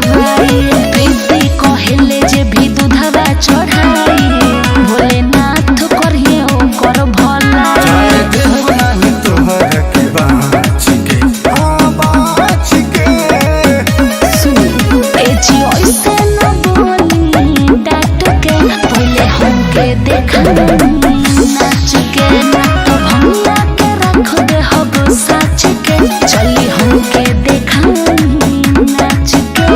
दवाई प्रीति कहले जे भी दूधवा चढ़ाई भोलेनाथ करिए ओकर भला देखा नाच के तो भंगा के रख दे हब साच के चली हमके देखा नाच के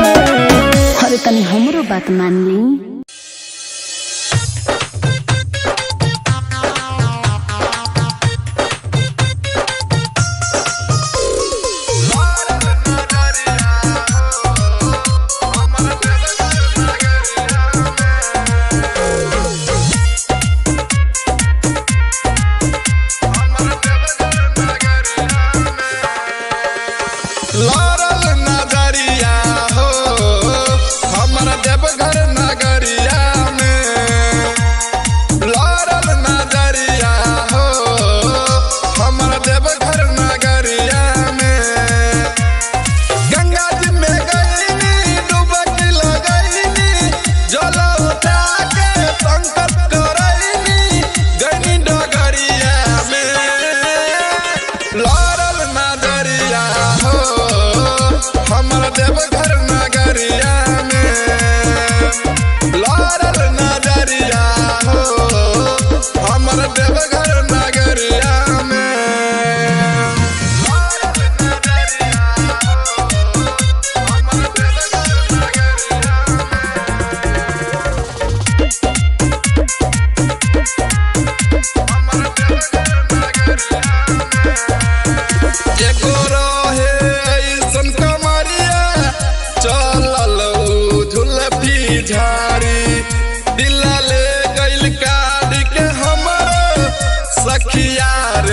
अरे तनी हमरो बात मान ली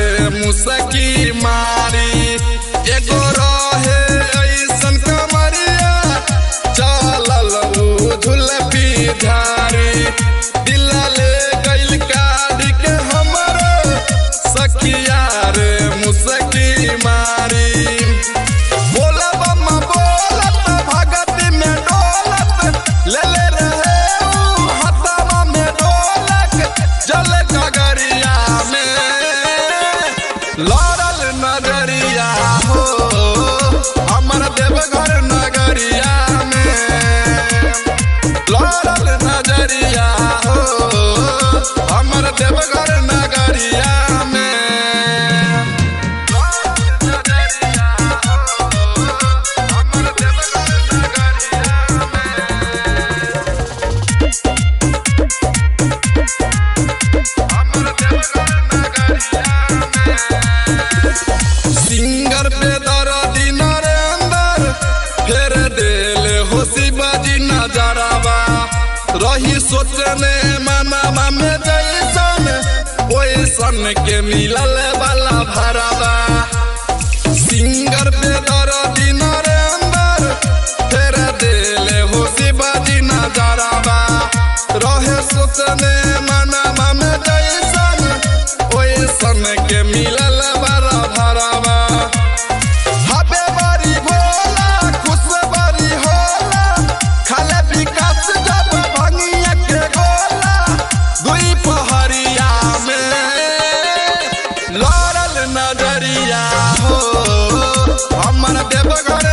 मुसकी मारी एगो रहे ऐसन कमरिया चलल झुलपी झारी दिला ले गइल काढ़ी के हमरो सखिया रे मुसकी मारी बोला बम्मा बोलत भगती में डोलत ले ले रहे हथवा में ढोलक जल गगरिया में लड़ल नगरिया हो हमर देवघर नगरिया में लड़ल नगरिया हो हमर देवघर नगरिया में सिंगर पे दर्दी नरेंद्र फेर देले हो शिवाजी नजरावा रही सोचने मनावा में जैसन ओइसन के मिलल वाला भरावा सिंगर पे दर्दी नरेंद्र फेर देले हो शिवाजी नजरावा रहे सोचने मनावा में जैसन ओइसन के मिलल वाला भरावा हबे बड़ी भोला खुश बड़ी होला खाले विकास जब भंगिया के गोला दुई पहरिया में लड़ल नजरिया हो हमर देवघर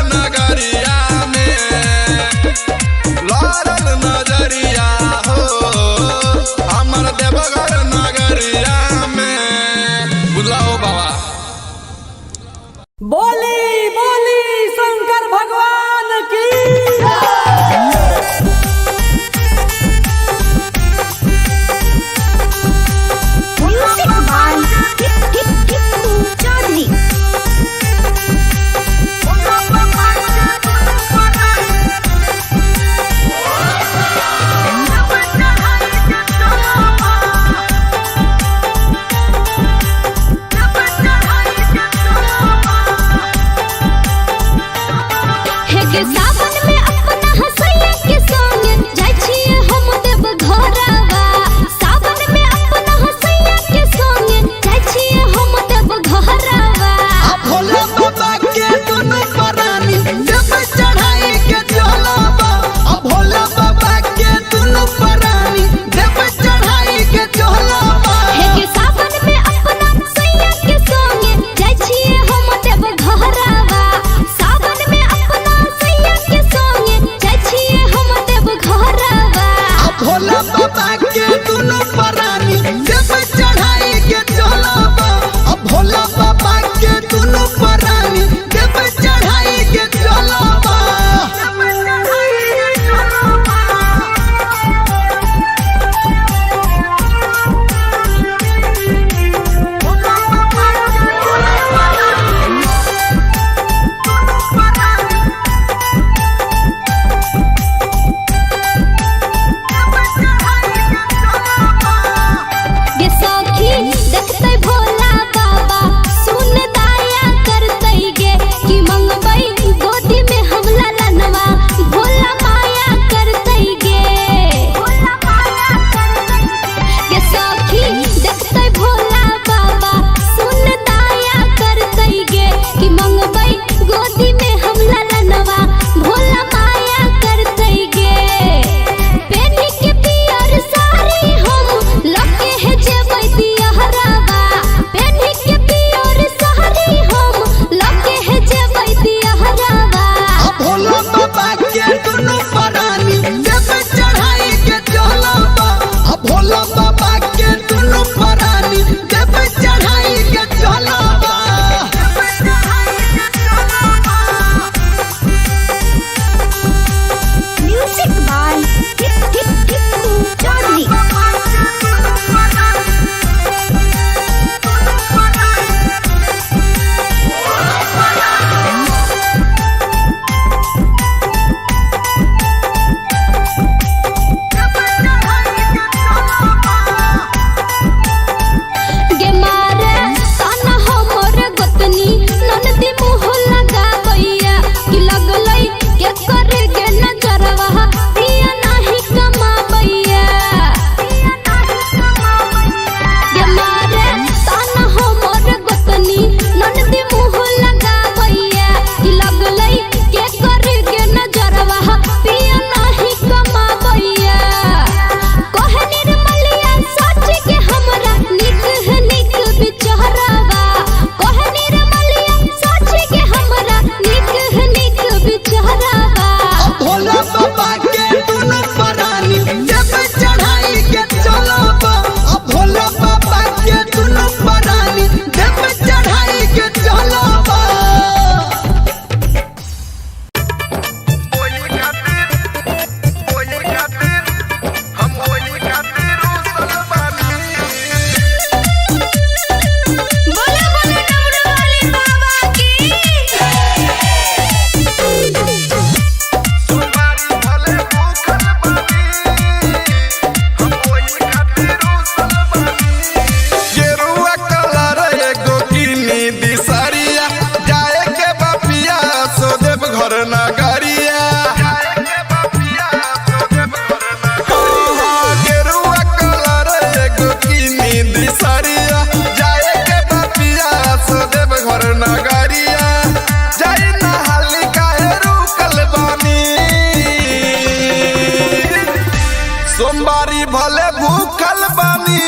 भले भूखल बानी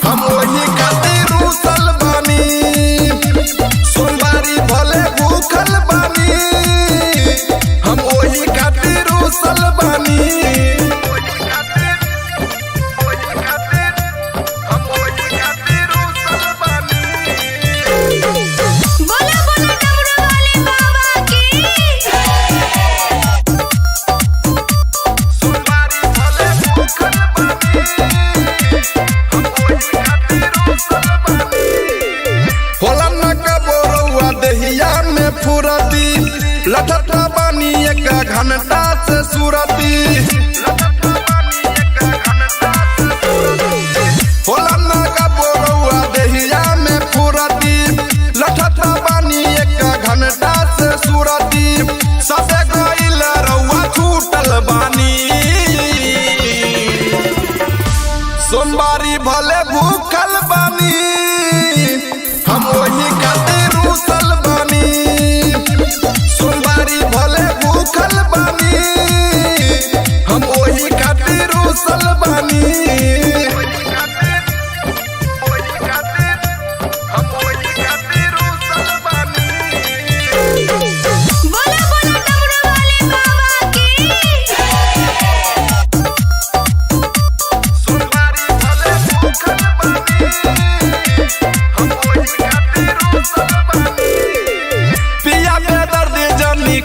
हम वही खातिर रूसल बानी सोमवारी भले भूखल बानी हम वही खातिर रूसल बानी फुरती लठता बानी एक घंटा से सुरती होला ना का बोरौआ देहिया में फुरती लठता बानी एक घंटा से सुरती सबे गइल रउआ छूटल बानी सोमवारी भले भूखल बानी हम वही खातिर रूसल बानी सोमवारी भले भूखल बानी हम वही खातिर रूसल बानी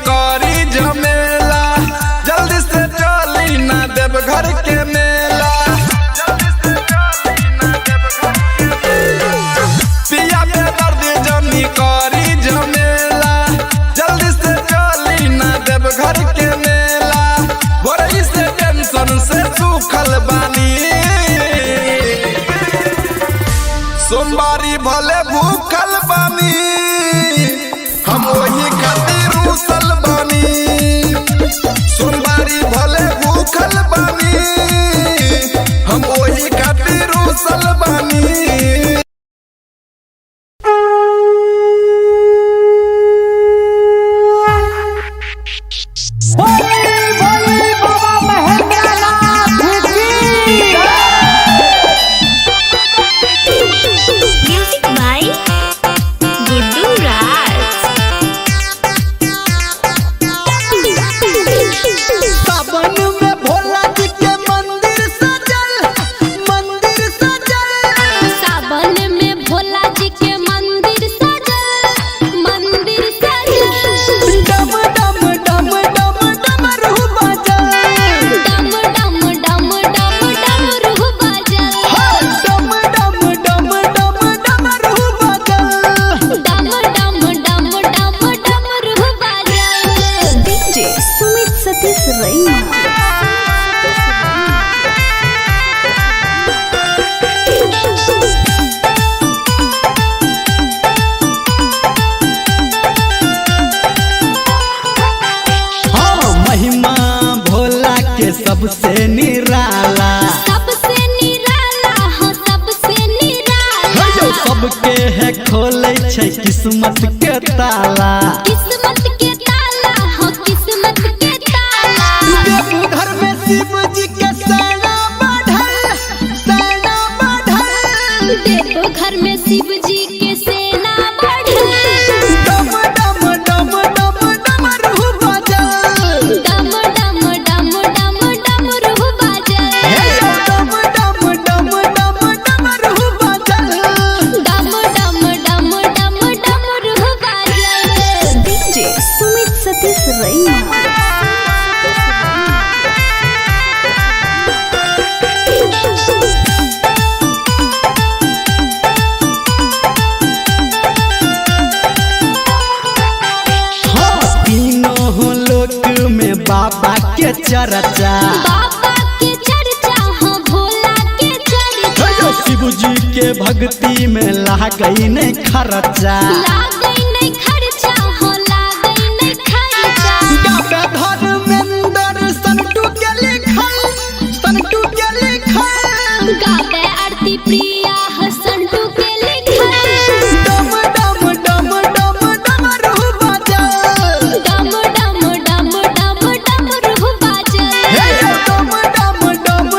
करी झमेला जल्दी से चली ना देव घर के मेला पिया पे दर्द जमी करी झमेला जल्दी से चली ना देव घर के मेला गोरई से टेंशन से सूखल बानी सोमवारी भले भूखल बानी हम वही खातिर रूसल बानी सोमवारी भले भूखल बानी हम वही खातिर रूसल बानी सबसे निराला हाँ सबसे निराला सबके है खोले छै किस्मत के ताला हाँ किस्मत के ताला घर में शिव जी के सेना बढ़ल देखो घर में शिव जी के सेना बढ़ल डम डम डम डम डम रूह बजल डम डम डम डम डम रूह बजल डम डम डम डम डम रूह बजल डम डम डम डम डम रूह बजल डीजे सुमित सतीश रैना बाबा के चर्चा हाँ भोला के चर्चा शिव जी के भक्ति में लागई नहीं खर्चा लागई नहीं खर्चा हो लागई नहीं खर्चा धर्मेंद्र संटू के लिखल गावे आरती प्रिया संटू के लिखल डम डम डम डम डम रूह बजल डम डम डम डम डम रूह बजल डम डम डम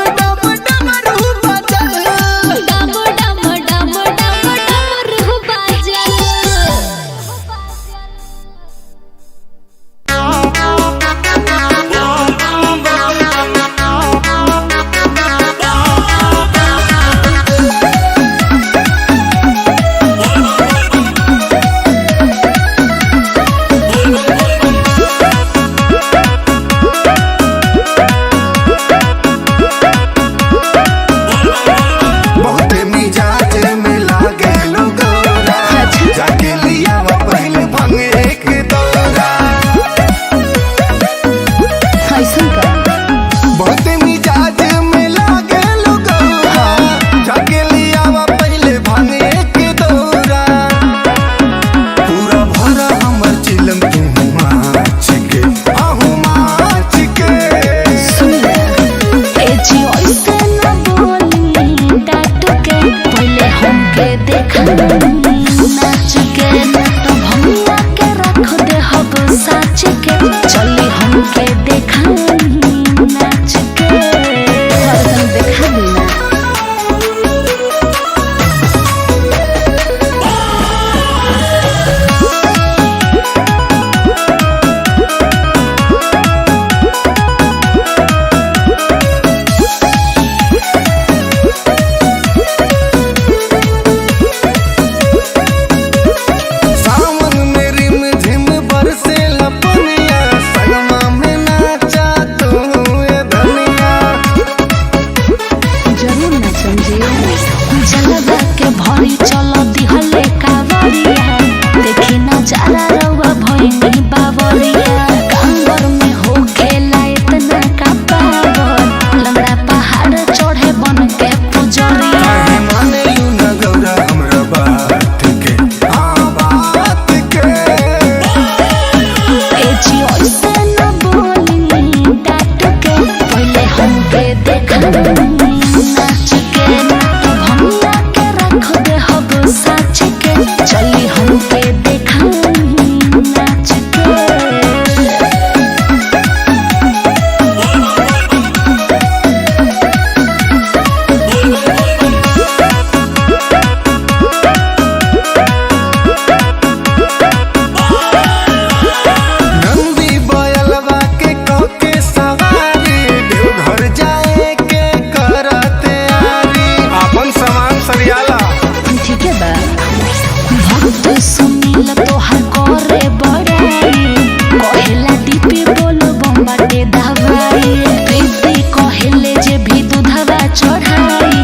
बाटे दवाई प्रीति कहले जे भी दूधवा चढ़ाई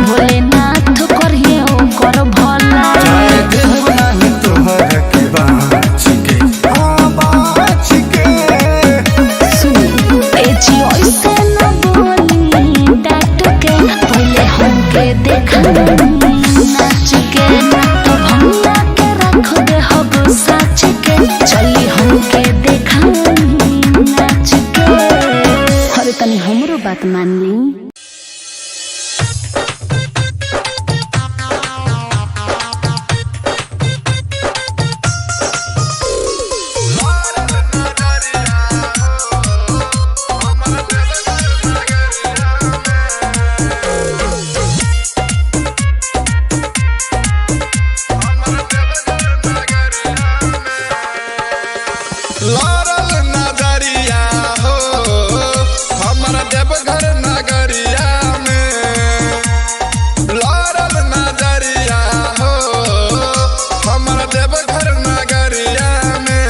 भोलेनाथ करिए ओकर भला चाहे देव नाही तोहर के बाछिके सुन ए जी ऐसे न बोली डाट के पहले हमके देखा नाच के तो भंगा के रख दे हब साच के चली हमके देखा नाच के अरे तनी हमरो बात मान ली लारल नजरिया हो हमरा देवघर नगरिया में लारल नजरिया हो हमरा देवघर नगरिया में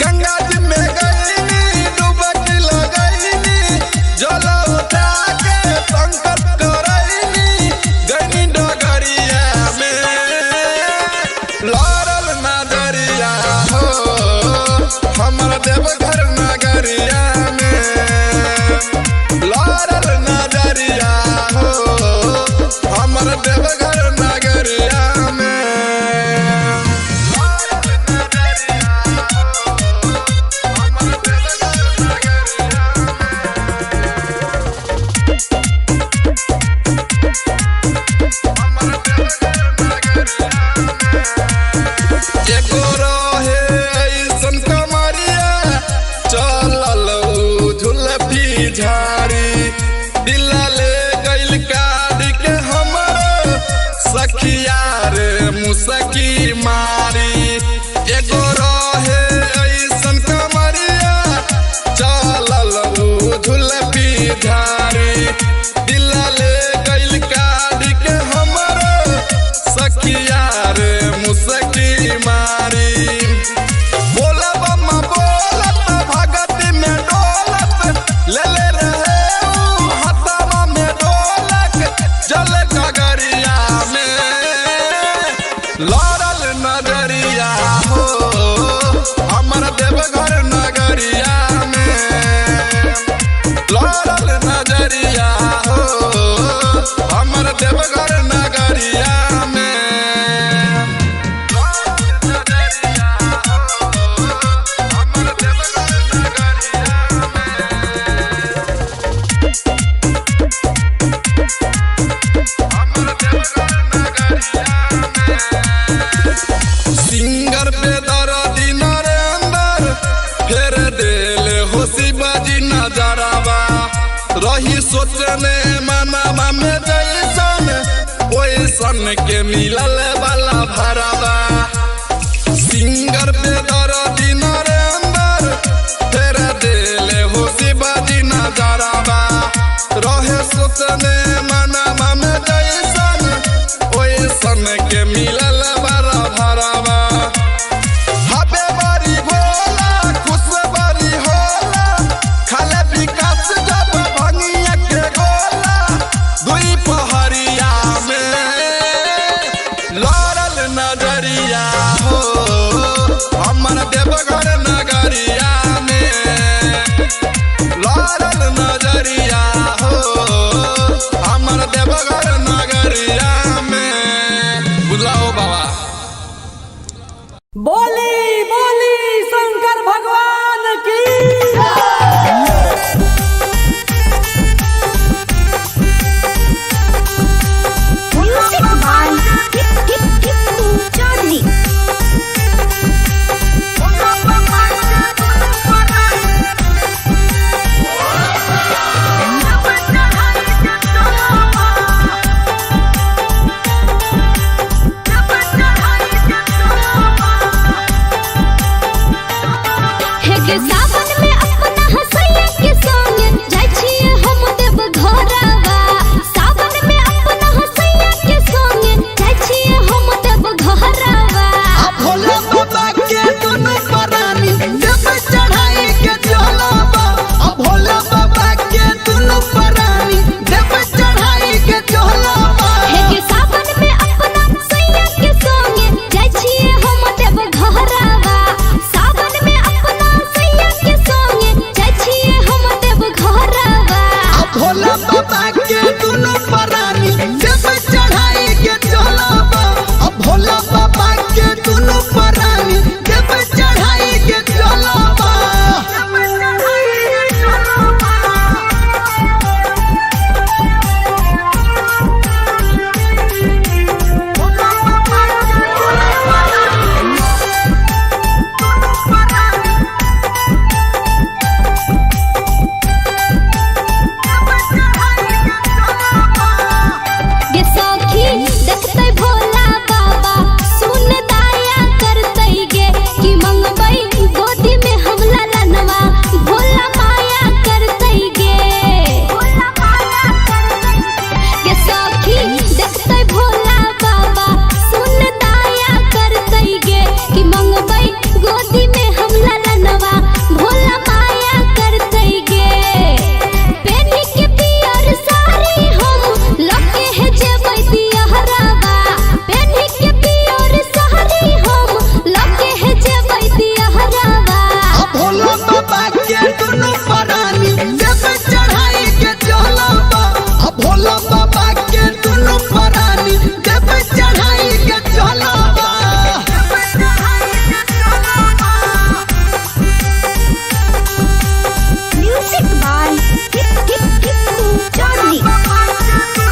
गंगा जी में गईनी डुबकी लगईनी जल उठा के संकट करईनी गईनी डगरिया में लारल नजरिया हो हमरा देवघर नगरिया में लारल नजरिया हो हमरा देवघर नगरिया में लारल नजरिया हो हमरा देवघर एगो रहे ऐसन कमरिया चलल झुलफी झाड़ी दिला ले गइल काढ़ी के हमर सखिया रे मुसकी मारी एगो रहे ऐसन कमरिया चलल झुलफी झाड़ी दिला ले गइल काढ़ी के हमर सखिया रे मुसकी मारी बोला बम्मा बोलत भगती में डोलत ले ले रहे ऊ हथवा में ढोलक जल गगरिया में लारल नजरिया हो हमर देवघर नगरिया में लारल नजरिया हो हमर देवघर नगरिया में सिंगर पे दर्दी नरेंदर फेर देले हो शिवाजी नजरवा रही सोचने मनवा में जैसन ओइसन के मिलल वाला भरवा सिंगर पे दर्दी नरेंदर फेर देले हो शिवाजी नजरवा रहे सोचने मनवा में जैसन ओइसन के मिलल वाला भरवा हबे बड़ी भोला खुश बड़ी होला खाले विकास जब भंगिया के गोला दुई पहरिया में लारल नजरिया हो हमर by Charlie.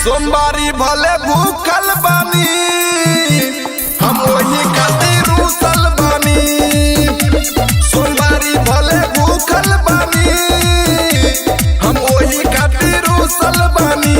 सोमवारी भले भूखल बानी हम वही खातिर रूसल बानी। सोमवारी भले भूखल बानी हम वही खातिर रूसल बानी।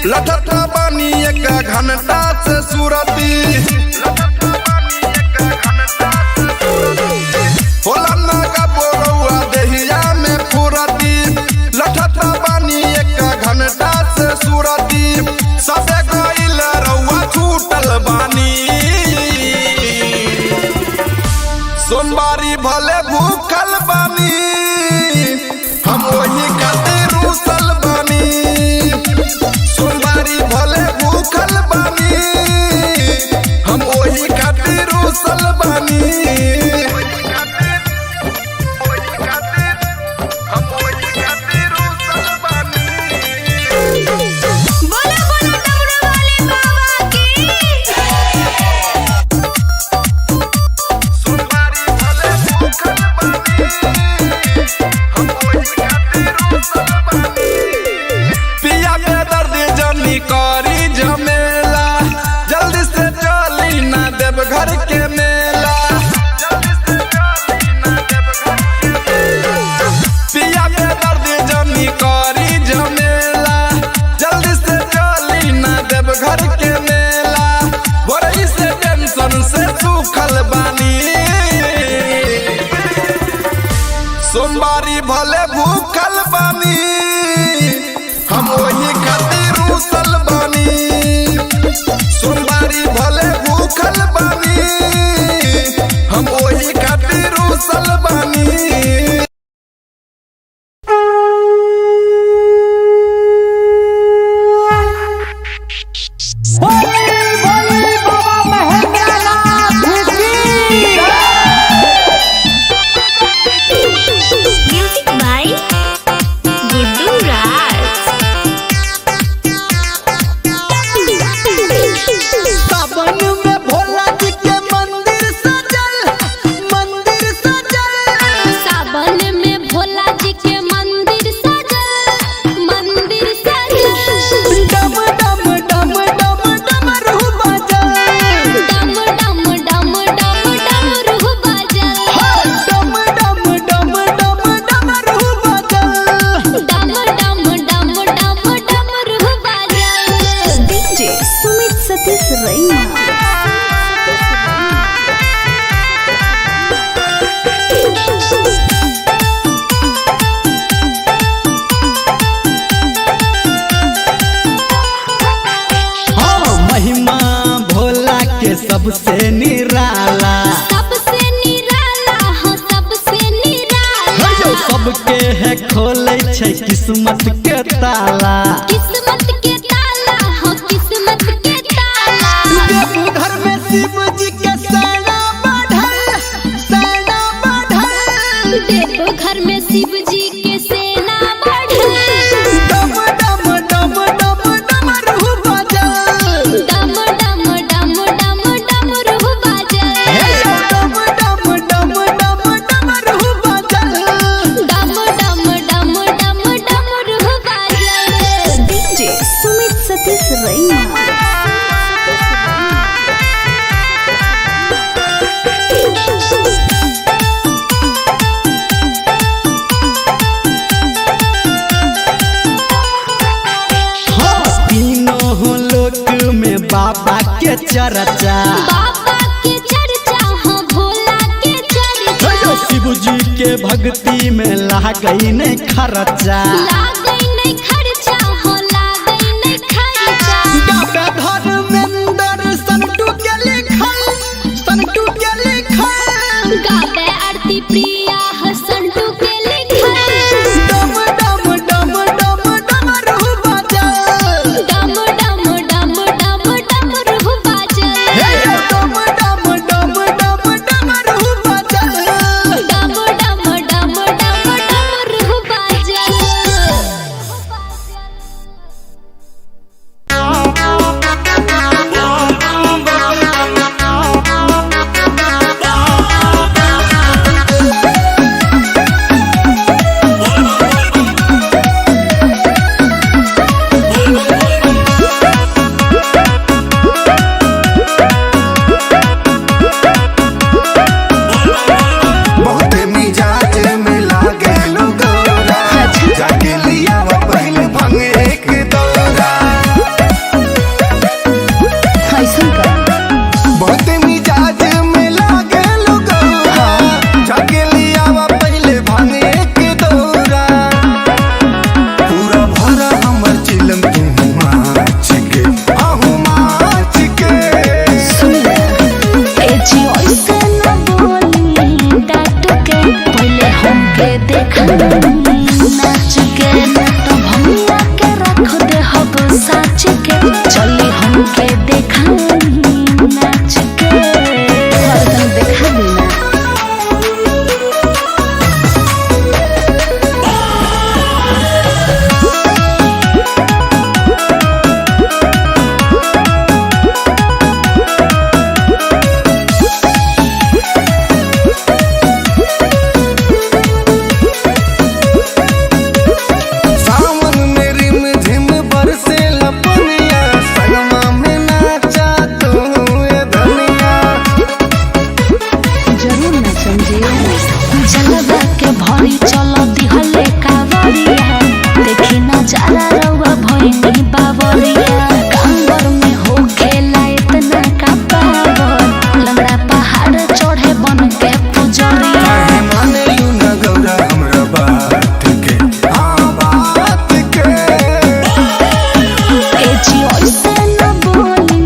लठता बानी एक घंटा से सूरती होला नागा बोरौआ देहिया में फुरती। लठता बानी एक घंटा से सूरती सबे गइल रउआ छूटल बानी। सोमवारी भले भूखल बानी हम वही खातिर रूसल बानी। सोमवारी भले भूखल बानी हम वही खातिर रूसल बानी। घर के मेला पिया के दर्द जमी करी जमेला जल्दी से चली ना देव घर के मेला। भोरई से टेंशन से सूखल बानी सोमवारी भले भूखल बानी हम वही खातिर रूसल बानी। सोमवारी भले भूखल बानी हम वही खातिर रूसल बानी। सावन में भोला जी सतीश रईमा। महिमा भोला के सबसे निराला, सबसे निराला हो सबसे निराला। जो सबके है खोले छै किस्मत के ताला। किस्मत के ताला हो किस्मत के ताला। देवघर में शिव जी के सेना बढ़ल, सेना बढ़ल। देवघर में शिव जी के सेना बढ़ल। डम डम डम डम डमरू बजल, डम डम डम डम डमरू बाजल। डम डम डम डम डमरू बजल। डम डम डम डम डमरू बाजल। डीजे सुमित सतीश रईमा। तीनों लोक में बाबा के चर्चा, बाबा के चर्चा हो भोला के चर्चा। शिव जी के भक्ति में लागई नहीं खर्चा। लागई नहीं खर्चा हो लागई नहीं खर्चा। गावे धर्मेंद्र संटू के लिखल, संटू के लिखल। गावे आरती प्रिया हो संटू के लिखल। डम डम डम डम डमरू बजल, डम डम डम डम डमरू बाजल। डम डम डम डम डमरू बजल। डम डम डम डम डमरू बाजल। बहुत मिजाज में लागे लुगौरा, जाके लिया वो पहले भंग एक दौरा। बहुत मिजाज में लागे लुगौरा, जाके लिया वो पहले भंग एक दौरा। पूरा भरा हमर चिलम तू माच के, आहू माच के। नाच के तो भैया के रख दे हब साच के। चली हमके देखा नाच के। देखा बिना सावन में रिम झिम बरसे लपनिया, संगमा में नाचा तू ए धनिया। जरूर ना समझिए। जलवा के भरी चल दिहले कावरिया। देखी नजारा रउआ भइनी बावरिया। कांवर में हो खेला इतना का पावर। लंगड़ा पहाड़ चढ़े बन के पुजरिया। काहे माने यू न गौरा हमरा बात के, हाँ बात के। एजी ऐसे न बोली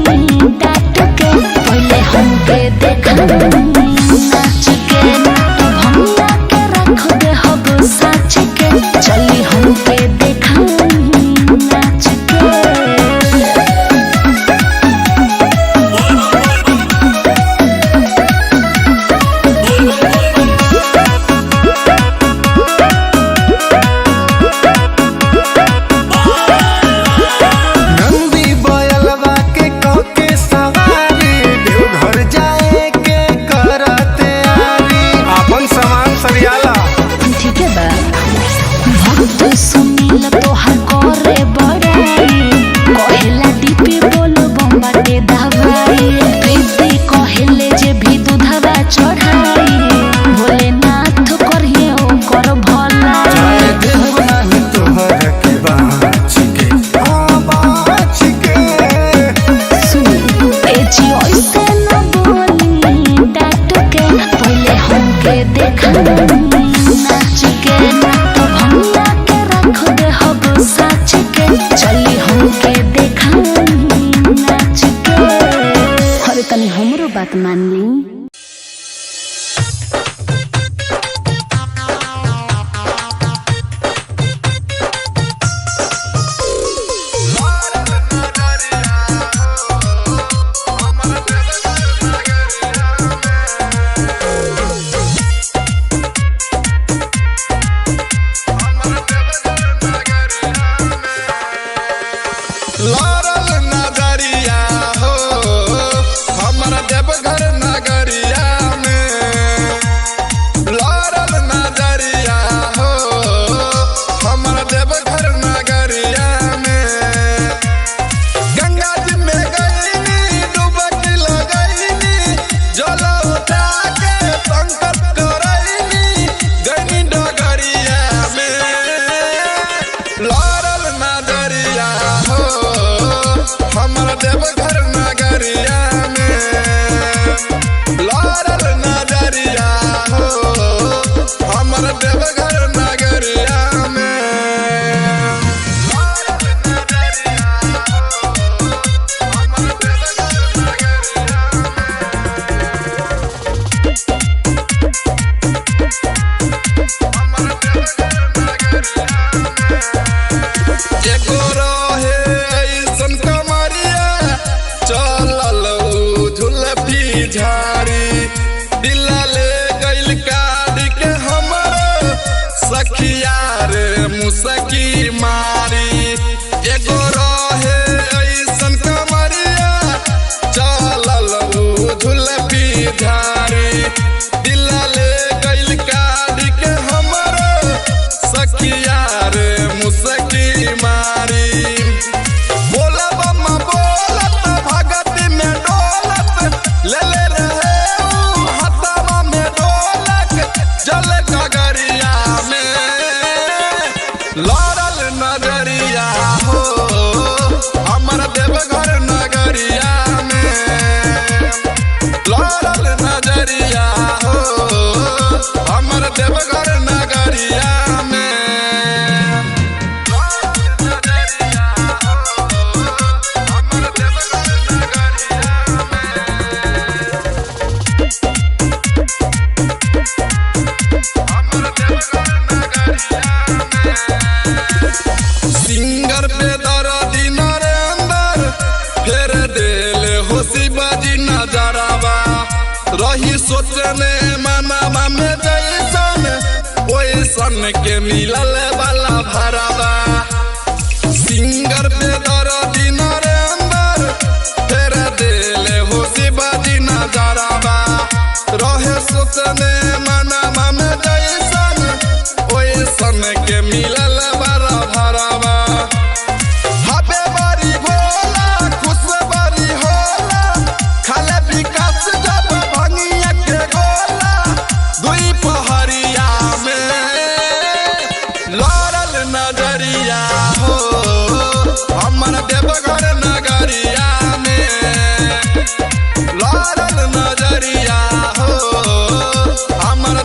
डांट के। पहले हमके देखा नाच के। तो भैया के रख दे हब साच के। चली हमके देखा नाच के। नंदी बयलवा के कह के सवारी, देवघर जाए के करते आरी। अपन सामान सरियाला ठीक है बा। भक्त सुनील तोहार करे बड़ाई। कहेला डीपी बोल बम्बाटे दवाई। प्रीति कहेले जे भी दूधवा चढ़ाई। भोलेनाथ करिए ओकर भला। चाहे देव नाही तोहर के बाच के, हाँ बाच के। सुन तनी हमरो बात मान ली। लारल नजरिया हो हमारा देवघर नगरिया में, लारल नजरिया हो हमारा देवघर नगरिया में। गंगा जी में गईनी डुबकी लगईनी, जल उठा के संकट करईनी गईनी डगरिया में। लारल नजरिया हो हमारा देवघर नगरिया में, लारल नजरिया हो हमारा देवघर नगरिया में। लारल नजरिया हो हमारा देवघर नगरिया में, एगो रहे ऐसन कमरिया चलल झुलफी झाड़ी, दिला ले गइल काढ़ी के हमर सखिया रे मुसकी मारी। एगो रहे ऐसन कमरिया चलल झुलफी झाड़ी, दिला ले गइल काढ़ी के हमर सखिया रे मुसकी मारी। बोला बम्मा बोलत भगती में डोलत, ले ले रहे हथवा में ढोलक जल गगरिया में। लारल नजरिया हो हमारा देवघर नगरिया में, लारल नजरिया हो हमारा देवघर नगरिया में। सिंगर पे दर्दी नरेंद्र फेर देले हो शिवाजी नजरवा, रही सोचने मनवा में जैसन ओइसन के मिलल वाला भरवा। सिंगर पे दर्दी नरेंद्र फेर देले हो शिवाजी नजरवा, रहे सोचने मनवा में जैसन ओइसन के मिलल वाला भरवा। हबे बड़ी भोला खुश बड़ी होला, खाले विकास जब भंगिया के गोला दुई पहरिया में। लारल नजरिया हो हमारा देवघर नगरिया में, लारल नजरिया हो हमारा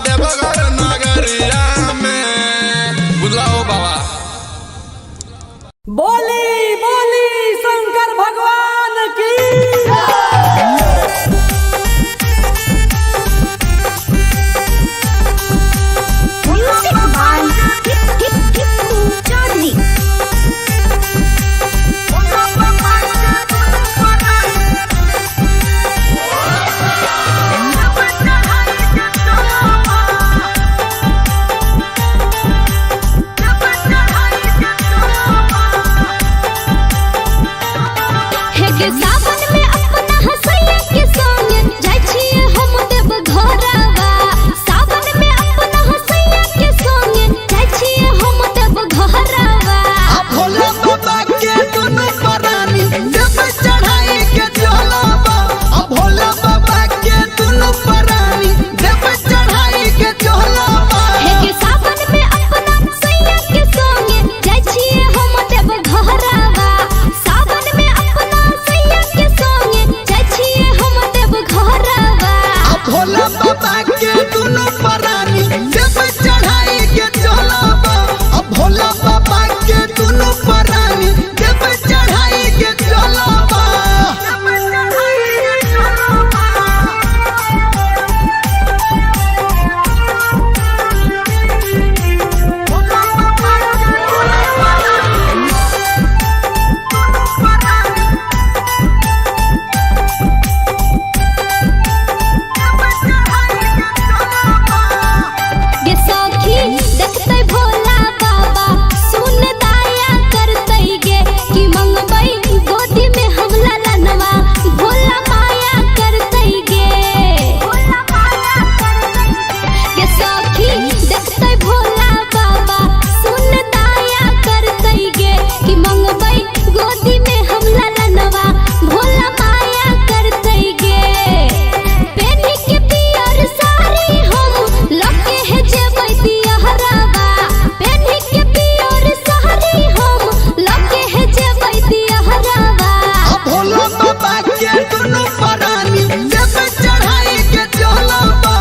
दुनु परानी जब चढ़ाई के चलबा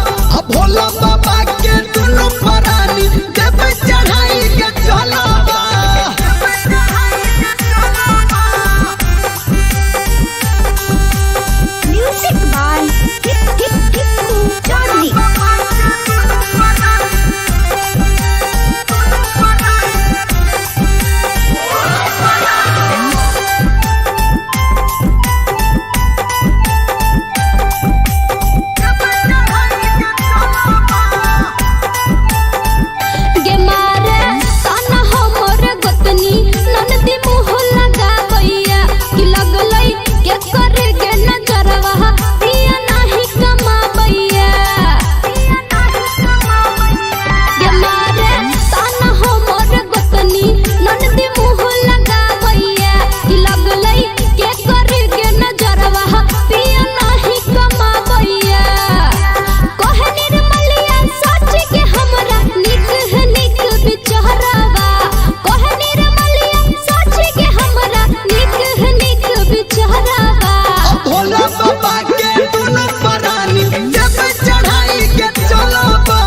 भोला बाबा के दुनु परानी जब चढ़ाई के चलबा म्यूजिक बाय चार्ली। गे मारे ताना हमर गतनी ननदी मुह लगावैया कि लगलै के करे गे नजरवा पिया नाही कमावैया गे मारे ताना हमर गतनी ननदी मुह लगावैया कि लगलै के करे गे नजरवा पिया नाही कमावैया कहे निर्मलिया सच के हमरा निक है निक बिचारवा कहे निर्मलिया सच के हमरा निक है निक बिचारवा भोला बाबा के दुनु परानी जब चढ़ाई के चलबा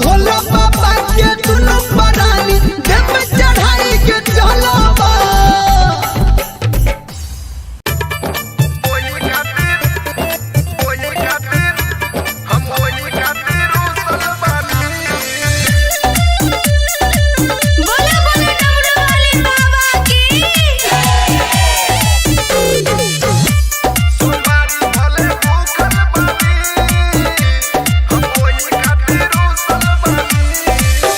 भोला बाबा के दुनु परानी जब चढ़ाई के चलबा बोले बोले डमरू वाले बाबा की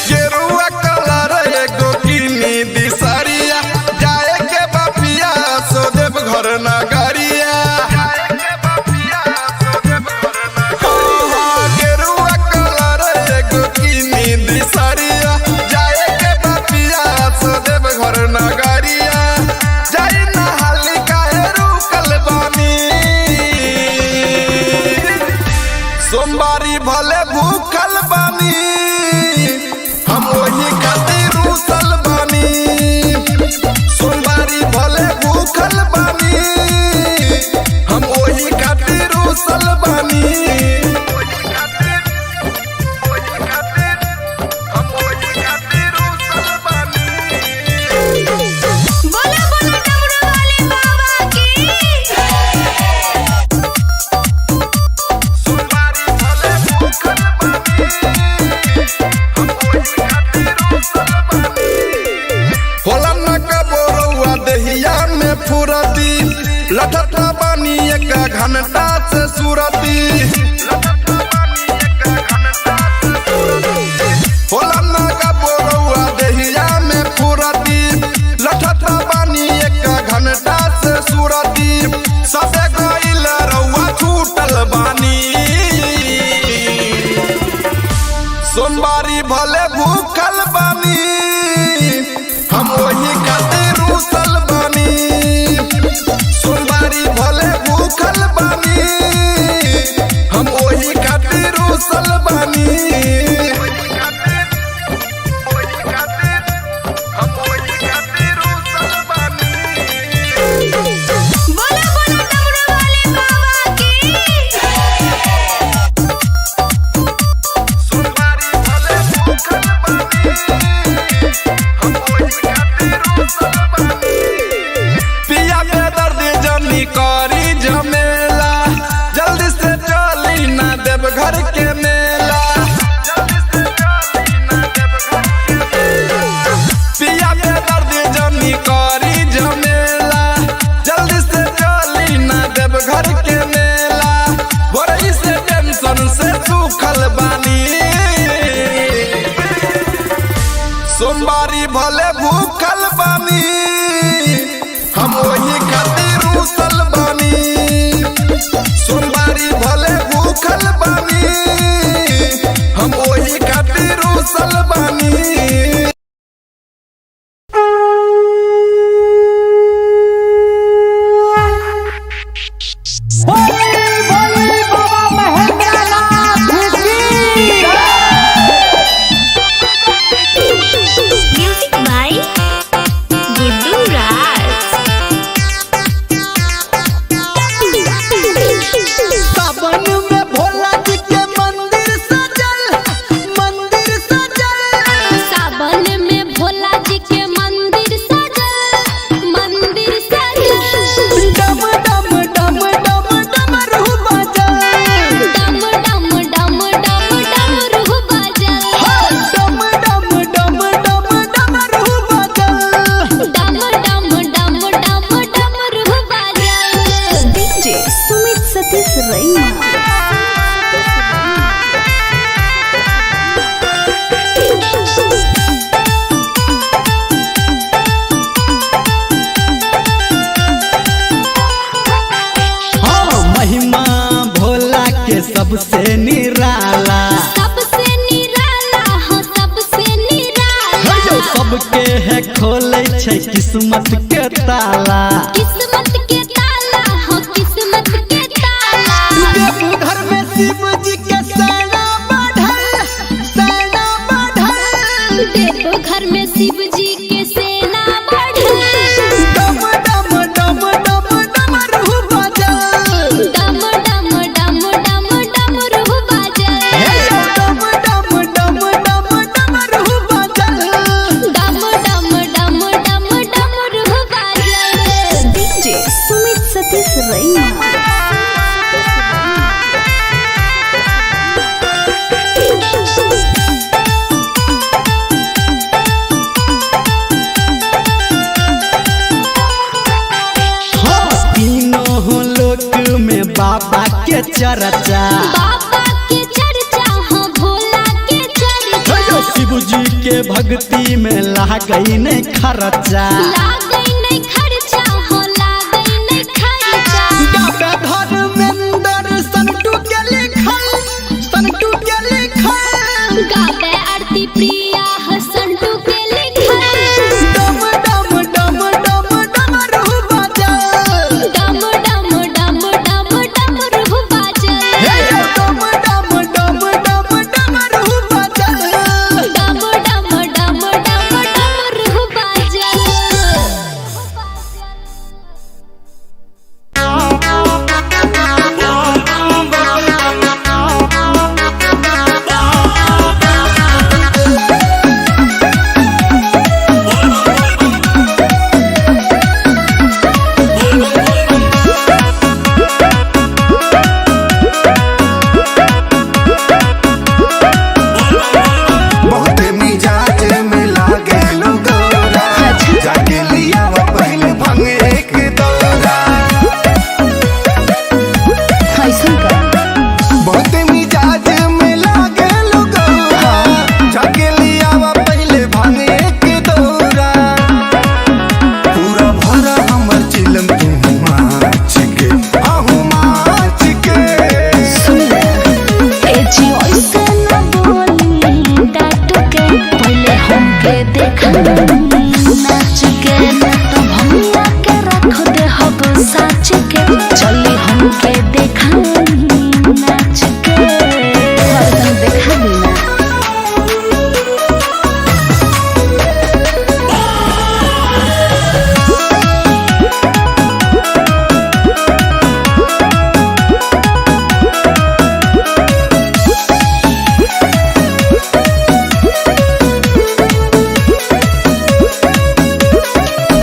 गेरुआ कलर एगो किनी दिसरिया जाए के बापिया सो देव घर नगरिया गेरुआ कलर एगो किनी दिसरिया जाए के बापिया सो देव घर नगरिया जाई नहाली काहे रुकल बानी सोमवारी भले भूखल बानी हम वही खातिर रुसल बानी सोमवारी भले भूखल बानी हम वही खातिर रुसल बानी बोले बोले डमरू वाले बाबा की सोमवारी भले भूखल बानी होला न कबोरुआ दहिया में फुरती लठता बानी एक घंटा से सुरती होला न कबोरुआ दहिया में फुरती लठता बानी एक घंटा से सुरती सबे गइल रउआ छूटल बानी सोमवारी भले भूखल बानी हम वही खातिर रुसल बानी सोमवारी भले भूखल बानी हम वही खातिर रुसल बानी बोले बोले डमरू वाले बाबा की सोमवारी भले भूखल बानी पिया के दर्द जनी करी झमेला जल्दी से चली ना देव घर के मेला पिया के दर्द जनी करी झमेला जल्दी से चली ना देव घर के मेला भोरई से टेंशन से सूखल बानी सोमवारी भले भूखल बानी हम वही खातिर रुसल बानी सोमवारी भले भूखल बानी हम वही खातिर रुसल बानी म्यूजिक बाय गुड्डू राज। रही हाँ महिमा भोला के सबसे निराला, सबसे निराला हो सबसे निराला। जो सबके है खोले छै किस्मत के ताला। किस्मत के ताला हो किस्मत के ताला। देवघर में शिव जी के सेना बढ़ल, सेना बढ़ल। देवघर में शिव जी के सेना बढ़ल। डम डम डम डम डमरू बजल, डम डम डम डम डमरू बाजल। डम डम डम डम डमरू बजल। डम डम डम डम डमरू बाजल। डीजे सुमित सतीश रही हाँ तीनों लोक में बाबा के चर्चा। बाबा के चर्चा हो भोला के चर्चा। जो शिव जी के भक्ति में लागई नहीं खर्चा। लागई नहीं खर्चा हो लागई नहीं खर्चा। गाता धर्मेंद्र संटू के लिखल, संटू के लिखल। गावे आरती प्रिया हो संटू के लिखल। डम डम डम डम डमरू बजल, डम डम डम डम डमरू बाजल। डम डम डम डम डमरू बजल। डम डम डम डम डमरू बाजल। बहुत मिजाज में लागे लुगौरा, जाके लिया वो पहले भंग एक दौरा। ऐसा का बहुत मिजाज में लागे लुगौरा, जाके लिया वो पहले भंग एक दौरा। पूरा भरा हमर चिलम तू माच के, आहू माच के। सुन ए जी ऐसे न बोली डांट के। पहले हमके देखा नाच के। तो भैया के रख दे हब साच के। चली हमके देखा नाच के। हरदम देखा बिना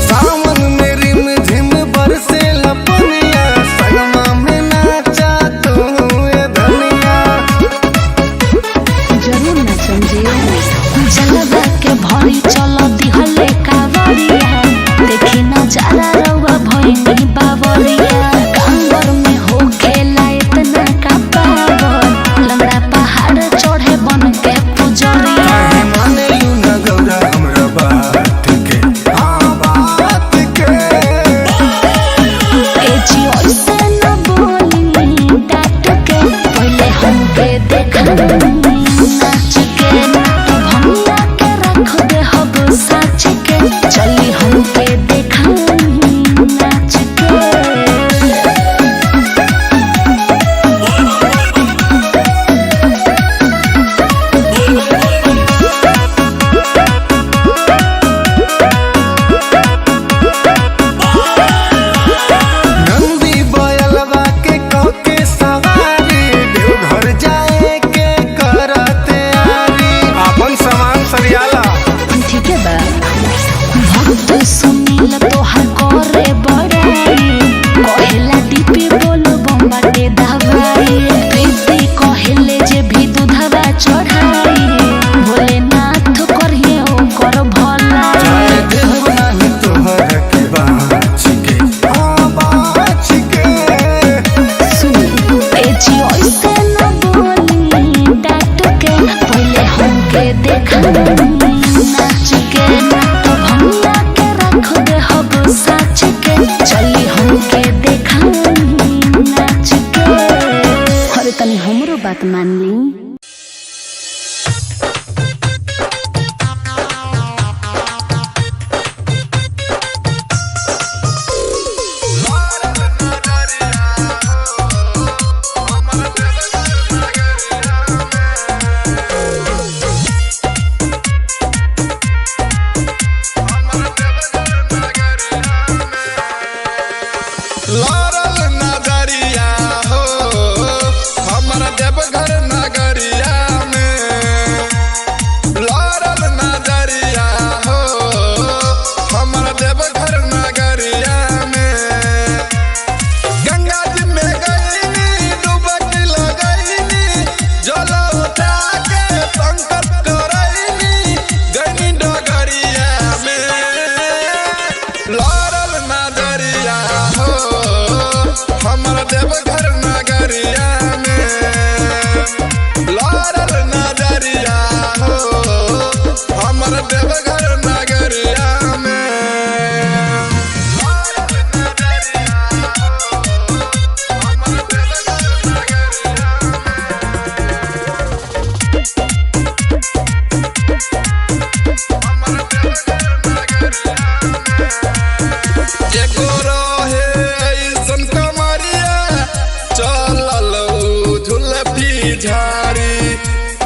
सावन में रिम झिम बरसे लपनिया, संगमा में नाचा तू ए धनिया। जरूर ना समझिए जलवा के भरी चल दिहले कावरिया। देखी नजारा रउआ भइनी बावरिया। कांवर में हो खेला इतना का पावर। लंगड़ा पहाड़ चढ़े बन के पुजरिया। काहे माने लू न गौरा हमरा बात के, हाँ बात के। ए जी ऐसे न बोली डांट के। पहले हमके देखा नाच के। तो भैया के रख दे हब साच के। चली हमके देखा नाच के। नंदी बयलवा के कह के सवारी, देवघर जाए के करते आरी। अपन सामान सरियाला ठीक है बा भक्त सुनील तोहार करे बड़ाई। कहेला डीपी बोलो बम्बाटे दवाई। प्रीति कहेले जे भी दूधवा चढ़ाई। भोलेनाथ करिए ओकर भला। चाहे देव नाही तोहर के बाच के, हाँ बाच के। सुन ए बात मान ली। लड़ल नजरिया हो हमारा देवघर नगरिया में, लड़ल नजरिया हो हमारा देवघर नगरिया में। गंगा जी में गईनी डुबकी लगईनी, जल उठा के संकट करईनी गईनी डगरिया में। लड़ल नजरिया हो हमारा देवघर नगरिया में, लड़ल नजरिया हो हमारा देवघर नगरिया में। लड़ल नजरिया हो हमारा देवघर नगरिया में, एगो रहे ऐसन कमरिया चलल झुलफी झाड़ी,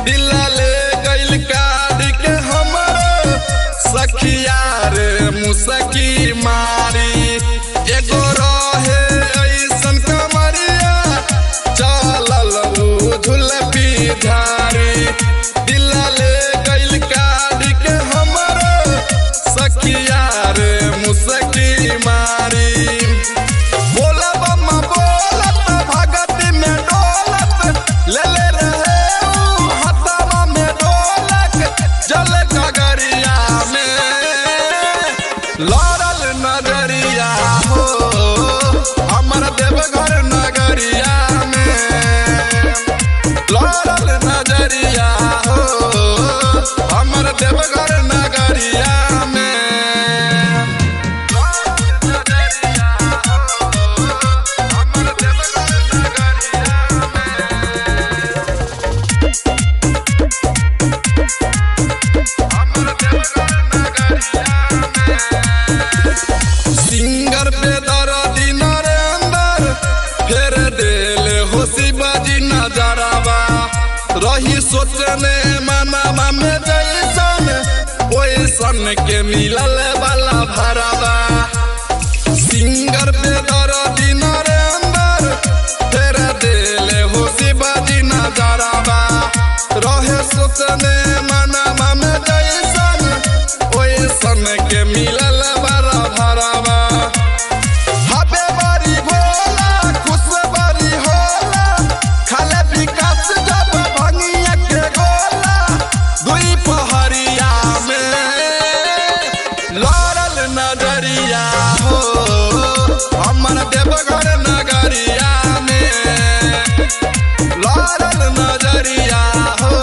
दिला ले गइल काढ़ी के हमर सखिया रे मुसकी मारी। एगो रहे ऐसन कमरिया चलल झुलफी झाड़ी, दिला ले गइल काढ़ी के हमर सखिया रे मुसकी मारी। बोला बम्मा बोलत भगती में डोलत, ले ले रहे ऊ हथवा में ढोलक जल गगरिया में। लड़ल नजरिया हो हमारा देवघर नगरिया में, लड़ल नजरिया हो हमारा देवघर नगरिया में। सिंगर पे दर्दी नरेंदर फेर देले हो शिवाजी नजरवा, रही सोचने मनवा में जैसन ओइसन के मिलल वाला भरवा। सिंगर पे दर्दी नरेंदर फेर देले हो शिवाजी नजरवा, रहे सोचने मनवा में जैसन ओइसन के मिलल वाला भरवा। हबे बड़ी भोला खुश बड़ी होला, खाले विकास जब भंगिया के गोला दुई पहरिया में। लड़ल नजरिया हो हमारा देवघर नगरिया में, लड़ल नजरिया हो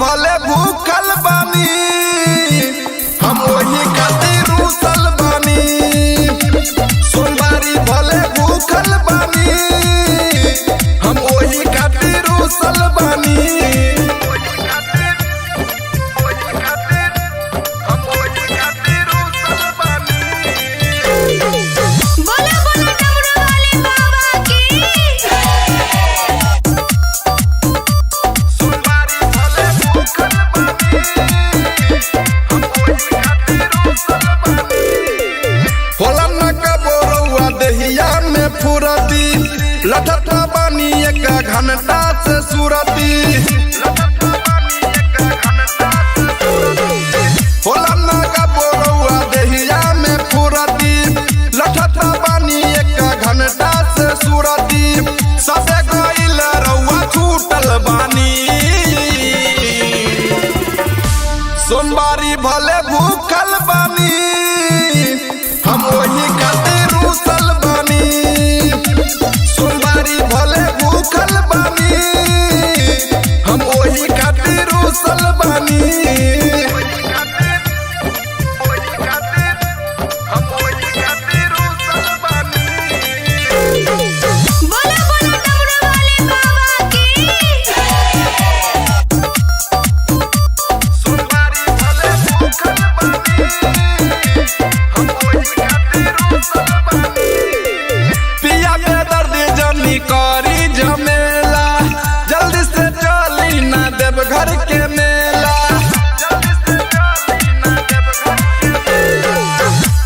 भले भूखल बानी हम वही खातिर रूसल बानी सोमवारी भले भूखल बानी हम वही खातिर रूसल बानी बोला बोला डमरू वाले बाबा की सोमवारी भले भूखल बानी होला न कबोरुआ दहिया में फुरती लठता बानी एक घंटा से सुरती होला न कबोरुआ दहिया में फुरती लठता बानी एक घंटा से सुरती सबे गइल रउआ छूटल बानी सोमवारी भले भूखल बानी हम वही खातिर रूसल बानी सोमवारी भले भूखल बानी हम वही खातिर रूसल बानी बोला बोला डमरू वाले बाबा की सोमवारी भले भूखल बानी पिया के दर्द जनी करी झमेला जल्दी से चली ना देव घर के मेला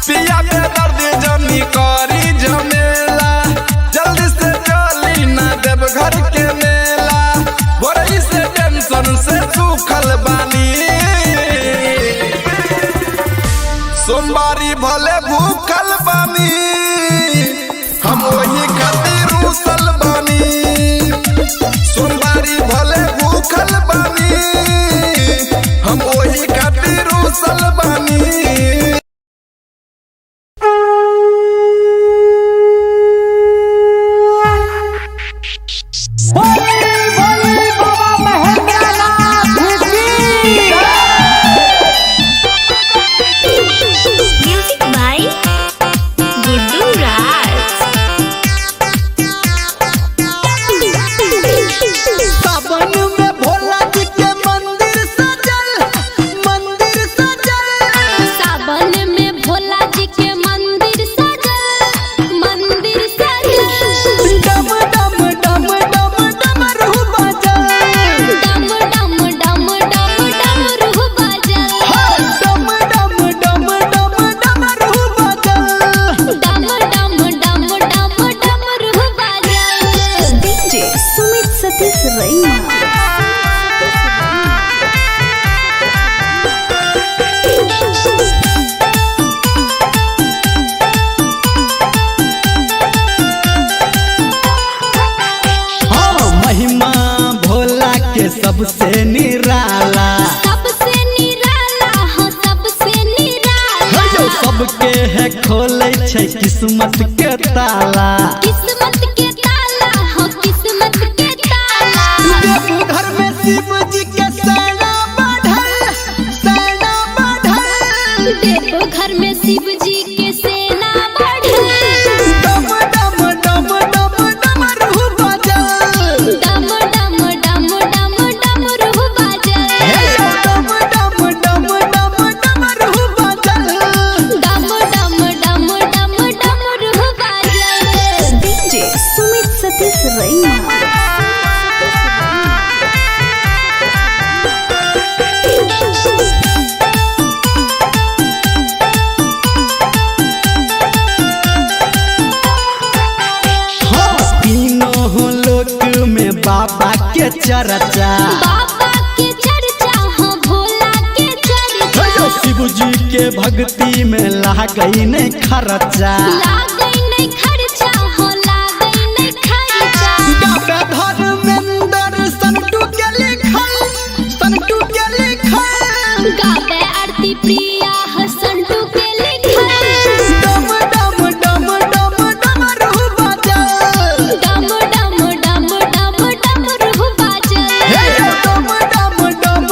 पिया के दर्द जनी करी झमेला जल्दी से चली ना देव घर के मेला भोरई से टेंशन से सूखल बानी सोमवारी भले भूखल बानी हम वही खातिर रूसल बानी सोमवारी भले भूखल बानी हम वही खातिर रूसल बानी म्यूजिक बाय गुड्डू राज सावन में भोला जी के मंदिर सजल सावन में भोला जी के मंदिर सजल डम डम डम डम डमरू बजल डम डम डम डम डमरू बजल डम डम डम डम डमरू बजल डम डम डम डम डमरू बजल डीजे सुमित सतीश रैना हाँ महिमा भोला के सबसे निराला सबसे निराला हो सबसे निराला जो सबके है खोले छै किस्मत के ताला किस्मत के ताला हो किस्मत के ताला देवघर में शिव जी के सेना बढ़ल देखो घर में शिव जी के सेना बढ़ल डम डम डम डम डमरू बजल डम डम डम डम डमरू बजल डम डम डम डम डमरू बजल डम डम डम डम डमरू बजल डीजे सुमित सतीश रैना हाँ तीनों लोक में बाबा के चर्चा बाबा के चर्चा हो भोला के चर्चा शिव जी के भक्ति में लागई नहीं खर्चा लागई नहीं खर्चा हो लागई नहीं खर्चा गावे धर्मेंद्र संटू के लिखल गावे आरती प्रिया हसंटू के लिखल डम डम डम डम डमरू बजल डम डम डम डम डमरू बजल डम डम डम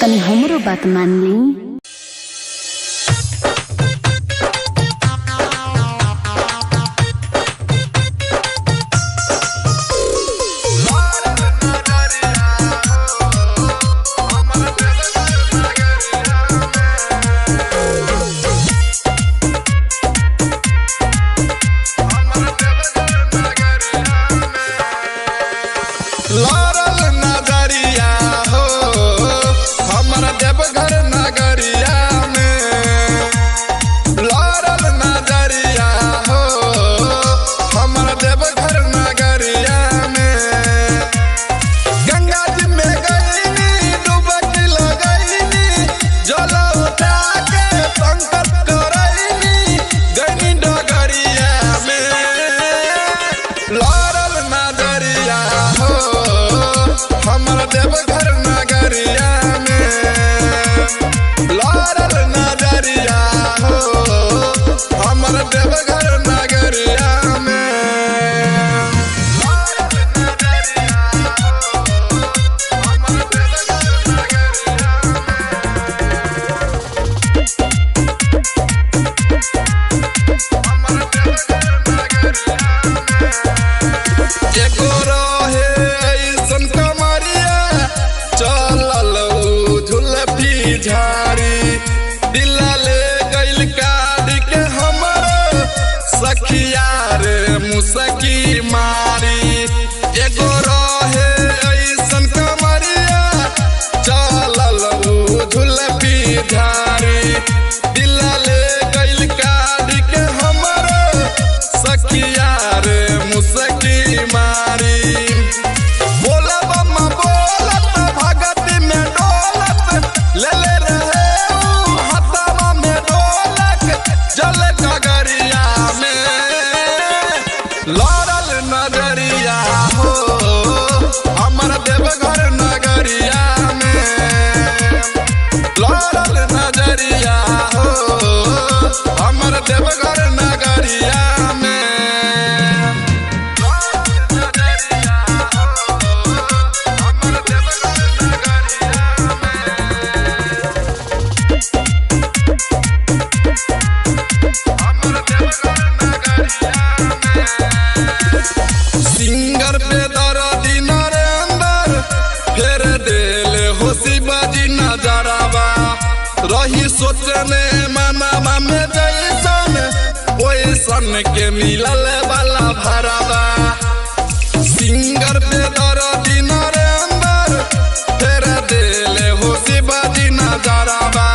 तनी हमरो बात मान ली। लड़ल नजरिया हो हमारा देवघर नगरिया में, लड़ल नजरिया हो हमारा देवघर नगरिया में। गंगा जी में गईनी डुबकी लगईनी, जल उठा के संकट करईनी गईनी डगरिया में। लड़ल नजरिया हो हमारा देवघर नगरिया में, लड़ल नजरिया हो हमारा देवघर नगरिया में। लड़ल नजरिया हो हमारा देवघर नगरिया एगो रहे ऐसन कमरिया चलल झुलफी झाड़ी, दिला ले गइल काढ़ी के हमर सखिया रे मुसकी मारी। एगो रहे ऐसन कमरिया चलल झुलफी झाड़ी, दिला ले गइल काढ़ी के हमर सखिया रे मुसकी मारी। बोला बम्मा बोलत भगती में डोलत, ले ले रहे ऊ हथवा में ढोलक जल गगरिया में। लड़ल नजरिया हो हमारा देवघर नगरिया में, लड़ल नजरिया हो हमारा देवघर नगरिया में। सिंगर पे दर्दी नरेंद्र फेर देले हो शिवाजी नजरवा, रही सोचने मनवा में जैसन ओइसन के मिलल वाला भरवा। सिंगर पे दर्दी नरेंद्र फेर देले हो शिवाजी नजरवा,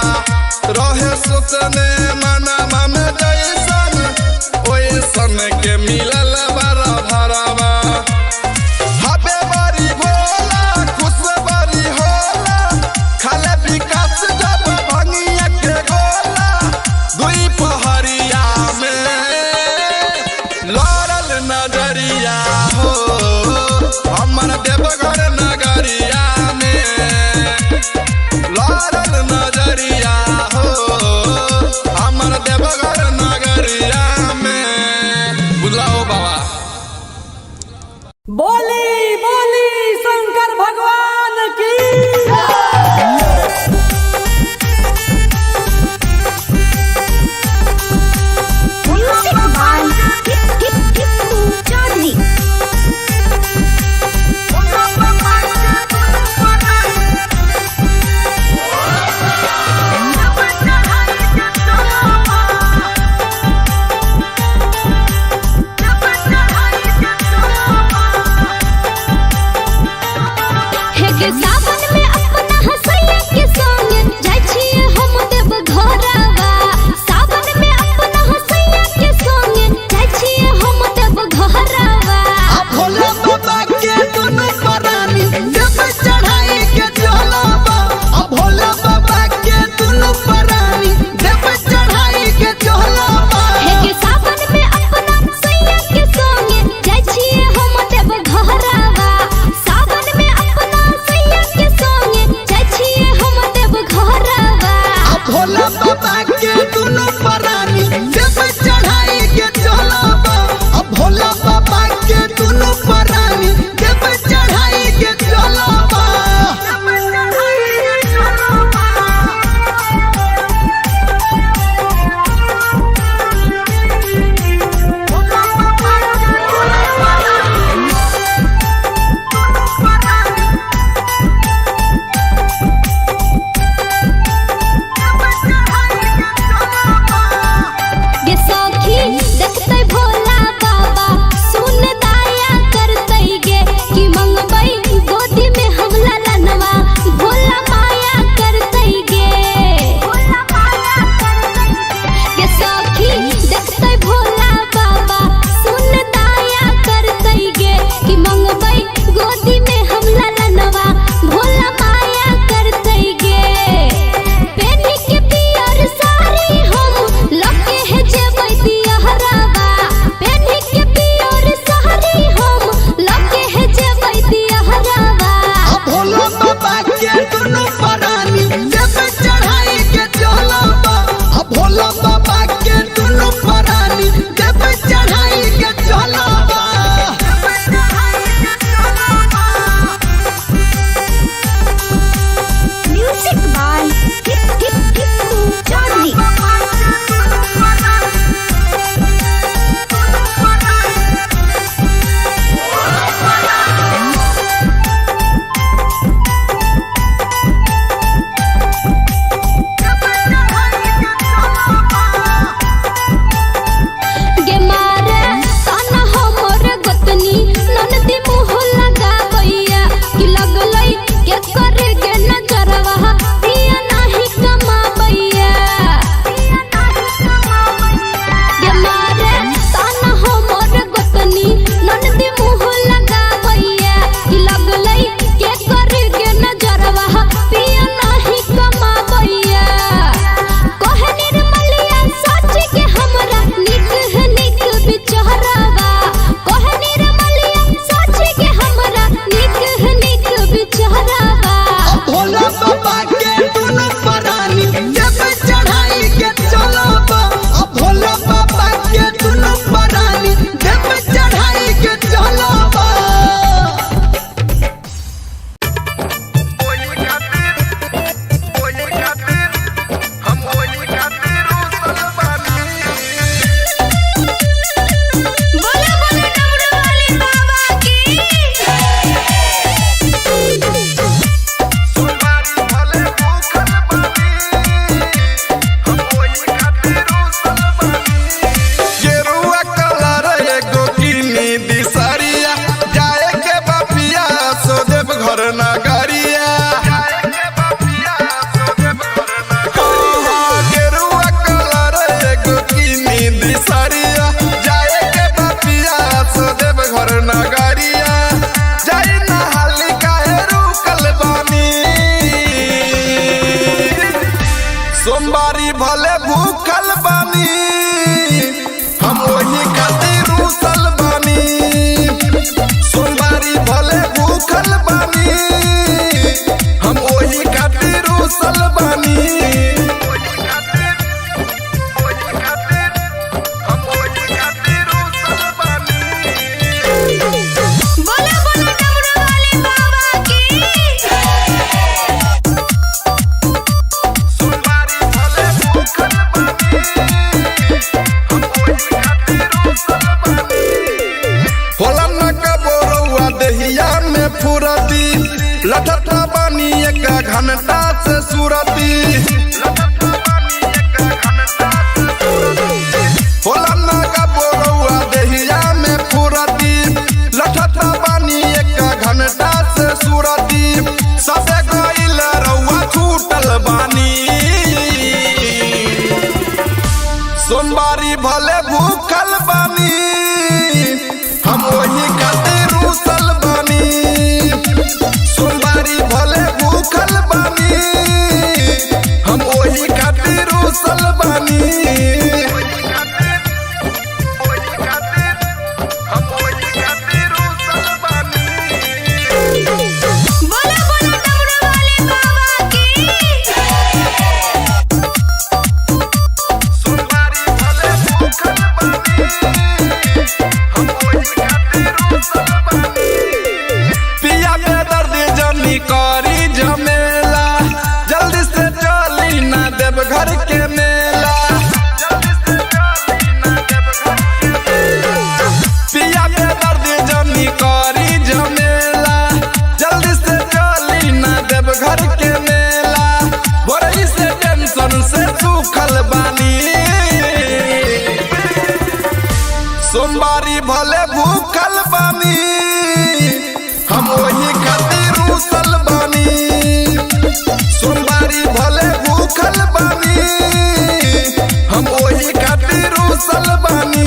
रहे सोचने मनवा में जैसन ओइसन के मिलल वाला भरवा। हबे बड़ी भोला खुश बड़ी होला, खाले विकास जब भंगिया के गोला दुई पहरिया में। लड़ल नजरिया हो हमारा देवघर जब चढ़ाई के चलो भोला बाबा के दुनु परानी जब चढ़ाई के चलो म्यूजिक बाय चार्ली। गे मारे ताना हमर गतनी ननदी मुह लगावैया कि लगलै के करे के नजरवा पिया नाही कमावैया गे मारे ताना हमर गतनी ननदी मुह लगावैया कि लगलै के करे के नजरवा पिया नाही कमावैया कहे निर्मलिया सच के हमरा निक है निक बिचारवा कहे निर्मलिया सच के हमरा निक है निक बिचारवा भोला बाबा के दुनु परानी जब चढ़ाई के चलो भोला बाबा के दुनु परानी जब चढ़ाई के चलो बोले बोले डमरू वाले बाबा की गेरुआ कलर एगो किनी दिसरिया जाए के बापिया सो देव घर नगरिया गेरुआ कलर एगो किनी दिसरिया जाए के बापिया सो देव घर नगरिया जाई नहाली काहे रुकल बानी सोमवारी भले भूखल बानी हम वही खातिर रुसल बानी सोमवारी भले भूखल बानी हम वही खातिर रुसल बानी बोले बोले डमरू वाले बाबा की सोमवारी भले भूखल बानी होला न कबोरुआ दहिया में फुरती लठता बानी एक घंटा से सुरती होला न कबोरुआ दहिया में फुरती लठता बानी एक घंटा से सुरती सबे गइल रउआ छूटल बानी सोमवारी भले भूखल बानी हम वही खातिर रुसल बानी सोमवारी भले भूखल बानी हम वही खातिर रुसल बानी बोले बोले डमरू वाले बाबा की सोमवारी भले भूखल बानी पिया के दर्द जनी करी झमेला जल्दी से चली ना देव घर के मेला पिया के दर्द जनी करी झमेला जल्दी से चली ना देव घर के मेला भोरई से टेंशन से सूखल बानी सोमवारी भले भूखल बानी हम वही खातिर रुसल बानी सोमवारी भले भूखल बानी हम वही खातिर रुसल बानी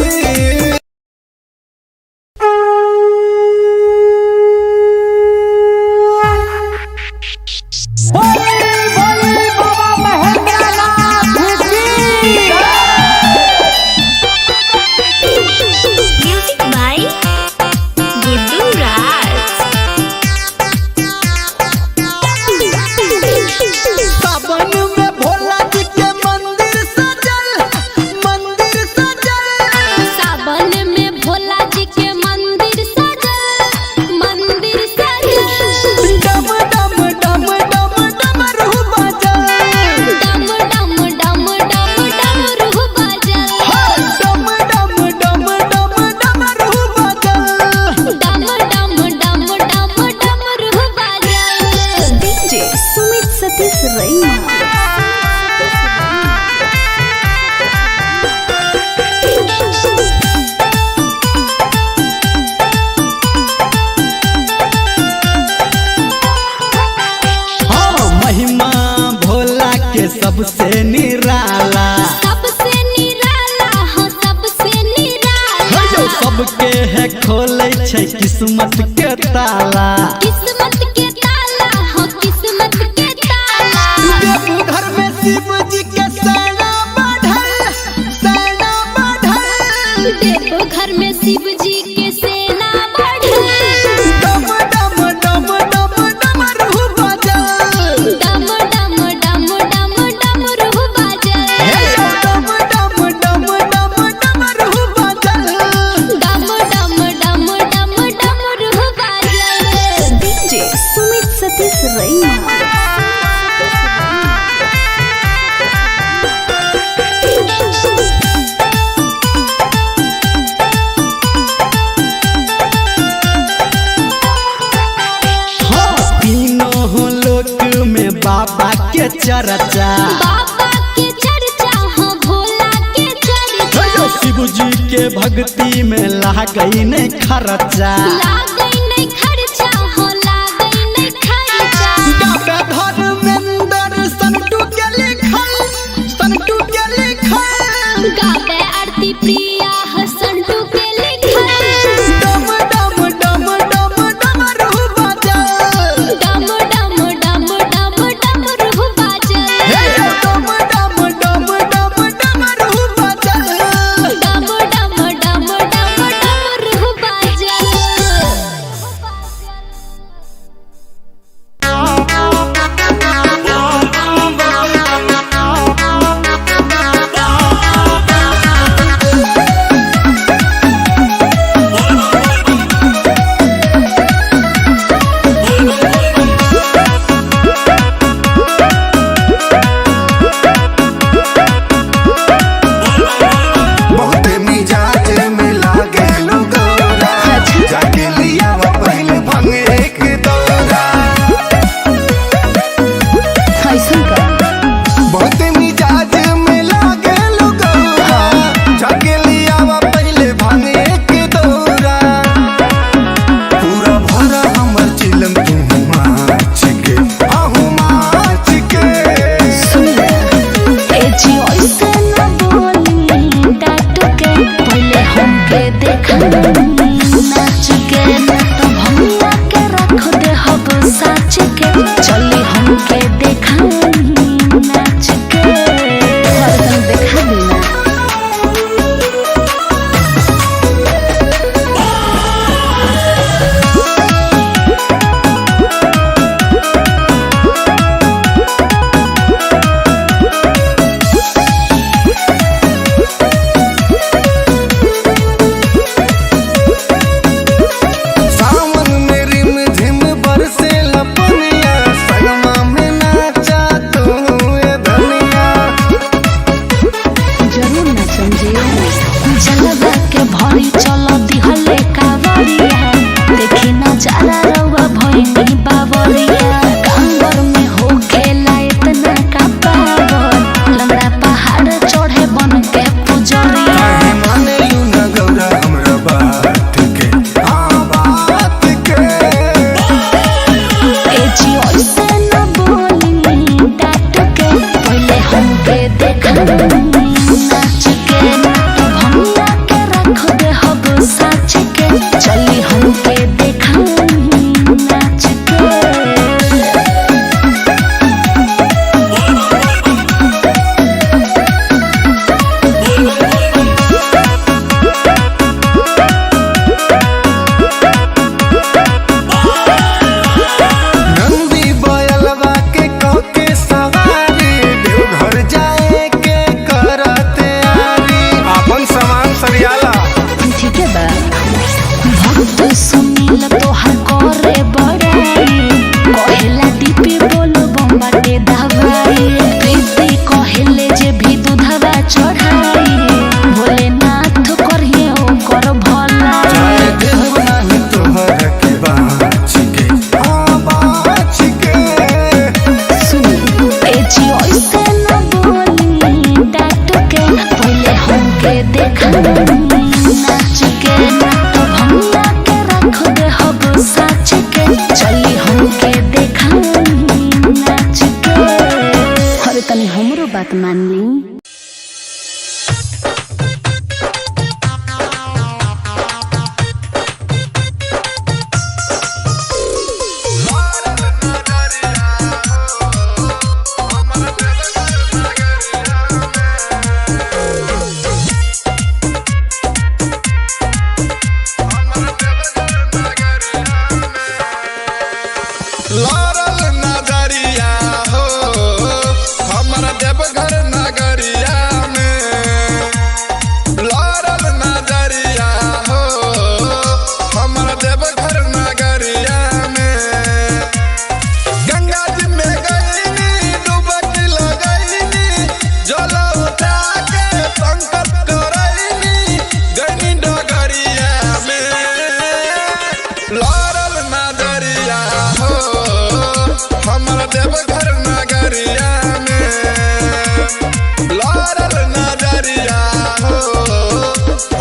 म्यूजिक बाय गुड्डू राज सब सतीश रैना। महिमा भोला के सबसे निराला, सबसे निराला हो सबसे निराला। सबके है खोले छै किस्मत के ताला। किस्मत के ताला हो किस्मत के ताला। देवघर में शिव जी के सेना बढ़ल, सेना बढ़ल। देवघर में शिव जी के सेना बढ़ल। डम डम डम डम डमरू बजल, डम डम डम डम डमरू बजल। डम डम डम डम डमरू बजल। डम डम डम डम डमरू बजल। डीजे सुमित सतीश रैना। तीनों लोक में बाबा के चर्चा। बाबा के चर्चा हो भोला के चर्चा। शिव जी के भक्ति में लागई नहीं खर्चा। लागई नहीं खर्चा हो लागई नहीं खर्चा। गावे धर्मेंद्र संटू के लिखल, संटू के लिखल। गावे आरती प्रिया हो संटू के लिखल। डम डम डम डम डमरू बजल, डम डम डम डम डमरू बजल। डम डम डम डम डमरू बजल। डम डम डम डम डमरू बजल। बहुत मिजाज में लागे लुगौरा, जाके लिया वो पहले भंग एक दौरा। ऐसा का बहुत मिजाज में लागे लुगौरा, जाके लिया वो पहले भंग एक दौरा। पूरा भरा हमर चिलम तू माच के, आहू माच के। सुन ले ए जी ऐसे न बोली डांट के, पहले हमके देखा नाच के, तो भैया के रख दे हब साच के। चली हमके देखा नाच के, हरदम देखा बिना। सावन में रिम झिम बरसे लपनिया, सनमा में नाचा तू ए धनिया। जरूर न समझिए जलवा के भरी चल दिहले कावरिया, देखी नजारा रउआ भइनी बावरिया। कांवर में हो खेला इतना का पावर, लंगड़ा पहाड़ चढ़े बन के पुजरिया। काहे माने लू न गौरा हमरा बात के, हाँ बात के। ए जी ऐसे न बोली डांट के, पहले हमके देखा नाच के, तो भैया के रख दे हब साच के। चली हमके देखा नाच के। नंदी बयलवा के कह के सवारी, देवघर जाए के करते आरी। अपन सामान सरियाला ठीक है बा भक्त सुनील तोहर करे बड़ाई, कहेला डीपी बोलो बम्बाटे दवाई। प्रीति कहेले जे भी दूधवा चढ़ाई, भोलेनाथ करिए ओकर भला। चाहे देव नाही तोहर के बाच के, हाँ बाच के। सुन तनी हमरो बात मान ली। लारल नजरिया हो हमारा देवघर नगरिया में, लारल नजरिया हो हमारा देवघर नगरिया में। गंगा जी में गईनी डुबकी लगईनी, जल उठा के संकट करईनी गईनी डगरिया में। लारल नजरिया हो हमारा देवघर नगरिया में, लारल नजरिया हो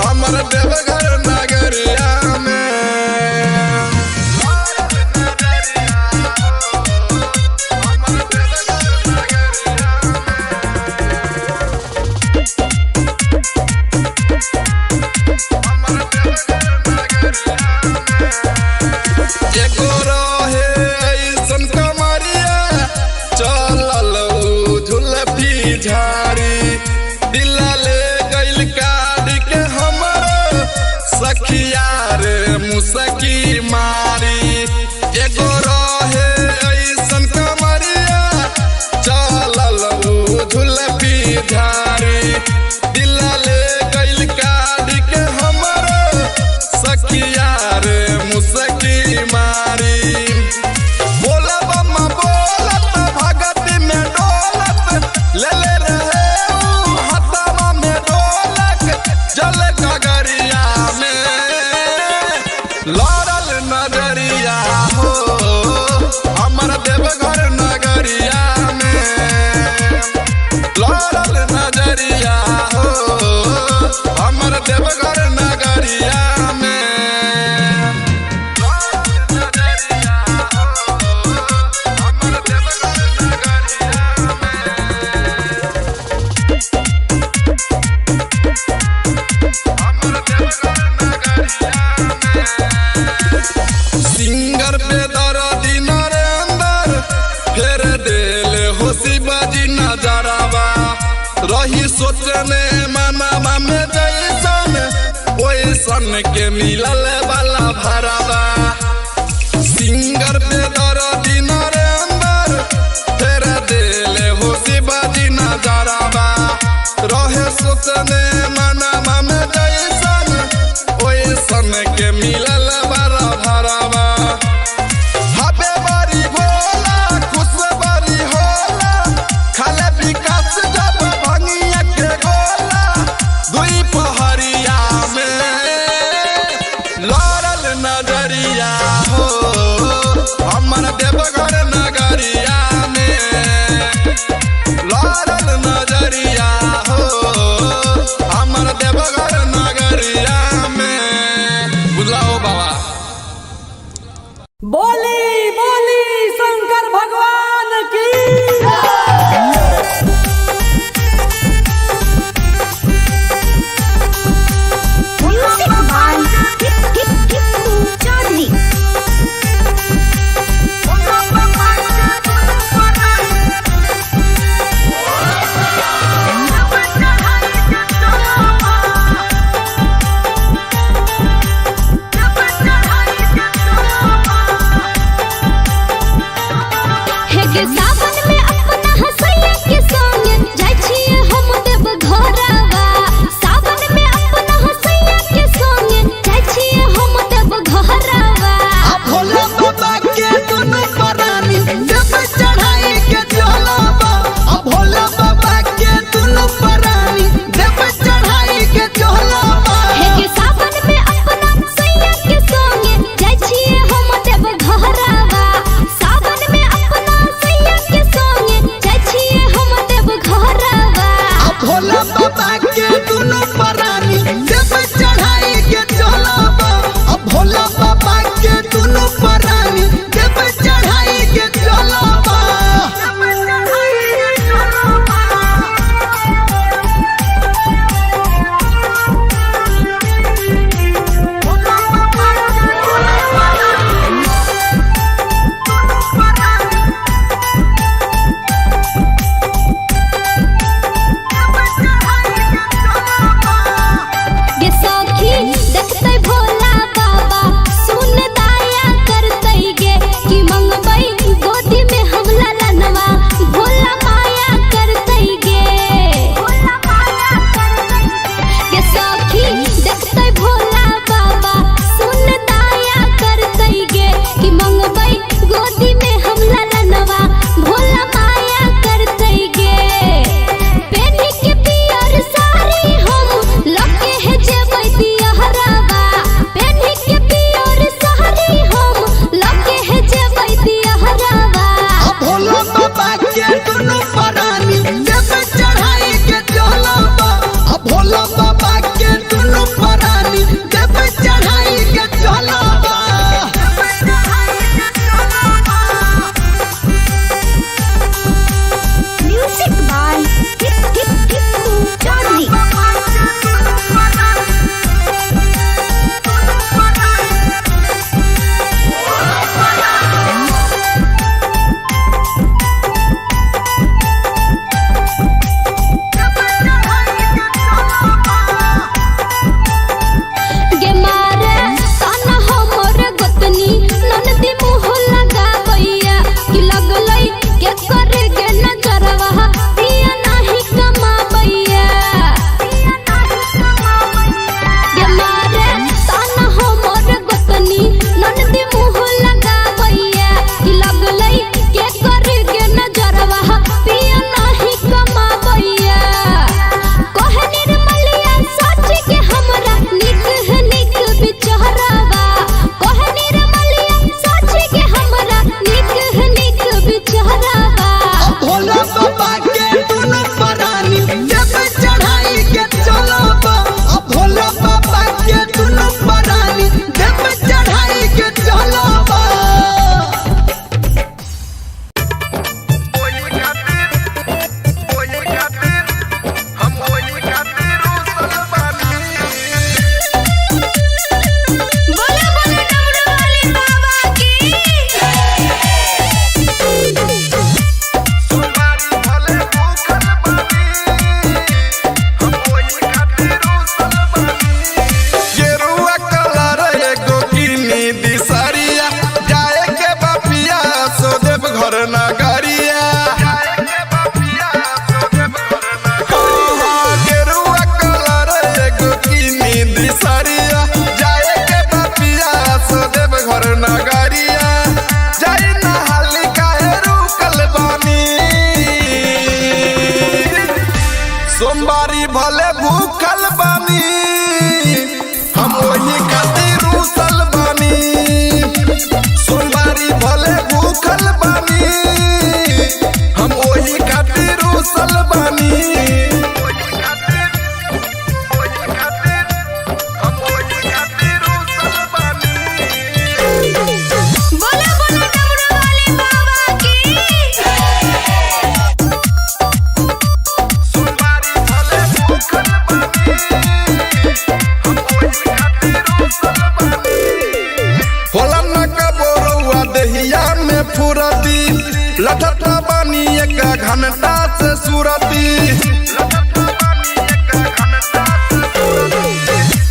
हमारा देवघर नगरिया में। लारल नजरिया हो हमारा देवघर नगरिया में, एगो रहे ऐसन कमरिया चलल झुलफी झाड़ी, दिला ले गइल काढ़ी के हमरो सखिया रे मुसकी मारी। एगो रहे ऐसन कमरिया चलल झुलफी झाड़ी, दिला ले गइल काढ़ी के हमरो सखिया रे मुसकी मारी। बोला बम्मा बोलत भगती में डोलत, ले ले रहे ऊ हथवा में ढोलक जल गगरिया में। लारल नजरिया हो हमारा देवघर नगरिया में, लारल नजरिया हो हमारा देवघर नगरिया में। सिंगर पे दर्दी नरेंदर फेर देले हो शिवाजी नजरवा, रही सोचने मनवा में जैसन ओइसन के मिलल वाला भरवा। सिंगर पे दर्दी नरेंदर फेर देले हो शिवाजी नजरवा, रहे सोचने मनवा में जैसन ओइसन के मिलल वाला भरवा। हबे बारी भोला खुश बारी होला, खाले विकास जब भंगिया के गोला दुई पहरिया में। by Charlie. गे मारे ताना हमर गोतनी ननदी मुँह लगावैया कि लगलै के करे गे नजरवा पिया नाही कमावैया गे मारे ताना हमर गोतनी ननदी मुँह लगावैया कि लगलै के करे गे नजरवा पिया नाही कमावैया कहे निर्मलिया सच के हमरा निक है निक बिचारावा कहे निर्मलिया सच के हमरा निक है निक बिचारावा भोला बाबा के दुनु परानी जब चढ़ाई के चलब भोला बाबा के दुनु परानी जब चढ़ाई के चलब बोले बोले डमरू वाले बाबा की गेरुआ कलर एगो किनी दिसरिया जाए के बापिया सो देव घर नगरिया गेरुआ कलर एगो किनी दिसरिया जाए के बापिया सो देव घर नगरिया जाई नहाली काहे रुकल बानी सोमवारी भले भूखल बानी हम वही खातिर रुसल बानी सोमवारी भले भूखल बानी हम वही खातिर रुसल बानी बोले बोले डमरू वाले बाबा की सोमवारी भले भूखल बानी होला न कबोरुआ दहिया में फुरती लठटा बानी एक घंटा से सुरती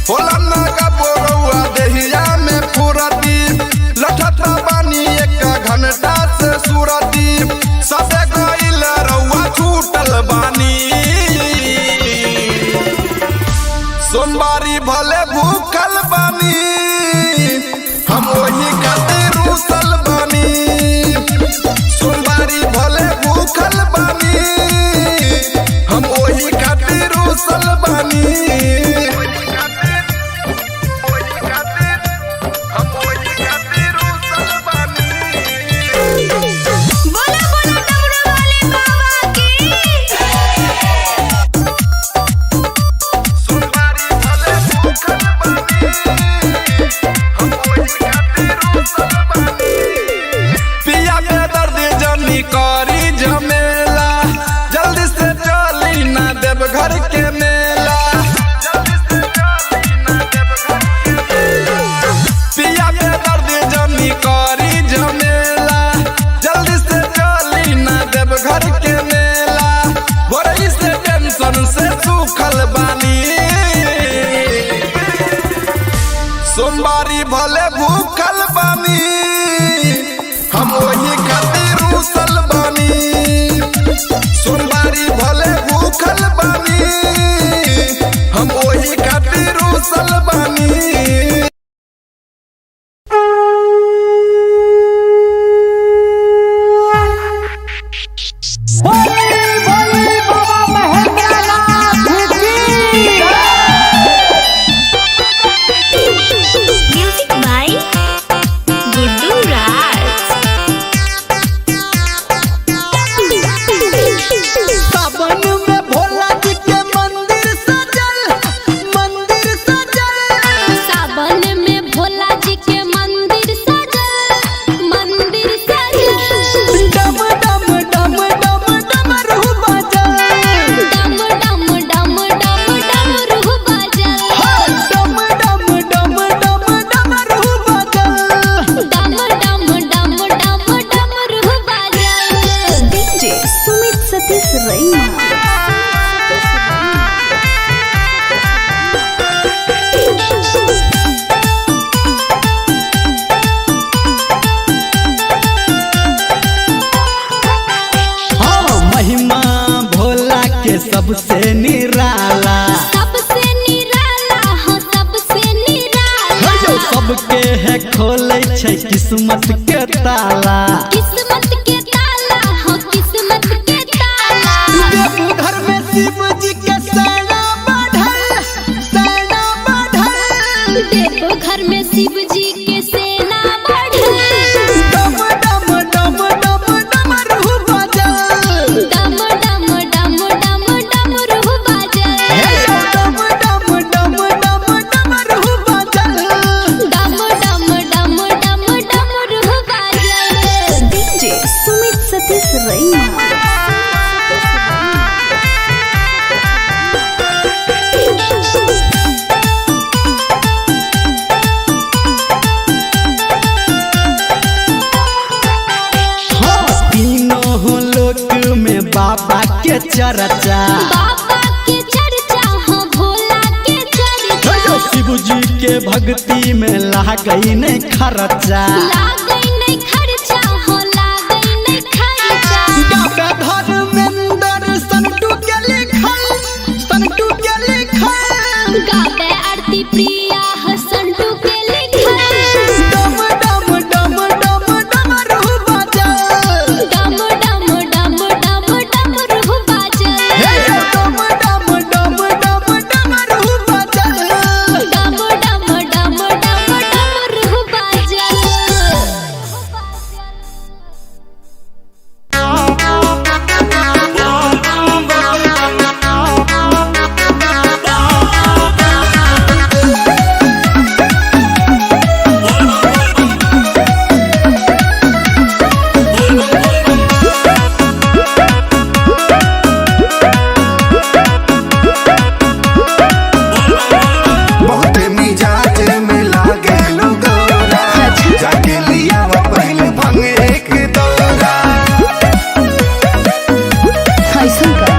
होला न कबोरुआ दहिया में फुरती लठटा बानी एक घंटा से सुरती सबे गइल रउआ छूटल बानी सोमवारी भले भूखल बानी हम वही खातिर रुसल बानी सोमवारी भले भूखल बानी हम वही खातिर रुसल बानी बोले बोले डमरू वाले बाबा की सोमवारी भले भूखल बानी पिया के दर्द जनी करी झमेला जल्दी से चली ना देव घर के मेला पिया के दर्द जनी करी झमेला जल्दी से चली ना देव घर के मेला वही से टेंशन से सूखल बानी सोमवारी भले भूखल बानी हम वही खातिर रुसल बानी सोमवारी भले भूखल बानी हम वही खातिर रुसल बानी म्यूजिक बाय गुड्डू राज सावन में भोला जी रैया। हाँ महिमा भोला के सबसे निराला, सबसे निराला हो सबसे निराला। जो सबके है खोले छै किस्मत के ताला। किस्मत के ताला हो किस्मत के ताला। घर में शिव जी के सेना बढ़ल, सेना बढ़ल। देखो घर में शिव जी के सेना बढ़ल। डम डम डम डम डमरू बजल, डम डम डम डम डमरू बाजल। डम डम डम डम डमरू बजल। डम डम डम डम डमरू बाजल। डीजे सुमित सतीश रैया। हाँ तीनों लोक में बाबा के चर्चा। बाबा के चर्चा हो भोला के चर्चा। जो शिव जी के भक्ति में लागई नहीं खर्चा। लागई नहीं खर्चा हो लागई नहीं खर्चा। गाता धर्मेंद्र संतू के लिखल, संतू के लिखल। गावे आरती प्रिया हो संतू के लिखल। डम डम डम डम डमरू बजल, डम डम डम डम डमरू बाजल। डम डम डम डम डमरू बजल। डम डम डम डम डमरू बाजल। बहुत मिजाज में लागे लोगोरा, जाके लिया वो पहले भंग एक दौरा। ऐसन का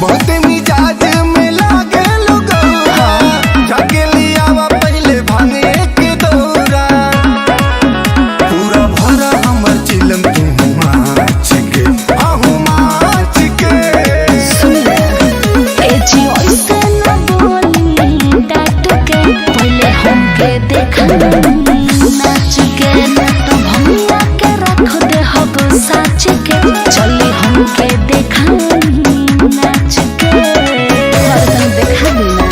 बहुत मिजाज में लागे लोगोरा, जाके लिया वो पहले भंग एक दौरा। पूरा भरा हमर चिलम तू माच के, आहू माच के। ए जी ऐसे न बोली डांट के, पहले हमके देखा नाच के। तो भैया के रख दे हब साच के, चली हमके देखा नाच के। हरदम देखा बिना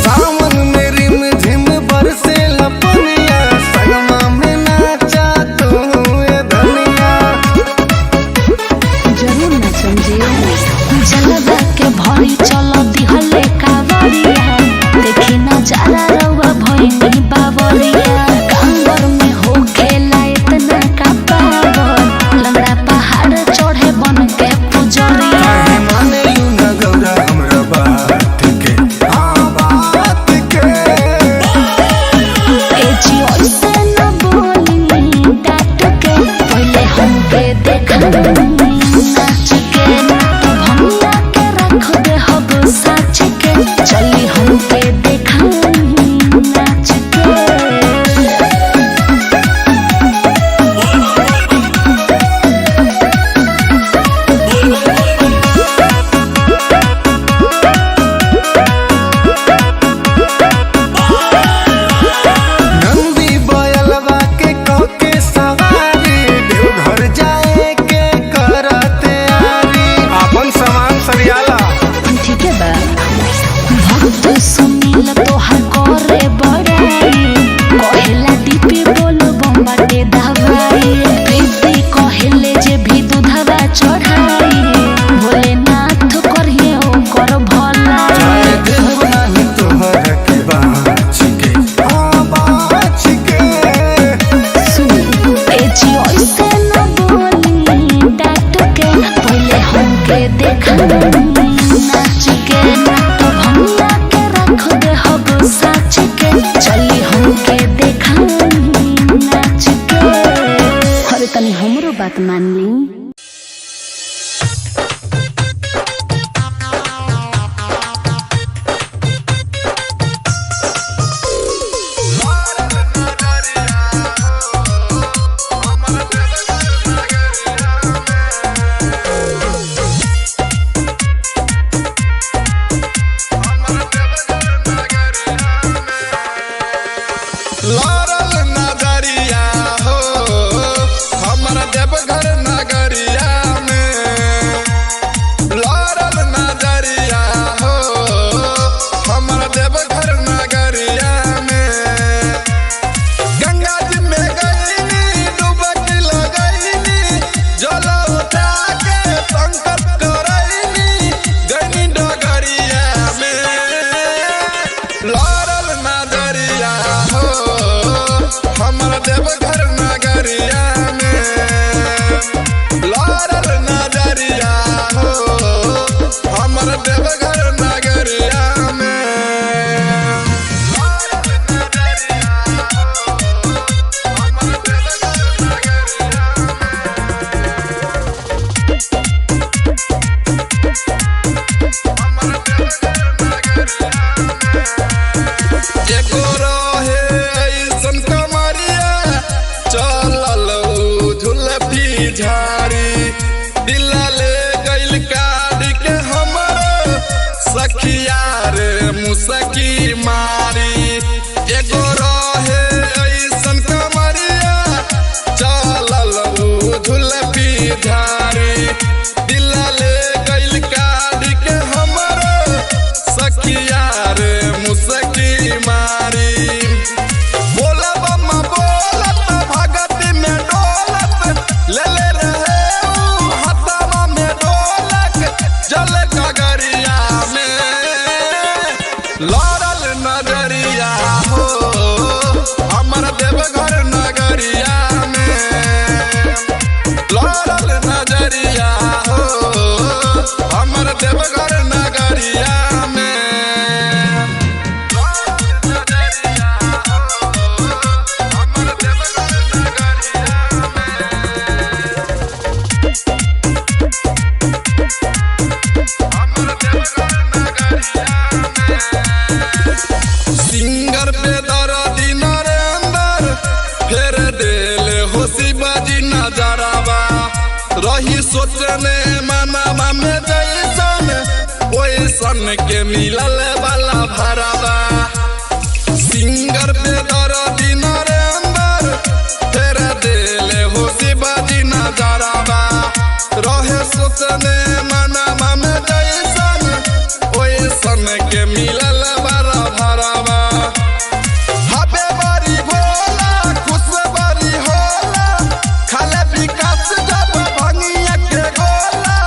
सावन में रिम झिम बरसे लपनिया, संगमा में नाचा तू ये धनिया। जरूर न समझिए। जलवा के भरी चलो दिहले कावरिया, देखी नजारा रउआ भइनी बावरिया। कांवर में हो खेला इतना का पावर, लंगड़ा पहाड़ चढ़े बन के पुजरिया। काहे माने यू न गौरा हमरा बात के, हाँ बात के। ए जी ऐसे न बोली डांट के, पहले हमके देखा नाच के। तो भैया के रख दे हब साच के, चली हमके देखा नाच के। नंदी बयलवा के कह के सवारी, देवघर जाए के करते आरी। अपन सामान सरियाला ठीक है बा। भक्त सुनील तोहार करे बड़ाई, कहेला दीपी बोल बम्बाटे दवाई। प्रीति कहेले जे भी दूधवा चढ़ाई, भोलेनाथ करिए ओकर भला। चाहे देव नाही तोहर के बाच के, हाँ बाच के। सुनी बात मान ली। लारल नजरिया हो हमर देवघर नगरिया में, लारल नजरिया हो हमर देवघर नगरिया में। गंगा जी में गईनी डुबकी लगईनी, जल उठा के संकट करईनी गईनी डगरिया में। लारल नजरिया हो हमर देवघर नगरिया में, लारल नजरिया हो हमर देवघर नगरिया में। लारल नजरिया हो हमर देवघर नगरिया एगो रहे ऐसन कमरिया चलल झुलफी झाड़ी, दिला ले गइल काढ़ी के हमर सखिया रे मुसकी मारी। एगो रहे ऐसन कमरिया चलल झुलफी झाड़ी, दिला ले गइल काढ़ी के हमर सखिया रे मुसकी मारी। बोला बम्मा बोलत भगती में डोलत, ले ले रहे ऊ हथवा में ढोलक जल गगरिया में। लारल नजरिया हो हमर देवघर नगरिया में, लारल नजरिया हो हमर देवघर नगरिया में। सिंगर पे दर्दी नरेंदर फेर देले हो शिवाजी नजरवा, रही सोचने मनवा में जैसन ओइसन के मिलल वाला भरवा। सिंगर पे दर्दी नरेंदर फेर देले हो शिवाजी नजरवा, रहे सोचने मनवा में जैसन ओइसन के मिलल वाला भरवा। हबे बारी भोला खुश बारी होला, खाले विकास जब भंगिया के गोला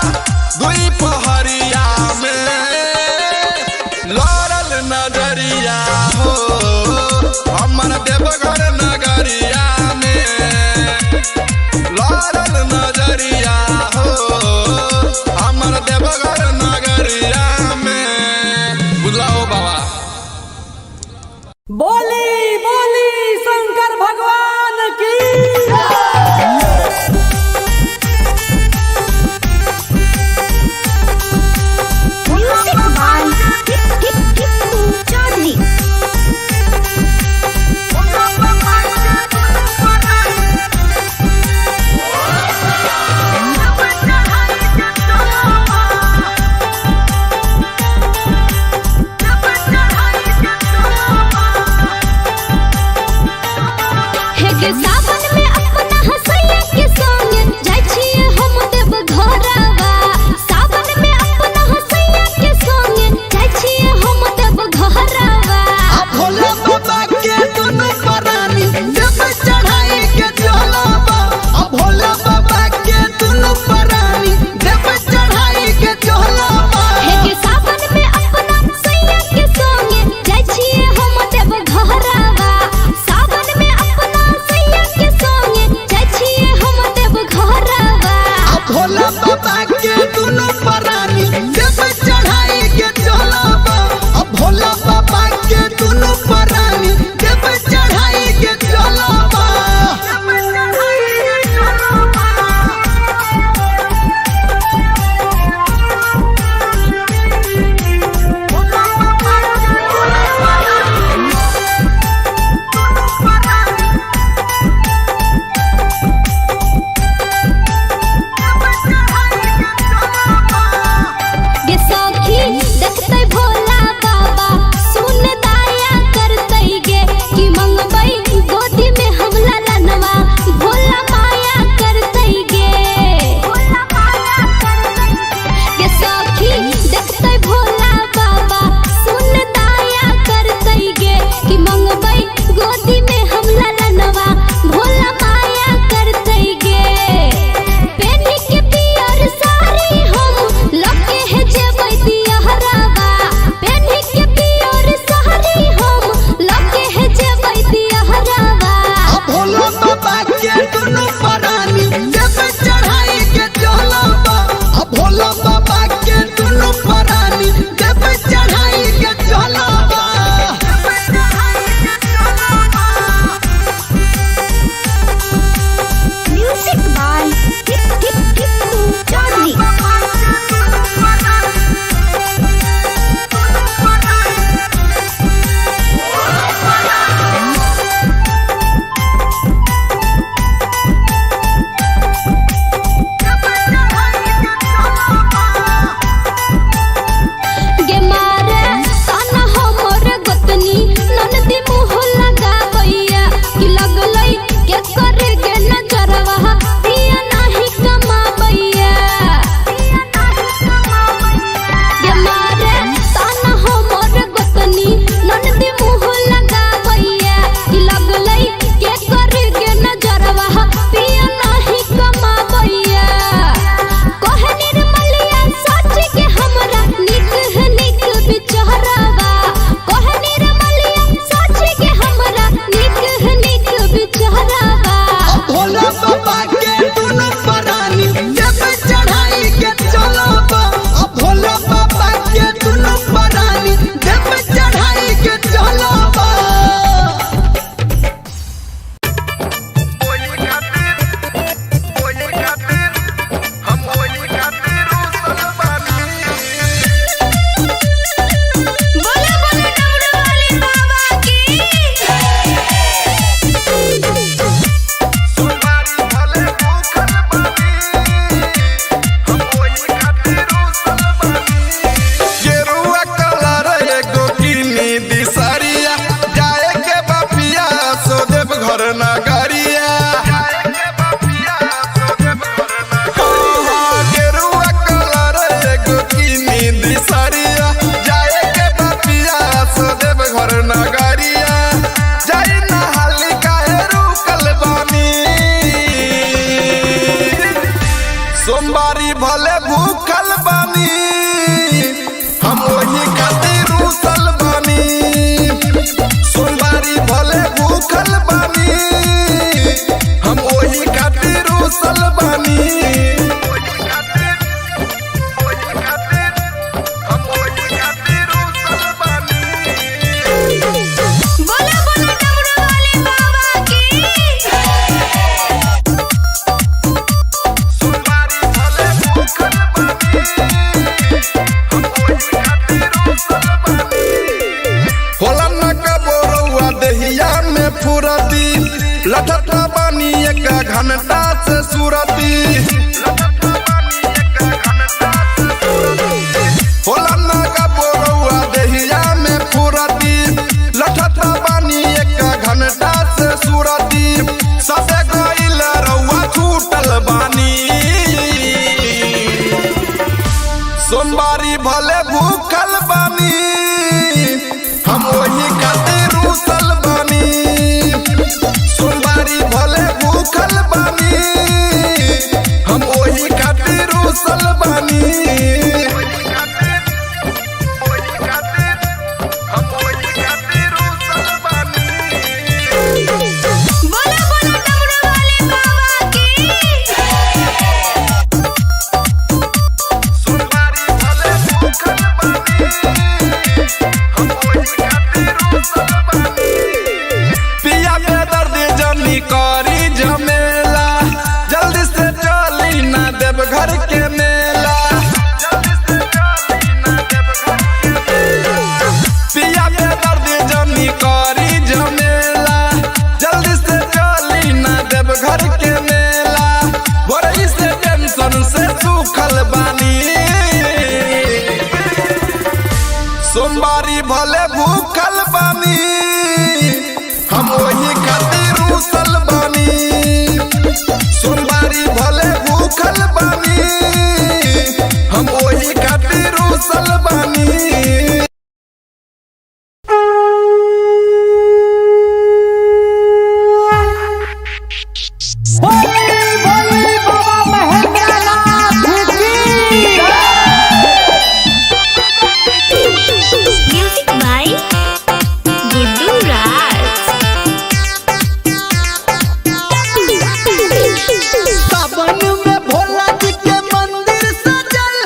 दुई पहरिया में। लारल नजरिया हो हमर देवघर नगरिया में, लारल नजरिया हो हमर देवघर नगरिया में। बुलाओ बाबा। बोली बोली शंकर भगवान की। Music by Chaudhary. सोमवारी भले भूखल बानी हम वही खातिर रूसल बानी सोमवारी भले भूखल बानी हम वही खातिर रूसल बानी बोला बोला डमरू वाले बाबा की सोमवारी भले भूखल बानी होला न कबोरुआ दहिया में फुरती लठता बानी एक घंटा से सुरती होला न कबोरुआ दहिया में फुरती लठता बानी एक घंटा से सुरती सबे गइल रउआ छूटल बानी सोमवारी भले भूखल बानी हम वही खातिर रूसल बानी सोमवारी भले भूखल बानी हम वही खातिर रूसल बानी बोला बोला डमरू वाले बाबा की पिया पे दर्द जनी करी झमेला जल्दी से चली ना देव घर के मेला पिया पे दर्द जनी करी झमेला जल्दी से चली ना देव घर के मेला बड़ी से टेंशन से सूखल बानी सोमवारी भले भूखल बानी हम वही खातिर रूसल बानी सोमवारी भले भूखल बानी हम वही खातिर रूसल बानी बोली बाबा महेंद्रनाथ की म्यूजिक बाय गुड्डू राज सावन में भोला जी के मंदिर सजल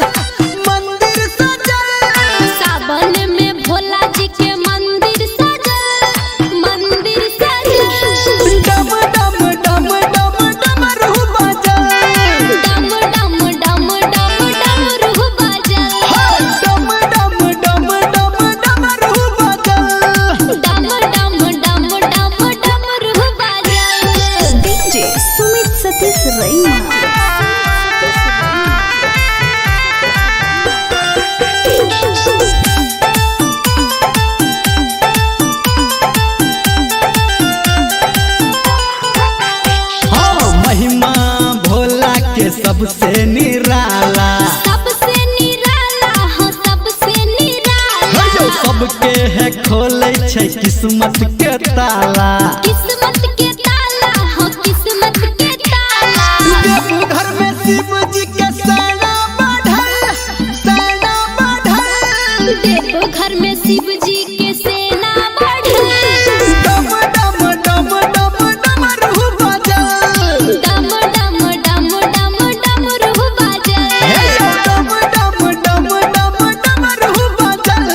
सावन में भोला जी के मंदिर सजल डम डम डम डम डमरू बजल डम डम डम डम डमरू बजल डम डम डम डम डमरू बजल डम डम डम डम डमरू बजल डीजे सुमित सतीश रैना हाँ महिमा भोला के सबसे निराला सबसे निराला हो सबसे निराला जो सबके है खोले छै किस्मत के ताला किस्मत के ताला हो किस्मत के ताला देवघर में शिव जी के सेना बढ़ल देखो घर में शिव जी के सेना बढ़ल डम डम डम डम डमरू बजल डम डम डम डम डमरू बजल डम डम डम डम डमरू बजल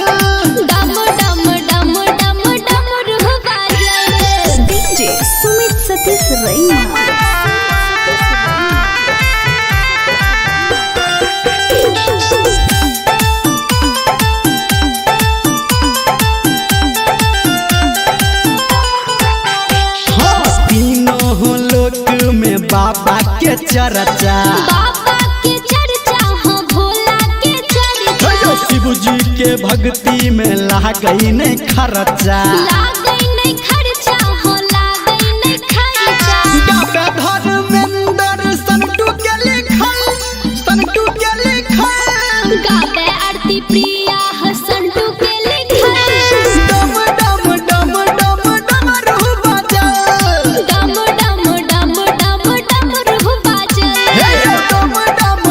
डम डम डम डम डमरू बजल डीजे सुमित सतीश रैना हाँ तीनों लोक में बाबा के चर्चा बाबा के चर्चा हो भोला के चर्चा जो शिव जी के भक्ति में लागई नहीं खर्चा लागई नहीं खर्चा हो लागई नहीं खर्चा डॉक्टर धर्मेंद्र संतू के लिखल गावे आरती प्रिया हसंटू के लिखल डम डम डम डम डमरू बजल डम डम डम डम डमरू बजल डम डम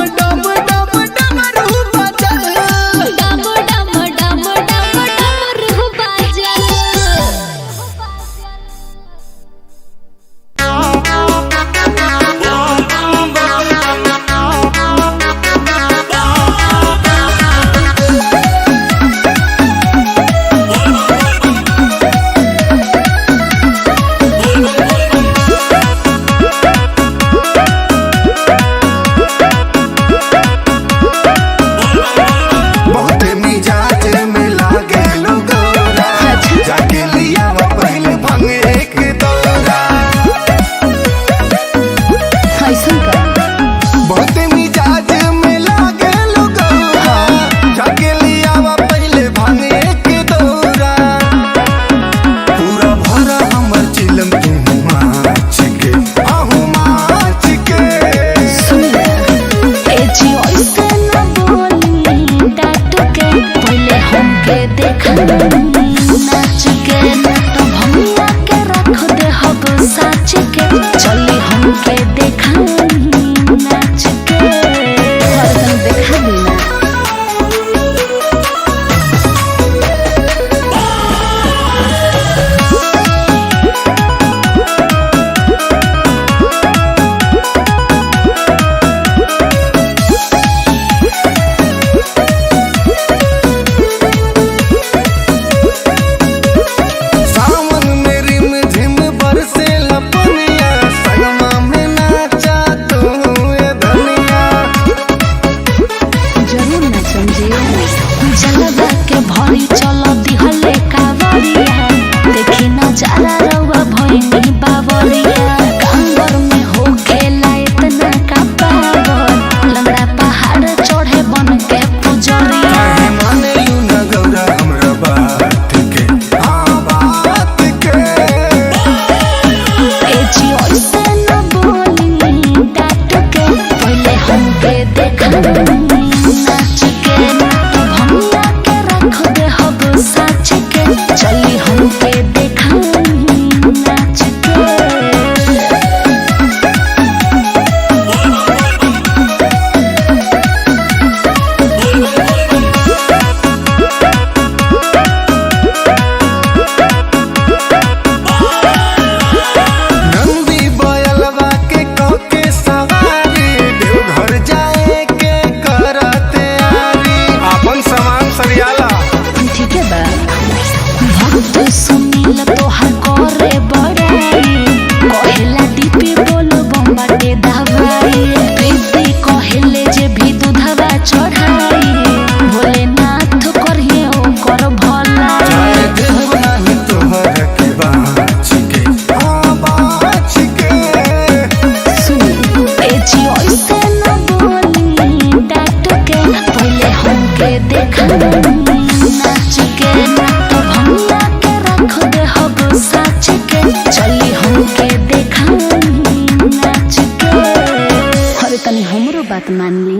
बात मान ली।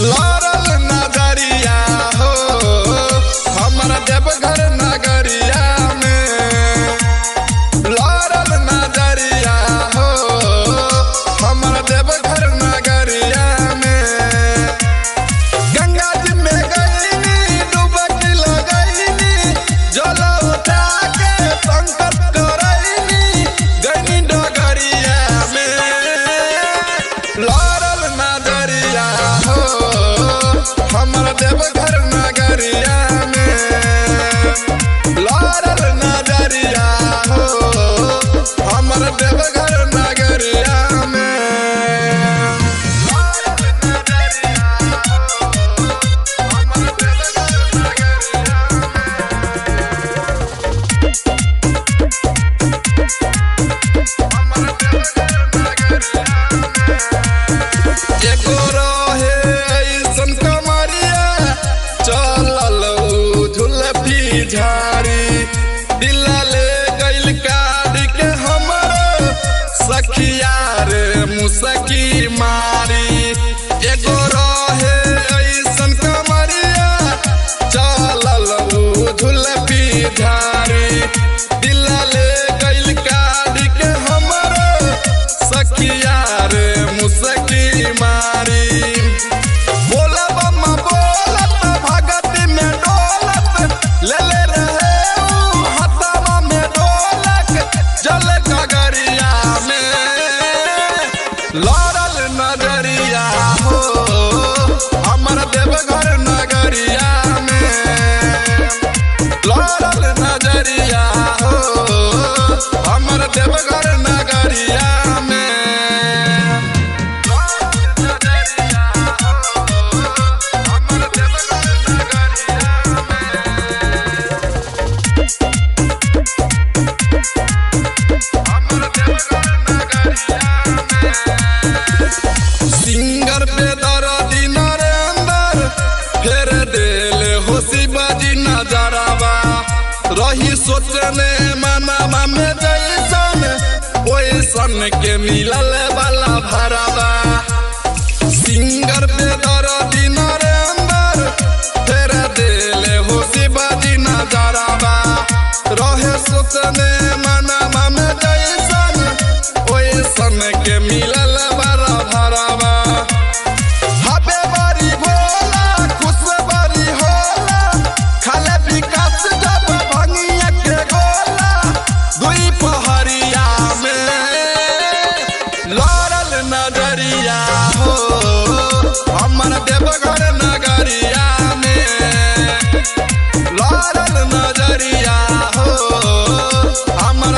लारल नजरिया हो हमारा देवघर नगरिया में, लारल नजरिया हो हमारा देवघर नगरिया में। गंगा जी में गईनी डुबकी लगईनी, जल उठा के संकट करईनी गईनी डगरिया में। लारल नजरिया हो हमारा देवघर नगरिया में, लारल नजरिया हो हमारा देवघर नगरिया में। लारल नजरिया हो हमारा देवघर नगरिया एगो रहे ऐसन कमरिया चलल झुलफी झाड़ी, दिला ले गइल काढ़ी के हमर सखिया रे मुसकी मारी। एगो रहे ऐसन कमरिया चलल झुलफी झाड़ी, दिला ले गइल काढ़ी के हमर सखिया रे मुसकी मारी। बोला बम्मा बोलत भगती में डोलत, ले ले रहे ऊ हथवा में ढोलक जल गगरिया में। लारल नजरिया हो हमारा देवघर नगरिया में, लारल नजरिया हो हमारा देवघर नगरिया में। सिंगर पे दर्दी नरेंदर फेर देले हो शिवाजी नजरवा, रही सोचने मनवा में जैसन ओइसन के मिलल वाला भरवा। सिंगर पे दर्दी नरेंदर फेर देले हो शिवाजी नजरवा, रहे सोचने मनवा में जैसन ओइसन के मिलल वाला भरवा। हबे बारी भोला खुश बारी होला, खाले विकास जब भंगिया के गोला दुई पहरिया में। लारल नजरिया हो हमारा देवघर नगरिया में, लारल नजरिया हो हमारा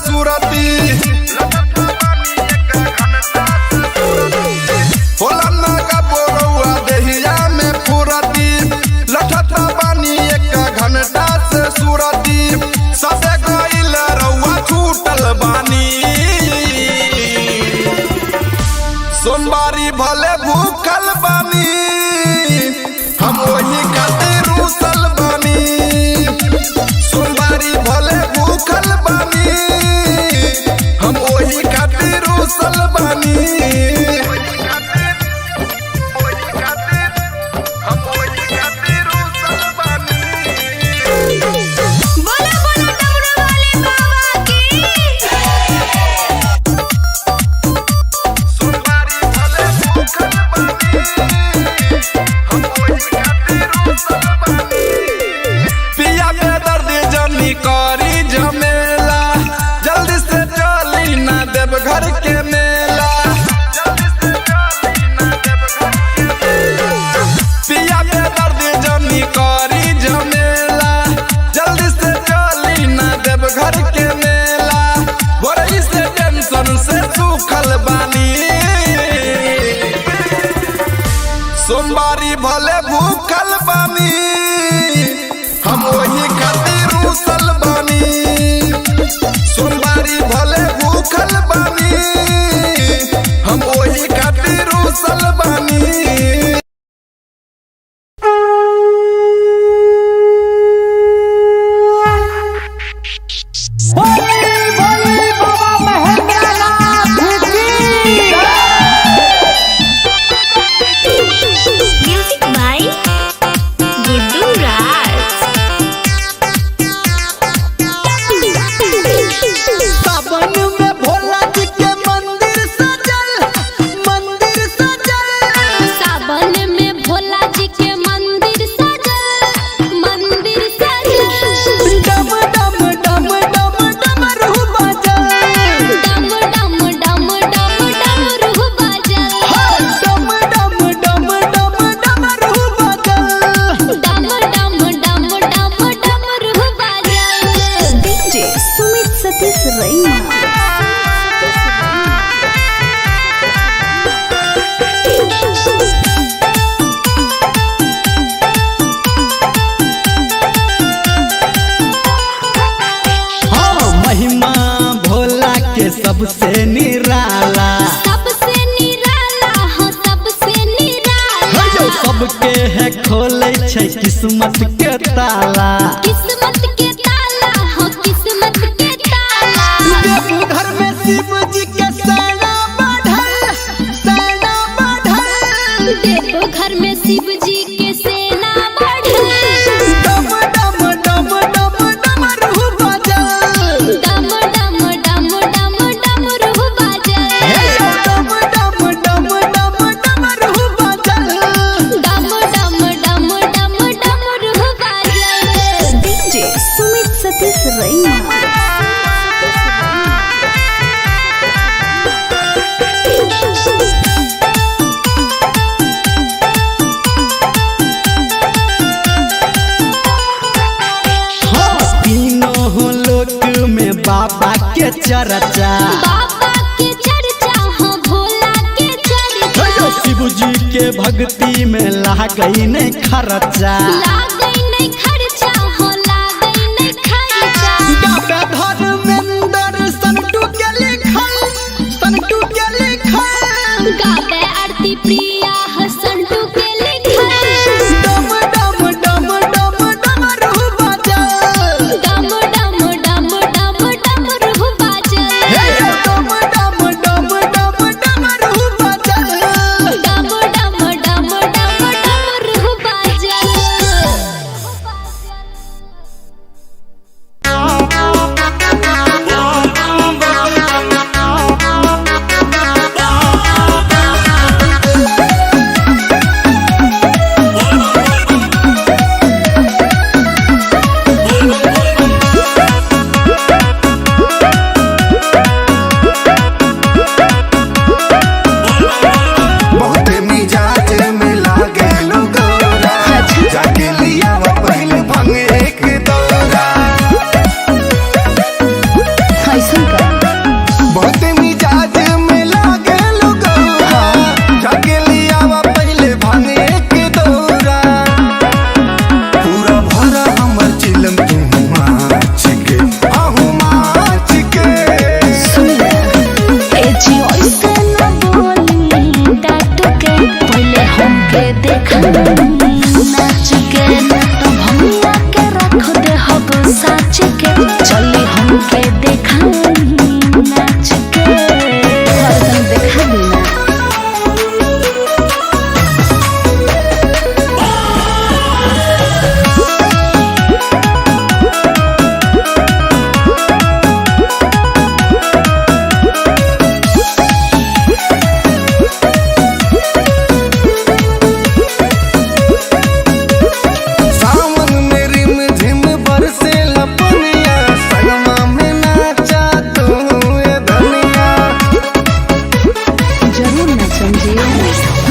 सूरती होला नागा बोरौआ देहिया में फुरती लठता बानी एक घंटा से सूरती सबे गइल रउआ छूटल बानी सोमवारी भले भूखल बानी हम वही खातिर रूसल बानी सोमवारी भले भूखल बानी हम वही खातिर रूसल बानी बोला बोला डमरू वाले बाबा की सोमवारी भले भूखल बानी हम वही खातिर रूसल बानी पिया पे दर्द जनी करी झमेला जल्दी से चली ना देव घर के मेला पिया पे दर्द जनी करी झमेला जल्दी से चली ना देव घर के मेला गोरई से टेंशन से सूखल बानी सोमवारी भले भूखल बानी हम वही खातिर रूसल बानी सोमवारी भले भूखल बानी हम वही खातिर रूसल बानी बोली बोली बाबा महेंद्रनाथ की म्यूजिक बाय गुड्डू राज सावन में भोला जी के मंदिर सजल सावन में भोला जी के मंदिर सजल डम डम डम डम डमरू बजल डम डम डम डम डमरू बजल डम डम डम डम डमरू बजल डम डम डम डम डमरू बजल डीजे सुमित सतीश रैना हाँ महिमा भोला के सबसे निराला सबसे निराला हो सबसे निराला जो सबके है खोले छै किस्मत के ताला किस्मत के ताला हो किस्मत के ताला देवघर में शिव जी के सेना बढ़ल देखो घर में शिव जी के सेना बढ़ल डम डम डम डम डमरू बजल डम डम डम डम डमरू बजल डम डम डम डम डमरू बजल डम डम डम डम डमरू बजल डीजे सुमित सतीश रैना हाँ तीनों लोक में बाबा के चर्चा बाबा के चर्चा हो भोला के चर्चा जो शिव जी के भक्ति में लागई नहीं खर्चा लागई नहीं खर्चा हो लागई नहीं खर्चा गाता धर्मेंद्र संतू के लिखल गावे आरती प्रिया हसंटू के लिखल डम डम डम डम डमरू बजल डम डम डम डम डमरू बजल डम डम डम डम डमरू बजल डम डम डम डम डमरू बजल दिखाई नाच के हरदम देखा देना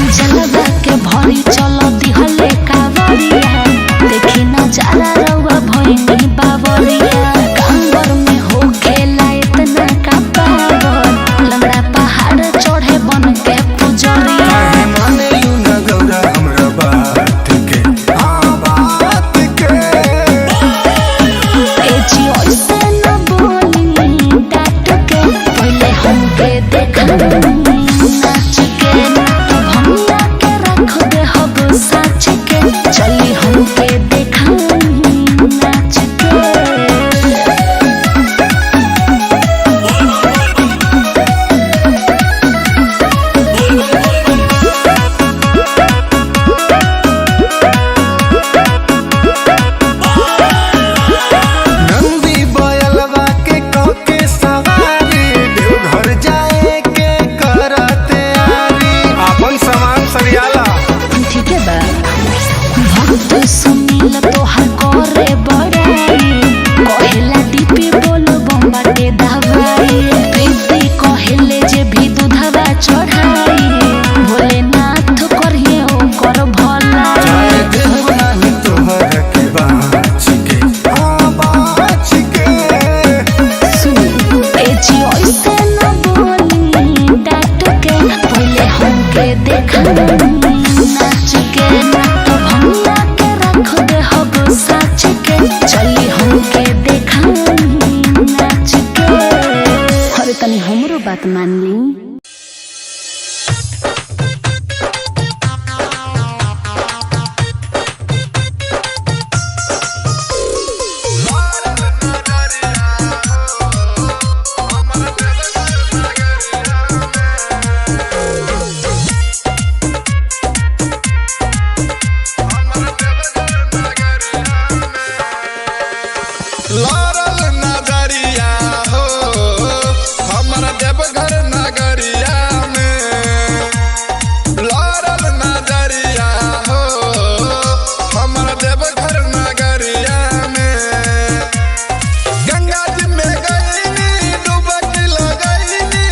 भरी चलो दिहले कावरिया देखी नजारा रउआ भइनी बावरिया कांवर में हो खेला इतना का पावन लंगड़ा पहाड़ चढ़े बन के पुजरिया माने यू न गौरा हमरा बात के बात के ए जी ओइसे न बोली डाट के पहले हमके देखा नाच के तो भंगिया के रख दे हब साच के चली हमके देखा नाच के नंदी बयलवा के कके सवारी देवघर जाए के करते आरी अपन सामान सरियाला ठीक है बा भक्त सुनील तोहार करे बड़ाई कहेला दीपी बोल बम्बाटे दवाई प्रीति कहेले जे भी दूधवा चढ़ाई भोलेनाथ करिए ओकर भला चाहे देव नाही तोहर के बाच के बाच के सुन ए जी ओइसे न बोली डाट के पहले हमके देखा नाच के तो भंगिया के रख दे हब साच के चली हमके देखा नाच के अरे तनी हमरो बात मान ली लारल नजरिया हो हमर देवघर नगरिया में लारल नजरिया हो हमर देवघर नगरिया में गंगा जी में गईनी डुबकी लगईनी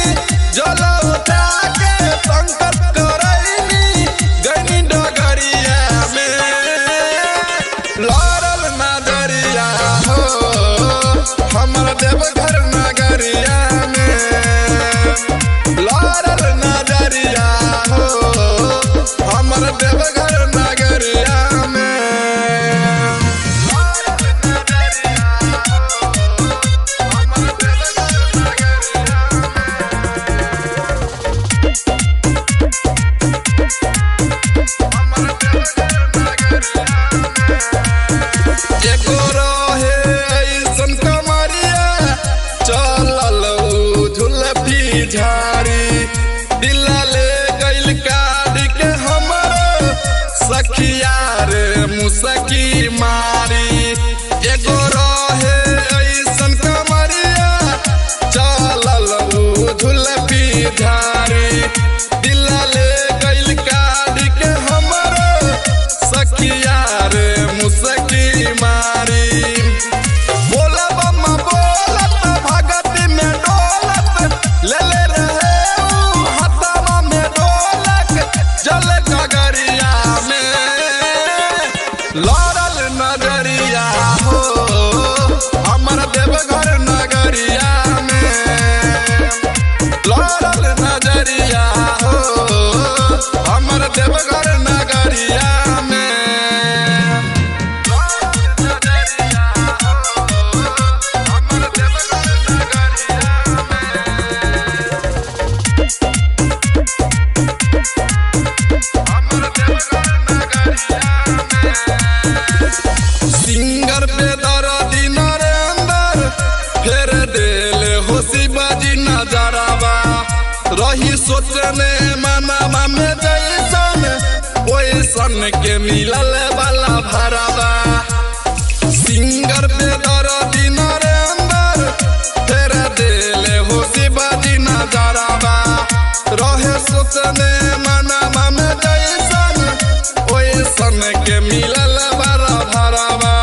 जल उठा के संकट करईनी गईनी डगरिया में लारल नजरिया हो हमर देवघर नगरिया में लारल नजरिया हो हमर देवघर नगरिया में लारल नजरिया हो हमर देवघर नगरिया एगो रहे ऐसन कमरिया चलल झुलफी झाड़ी दिला ले गइल काढ़ के हमर सखिया रे मुसकी मारी एगो रहे ऐसन कमरिया चलल झुलफी झाड़ी दिला ले गइल काढ़ के हमर सखिया रे मुसकी मारी बोला बम्मा बोलत भगत में डोलत ले ले रहे ऊ हथवा में ढोलक जल गगरिया में लारल नजरिया हो हमर देवघर नगरिया में लारल नजरिया हो रही सोचने मनवा में जैसन ओइसन के मिलल वाला भरावा सिंगर पे दर्दी नरेंद्र फिर दिले हो शिवाजी नजरावा रहे सोचने मनवा में जैसन ओइसन के मिलल वाला भरावा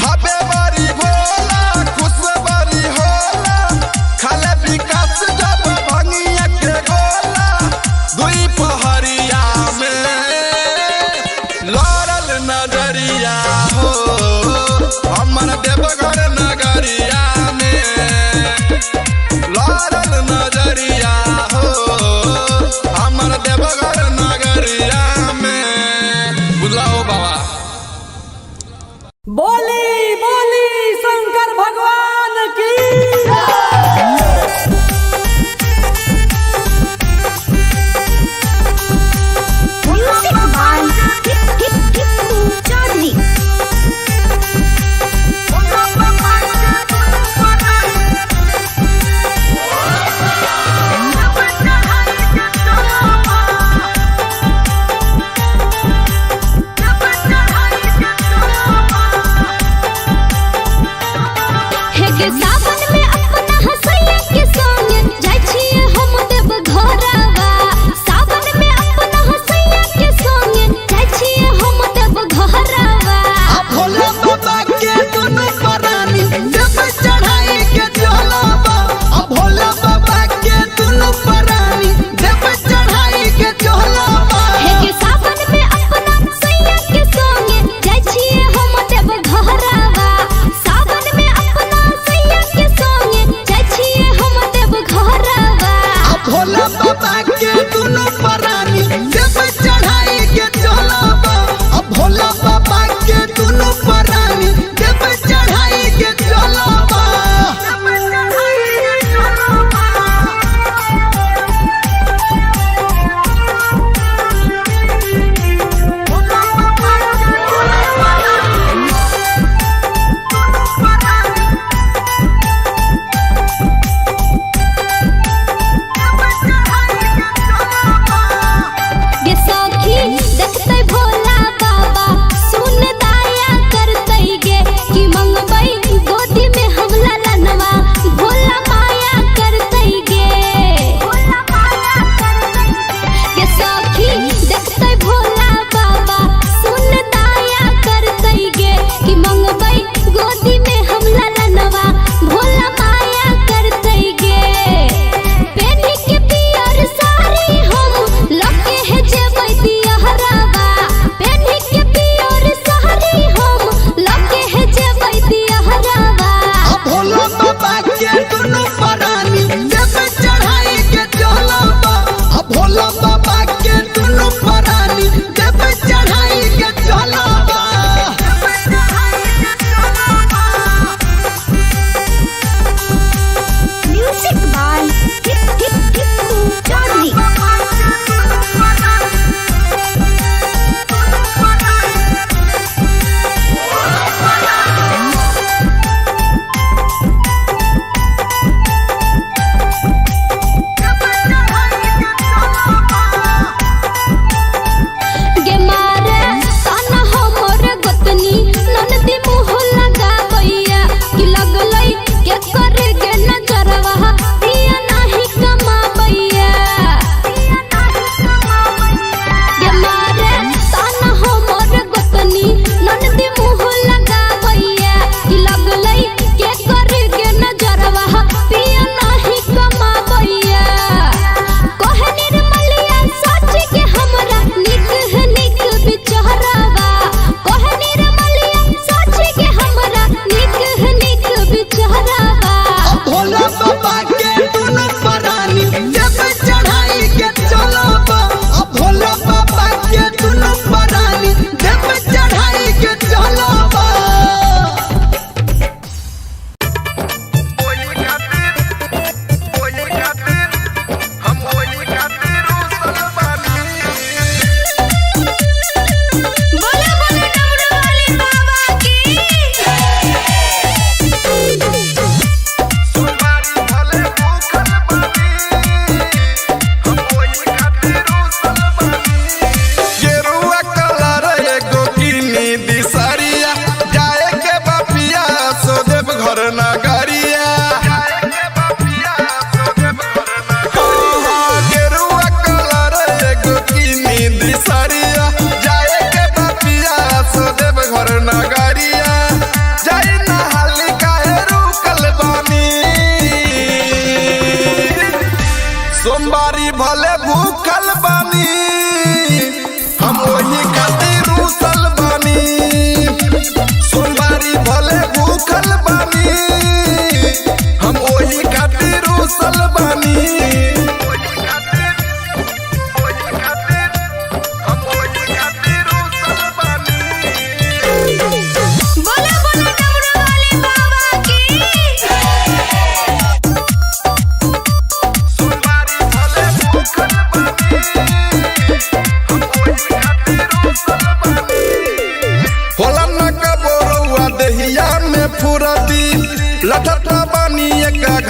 हबे बारी भोला खुश बारी होला खाले विकास जब भंगिया के गोला दुई पहरिया में लड़ल नजरिया हो हमर देवघर नगरिया में लड़ल नजरिया हो हमर देवघर नगरिया में बुलाओ बाबा बोली बोली शंकर भगवान की म्यूजिक बाय चौधरी हे के सावन में अपना हसैया के संग जाय छिए हम देव घरवा सावन में अपना हसैया के संग जाय छिए हम देव घरवा भोला बाबा के दुनु परानी जब चढ़ाई के चलबा भोला बाबा के दुनु परानी जब चढ़ाई के चलबा हे के सावन में अपना हसैया के संग जाय छिए हम देव घरवा सावन में अपना हसैया के संग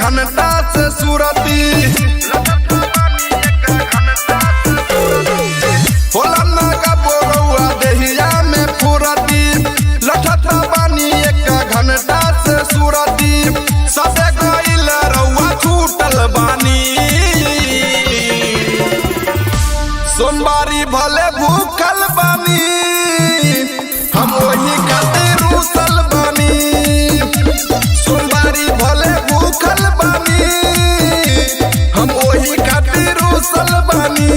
घंटा से सूरती होला नागा बोरौआ देहिया में फुरती लठता बानी एक घंटा से सूरती सबे गइल रउआ छूटल बानी सोमवारी भले भूखल बानी हम वही खातिर रूसल बानी सोमवारी भले भूखल बानी हम वही खातिर रूसल बानी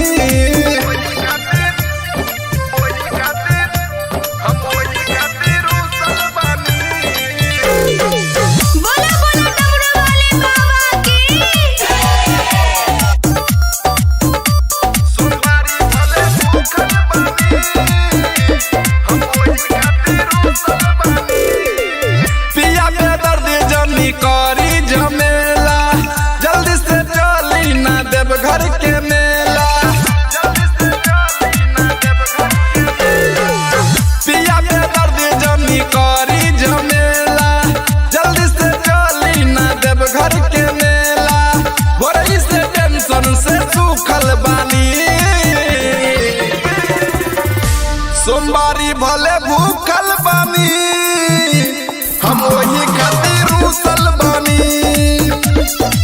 बोला बोला डमरू वाले बाबा की पिया पे दर्द जनी करी झमेला जल्दी से चली ना देव घर के मेला पिया पे दर्द जनी करी झमेला जल्दी से चली ना देव घर के मेला बोरई से टेंशन से सूखल बानी सोमवारी भले भूखल बानी हम वही खातिर रूसल बानी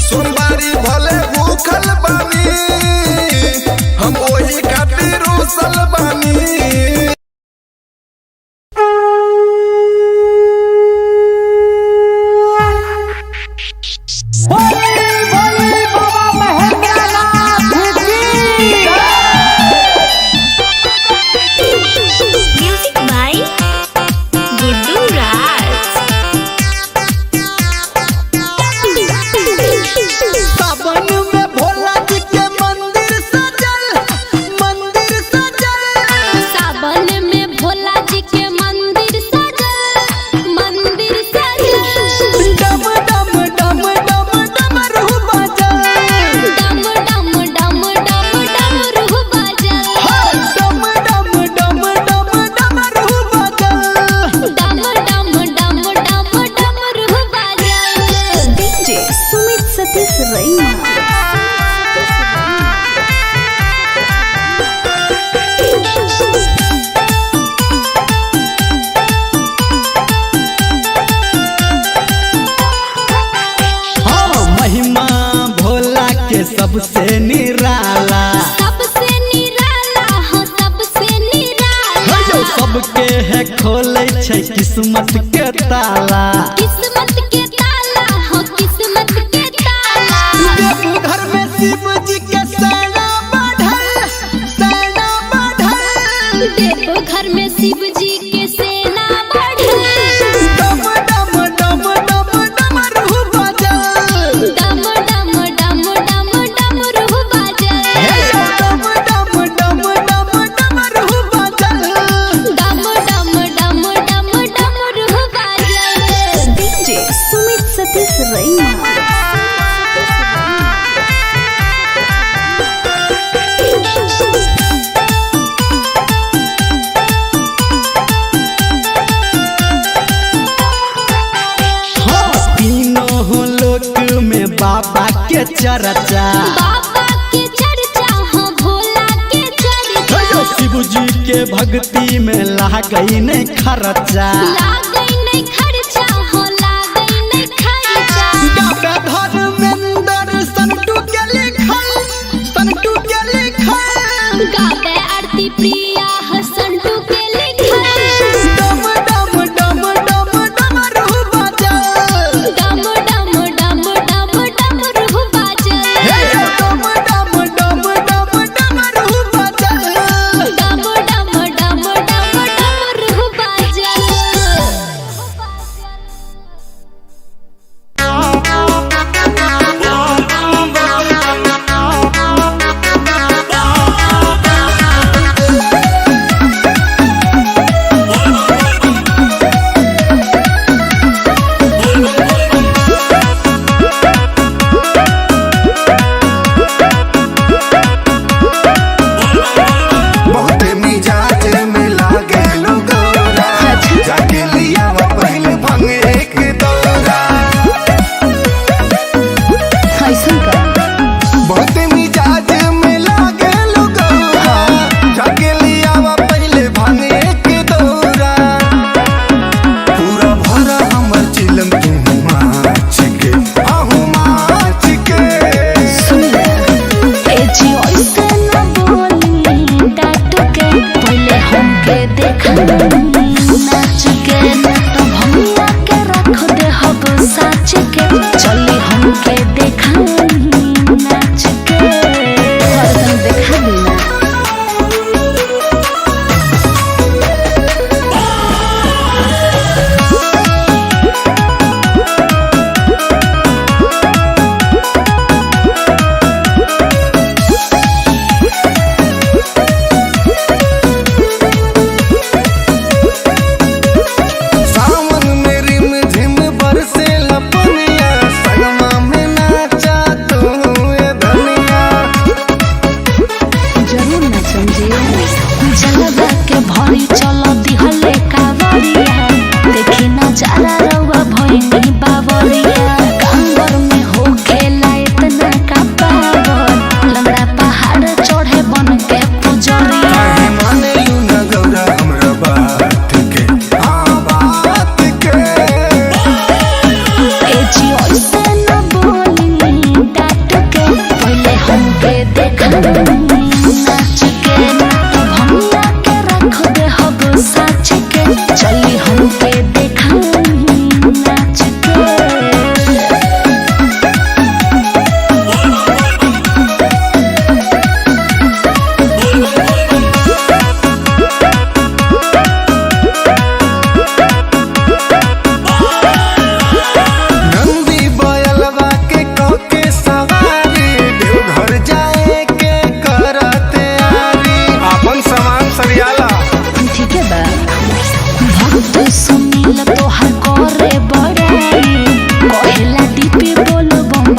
सोमवारी भले भूखल बानी हम वही खातिर रूसल बानी बोली बोली बाबा महेंद्रनाथ की म्यूजिक बाय गुड्डू राज सावन में भोला जी के मंदिर सजल सावन में भोला जी के मंदिर सजल डम डम डम डम डमरू बजल डम डम डम डम डमरू बजल डम डम डम डम डमरू बजल डम डम डम डम डमरू बजल डीजे सुमित सतीश रैना हाँ महिमा भोला के सबसे निराला सबसे निराला हो सबसे निराला जो सबके है खोले छै किस्मत के ताला किस्मत के ताला हो किस्मत के ताला देवघर में शिव जी के सेना बढ़ल देखो घर में शिव जी के सेना बढ़ल डम डम डम डम डमरू बजल डम डम डम डम डमरू बजल डम डम डम डम डमरू बजल डम डम डम डम डमरू बजल डीजे सुमित सतीश रैना हाँ तीनों लोक में बाबा के चर्चा बाबा के चर्चा हो भोला के चर्चा जो शिव जी के भक्ति में लागई नहीं खर्चा लागई नहीं खर्चा हो लागई नहीं खर्चा गाता धर्मेंद्र संतू के लिखल गावे आरती प्रिया हसंटू के लिखल डम डम डम डम डमरू बजल डम डम डम डम डमरू बजल डम डम डम डम डमरू बजल डम डम डम डम डमरू बजल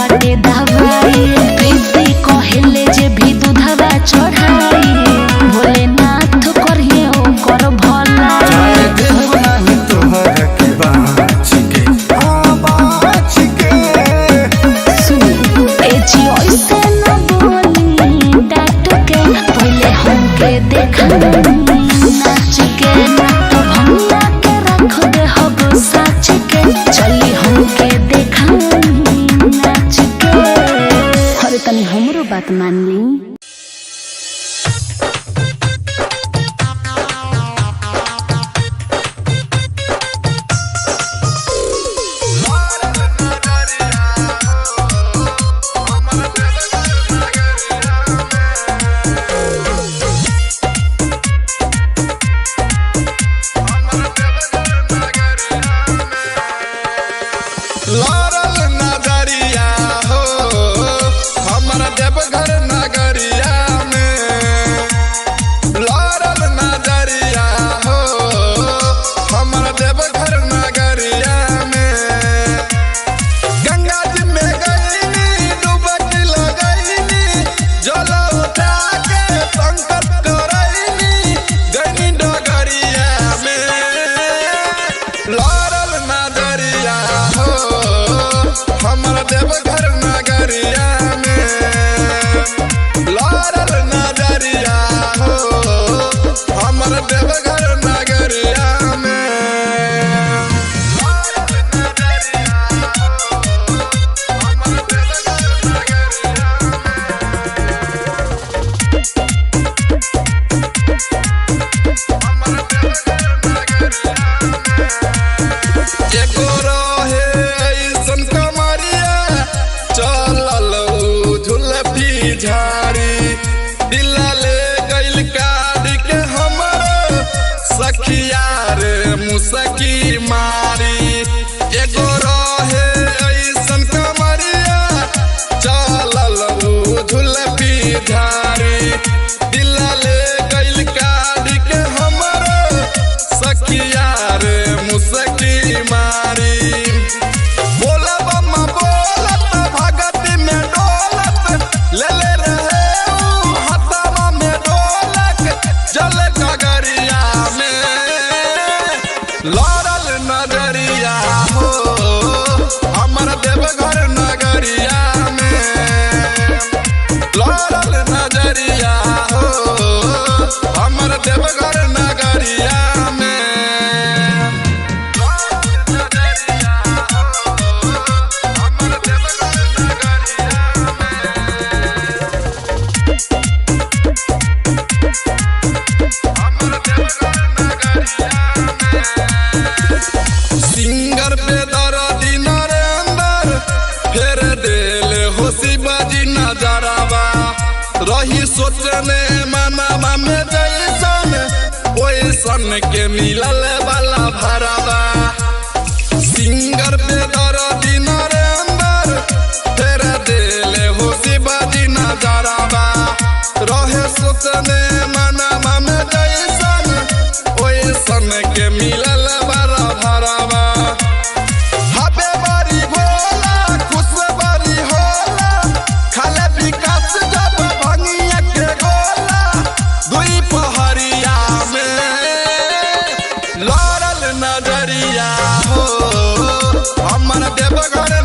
बाटे दवाई प्रीति कहले जे भी दूधवा चढ़ाई भोलेनाथ करिए ओकर भला देव नाही तोहर के बाँच के बाँच के सुनी ए जी ऐसे न बोली डाट के पहले हमके देखा नाच के तो भंगा के रख दे हब साच के चली हमके देखा नाच के अरे तनी हमरो बात मान ली लारल नजरिया हो हमर देवघर नगरिया में लारल नजरिया हो हमर देवघर नगरिया में गंगा जी में गईनी डुबकी लगईनी जल उठा के संकट करईनी गईनी डगरिया में लारल नजरिया हो हमर देवघर नगरिया में लारल नजरिया हो हमर देवघर नगरिया में लारल नजरिया हो हमर देवघर नगरिया एगो रहे ऐसन कमरिया चलल झुलफी झाड़ी दिल ले गइल काढ़ के हमर सखिया रे मुसकी मारी एगो रहे ऐसन कमरिया चलल झुलफी झाड़ी दिल ले गइल काढ़ के हमर सखिया रे मुसकी मारी बोला बम्मा बोलत भगती में डोलत ले ले रहे ऊ हथवा में ढोलक जल गगरिया में लारल नजरिया हो हमर देवघर नगरिया में लारल नजरिया हो हमर देवघर नगरिया में सिंगर पे दर्दी नरेंद्र फेर देल होशी बाजी नजरावा रही सोचने मनवा में जैसन ओइसन के मिलल वाला भरावा सिंगर पे दर्दी नरेंद्र फेर देल होशी बाजी नजरावा रहे सोचने मनवा में जैसन ओइसन के मिलल वाला भरावा हबे बारी भोला खुश बारी होला खाले विकास जब भंगिया के गोला दुई पहरिया में लारल नजरिया हो हमर देवघर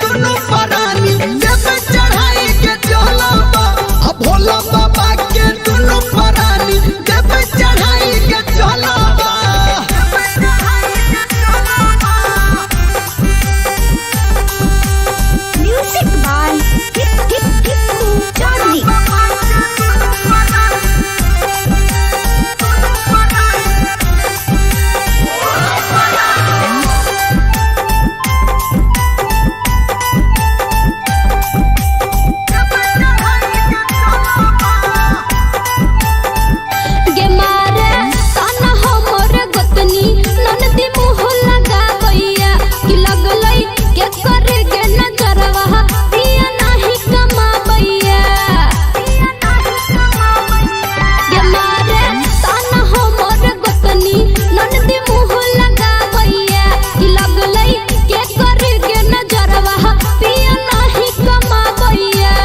दुनु परानी देव चढ़ाई के चलो भोला बाबा के दुनु परानी देव चढ़ाई के चलो म्यूजिक बाय जॉनी। गे मारे ताना हमर गोतनी ननदी मुँह लगा गइया कि लगलई के करे गे नजरवा पिया नाही कमाबैया गे मारे ताना हमर गोतनी ननदी मुँह लगा गइया कि लगलई के करे गे नजरवा पिया नाही कमाबैया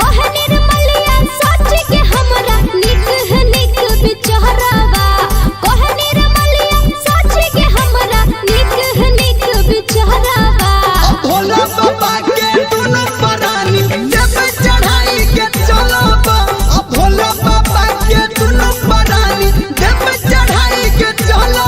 कहे निर्मलिया सच के हमरा निक है निक बिचारावा कहे निर्मलिया सच के हमरा निक है निक बिचारावा भोला बाबा के दुनु परानी देव चढ़ाई के चलो भोला बाबा के दुनु परानी देव चढ़ाई के चलो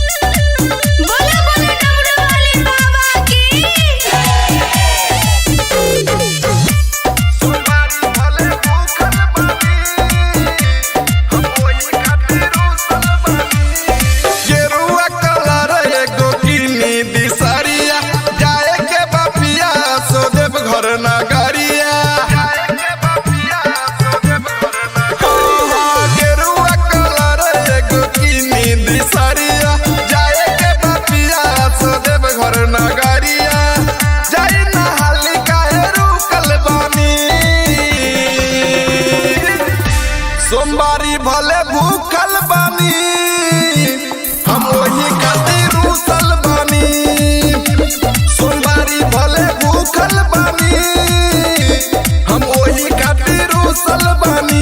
बोले बोले डमरू वाले बाबा की गेरुआ कलर एगो किनी दिसरिया जाए के बापिया सो देव घर नगरिया गेरुआ कलर एगो किनी दिसरिया जाए के बापिया सो देव घर नगरिया जाई नहाली काहे रुकल बानी सोमवारी भले भूखल बानी हम वही खातिर रुसल बानी सोमवारी भले भूखल बानी हम वही खातिर रुसल बानी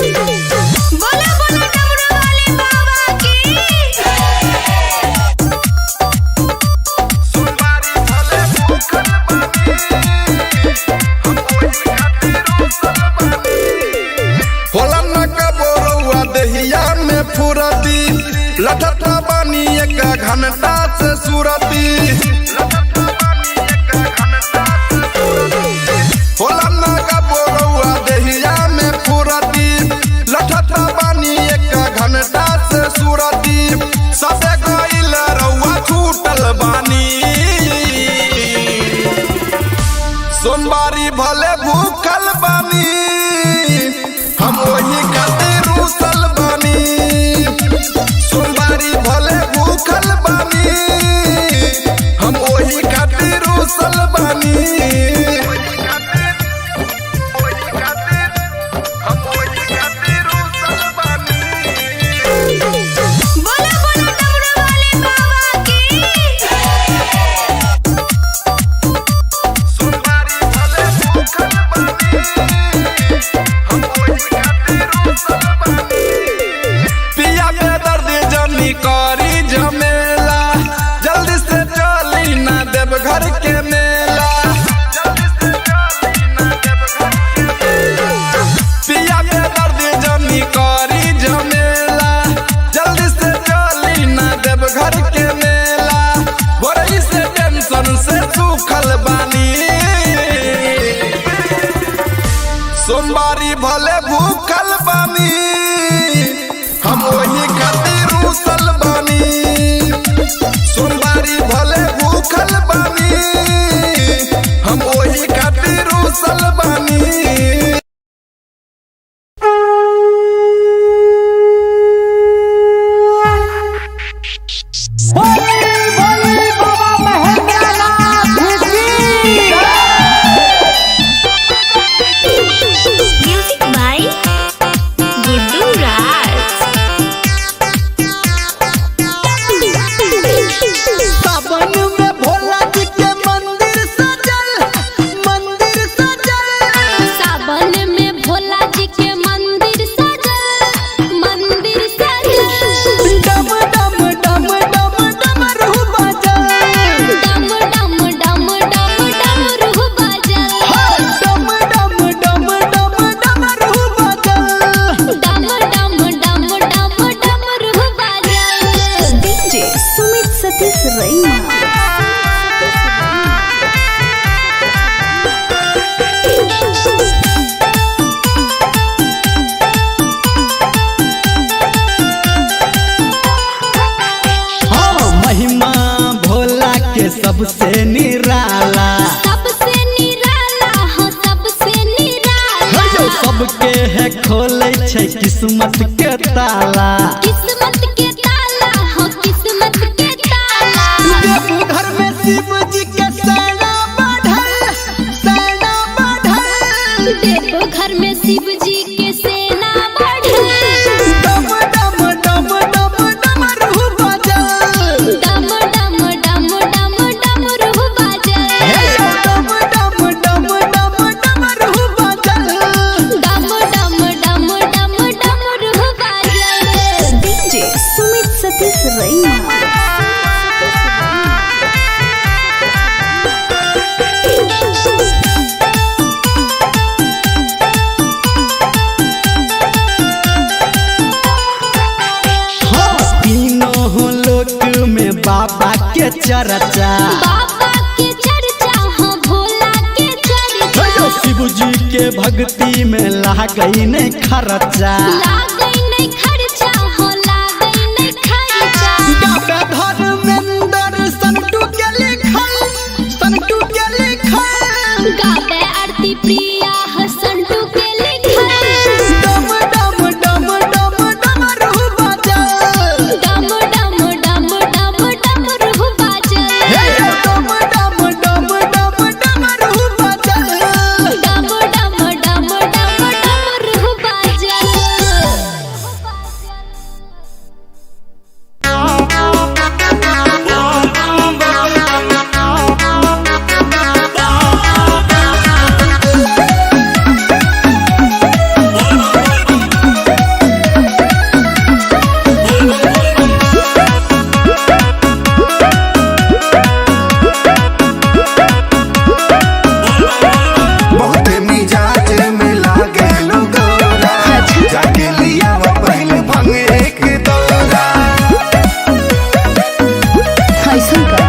बोले बोले डमरू वाले बाबा की सोमवारी भले भूखल बानी हम वही खातिर रुसल बानी होला न कबोरवा देहिया में फुरती लठठा बानी एक घंटा से सुरती होला न कबोरवा देहिया में फुरती लठठा बानी एक घंटा से सुरती सबे गइल रउआ छूटल बानी सोमवारी भले भूखल बानी हम वही खातिर रुसल बानी सोमवारी भले भूखल बानी हम वही खातिर रुसल बानी बोले बोले डमरू वाले बाबा की सोमवारी भले भूखल बानी हम वही खातिर रुसल बानी पिया पे दर्द जनी करी झमेला जल्दी से चली ना देव घर के मेला पिया पे दर्द जनी करी झमेला जल्दी से चली ना देव घर के मेला बोरई से टेंशन से सूखल बानी सोमवारी भले भूखल बानी हम वही खातिर रुसल बानी सोमवारी भले भूखल बानी हम वही खातिर रुसल बानी रैया हाँ महिमा भोला के सबसे निराला सबसे निराला हो सबसे निराला जो सबके है खोले छै किस्मत के ताला किस्मत के ताला हो किस्मत के ताला देवघर में शिव जी के सेना बढ़ल, सेना बढ़ल। देवघर में शिव जी के सेना बढ़ल डम डम डम डम डमरू बजल, डम डम डम डम डमरू बाजल डम डम डम डम डमरू बजल। डम डम डम डम डमरू बाजल डीजे सुमित सतीश रैया हाँ तीनों लोक में बाबा के चर्चा बाबा के चर्चा हो भोला के चर्चा जो शिव जी के भक्ति में लागई नहीं खर्चा लागई नहीं खर्चा हो लागई नहीं खर्चा गावे धर्मेंद्र संटू के लिखल, संटू के लिखल। गावे आरती प्रिया हो संटू के लिखल डम डम डम डम डमरू बजल, डम डम डम डम डमरू बाजल डम डम डम डम डमरू बजल। डम डम डम डम डमरू बाजल बहुते मिजाज में लागे लोगोरा जाके लिया वो पहले भंग एक दौरा ऐसन का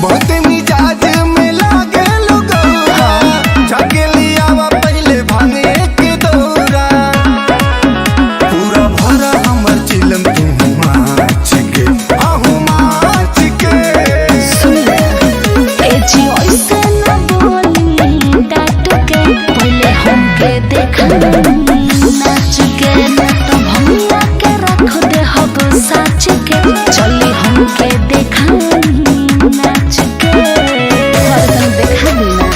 बहुते मिजाज में लागे लोगोरा जाके लिया वो पहले भंग एक दौरा पूरा भरा हमर चिलम तू माच के आहू माच के सुन ले ए जी ऐसे न बोली डाट के पहले हमके देखा नाच के तो भैया के रख दे हब साच के चली हमके देखा नाच के हरदम देखा बिना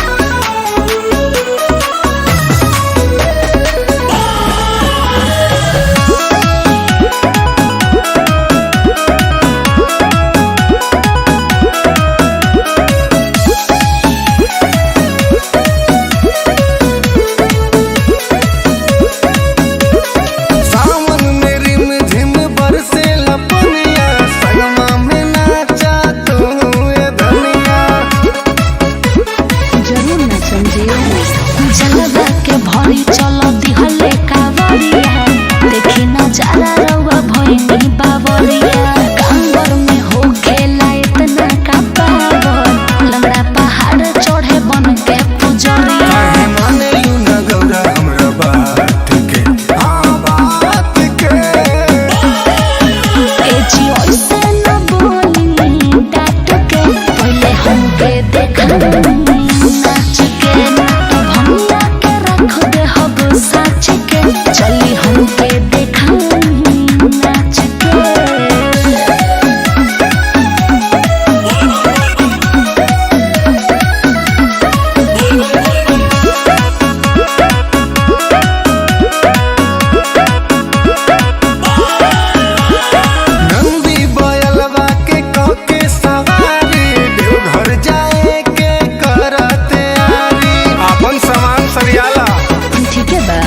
सावन में रिम झिम बरसे लपनिया संगमा में नाचा तू ये धनिया जरूर न समझिए जलवा के भरी चलो दिहले कावरिया देखी नजारा रउआ भइनी बावरिया कांवर में हो खेला इतना का पावर लंगड़ा पहाड़ चढ़े बन के पुजरिया काहे माने यू न गौरा हमरा बात के हाँ बात के ए जी ऐसे न बोली डाट के पहले हमके देखा नाच के तो भैया के रख दे हब साच के चली हमके देखा नाच के नंदी बयलवा के कह के सवारी देवघर जाए के करते आरी अपन सामान सरियाला ठीक है बा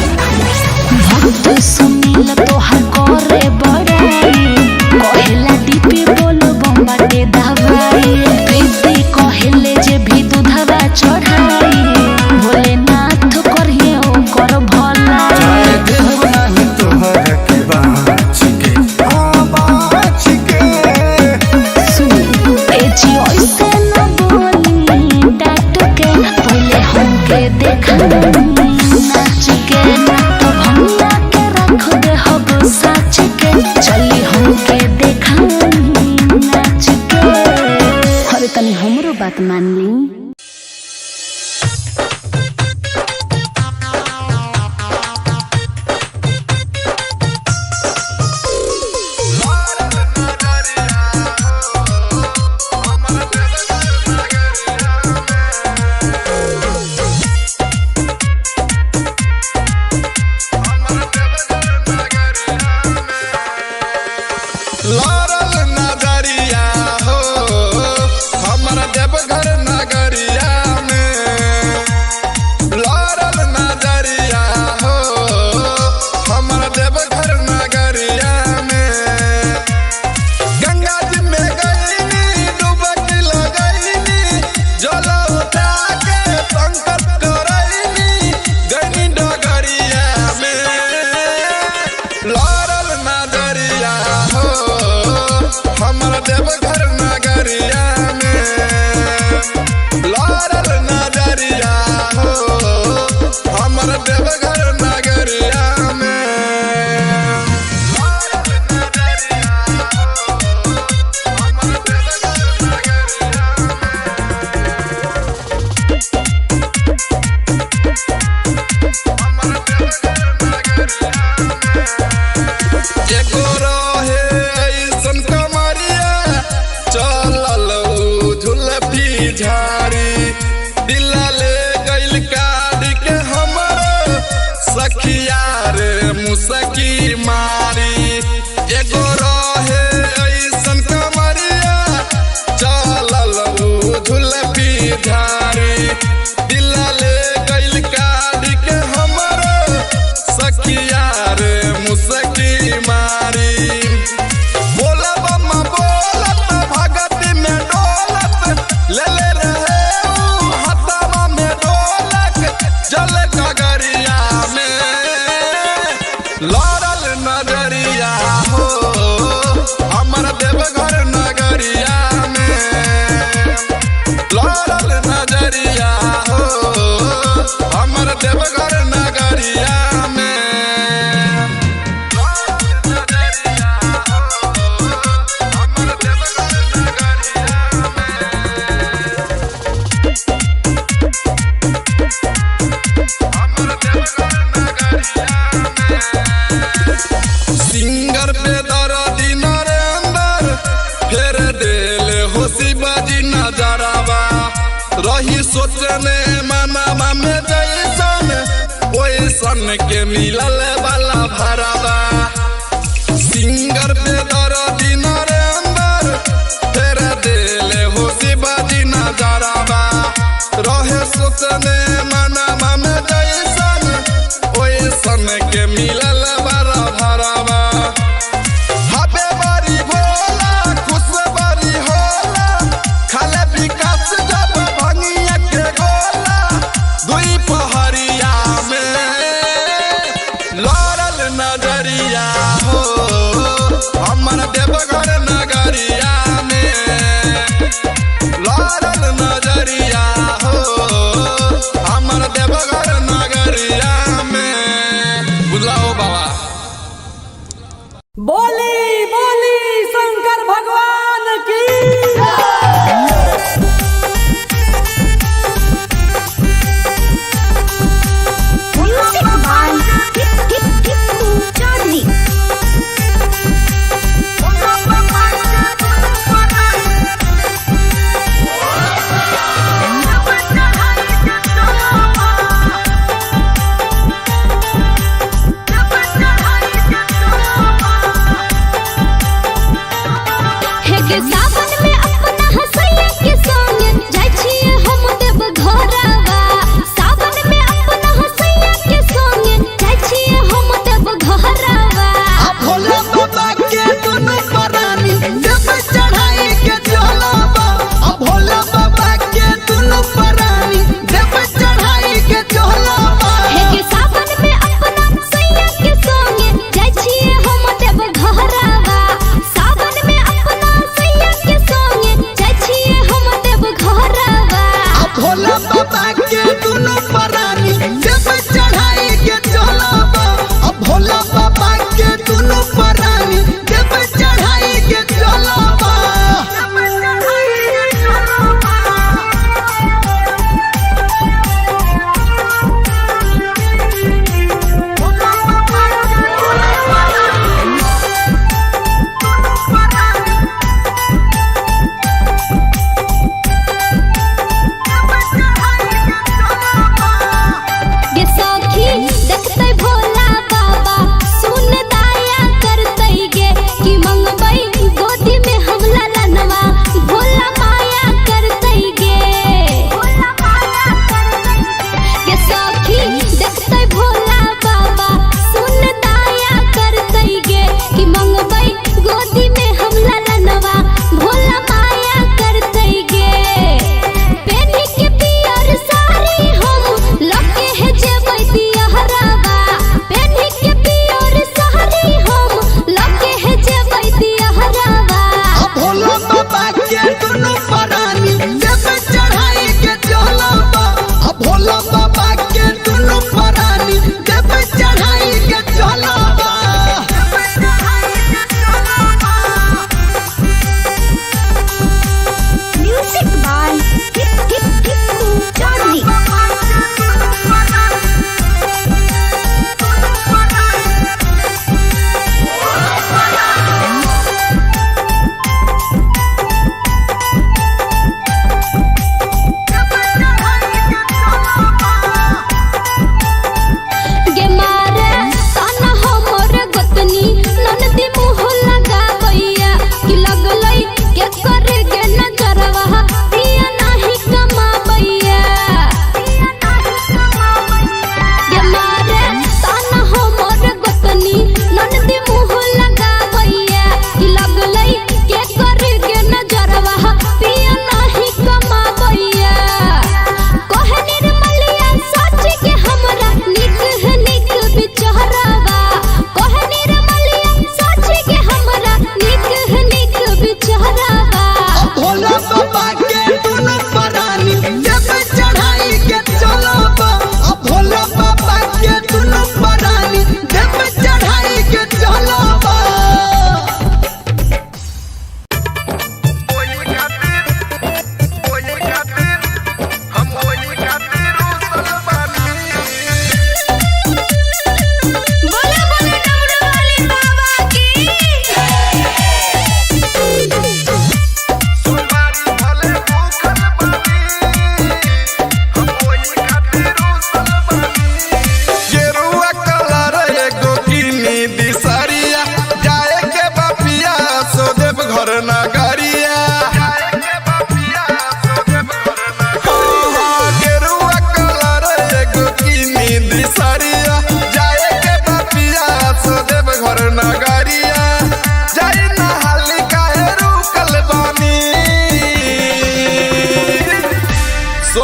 भक्त सुनील तोहार करे बड़ाई कहेला दीपी बोलो बम्बाटे दवाई प्रीति कहेले जे भी दूधवा चढ़ाई भोलेनाथ करिए ओकर भला चाहे देव नाही तोहर के बाच के हाँ बाच के सुन बात मान ली। लारल नजरिया हो हमारा देवघर नगरिया में, लारल नजरिया हो हमारा देवघर नगरिया में। गंगा जी में गईनी डुबकी लगईनी, जल उठा के संकट करईनी गईनी डगरिया में। लारल नजरिया हो हमारा देवघर नगरिया में, लारल नजरिया हो हमारा देवघर नगरिया में। लारल नजरिया हो हमारा देवघर नगरिया एगो रहे ऐसन कमरिया चलल झुलफी झाड़ी, दिला ले गइल काढ़ी के हमर सखिया रे मुसकी मारी। एगो रहे ऐसन कमरिया चलल झुलफी झाड़ी, दिला ले गइल काढ़ी के हमर सखिया रे मुसकी मारी। बोला बम्मा बोलत भगती में डोलत, ले ले रहे ऊ हथवा में ढोलक जल गगरिया में। लारल नजरिया हो हमारा देवघर नगरिया में, लारल नजरिया हो हमारा देवघर नगरिया में। सिंगर पे दर्दी नरेंद्र फेर देले होशी बाजी नजरवा, रही सोचने मनवा में जैसन ओइसन के मिलल वाला भरवा। सिंगर पे दर्दी नरेंद्र फेर देले होशी बाजी नजरवा, रहे सोचने मनवा में जैसन ओइसन के मिलल वाला भरवा। हबे बड़ी भोला खुश बड़ी होला, खाले विकास जब भंगिया के गोला दुई पहरिया में। लारल नजरिया हो हमारा देवघर नगरिया में, लारल नजरिया हो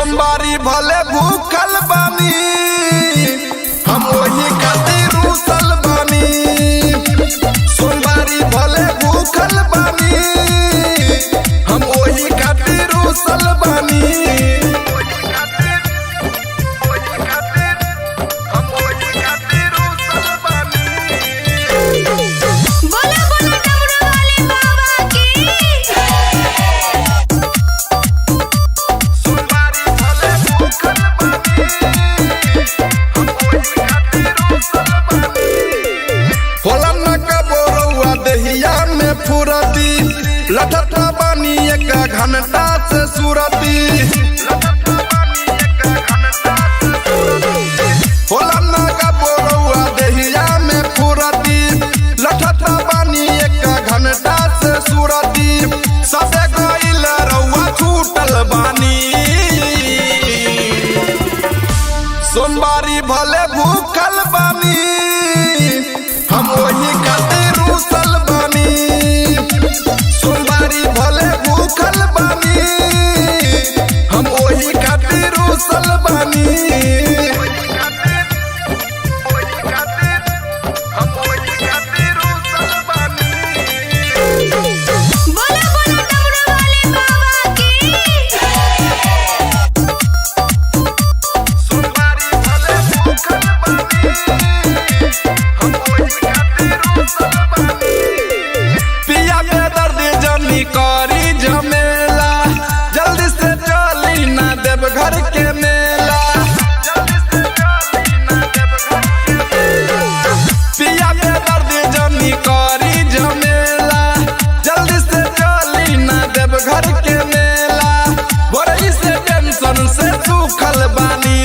सोमवारी भले भूखल बानी हम वही खातिर रूसल बानी सोमवारी भले भूखल बानी हम वही खातिर रूसल बानी बोला बोला डमरू वाले बाबा की सोमवारी भले भूखल बानी होला न कबोरुआ दहिया में फुरती लठठा बानी एक घंटा से सुरती होला न कबोरुआ दहिया में फुरती लठठा बानी एक घंटा से सुरती सबे गइल रउआ छूटल बानी सोमवारी भले भूखल बानी हम वही खातिर रूसल बानी सोमवारी भले भूखल बानी हम वही खातिर रूसल बानी बोला बोला डमरू वाले बाबा की सोमवारी भले भूखल बानी पिया में दर्द जनी करी झमेला जल्दी से चली ना देव घर के मेला पिया में दर्द जनी करी झमेला जल्दी से चली ना देव घर के मेला बड़ी से टेंशन से सूखल बानी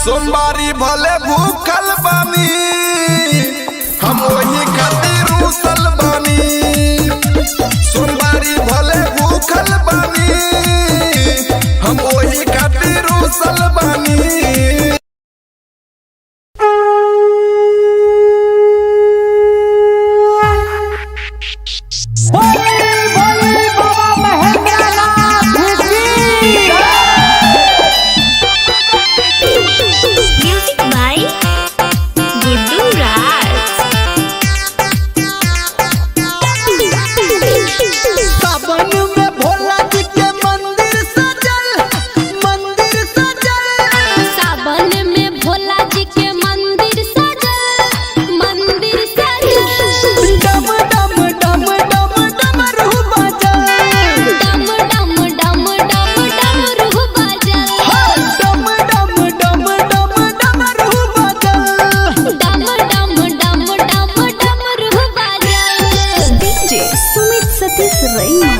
सोमवारी भले भूखल बानी हम वही खातिर रूसल बानी सोमवारी भले भूखल बानी हम वही खातिर रूसल बानी बोली बोली बाबा महेंद्रनाथ की म्यूजिक बाय गुड्डू राज सावन में भोला जी के मंदिर सजल सावन में भोला जी के मंदिर सजल डम डम डम डम डमरू बजल डम डम डम डम डमरू बजल डम डम डम डम डमरू बजल डम डम डम डम डमरू बजल डीजे सुमित सतीश रैना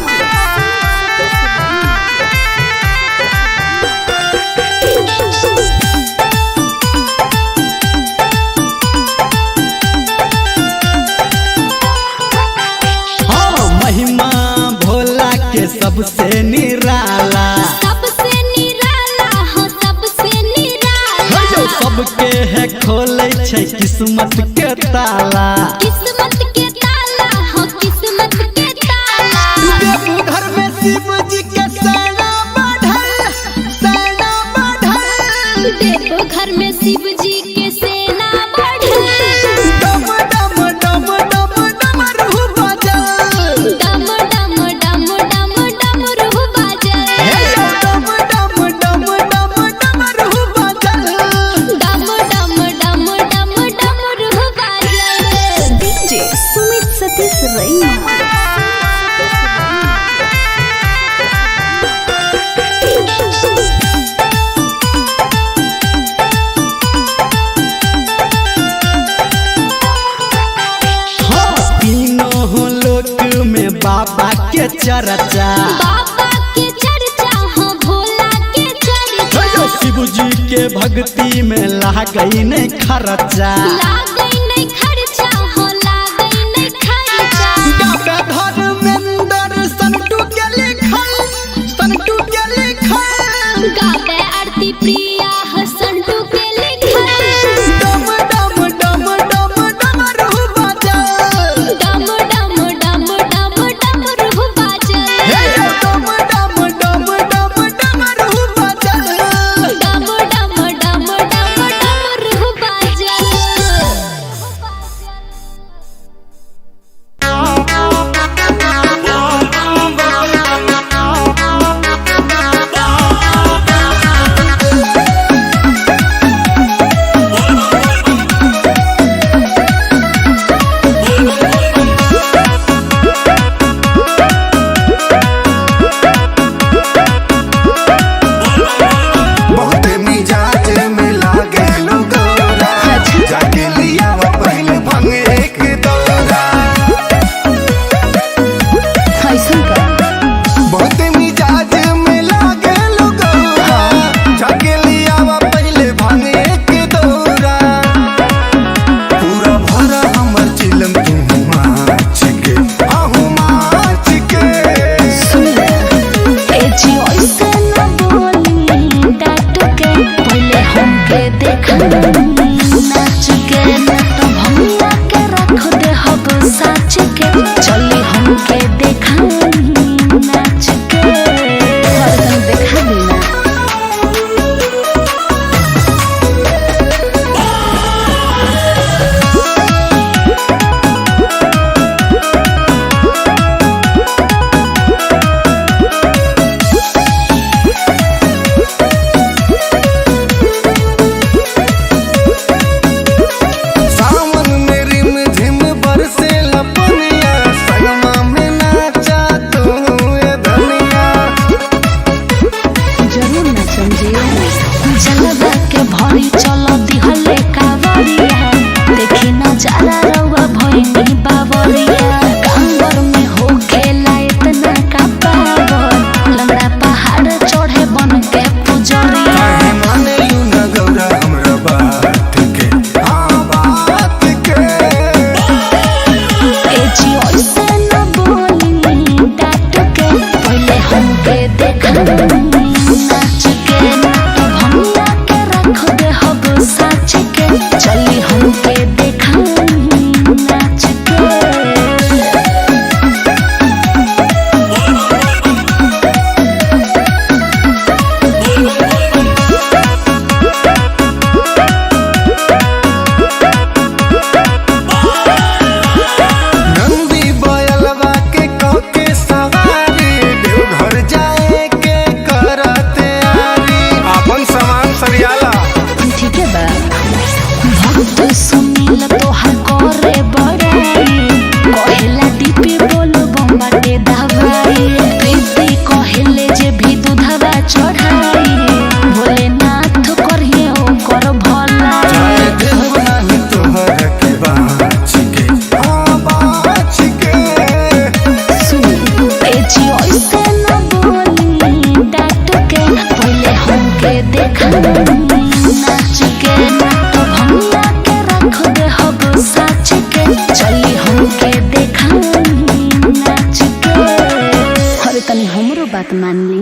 हाँ महिमा भोला के सबसे निराला सबसे निराला हो सबसे निराला जो सबके है खोले छै किस्मत के ताला किस्मत के ताला हो किस्मत के ताला देवघर में शिव जी के सेना बढ़ल देव घर में शिव जी के सेना बढ़ल डम डम डम डम डमरू बजल डम डम डम डम डमरू बजल डम डम डम डम डमरू बजल डम डम डम डम डमरू बजल डीजे सुमित सतीश रैना हाँ तीनों लोक में बाबा के चर्चा बाबा के चर्चा हो भोला के चर्चा जो शिव जी के भक्ति में लागई नहीं खर्चा लागई नहीं खर्चा हो लागई नहीं खर्चा धर्मेंद्र संटू के लिखल गावे आरती प्रिया हसन टू के लिखल डम डम डम डम डमरू बजल डम डम डम डम डमरू बजल डम डम बात मान ली।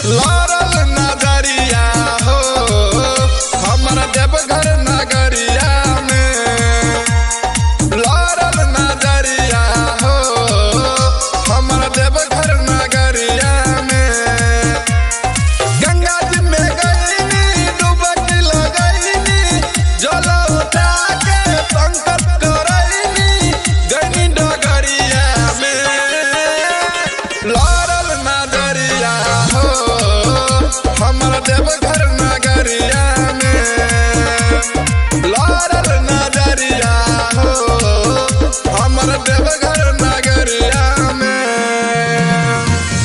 लारल नजरिया हो हमर देवघर नगरिया में, लारल नजरिया हो हमर देवघर नगरिया में। गंगा जी में गईनी डुबकी लगईनी, जल उठा के संकट करईनी गईनी डगरिया में। लारल नजरिया हो हमर देवघर नगरिया में, लारल नजरिया हो हमर देवघर नगरिया में।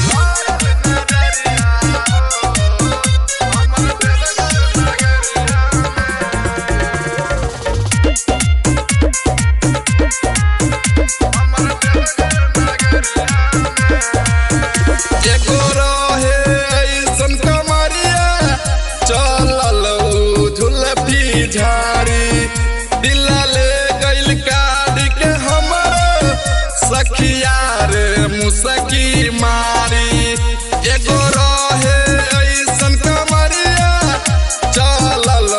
लारल नजरिया हो हमर देवघर नगरिया एगो रहे ऐसन कमरिया चलल झुलफी झाड़ी, दिला ले गइल काढ़ी के हमर सखिया रे मुसकी मारी। एगो रहे ऐसन कमरिया चलल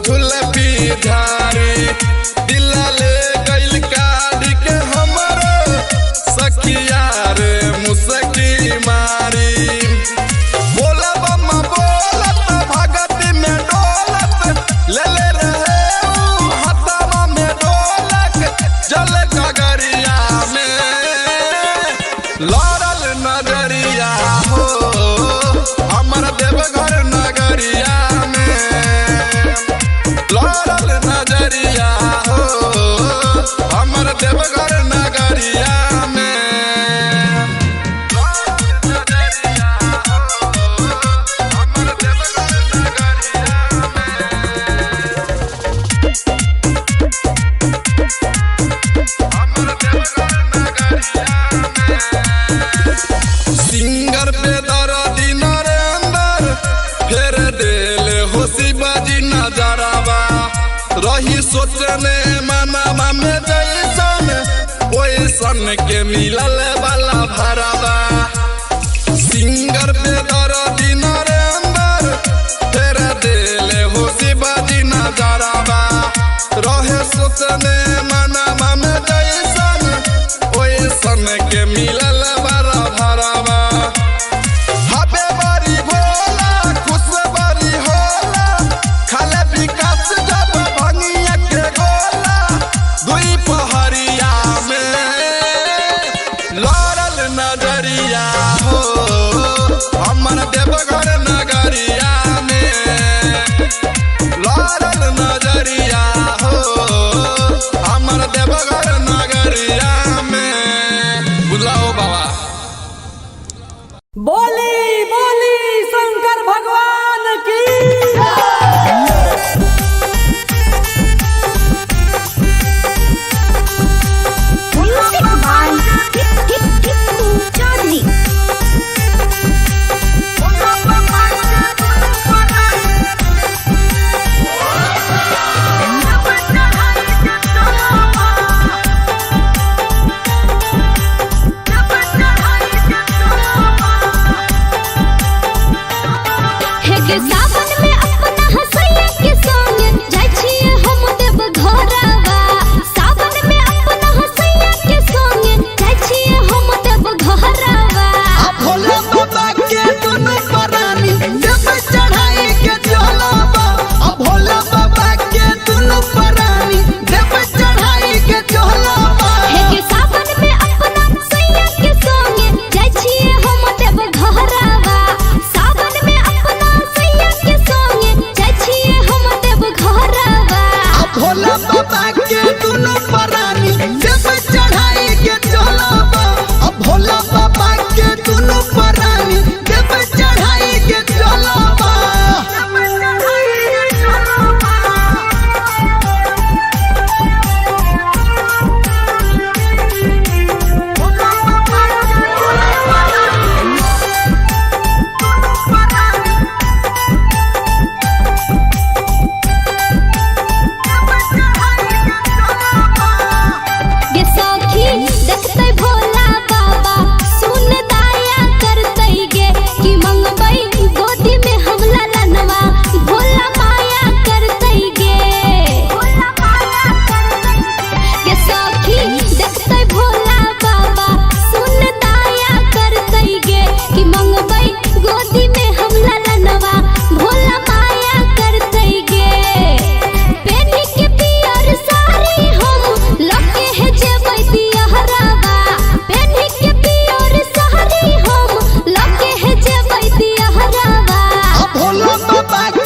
झुलफी झाड़ी, दिला ले गइल काढ़ी के हमर सखिया रे मुसकी मारी। बोला बम्मा बोलत भगती में डोलत, ले ले रहे ऊ हथवा में ढोलक जल गगरिया में। लारल नजरिया हो हमर देवघर नगरिया में, लारल नजरिया हो हमर देवघर नगरिया में। सिंगर पे दर्दी नरेंदर फेर देल होशी बाजी नजरवा, रही सोचने मनवा में जैसन ओइसन के मिलल वाला भरवा। सिंगर पे दर्दी नरेंदर फेर देल होशी बाजी नजरवा, रहे सोचने मनवा में जैसन ओइसन के मिलल वाला भरवा। हबे बड़ी भोला खुश बड़ी होला, खाले विकास जब भंगिया के गोला दुई पहरिया में। लारल नजरिया हो हमर देवघर नगरिया में, लारल नजरिया हो हमर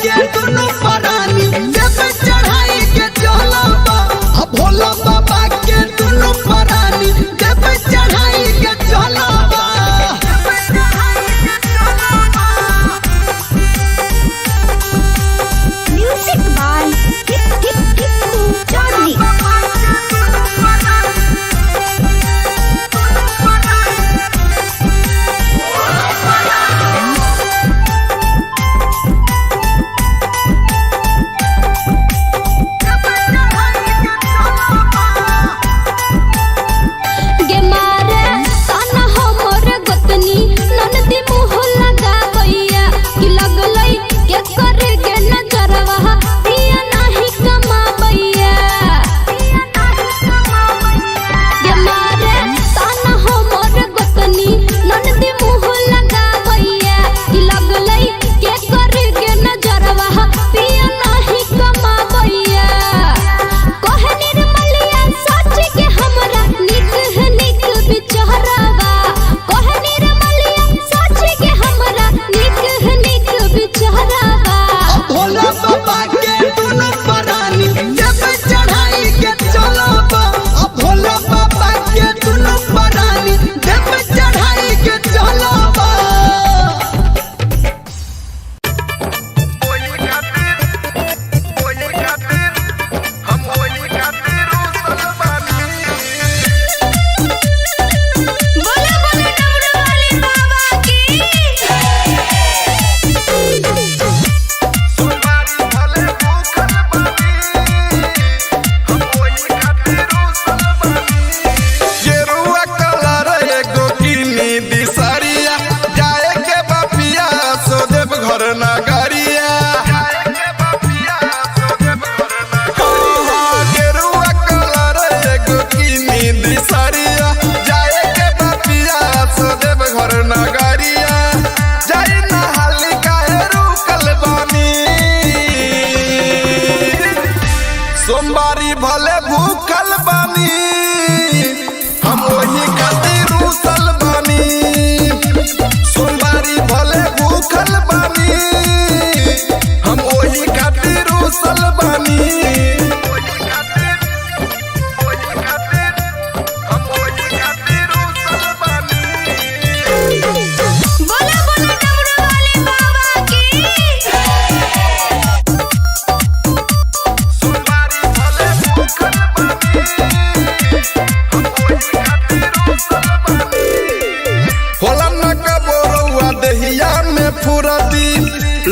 के दुनु परानी जब चढ़ाई के चलो भोला बाबा के दुनु परानी जब चढ़ाई के चलो म्यूजिक बाय चौधरी। गे मारे ताना हमर गोतनी ननदी मुँह लगावैया कि लगलै के करे गे नजरवा पिया नाही कमावैया। गे मारे ताना हमर गोतनी ननदी मुँह लगावैया कि लगलै के करे गे नजरवा पिया नाही कमावैया। कहे निर्मलिया सच के हमरा निक है निक बिचारवा कहे निर्मलिया सच के हमरा निक है निक बिचारवा। भोला बाबा के दुनु परानी जब चढ़ाई के चलो भोला बाबा के दुनु परानी जब चढ़ाई के चलो बोले बोले डमरू वाले बाबा की। गेरुआ कलर एगो किनी दिसरिया जाए के बापिया सो देव घर नगरिया। गेरुआ कलर एगो किनी दिसरिया जाए के बापिया सो देव घर नगरिया। जाई नहाली काहे रुकल बानी सोमवारी भले भूखल बानी हम वही खातिर रुसल बानी। सोमवारी भले भूखल बानी हम वही खातिर रुसल बानी। बोले बोले डमरू वाले बाबा की। सोमवारी भले भूखल बानी हम वही खातिर रुसल बानी। होला न कबोरुआ देहिया में फुरती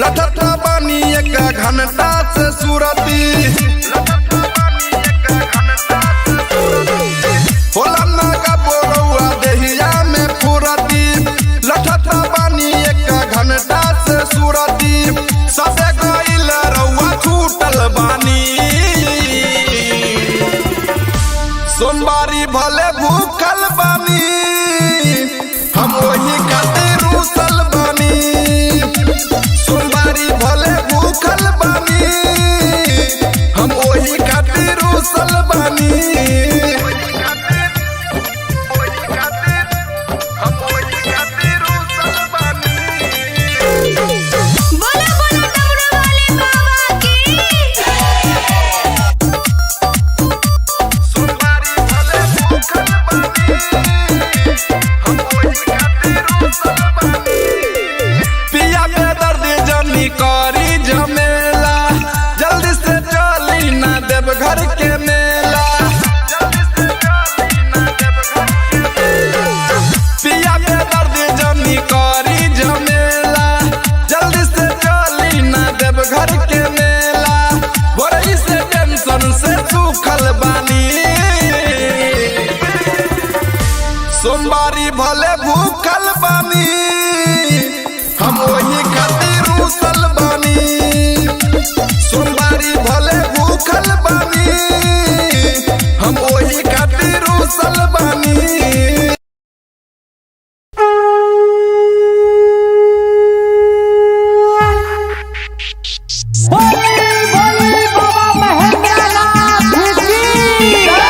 लठठा बानी एक घंटा से सुरती। होला न कबोरुआ देहिया में फुरती लठठा बानी एक घंटा से सुरती। सबे गइल रउआ छूटल बानी सोमवारी भले भूखल बानी हम वही खातिर रुसल बानी। सोमवारी भले भूखल बानी हम वही खातिर रुसल बानी। बोले बोले डमरू वाले बाबा की। सोमवारी भले भूखल बानी हम वही खातिर रुसल बानी। पिया पे दर्द जनी करी झमेला जल्दी से चली ना देव घर के मेला। पिया पे दर्द जनी करी झमेला जल्दी से चली ना देव घर के मेला। बोरई से टेंशन से सूखल बानी सोमवारी भले भूखल बानी हम वही खातिर रुसल बानी। सोमवारी भले भूखल बानी हम वही खातिर रुसल बानी। बोले बोले बाबा महेंद्रनाथ की।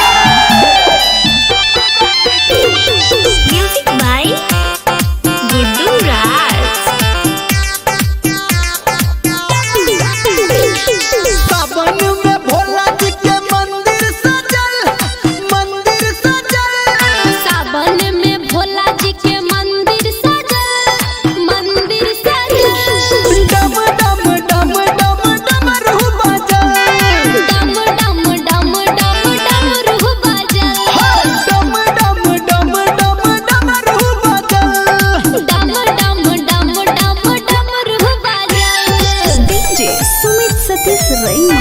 सतीश रैना।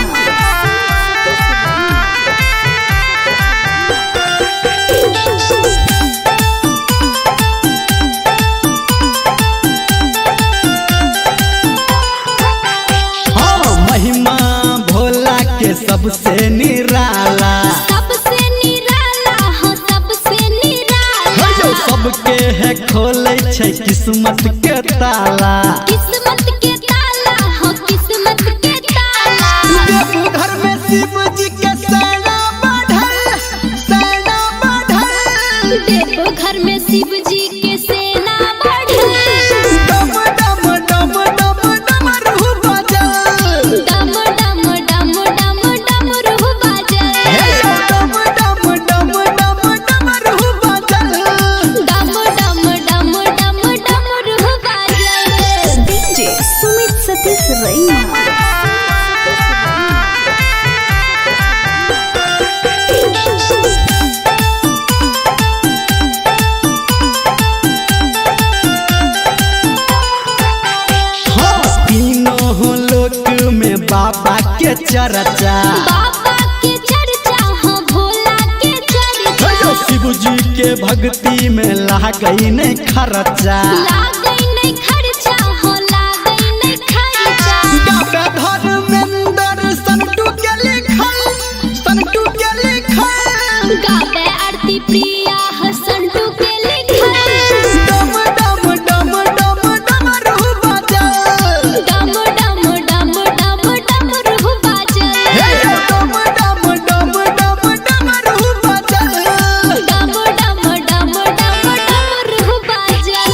हाँ महिमा भोला के सबसे निराला, सबसे निराला हो सबसे निराला। जो सबके है खोले छै किस्मत के ताला। किस्मत के ताला हो किस्मत के ताला। देवघर में शिव जी के सेना बढ़ल, सेना बढ़ल। देवघर में शिव जी के सेना बढ़ल। डम डम डम डम डमरू बजल, डम डम डम डम डमरू बाजल। डम डम डम डम डमरू बजल। डम डम डम डम डमरू बाजल। डीजे सुमित सतीश रैना। हाँ तीनों लोक में बाबा के चर्चा। बाबा के चर्चा हो भोला के चर्चा। जो शिव जी के भक्ति में लागई नहीं खर्चा। लागई नहीं खर्चा हो लागई नहीं खर्चा। गावे धर्मेंद्र संतू के लिखल, संतू के लिखल। गावे आरती प्रिया हो संतू के लिखल। डम डम डम डम डमरू बजल, डम डम डम डम डमरू बाजल। डम डम डम डम डमरू बजल। डम डम डम डम डमरू बाजल।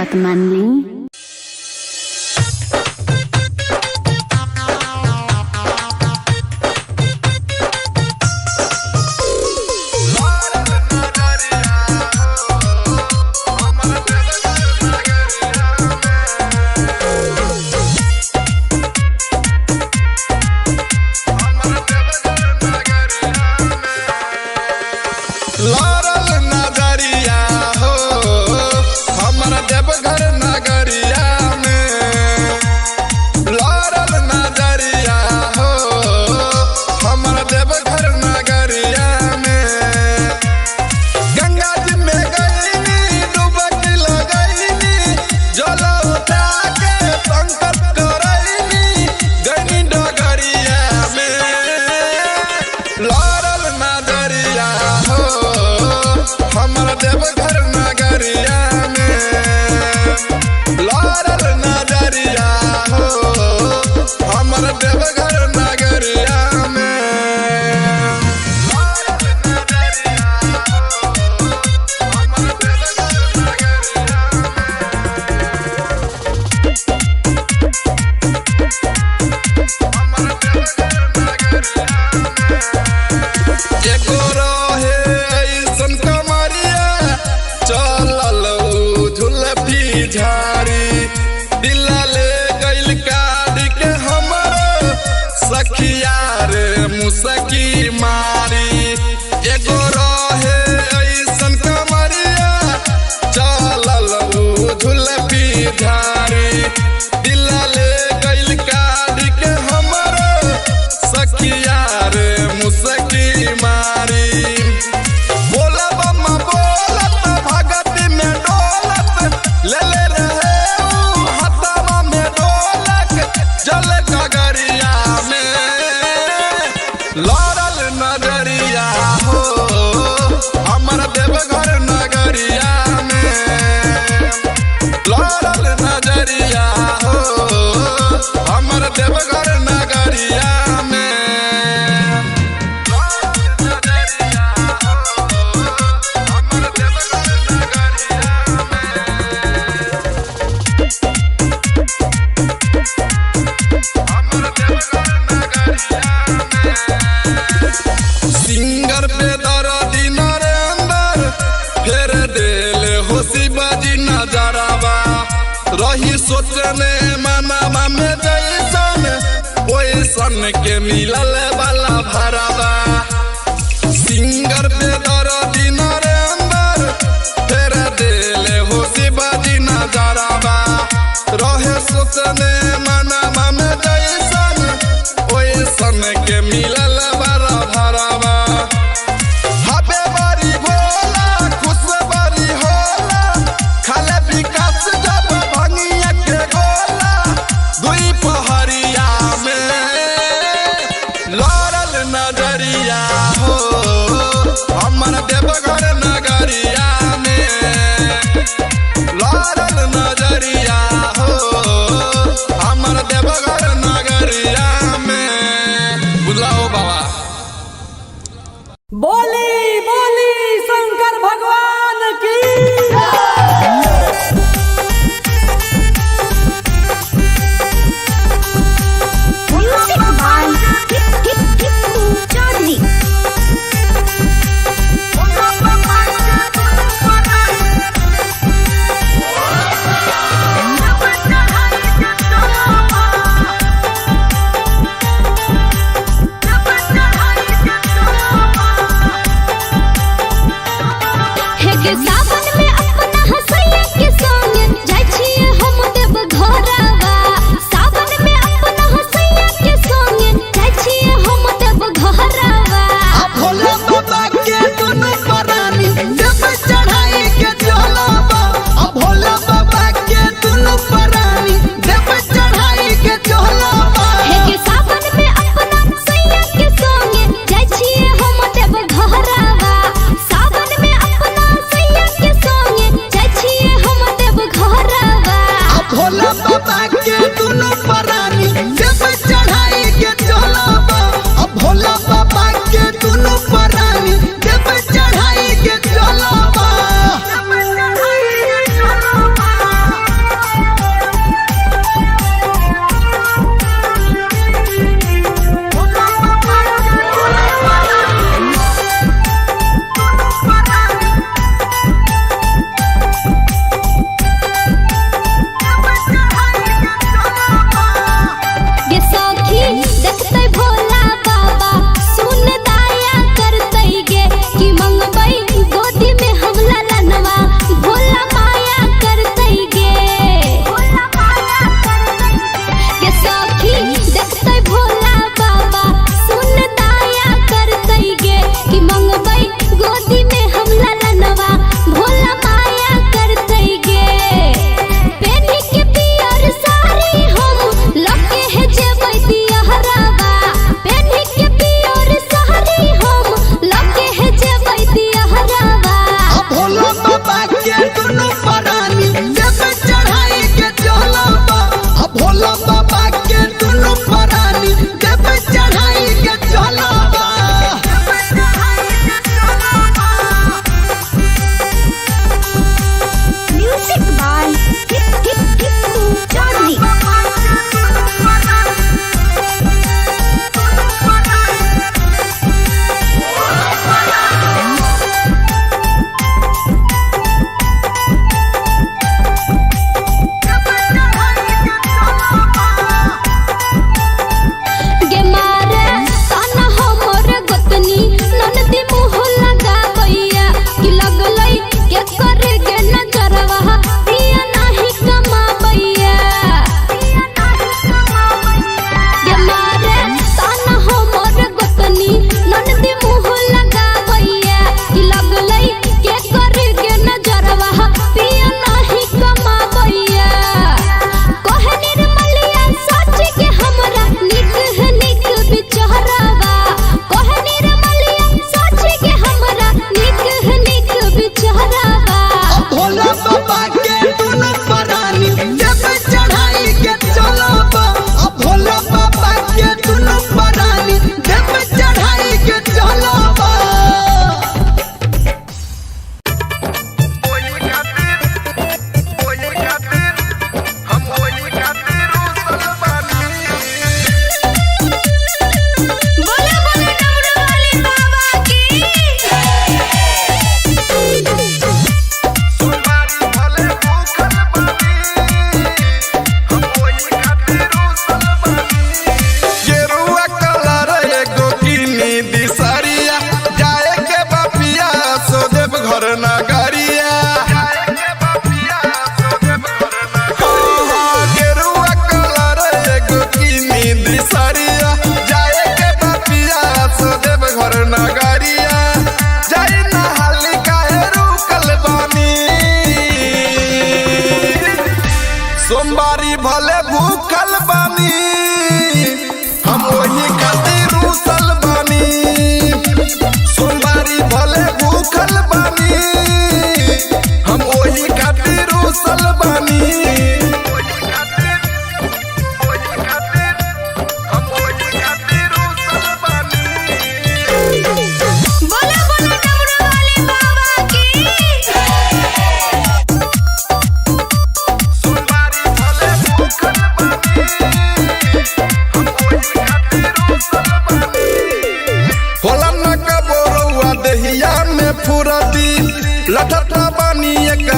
बात मान ली। लारल नजरिया हो हमर देवघर नगरिया में, लारल नजरिया हो हमर देवघर नगरिया में। गंगा जी में गईनी डुबकी लगईनी, जल उठा के संकट करईनी गईनी डगरिया में। लारल नजरिया हो हमर देवघर नगरिया में, लारल नजरिया हो हमर देवघर नगरिया में। लारल नजरिया हो हमर देवघर नगरिया एगो रहे ऐसन कमरिया चलल झुलफी झाड़ी, दिला ले गइल काढ़ी के हमर सखिया रे मुसकी मारी। एगो रहे ऐसन कमरिया चलल झुलफी झाड़ी, दिला ले गइल काढ़ी के हमर सखिया रे मुसकी मारी। बोला बम्मा बोलत भगती में डोलत, ले ले रहे ऊ हथवा में ढोलक जल गगरिया में। लारल नजरिया हो हमर देवघर नगरिया में, लारल नजरिया हो हमर देवघर नगरिया में। सिंगर पे दर्दी नरेंदर फेर देले होशी बाजी नजरवा, रही सोचने मनवा में जैसन ओइसन के मिलल वाला भरवा। सिंगर पे दर्दी नरेंदर फेर देले होशी बाजी नजरवा, रहे सोचने मनवा में जैसन ओइसन के मिलल वाला भरवा। हबे बड़ी भोला खुश बड़ी होला, खाले विकास जब भंगिया के गोला दुई पहरिया में। लारल नजरिया हो हमर देवघर नगरिया में, लारल नजरिया हो हमर देवघर नगरिया में। बुलाओ बाबा। बोली बोली शंकर भगवान की। Music by Tippu Chaudhary. के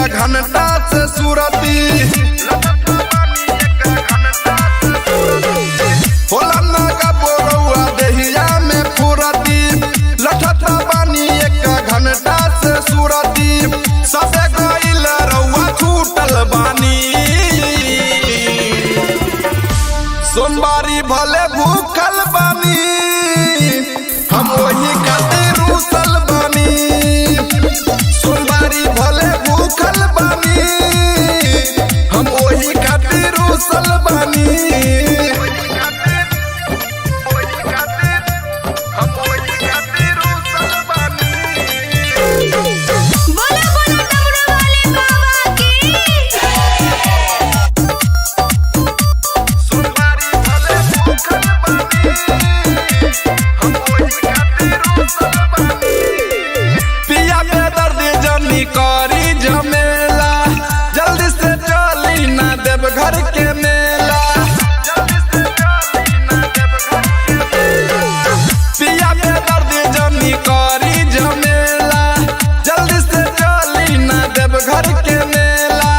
घंटा से सूरती होला ना का बोरौआ देहिया में फुरती लठता बानी एक घंटा से सूरती सबे गइल रउआ छूटल बानी सोमवारी भले भूखल बानी हम वही खातिर रुसल बानी सोमवारी भले भूखल बानी हम वही खातिर रुसल बानी बोला बोला डमरू वाले बाबा की सोमवारी भले भूखल बानी हम वही खातिर रुसल बानी पिया में दर्द जनी करी झमेला जल्दी से चली ना देव घर के मेला पिया में दर्द जनी करी झमेला जल्दी से चली ना देव घर के मेला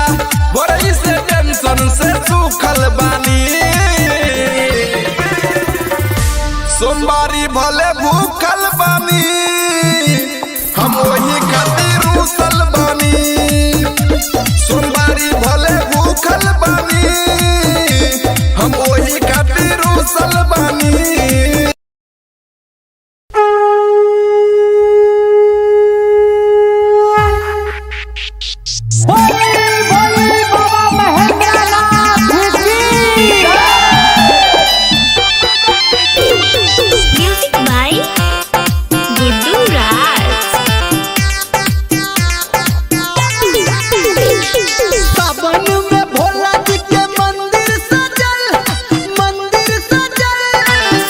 बोरई से टेंशन से सूखल बानी सोमवारी भले भूखल बानी हम वही खातिर रुसल बानी सोमवारी भले भूखल बानी हम वही खातिर रुसल बानी बोली बाबा महेंद्रनाथ की म्यूजिक बाय गुड्डू राज सावन में भोला जी के मंदिर सजल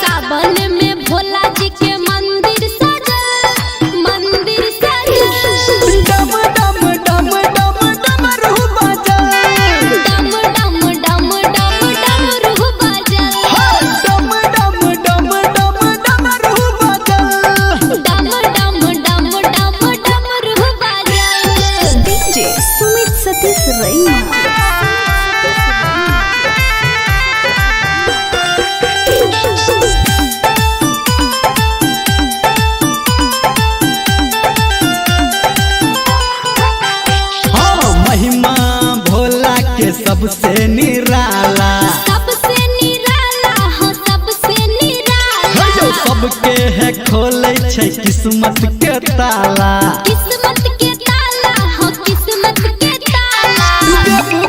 सावन में भोला जी के मंदिर सजल डम डम डम डम डमरू बजल डम डम डम डम डमरू बजल डम डम डम डम डमरू बजल डम डम डम डम डमरू बजल डीजे सुमित सतीश रैना हाँ महिमा भोला के सबसे निराला सबसे निराला हो सबसे निराला जो सबके है खोले छै किस्मत के ताला किस्मत के ताला हो किस्मत के ताला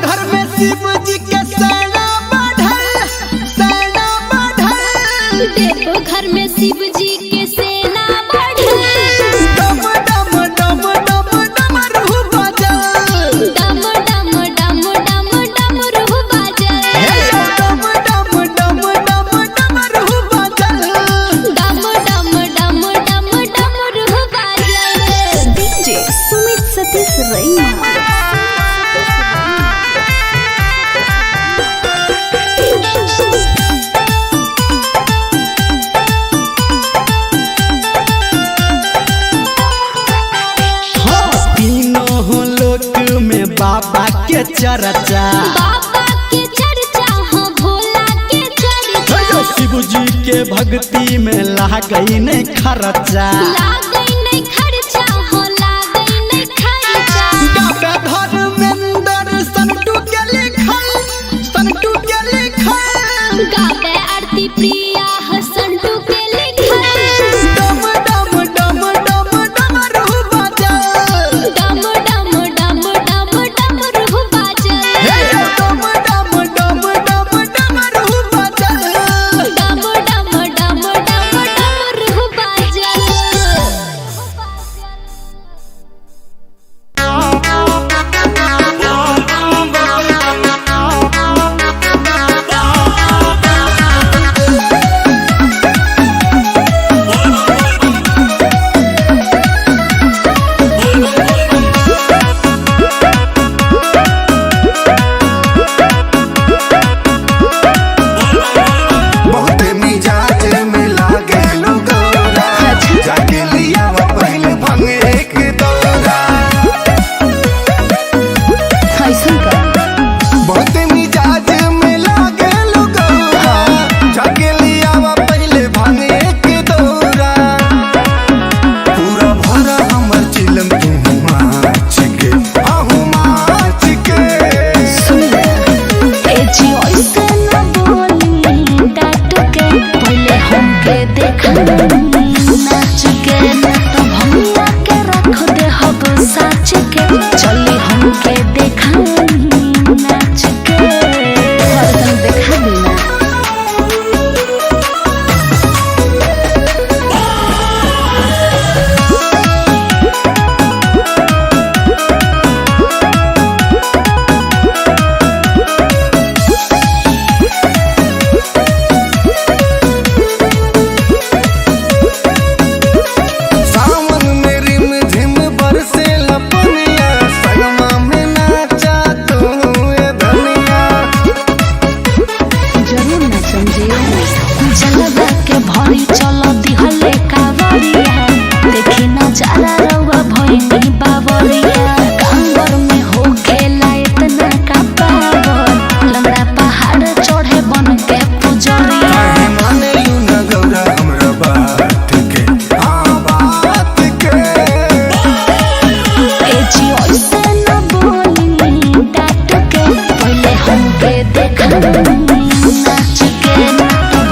घर में शिव जी के सेना बढ़ल देव घर में शिव जी के सेना बढ़ल डम डम डम डम डमरू बजल डम डम डम डम डमरू बजल डम डम डम डम डमरू बजल डम डम डम डम डमरू बजल डीजे सुमित सतीश रैना हाँ तीनों लोक में बाबा के चर्चा बाबा के चर्चा हो भोला के चर्चा जो शिव जी के भक्ति में लागई नहीं खर्चा लागई नहीं खर्चा हो लागई नहीं खर्चा गावे धर्मेंद्र संटू के लिखल गावे आरती प्रिया हसंटू के लिखल डम डम डम डम डमरू बजल डम डम डम डम डमरू बजल डम डम डम डम डमरू बजल डम डम डम डम डमरू बजल हमके देखाई नाच के देखा देना। जलवा के भरी चलो दिहले कावरिया देखी ना जाला रउआ भइनी बावरिया कांवर में हो खेला इतना का पावर लंगड़ा पहाड़ चढ़े बन के पुजरिया माने यू न गौरा हमरा बात के बात के ए जी ओइसे न बोली डाट के पहले हमके देखा नाच के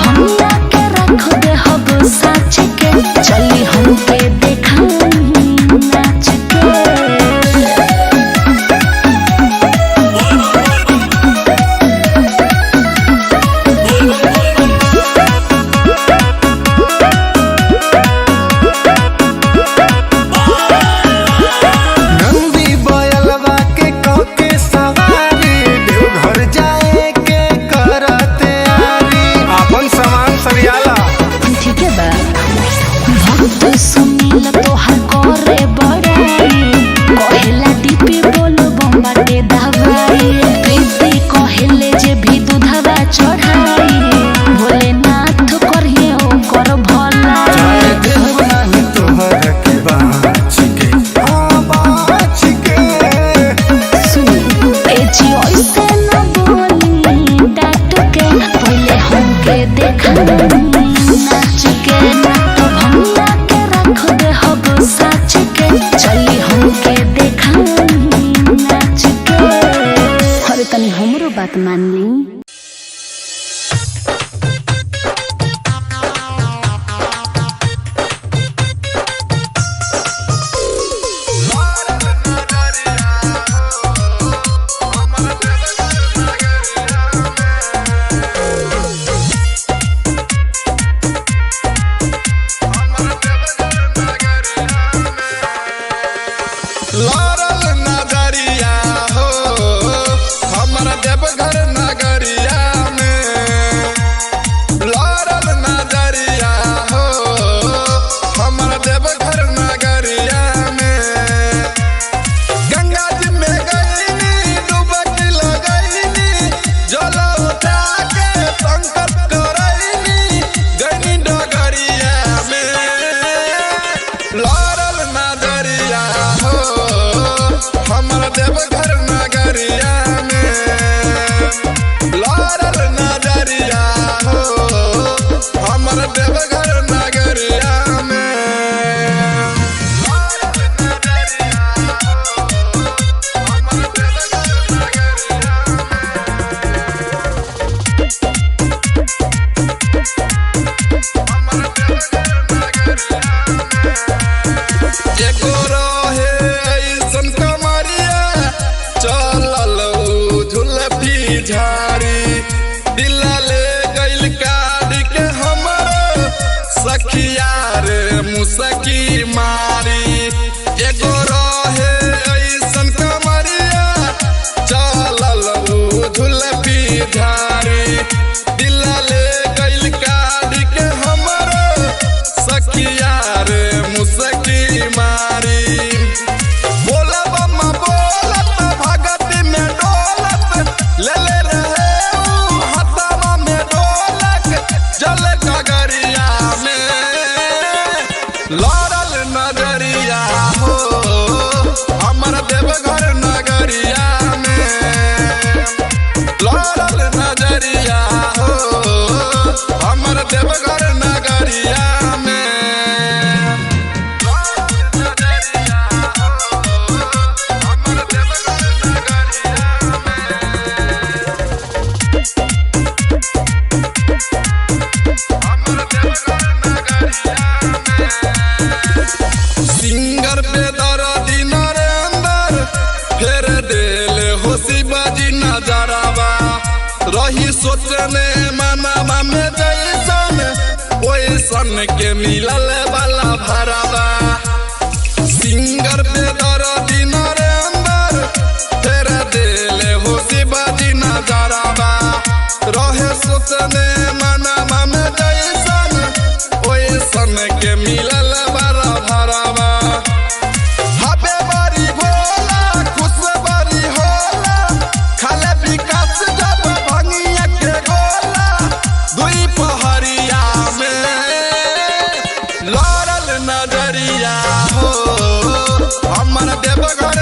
भंगिया के रख दे हब साच के चली हमके देखा नाच के। नंदी बयलवा के कके सवारी देवघर जाए के करते आरी अपन सामान सरियाला ठीक है बा भक्त सुनील तोहर करे बड़ाई कहेला दीपी बोलो बम्बाटे दवाई प्रीति कहेले जे भी दूधवा चढ़ाई भोलेनाथ करिए ओकर भला देव नाही तोहर के बाच के बाच के सुन ए जी ओइसे न बोली डाट के पहले हमके देखा नाच के तो भंगिया के रख दे हब साच के चली हमके देखा नाच के। अरे तनी हमरो बात मान ली। लारल नजरिया हो हमरा देवघर नगरिया में लारल नजरिया हो हमरा देवघर नगरिया में गंगा जी में गईनी डुबकी लगईनी जल उठा के संकट करईनी गईनी डगरिया में लारल नजरिया हो हमरा देवघर नगरिया में लारल नजरिया हो हमरा देवघर नगरिया में लारल नजरिया हो हमरा देवघर एको रहे ऐसन कमरिया चलल झुलफी झाड़ी दिला ले गइल काढ़ के हमर सखिया रे मुसकी मारी एगो रहे ऐसन कमरिया चलल झुलफी झाड़ी दिला ले गइल काढ़ के हमर सखिया रे मुसकी मारी बोला बम्मा बोलत भगत में डोलत ले ले रहे ऊ हथवा में ढोलक जल गगरिया में लारल नजरिया हो हमर देवघर नगरिया में लारल नजरिया हो रही सोचने मनावा में जैसन ओइसन के मिलल वाला भरावा सिंगर पे दर्दी नरेंद्र तेरे दिल हो शिवाजी नजरावा रहे सोचने मनावा में जैसन ओइसन के मिलल वाला भरावा हबे बड़ी भोला खुश बड़ी होला खाले विकास जब भंगिया के गोला दुई पहरिया में लड़ल नजरिया हो हमर देवघर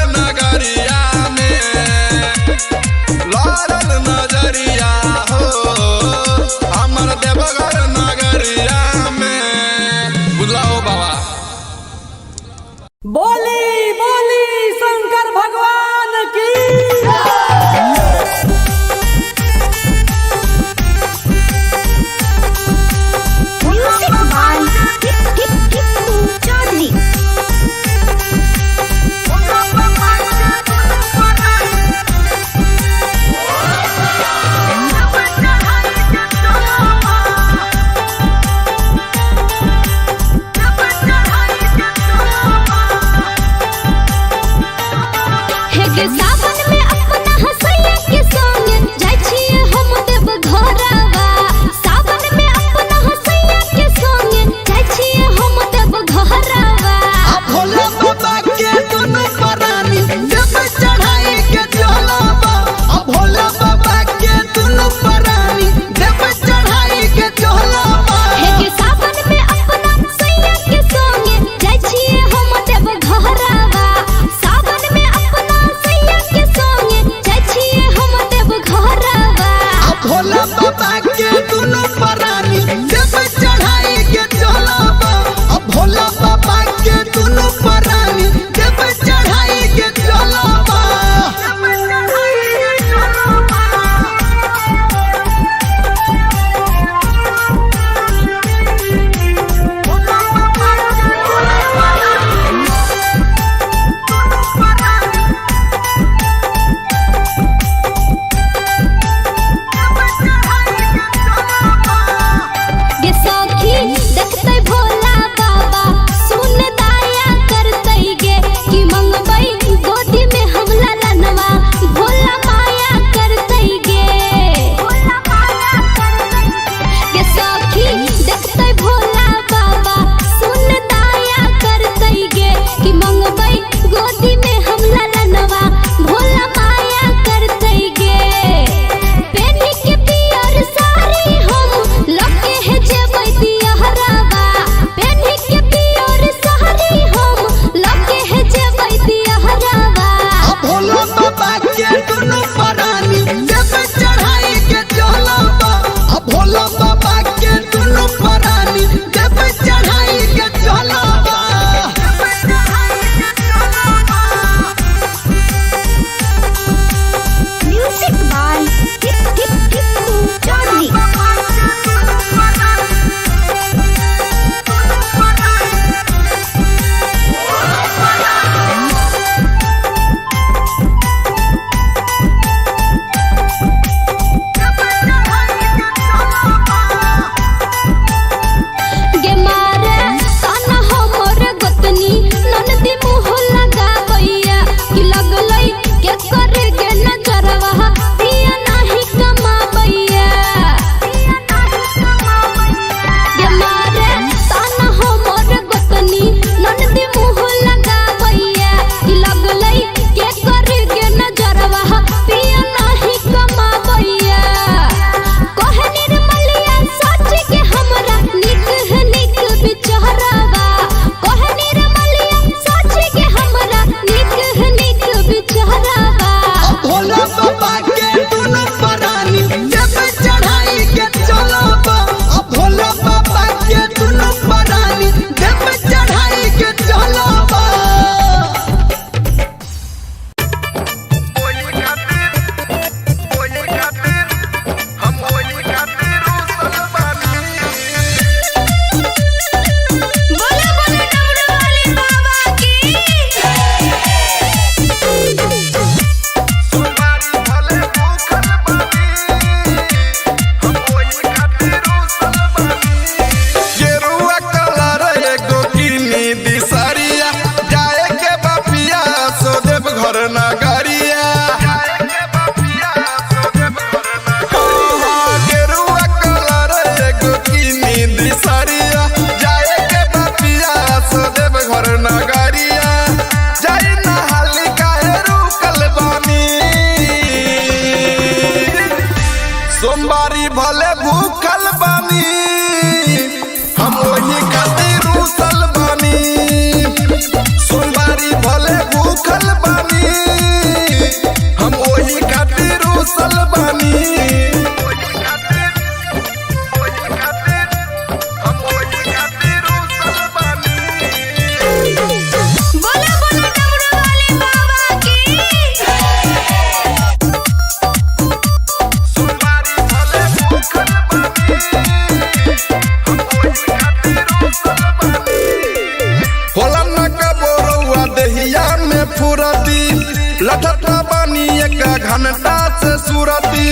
एक घंटा से सुरती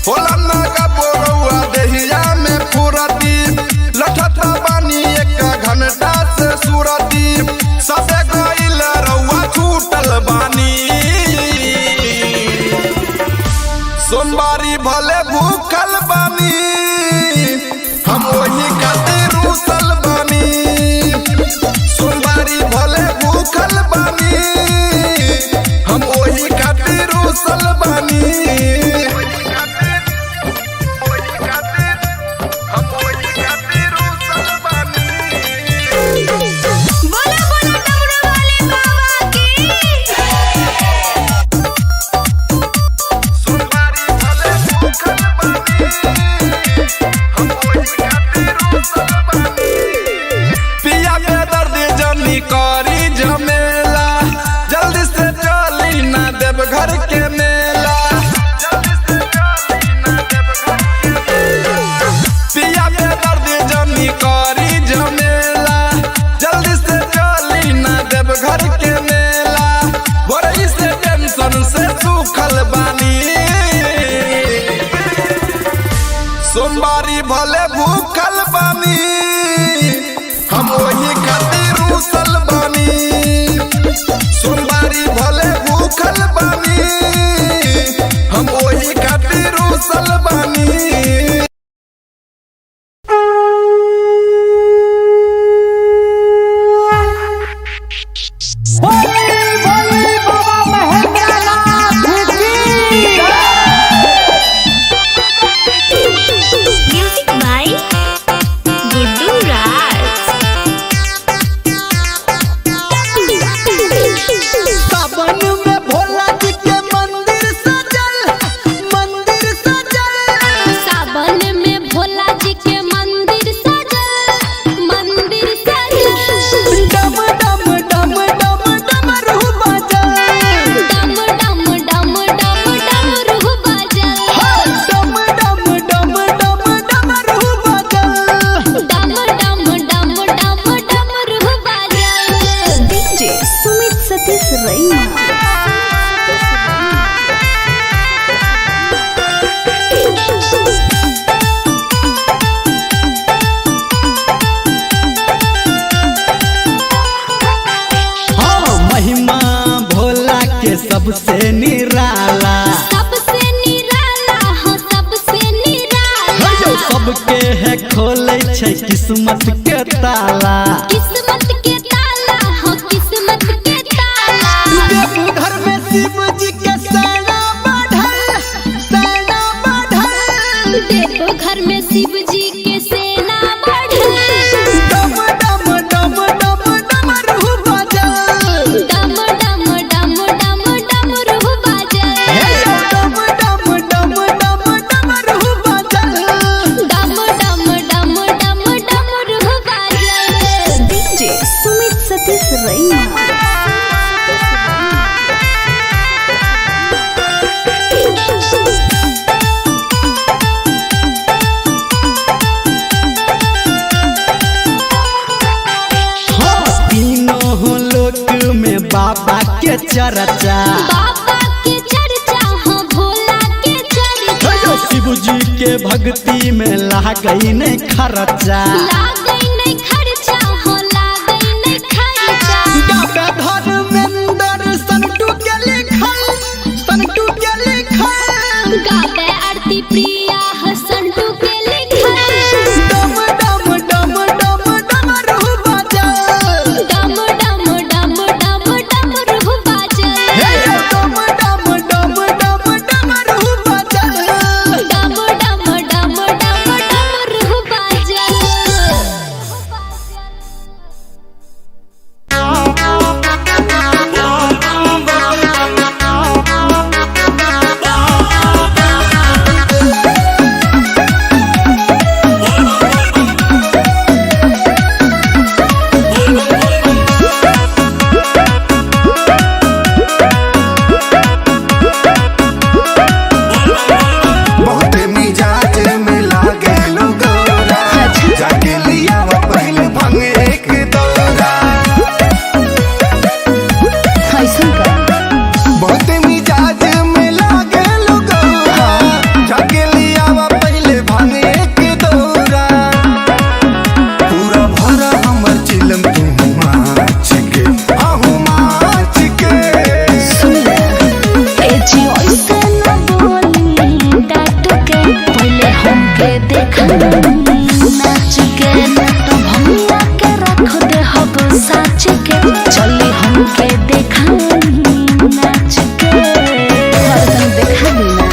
होला ना का बोरौआ देहिया में फुरती लठता बानी एक घंटा से सुरती सबे गइल रउआ छूटल बानी सोमवारी भले भूखल बानी हम वही खातिर रुसल बानी सोमवारी भले भूखल बानी हम वही खातिर रुसल बानी बोला बोला डमरू वाले बाबा की पिया के दर्द जनी करी झमेला जल्दी से चली ना देव घर के मेला पिया के दर्द जनी करी झमेला जल्दी से चली ना देव घर के मेला बोरई से टेंशन से सूखल बानी सोमवारी भले भूखल बानी हम वही खातिर रुसल बानी सोमवारी भले भूखल बानी हम वही खातिर रुसल बानी बोली बोली बाबा महेंद्रनाथ की म्यूजिक बाय गुड्डू राज सावन में भोला जी के मंदिर सजल सावन में भोला जी के मंदिर सजल डम डम डम डम डमरू बजल डम डम डम डम डमरू बजल डम डम डम डम डमरू बजल डम डम डम डम डमरू बजल डीजे सुमित सतीश रैना हाँ महिमा भोला के सबसे निराला सबसे निराला हो सबसे निराला जो सबके है खोले छै किस्मत के ताला किस्मत के ताला हो किस्मत के ताला देवघर में शिव जी के सेना बढ़ल देखो घर में शिव जी के सेना बढ़ल डम डम डम डम डमरू बजल डम डम डम डम डमरू बजल डम डम डम डम डमरू बजल डम डम डम डम डमरू बजल डीजे सुमित सतीश रैना हाँ तीनों लोक में बाबा के चर्चा बाबा के चर्चा हो भोला के चर्चा शिव जी के भक्ति में लागई नहीं खर्चा लागई नहीं खर्चा हो लागई नहीं खर्चा गावे धर्मेंद्र संटू के लिखल गावे आरती प्रिया हो संटू के लिखल डम डम डम डम डमरू बजल डम डम डम डम डमरू बजल डम डम डम डम डमरू बजल डम डम डम डम डमरू बजल हमके देखाई नाच के हरदम देखा देना।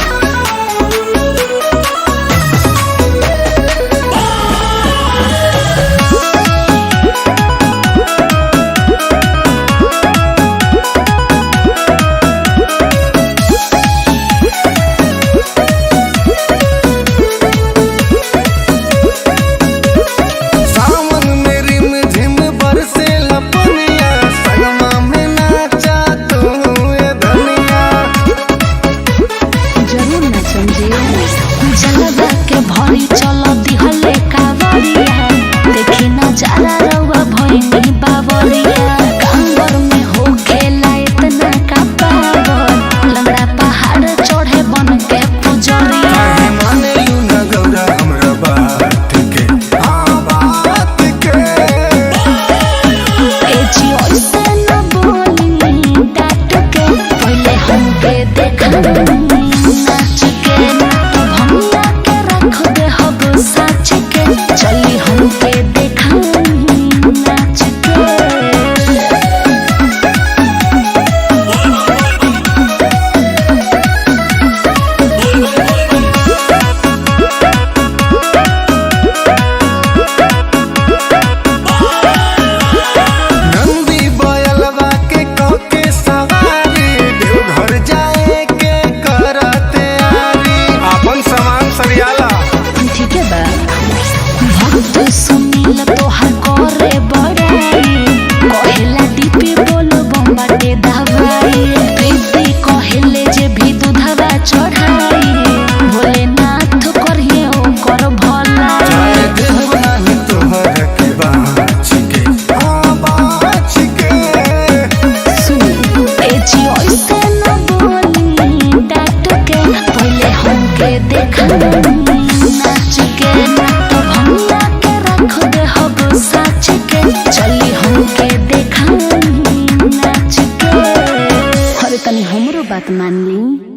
बात मान ली।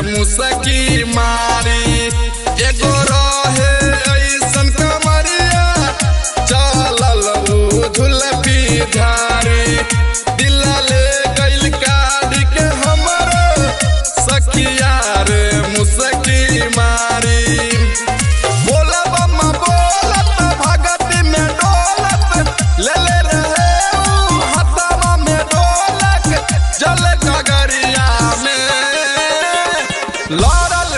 मुसकी मारी एगो रहे ऐसन कमरिया चलल झुलपी झारी दिल ले गइल काढ़ के हमर सखिया रे मुसकी मारी बोला बम्मा बोलत भगत में डोलत ले ले रहे हाथवा में ढोलक जल गगरिया में लड़ल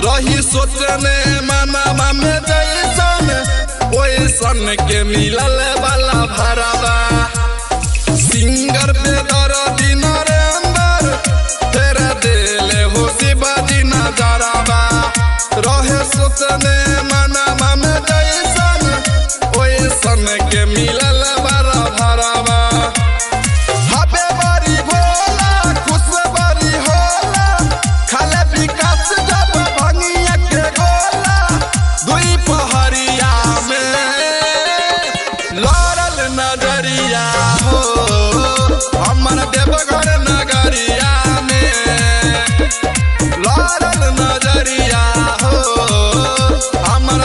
रही सोचने मनावा में जैसन ओइसन के मिलल वाला भरावा सिंगर पे दर्दी नरेंद्र तेरे दिल हो शिवाजी नजरावा रहे सोचने मनावा में जैसन ओइसन के मिलल वाला भरावा हबे बड़ी भोला खुश बड़ी होला खाले विकास जब भंगिया के गोला दुई पहरिया में लड़ल नजरिया हो हमर देवघर नगरिया में लड़ल नजरिया हो हमर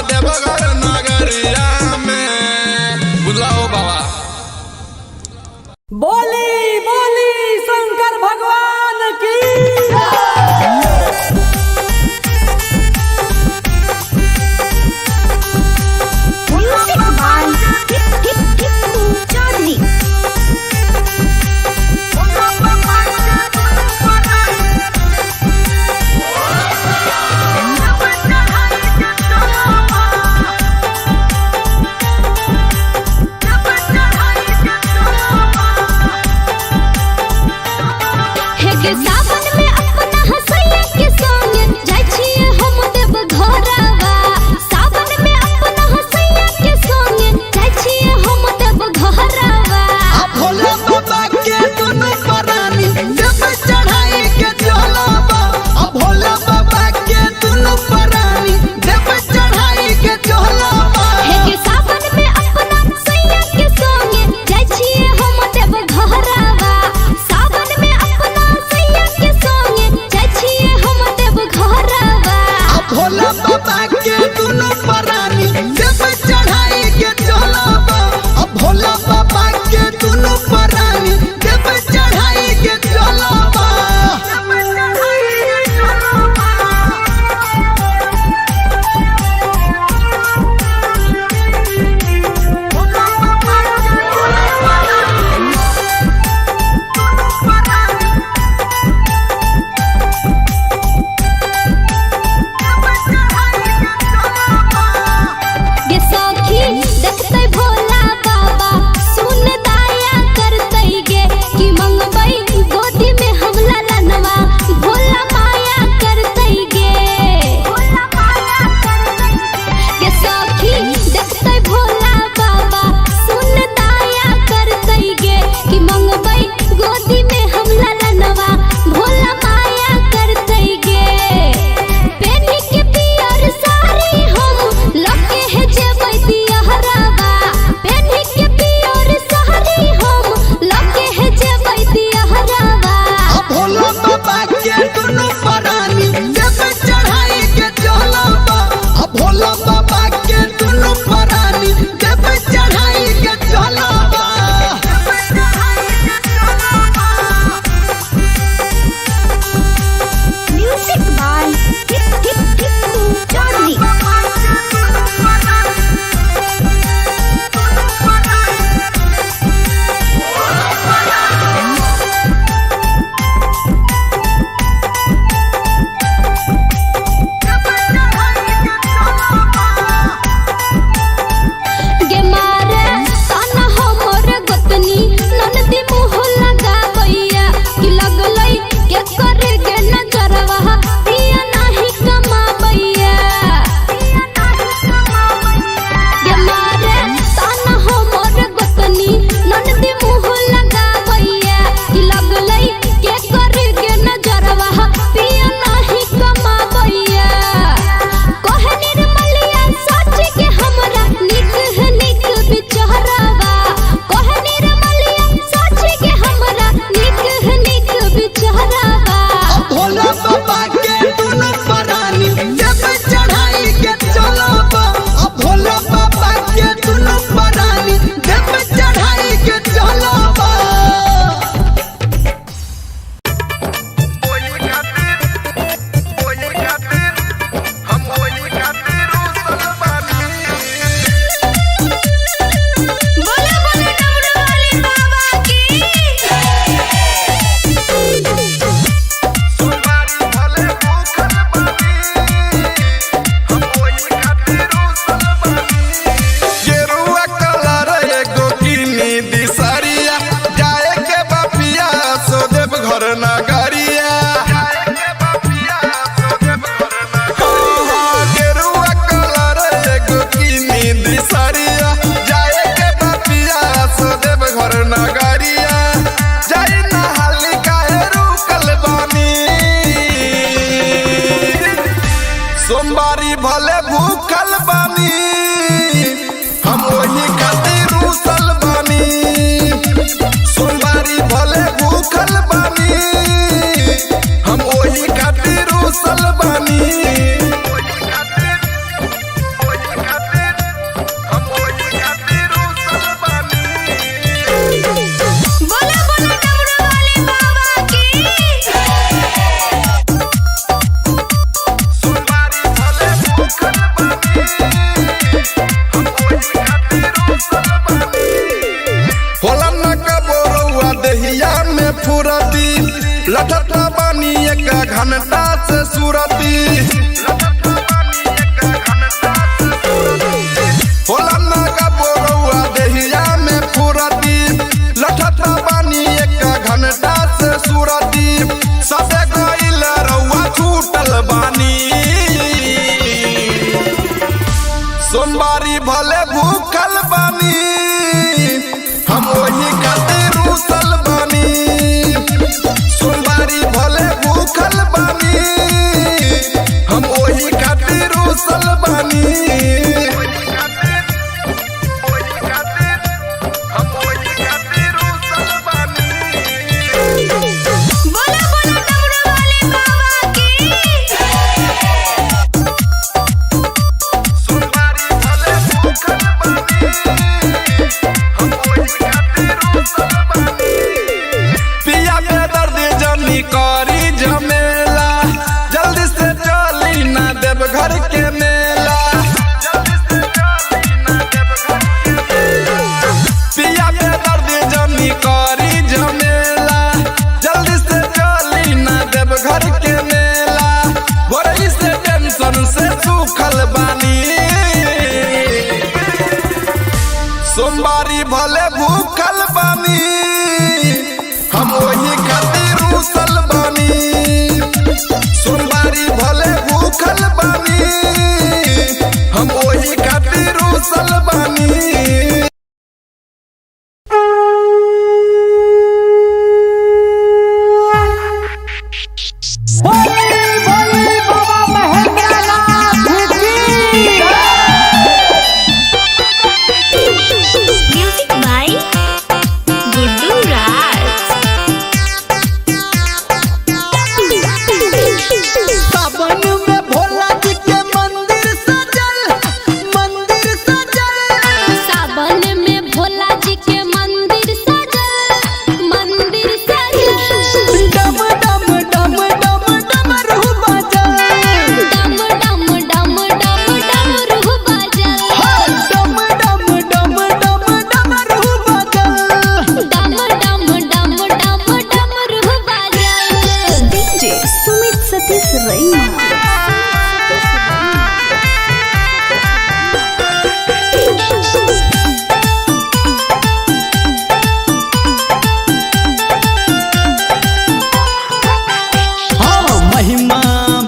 भले भूखल बानी हम वही खातिर रूसल बानी सोमवारी भले भूखल बानी हम वही खातिर रूसल बानी बोला बोला डमरू वाले बाबा की सोमवारी भले भूखल बानी हम वही खातिर रूसल बानी होला न कबोरुआ दहिया में फुरती लटता बानी एक घंटा से सुरती होला न कबोरुआ दहिया में फुरती लटता बानी एक घंटा से सुरती सबे गइल रउआ छूटल बानी सोमवारी भले भूखल बानी हम वही खातिर रूसल बानी सोमवारी भले भूखल बानी हम वही खातिर रूसल बानी बोला बोला डमरू वाले बाबा की सोमवारी भले भूखल बानी हम वही खातिर रूसल बानी पिया के दर्द जनी करी झमेला जल्दी से चली ना देव घर के मेला पिया के दर्द जनी करी झमेला जल्दी से चली ना देव घर के मेला गोरई से टेंशन से सूखल बानी सोमवारी भले भूखल बानी हम वही खातिर रूसल बानी सोमवारी भले भूखल बानी हम वही खातिर रूसल बानी बोली बोली बाबा महेंद्रनाथ की म्यूजिक बाय गुड्डू राज सावन में भोला जी के मंदिर सजल सावन में भोला जी के मंदिर सजल डम डम डम डम डमरू बजल डम डम डम डम डमरू बजल डम डम डम डम डमरू बजल डम डम डम डम डमरू बजल डीजे सुमित सतीश रैना हाँ महिमा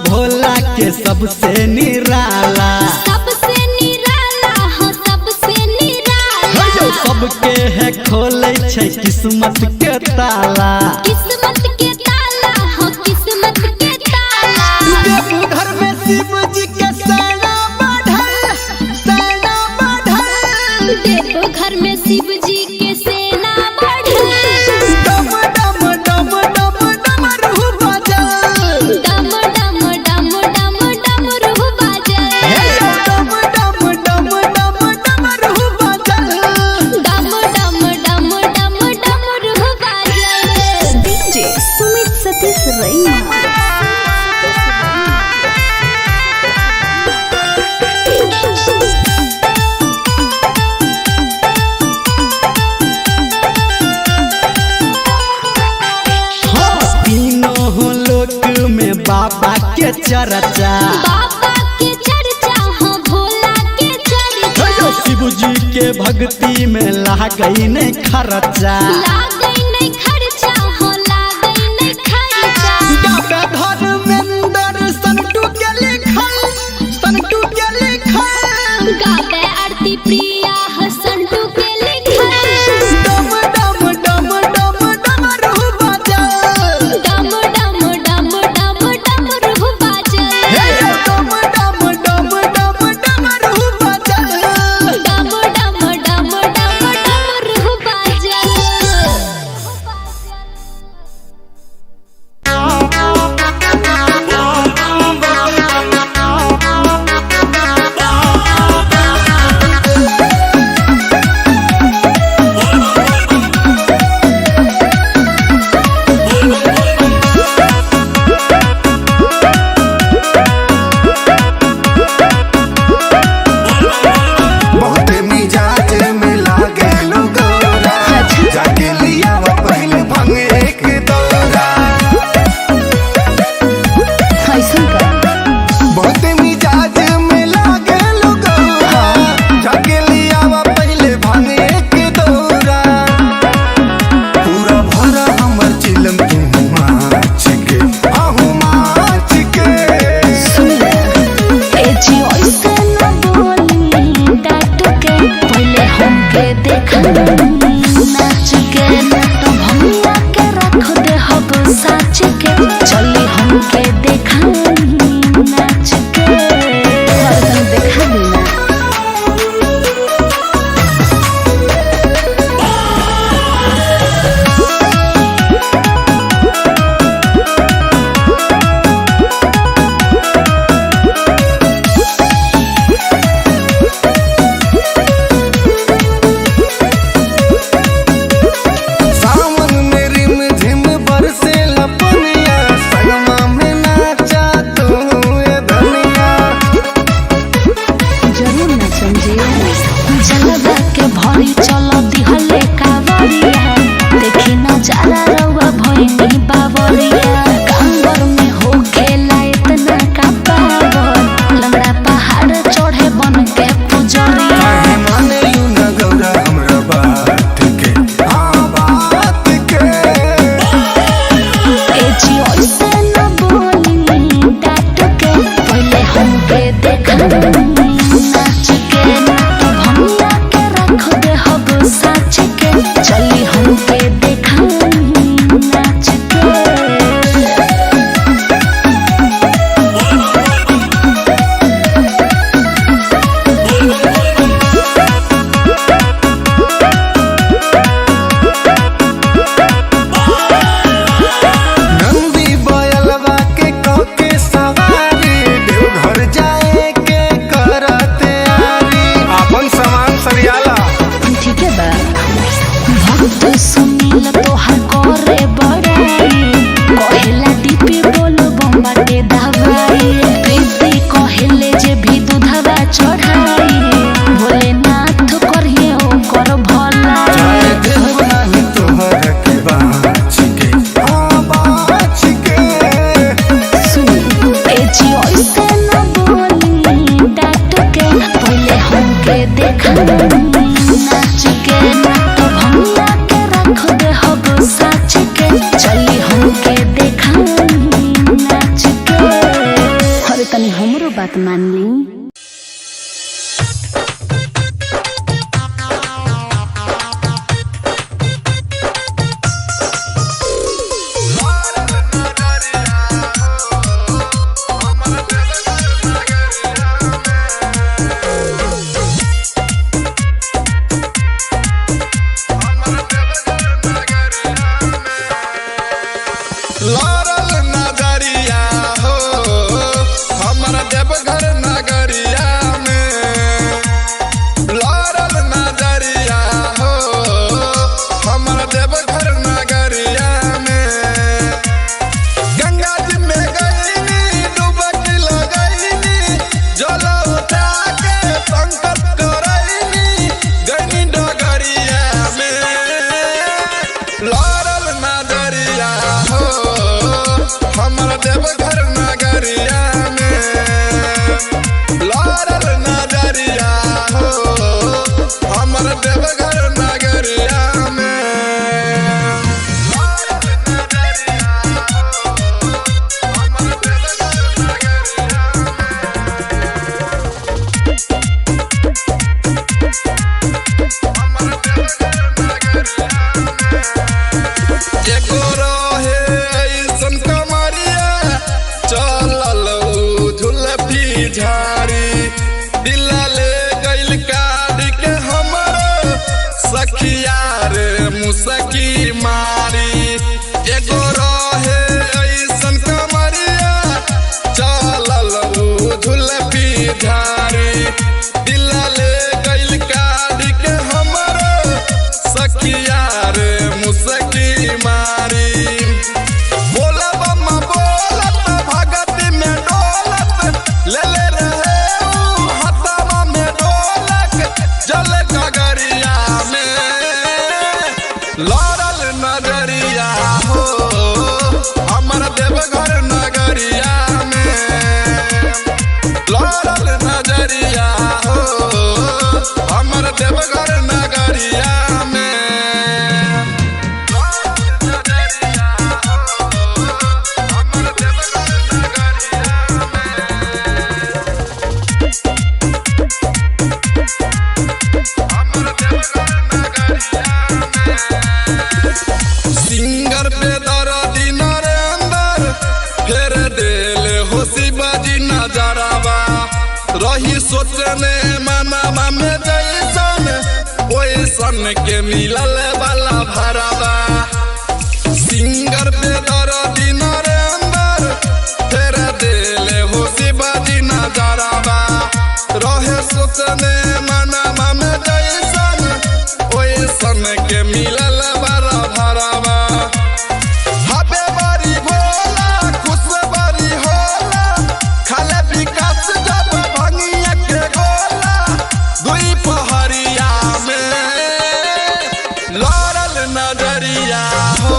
भोला के सबसे निराला सबसे निराला हो सबसे निराला जो सबके है खोले छै किस्मत के ताला किस्मत के ताला हो किस्मत के ताला देवघर में शिव जी के सेना बढ़ल देवघर में शिव जी के सेना बढ़ल डम डम डम डम डमरू बजल डम डम डम डम डमरू बजल डम डम डम डम डमरू बजल डम डम डम डम डमरू बजल डीजे सुमित सतीश रैना हाँ तीनों लोक में बाबा के चर्चा बाबा के चर्चा हो भोला के चर्चा शिव जी के भक्ति में लागई नहीं खर्चा लागई नहीं खर्चा हो लागई नहीं खर्चा गावे धर्मेंद्र संटू के लिखल गावे आरती प्रिया हो संटू के लिखल डम डम डम डम डमरू बजल डम डम डम डम डमरू बजल डम डम डम दिखाई नाच के तो भंगिया के रख दे हब साच के चली हमके दिखाई नाच के। अरे तनी हमरो बात मान ली। लारल नजरिया हो हमारा देवघर नगरिया में। लारल नजरिया हो हमारा देवघर नगरिया में। गंगा जी में गईनी डुबकी लगईनी जल उठा के संकट करईनी गईनी डगरिया में। लारल नजरिया हो हमारा देवघर नगरिया में। लारल नजरिया हो हमारा देवघर नगरिया में। लारल नजरिया हो हमारा देवघर नगरिया एको रहे ऐसन कमरिया चलल झुलफी झाड़ी दिला ले गइल काढ़ के हमर सखिया रे मुसकी मारी। एगो रहे ऐसन कमरिया चलल झुलफी झाड़ी दिला ले गइल काढ़ के हमर सखिया रे मुसकी मारी। बोला बम्मा बोलत भगती में डोलत ले ले रहे ऊ हथवा में ढोलक जल गगरिया में। लारल नजरिया हो हमारा देवघर नगरिया में। लारल नजरिया हो हमारा देवघर नगरिया में। सिंगर पे दर्दी नरेंद्र फेर देले हो शिवाजी नजरवा रही सोचने मनावा में जैसन ओइसन के मिलल वाला भरवा। सिंगर पे दर्दी नरेंद्र फेर देले हो शिवाजी नजरवा रहे सोचने मनावा में जैसन ओइसन के मिलल वाला भरवा। हबे बड़ी भोला खुश बड़ी होला खाले विकास जब भंगिया के गोला दुई पहरिया में। लारल नजरिया हो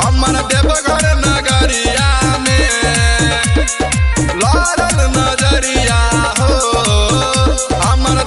हमारा देवघर नगरिया में। लारल नजरिया हो हमारा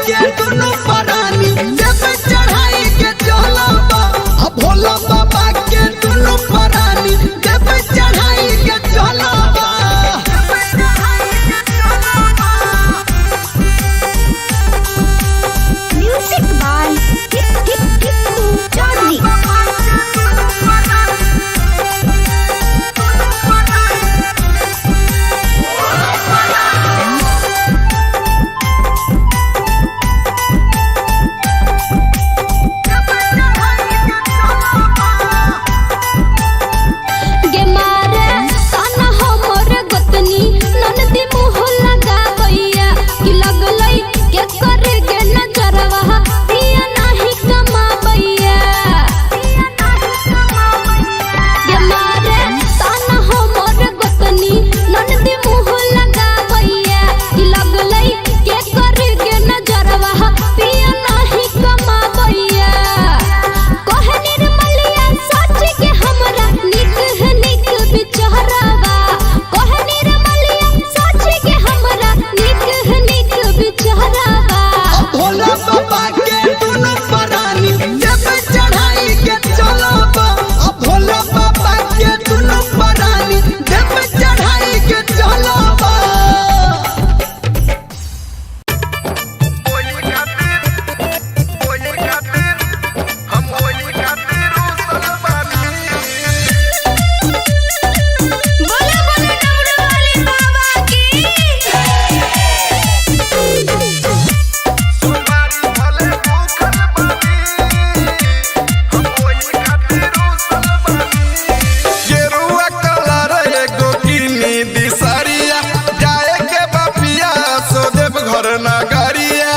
के दुनु परानी जब चढ़ाई के चलो भोला बाबा के दुनु परानी जब चढ़ाई के चलो म्यूजिक बाय जॉनी। गे मारे ताना हमर गोतनी ननदी मुँह लगावैया कि लगलै के करे गे नजरवा पिया नाही कमावैया। गे मारे ताना हमर गोतनी ननदी मुँह लगावैया कि लगलै के करे गे नजरवा पिया नाही कमावैया। कहे निर्मलिया सच के हमरा निक है निक बिचारवा कहे निर्मलिया सच के हमरा निक है निक बिचारवा। भोला बाबा के दुनु परानी जब चढ़ाई के चलो भोला बाबा के दुनु परानी जब चढ़ाई के चलो बोले बोले डमरू वाले बाबा की। गेरुआ कलर एगो किनी दिसरिया जाए के बपिया सो देव घर नगरिया।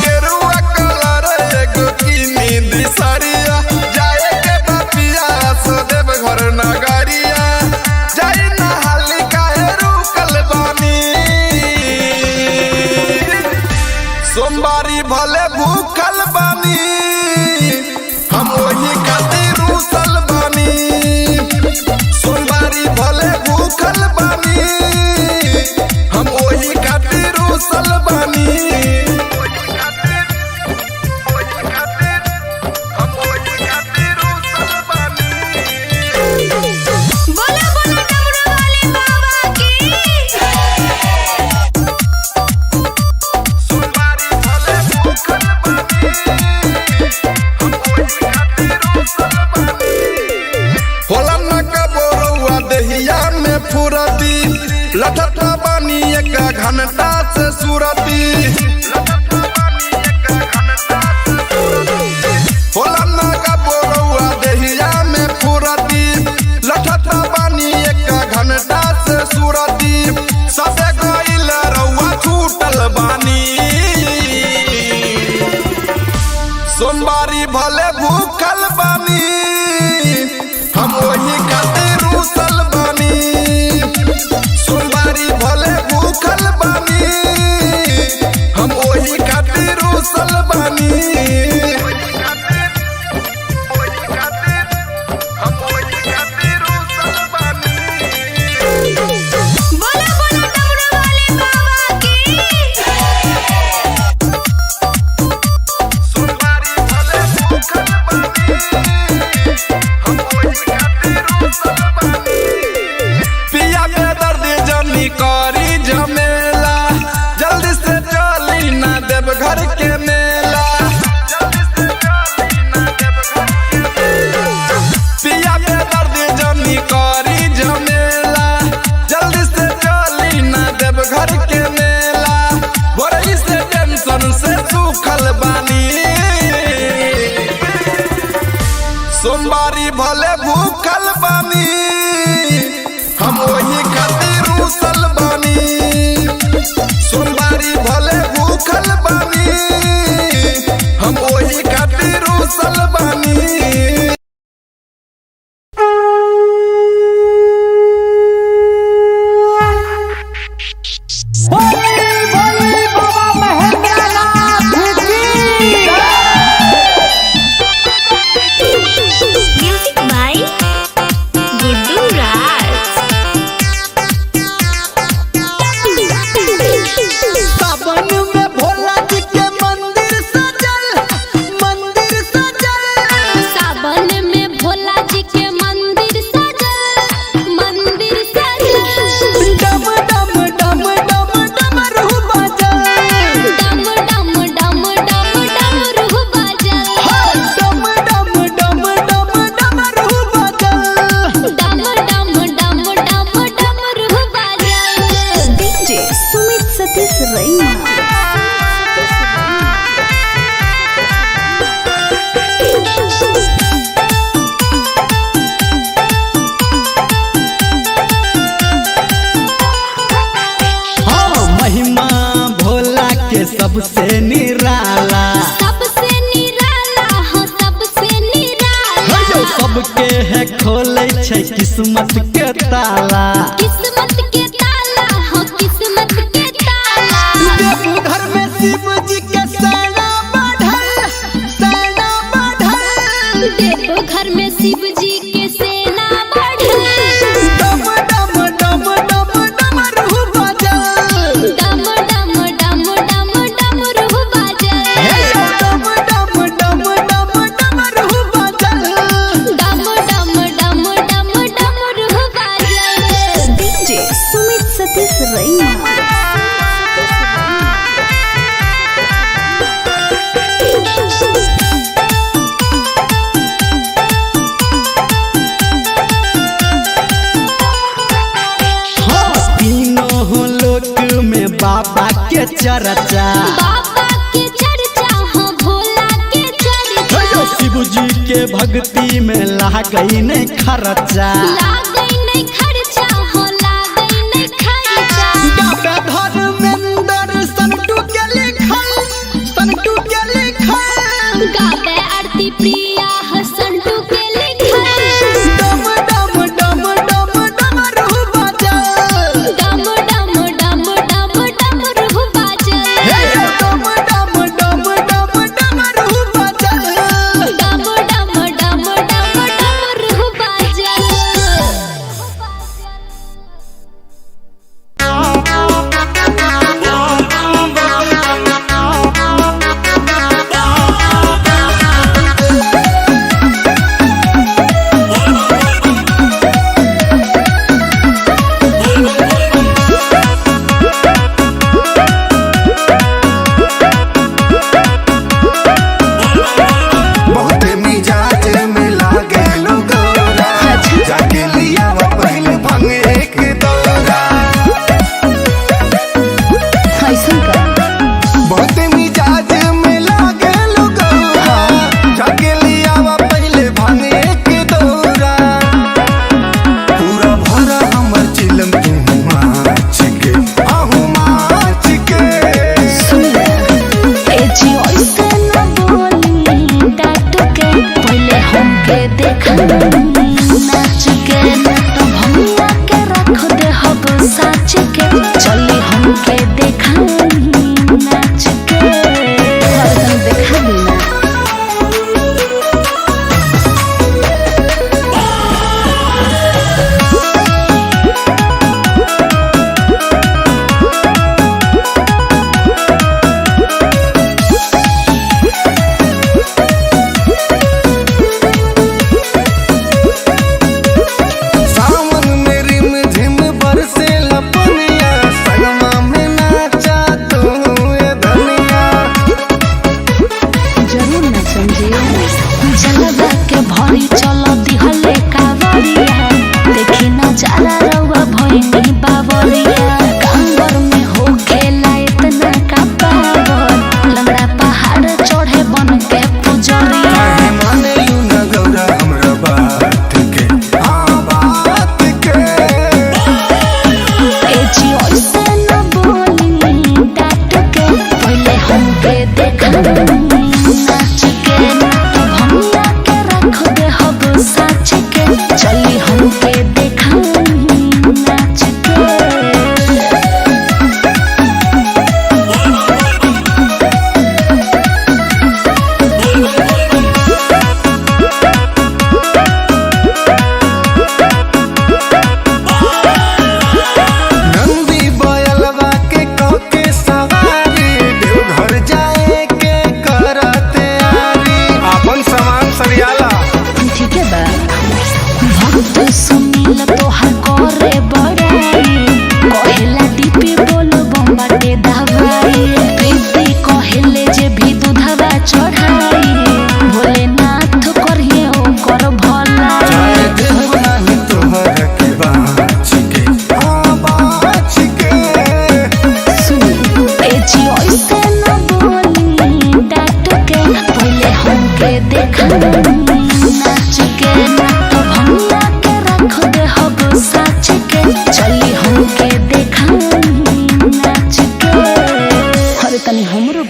गेरुआ कलर एगो किनी दिसरिया जाए के बपिया सो देव घर नगरिया। जाई नहाली काहे रुकल बानी सोमवारी भले भूखल बानी हम वही खातिर रुसल बानी। सोमवारी भले भूखल बानी हम वही खातिर रुसल बानी। बोले बोले डमरू वाले बाबा की। सोमवारी भले भूखल बानी हम वही खातिर रुसल बानी। होला न कबोरुआ देहिया में फुरती लठता बानी एक घंटा से सुरती। होला न कबोरुआ देहिया में फुरती लठता बानी एक घंटा से सुरती। सबे गइल रउआ छूटल बानी सोमवारी भले भूखल बानी हम वही खातिर रुसल बानी। सोमवारी भले भूखल बानी हम वही खातिर रुसल बानी। बोले बोले डमरू वाले बाबा की। सोमवारी भले भूखल बानी हम वही खातिर रुसल बानी। पिया के दर्द जनी करी झमेला जल्दी से चली ना देव घर के मेला। पिया के दर्द जनी करी झमेला जल्दी से चली ना देव घर के मेला। भोरई से टेंशन से सूखल बानी सोमवारी भले भूखल बानी हम वही खातिर रुसल बानी। सोमवारी भले भूखल बानी हम वही खातिर रुसल बानी। बोले बोले बाबा महेंद्र नाथ की। रैया हाँ महिमा भोला के सबसे निराला, सबसे निराला हो सबसे निराला। जो सबके है खोले छै किस्मत के ताला। किस्मत के ताला हो किस्मत के ताला। देवघर में शिव जी के सेना बढ़ल, सेना बढ़ल। देवघर में शिव जी के सेना बढ़ल। डम डम डम डम डमरू बजल, डम डम डम डम डमरू बजल। डम डम डम डम डमरू बजल। डम डम डम डम डमरू बजल। डीजे सुमित सतीश रैया हाँ तीनों लोक में बाबा के चर्चा। बाबा के चर्चा हो भोला के चर्चा। जो शिव जी के भक्ति में लागई नहीं खर्चा। लागई नहीं खर्चा हो लागई नहीं खर्चा। गावे धर्मेंद्र संटू के लिखल, संटू के लिखल। गावे आरती प्रिया हो संटू के लिखल। डम डम डम डम डमरू बजल, डम डम डम डम डमरू बजल। डम डम डम डम डमरू बजल। डम डम डम डम डमरू बजल।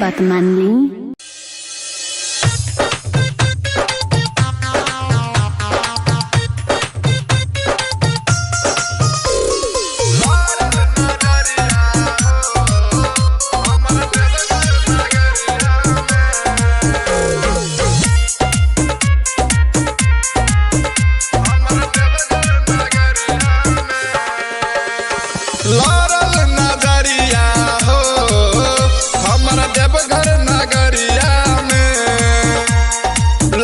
बात मान ली। लारल नजरिया हो हमारा देवघर नगरिया में,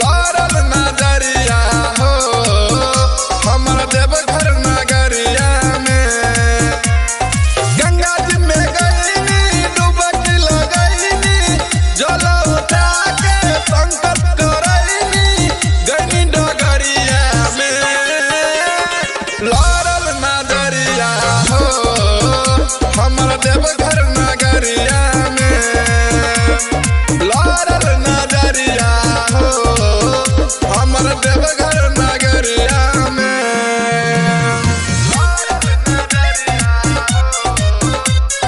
लारल नजरिया हो हमारा देवघर नगरिया में। गंगा जी में गईनी डुबकी लगईनी, जल उठा के संकट करईनी गईनी डगरिया में। लारल नजरिया हो हमारा देवघर नगरिया में, लारल नजरिया हो हमारा देवघर नगरिया में। लारल नजरिया हो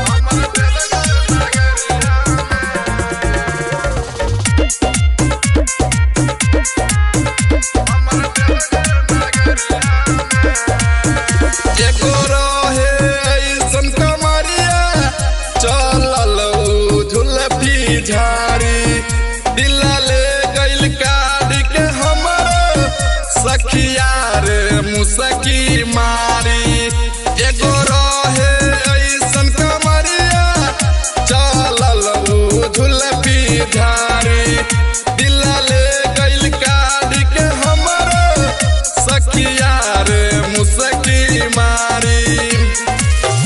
हमारा देवघर नगरिया एको रहे ऐसन कमरिया चलल झुलफी झाड़ी, दिला ले गइल काढ़ के हमर सखिया रे मुसकी मारी। एगो रहे ऐसन कमरिया चलल झुलफी झाड़ी, दिला ले गइल काढ़ के हमर सखिया रे मुसकी मारी।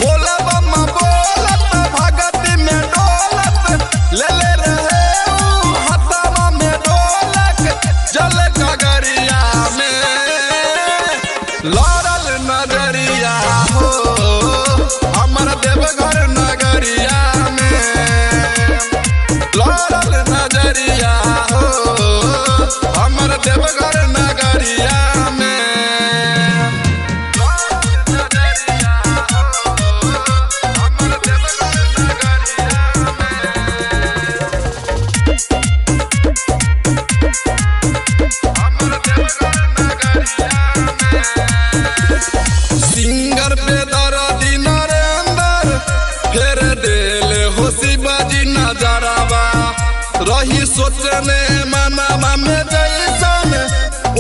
बोला बम्मा बोलत भगती में डोलत, ले ले रहे ऊ हथवा में ढोलक जल गगरिया में। लारल नजरिया हो हमारा देवघर नगरिया में, लारल नजरिया हो हमारा देवघर नगरिया में। सिंगर पे दर्दी नरेंद्र फेर देले हो शिवाजी नजरवा, रही सोचने मनावा में जैसन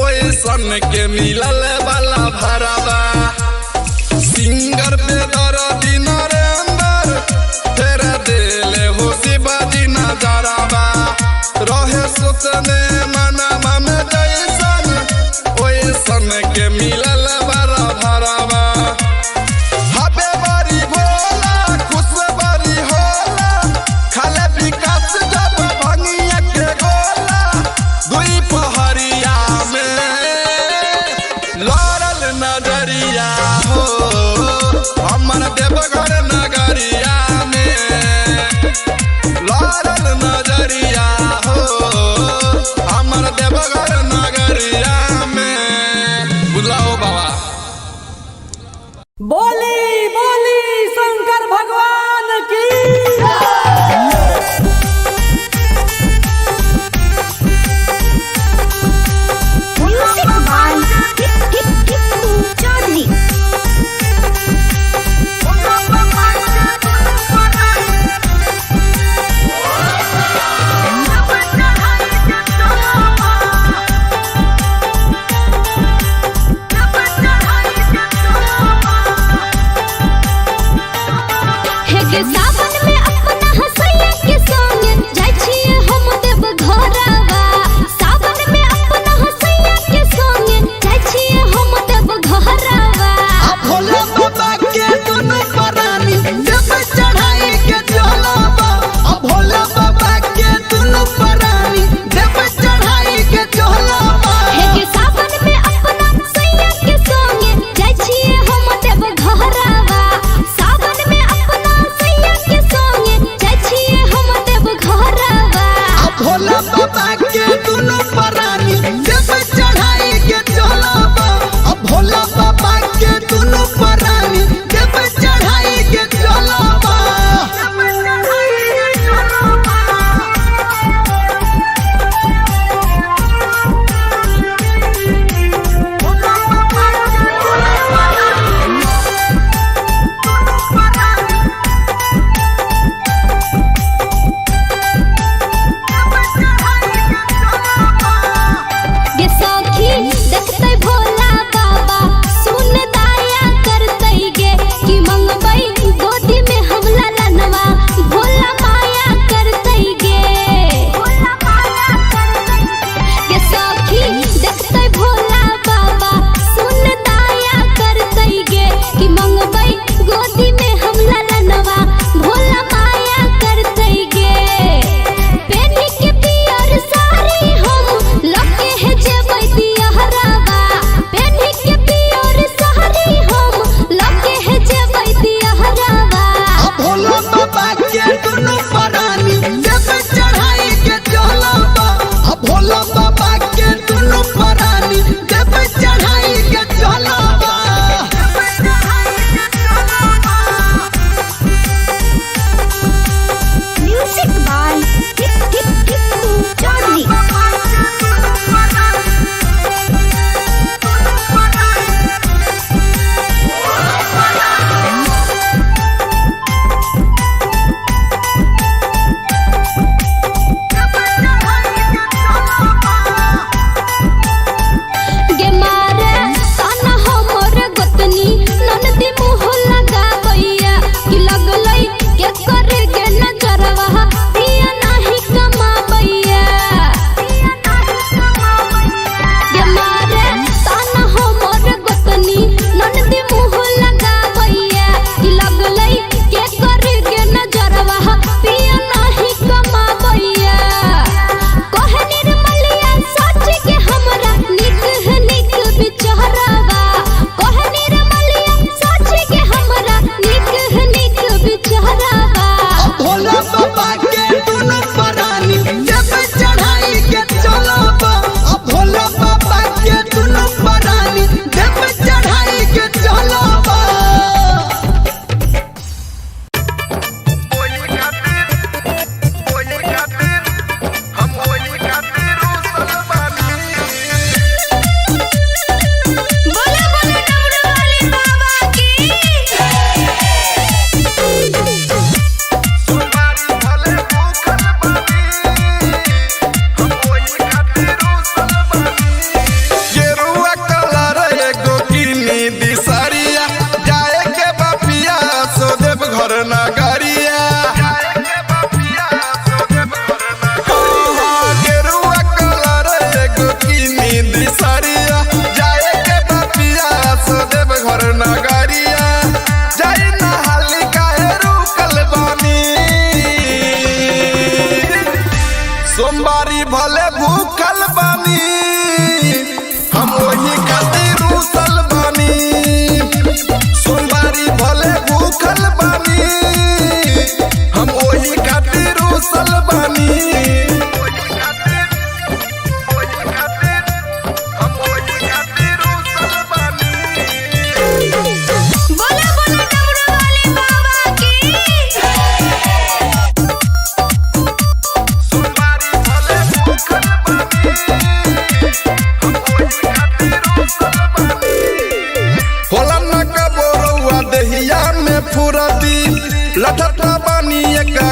ओइसन के मिलल वाला भरवा। सिंगर पे दर्दी नरेंद्र फेर देले हो शिवाजी नजरवा, रहे सोचने मनावा में जैसन ओइसन के मिलल वाला भरवा। हबे बड़ी भोला खुश बड़ी होला, खाले विकास जब भंगिया के गोला दुई पहरिया में। लारल नजरिया हो हमारा देवघर नगरिया में, लारल नजरिया हो हमारा देवघर नगरिया में। बुलाओ बाबा। बोली बोली शंकर भगवान की। Music by Tippu Chaudhary. के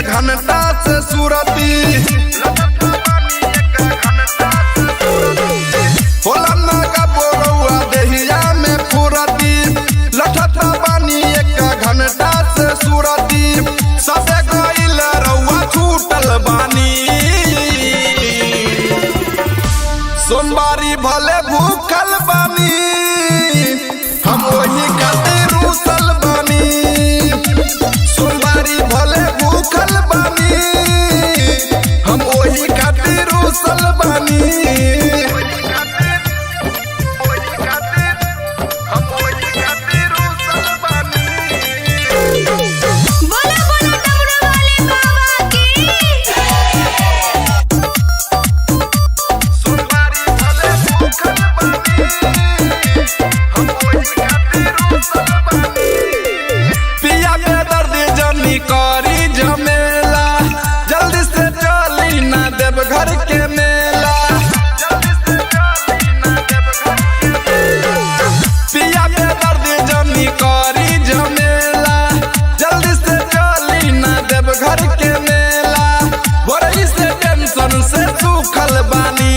घंटा से सूरती होला ना का बोरौआ देहिया में फुरती लठता बानी एक घंटा से सूरती सबे गइल रउआ छूटल बानी सोमवारी भले भूखल बानी हम वही खातिर रुसल बानी सोमवारी भले भूखल बानी हम वही खातिर रुसल बानी बोला बोला डमरू वाले बाबा की पिया के दर्द जनी करी झमेला जल्दी से चली ना देव घर के मेला पिया के दर्द जनी करी झमेला जल्दी से चली ना देव घर के मेला भोरई से टेंशन से सूखल बानी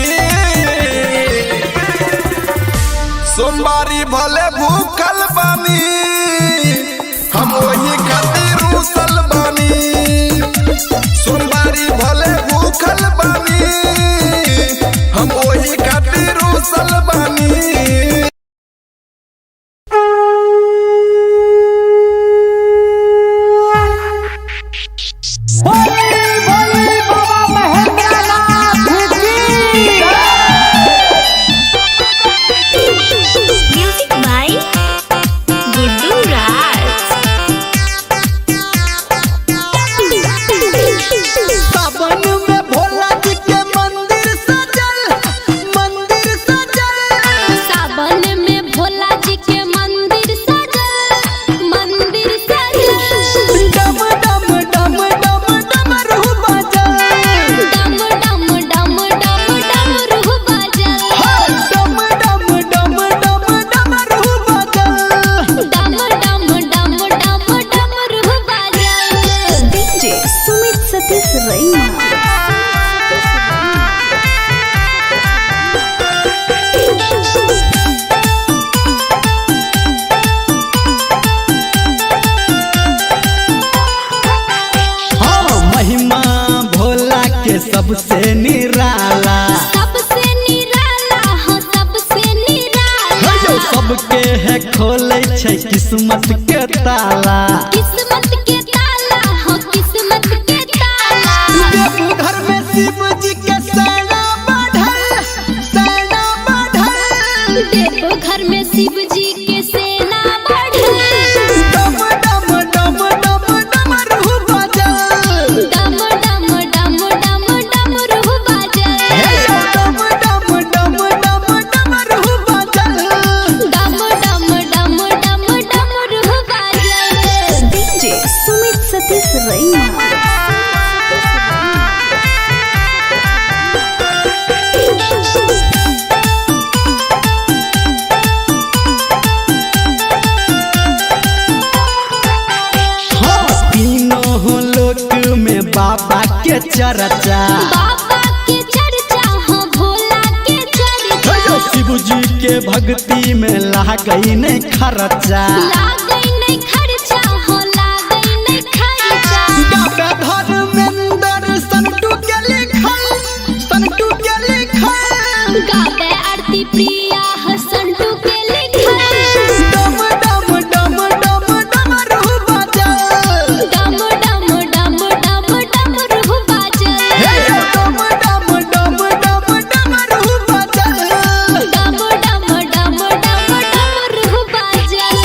सोमवारी भले भूखल बानी हम वही खातिर रुसल बानी सोमवारी भले भूखल बानी हम वही खातिर रुसल बानी म्यूजिक बाय गुड्डू राज सावन में भोला जी के मंदिर सजल सावन में भोला जी के मंदिर सजल डम डम डम डम डमरू बजल डम डम डम डम डमरू बजल डम डम डम डम डमरू बजल डम डम डम डम डमरू बजल डीजे सुमित सतीश रैना हाँ महिमा भोला के सबसे निराला सबसे निराला हो सबसे निराला जो सबके है खोले छै किस्मत के ताला किस्मत के ताला हो किस्मत के ताला देवघर में शिव जी के सेना बढ़ल देव घर में शिव जी के सेना बढ़ल डम डम डम डम डमरू बजल डम डम डम डम डमरू बजल डम डम डम डम डमरू बजल डम डम डम डम डमरू बजल डीजे सुमित सतीश रैना हाँ तीनों लोक में बाबा के चर्चा बाबा के चर्चा हो भोला के चर्चा शिव जी के भक्ति में लागई नहीं खर्चा लागई नहीं खर्चा हो लागई नहीं खर्चा गावे धर्मेंद्र संटू के लिखल गावे आरती प्रिया हसंटू के लिखल डम डम डम डम डमरू बजल डम डम डम डम डमरू बजल डम डम डम डम डमरू बजल डम डम डम डम डमरू बजल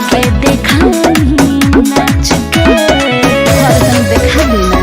हमके देखाई नाच के हरदम देखा देना।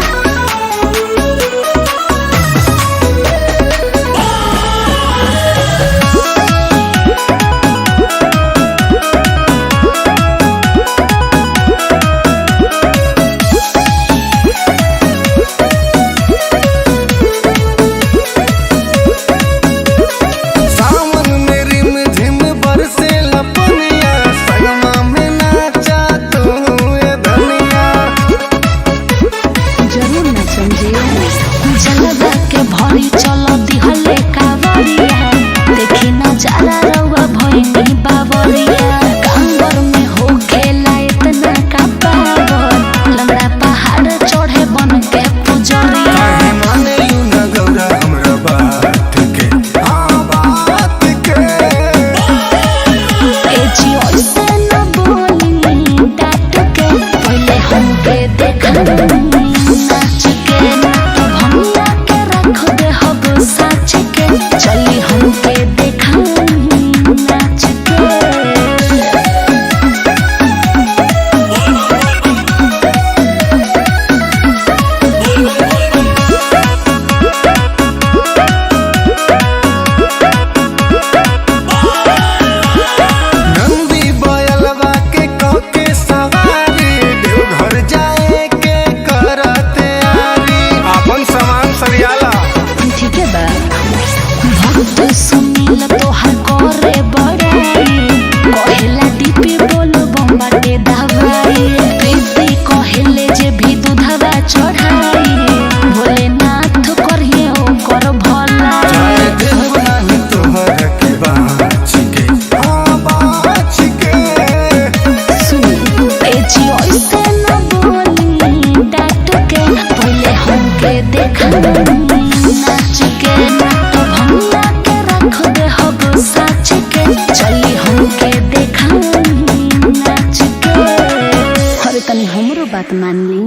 तनी हमरो बात मान ली।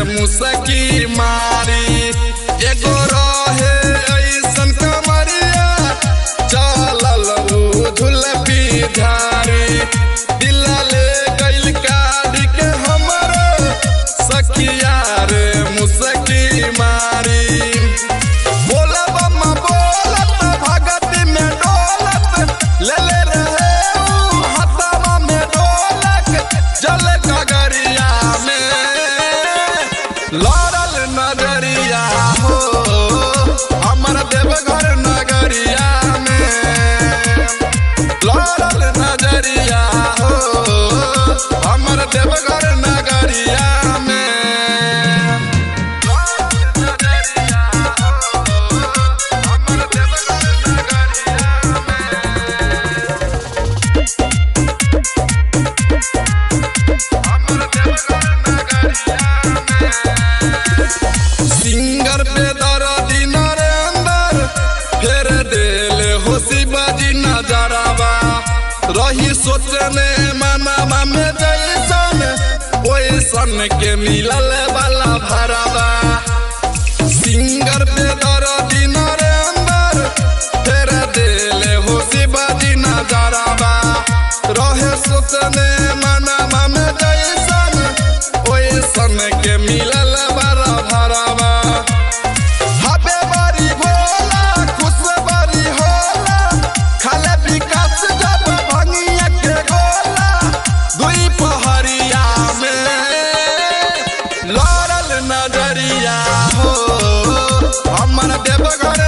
मुसकी मारी एगो रहे ऐसन कमरिया चलल झुलपी झारी दिला ले गइल काढ़ी के हमरो सखिया रे मुसकी मारी बोला बम्मा बोलत भगती में डोलत ले ले रहे हथवा में ढोलक जल गगरिया में लड़ल नजरिया हो हमर देवघर नगरिया में लड़ल नजरिया हो रही सोचने मनावा में जैसन ओइसन के मिलल वाला भरावा सिंगर पे दर्दी नरेंद्र फेर दिले हो शिवाजी नजरावा रहे सोचने मनावा में जैसन ओइसन के मिलल वाला भरावा हबे बड़ी भोला खुश बड़ी होला खाले विकास जब भंगिया के गोला दुई पहरिया में लड़ल नजरिया हो हमर देवघर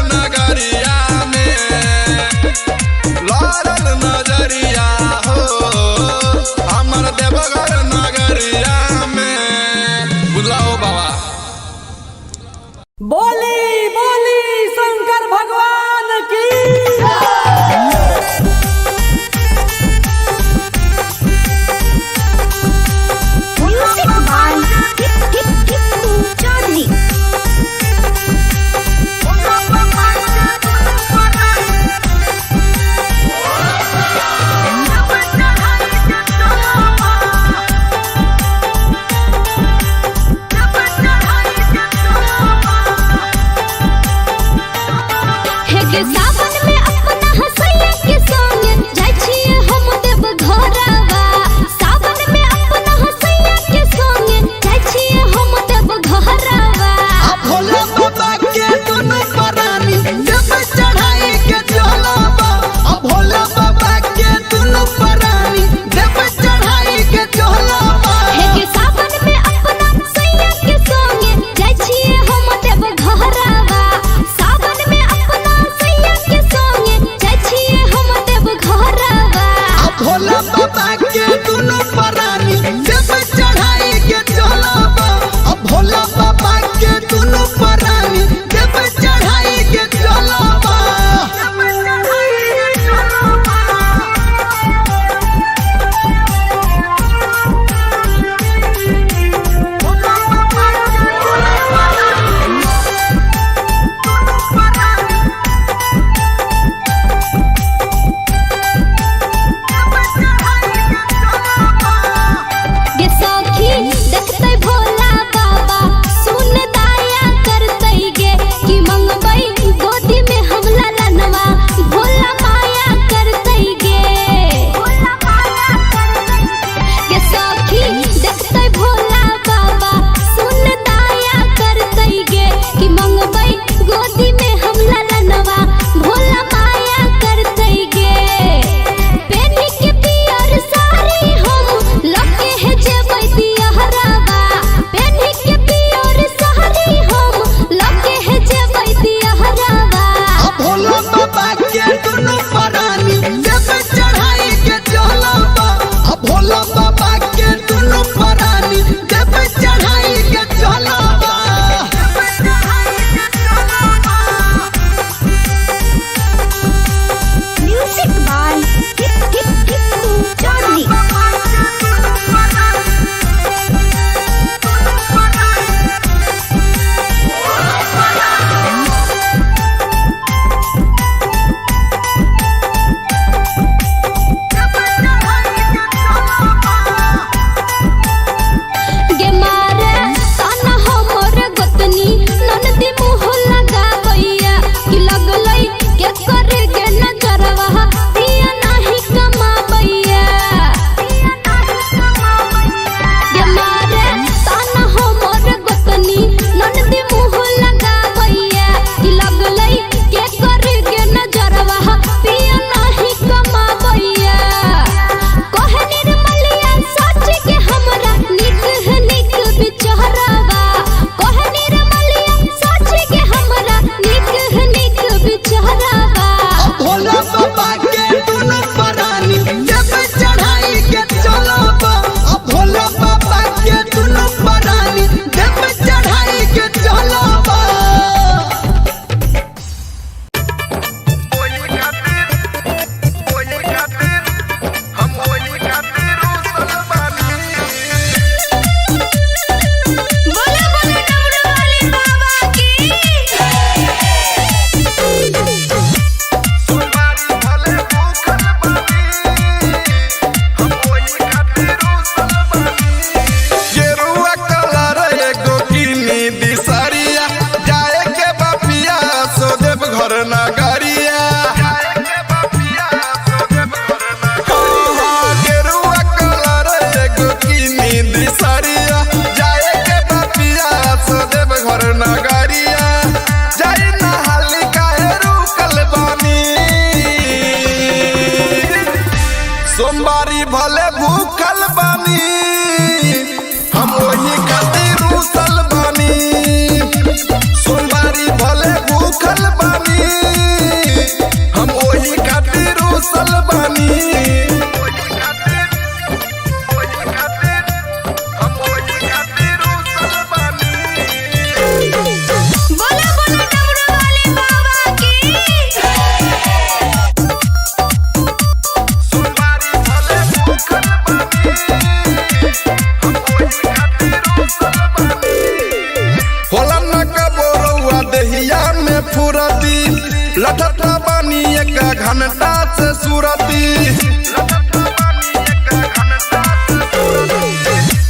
घंटा से सूरती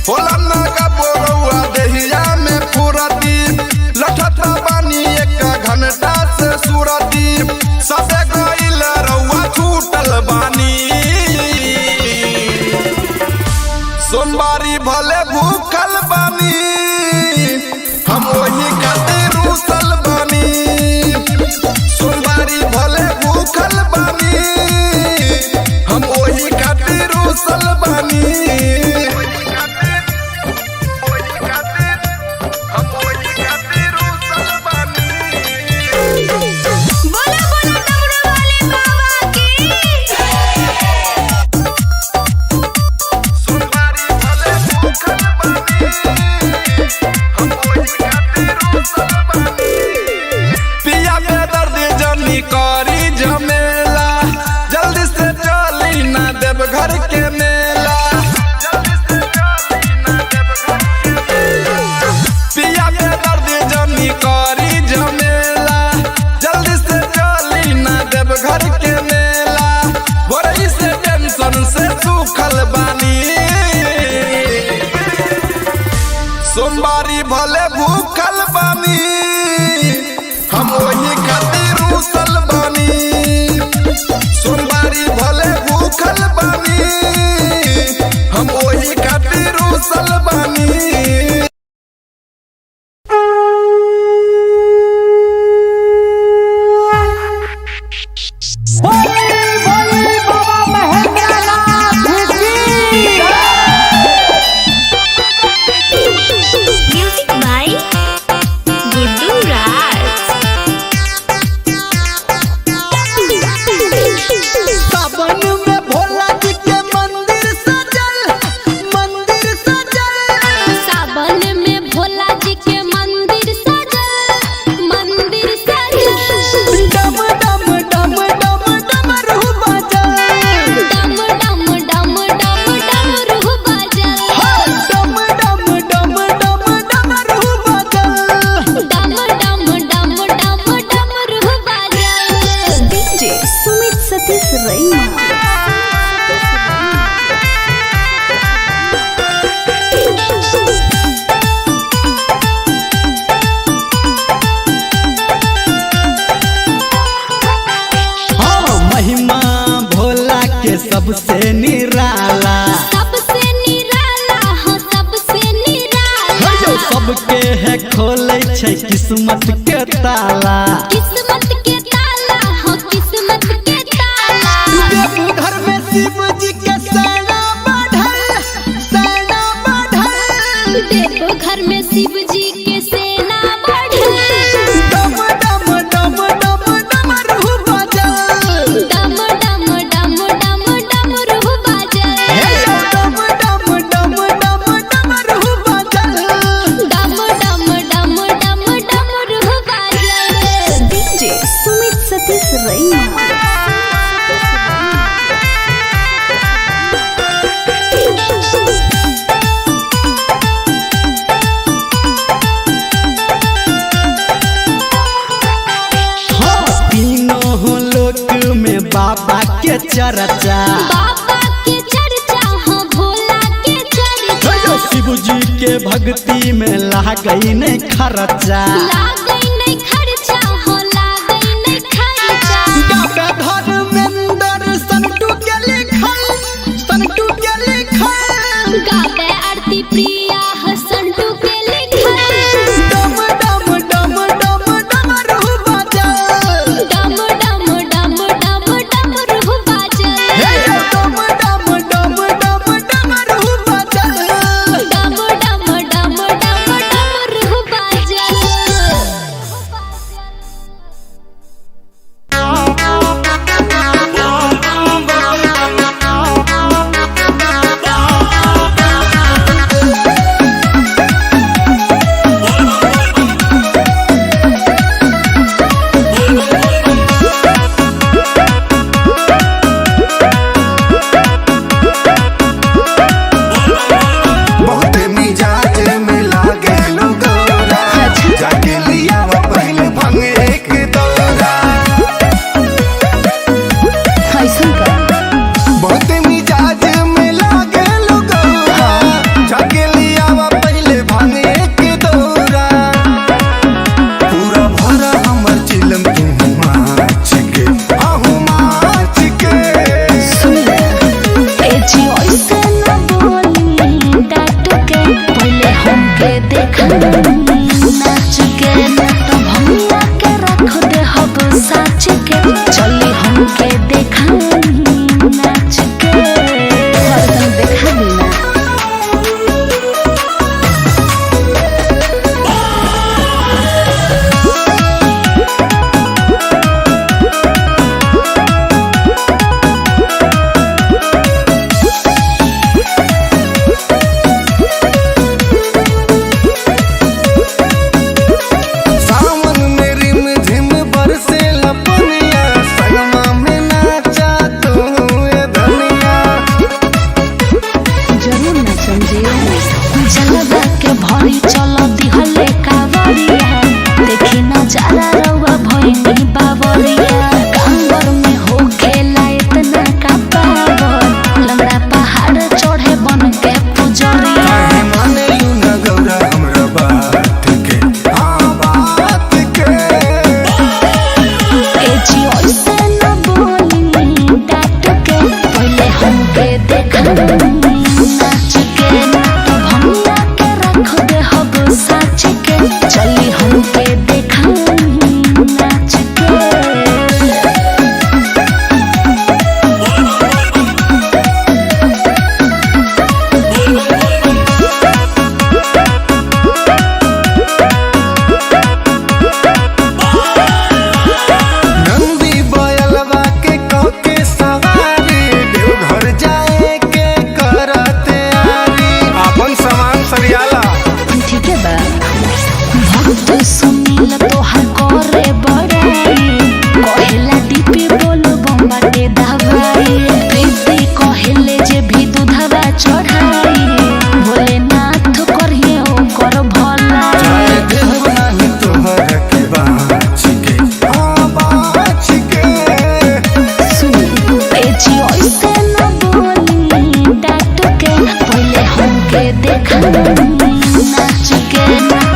होला ना का बोरौआ देहिया में फुरती लठता बानी एक घंटा से सूरती सबे गइल रउआ छूटल बानी सोमवारी भले भूखल बानी हम वही खातिर रूसल बानी सोमवारी भले भूखल बानी हम वही खातिर रूसल बानी बोला बोला डमरू वाले बाबा की सोमवारी भले भूखल बानी हम वही खातिर रूसल बानी पिया पे दर्द जमी करी झमेला जल्दी से चली ना देव घर के मेला पिया पे दर्द जमी करी झमेला जल्दी से चली ना देव घर के मेला बोरई से टेंशन से सूखल बानी सोमवारी भले भूखल बानी हम वही खातिर रूसल बानी सोमवारी भले भूखल बानी हम वही खातिर रूसल बानी बोली बाबा महेंद्रनाथ की म्यूजिक बाय गुड्डू राज सावन में भोला जी के मंदिर सजल सावन में भोला जी के मंदिर सजल डम डम डम डम डमरू बजल डम डम डम डम डमरू बजल डम डम डम डम डमरू बजल डम डम डम डम डमरू बजल डीजे सुमित सतीश रैना हाँ महिमा भोला के सबसे निराला सबसे निराला हो सबसे निराला जो सबके है खोले छै किस्मत के ताला किस्मत के ताला हो किस्मत के ताला देवघर में शिव जी के सेना बढ़ल देखो घर में शिव जी के सेना बढ़ल डम डम डम डम डमरू बजल डम डम डम डम डमरू बजल डम डम डम डम डमरू बजल डम डम डम डम डमरू बजल डीजे सुमित सतीश रैना हाँ तीनों लोक में बाबा के चर्चा बाबा के चर्चा हो भोला के चर्चा शिव जी के भक्ति में लागई नहीं खर्चा लागई नहीं खर्चा हो लागई नहीं खर्चा गावे धर्मेंद्र संटू के लिखल गावे आरती प्रिया हसंटू के लिखल डम डम डम डम डमरू बजल डम डम डम डम डमरू बजल डम डम डम डम डमरू बजल डम डम डम डम डमरू बजल चली हमके देखाई नाच के हरदम देखा देना। सावन में रिम झिम बरसे लपनिया, संगमा में नाचा तू ए धनिया। जरूर ना समझिए जलवा के भरी चलो दिहले कावरिया, देखी नजारा रउआ भइनी बावरिया। कांवर में हो खेला इतना का पावर, लंगड़ा पहाड़ चढ़े बन के पुजरिया। काहे मानेलू न गौरा हमरा बात के, हाँ बात के। ए जी ओइसे न बोली डांट के, पहिले हमके देखाई नाच के। तो भंगिया के रख दे हब साच के, चली हमके देखाई नाच के। नंदी बयलवा के कके सवारी, देवघर जाए के करत यारी। अपन सामान सरियाला ठीक है बा भक्त सुनील तोहर करे बड़ाई, कहेला दीपी बोलो बम्बाटे दवाई। प्रीति कहेले जे भी दूधवा चढ़ाई, भोलेनाथ करिए ओकर भलाई। चाहे देव नाही तोहर के बाँच के, हाँ बाँच के। सुनी ए जी ओइसे न बोली डांट के, पहिले हमके देखाई नाच के।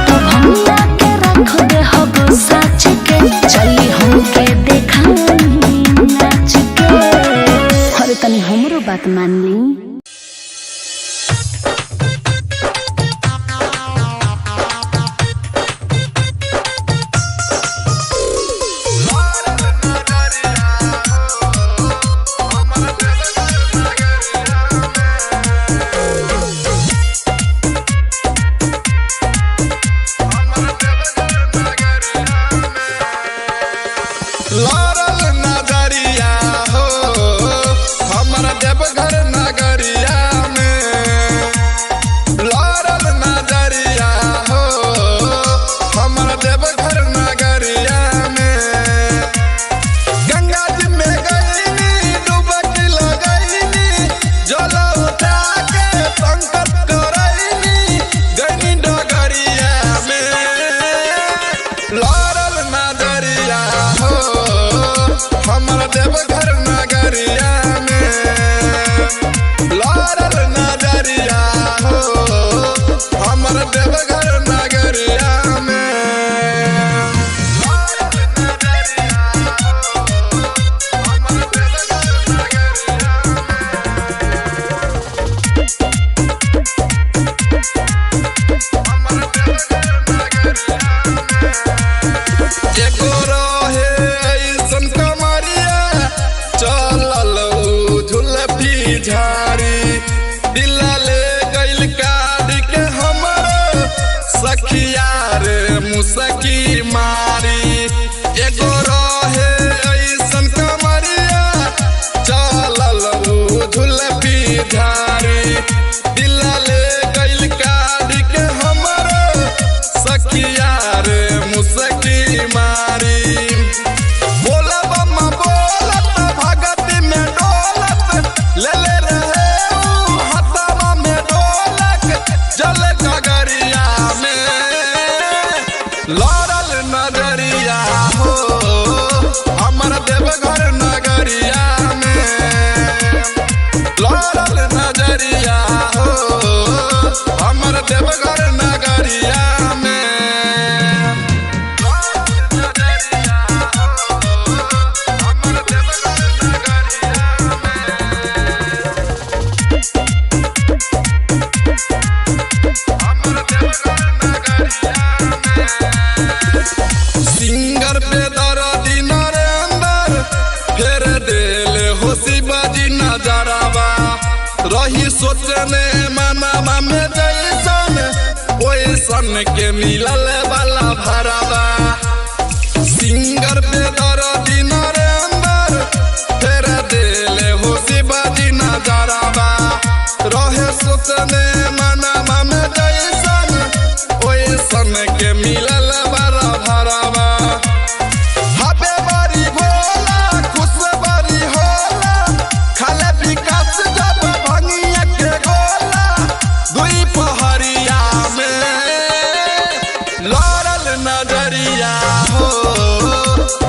तो भंगिया के रख दे हब साच के, चली हमके देखाई नाच के। अरे तनी हमरो बात मान ली। लारल नगरिया हो, हमर देवघर नगरिया। रही सोचने मनावा में जैसन ओइसन के मिलल वाला भरावा सिंगर पे दर्दी नरेंद्र फेर दिले हो शिवाजी नजरावा रहे सोचने मनावा में जैसन ओइसन के मिलल वाला भरावा हबे बड़ी भोला खुश बड़ी होला खाले विकास जब भंगिया के गोला दुई पहरिया में लड़ल नजरिया हो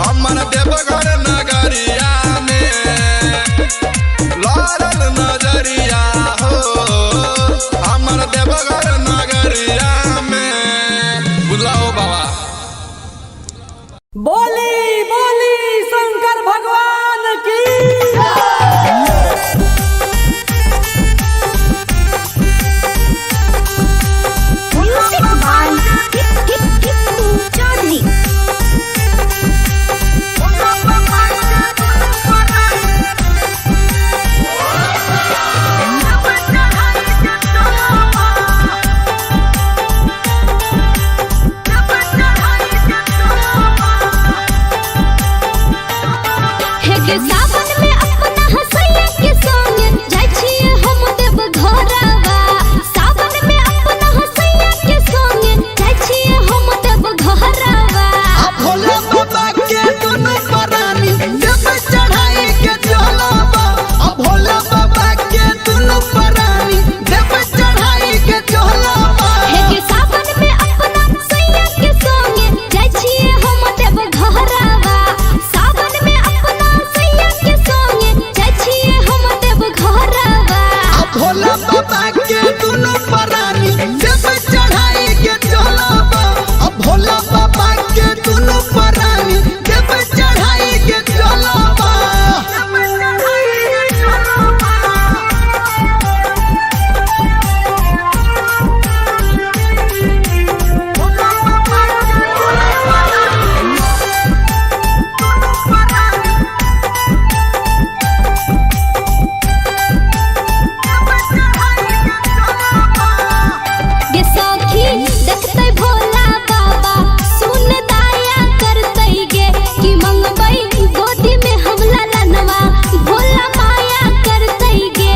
हमर देवघर नगरिया में लड़ल नजरिया हो हमर देवघर नगरिया में बुलाओ बाबा बोली बोली शंकर भगवान की म्यूजिक बाय टिप्पू चौधरी हे के सावन में अपना हसैया के संग जाय छिए हम देव घरवा सावन में अपना हसैया के संग जाय छिए हम देव घरवा भोला बाबा के दुनु परानी जब चढ़ाई के चलबा भोला बाबा के दुनु परानी जब चढ़ाई के चलबा हे के सावन में अपना हसैया के संग जाय छिए हम देव घरवा सावन में अपना हसैया के संग जाय छिए हम देव घरवा भोला बाबा के दुनु परानी जब चढ़ाई के चलबा भोला बाबा के दुनु परानी जब चढ़ाई के चलबा गे सखी देखतै भोला बाबा सुन दया करतै गे कि मंगबै गोदी में हम ललनवा भोला माया करतै गे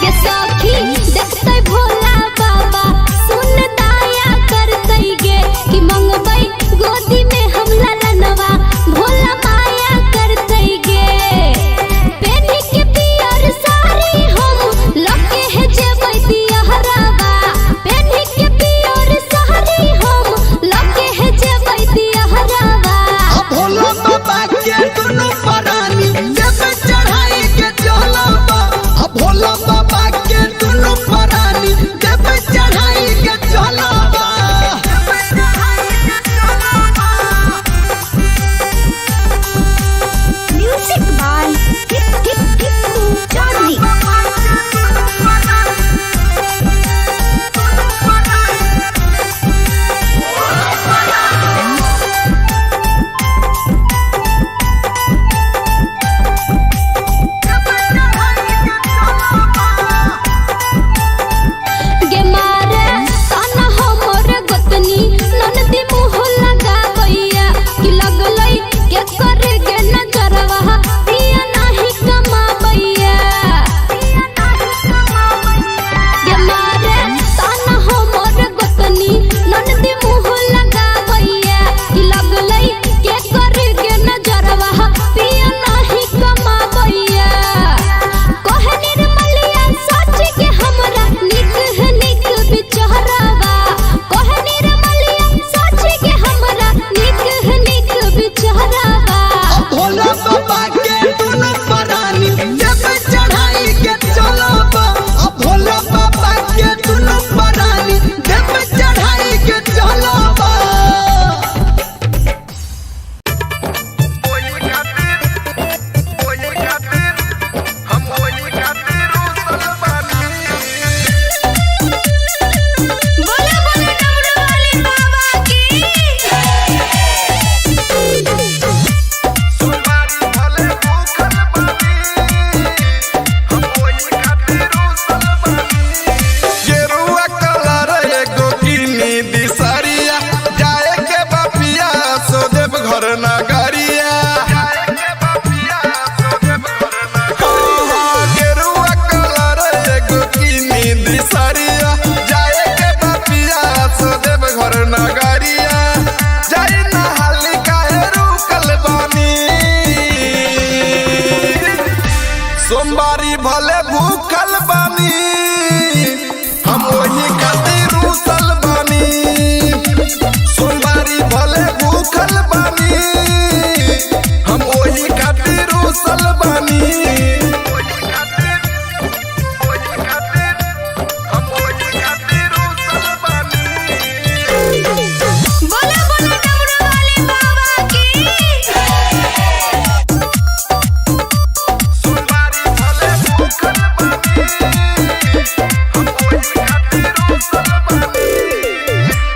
गे सखी देखतै भोला बाबा सुन दया करतै गे कि मंगबै गोदी में हम ललनवा भोला माया करतै गे पेनी के पियर साड़ी हम लगे है जेबै दियहरावा पेनी के पियर साड़ी हम लगे है जेबै दियहरावा भोला बाबा के दुनु परानी जब चढ़ाई के चलबा भोला बाबा के दुनु परानी जब चढ़ाई के चलबा म्यूजिक बाय टिप्पू चौधरी गे मारे ताना हमर गोतनी ननदी मुँह लगावैया कि लगलै के करे गे नजरवा पिया नाही कमावैया गे मारे ताना हमर गोतनी ननदी मुँह लगावैया कि लगलै के करे गे नजरवा पिया नाही कमावैया कहे निर्मलिया सच के हमरा निक है निक बिचहरावा कहे निर्मलिया सच के हमरा निक है निक बिचहरावा भले भूखल बानी हम वही खातिर रूसल बानी सोमवारी भले भूखल बानी हम वही खातिर रूसल बानी बोला बोला डमरू वाले बाबा की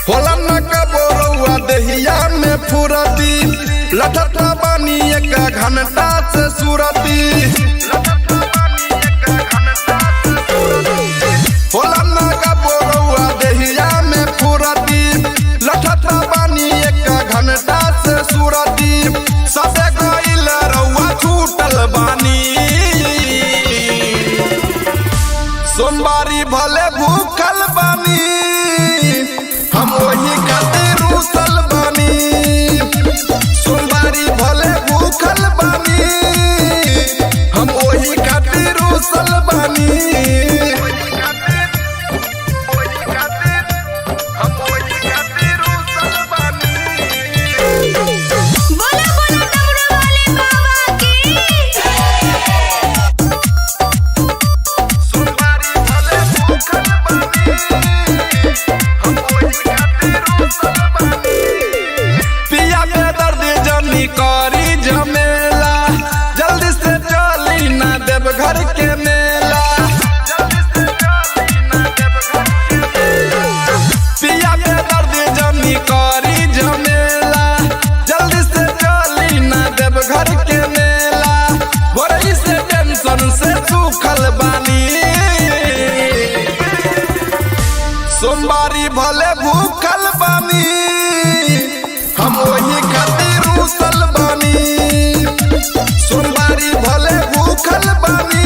होला न कबोरुआ दहिया में फुरती लठता बानी एक घंटा से सुरती होला न कबोरुआ दहिया में फुरती लठता बानी एक घंटा से सुरती सबे गइल रउआ छूटल बानी सोमवारी भले भूखल बानी हम वही खातिर रूसल बानी सोमवारी भले भूखल बानी हम वही खातिर रूसल बानी बोला बोला डमरू वाले बाबा की पिया के दर्द जमी करी झमेला जल्दी से चली ना देव घर के मेला पिया के दर्द जमी करी झमेला जल्दी से चली ना देव घर के मेला वही से टेंशन से सूखल बानी सोमवारी भले भूखल बानी हम वही खातिर रूसल बानी सोमवारी भले भूखल बानी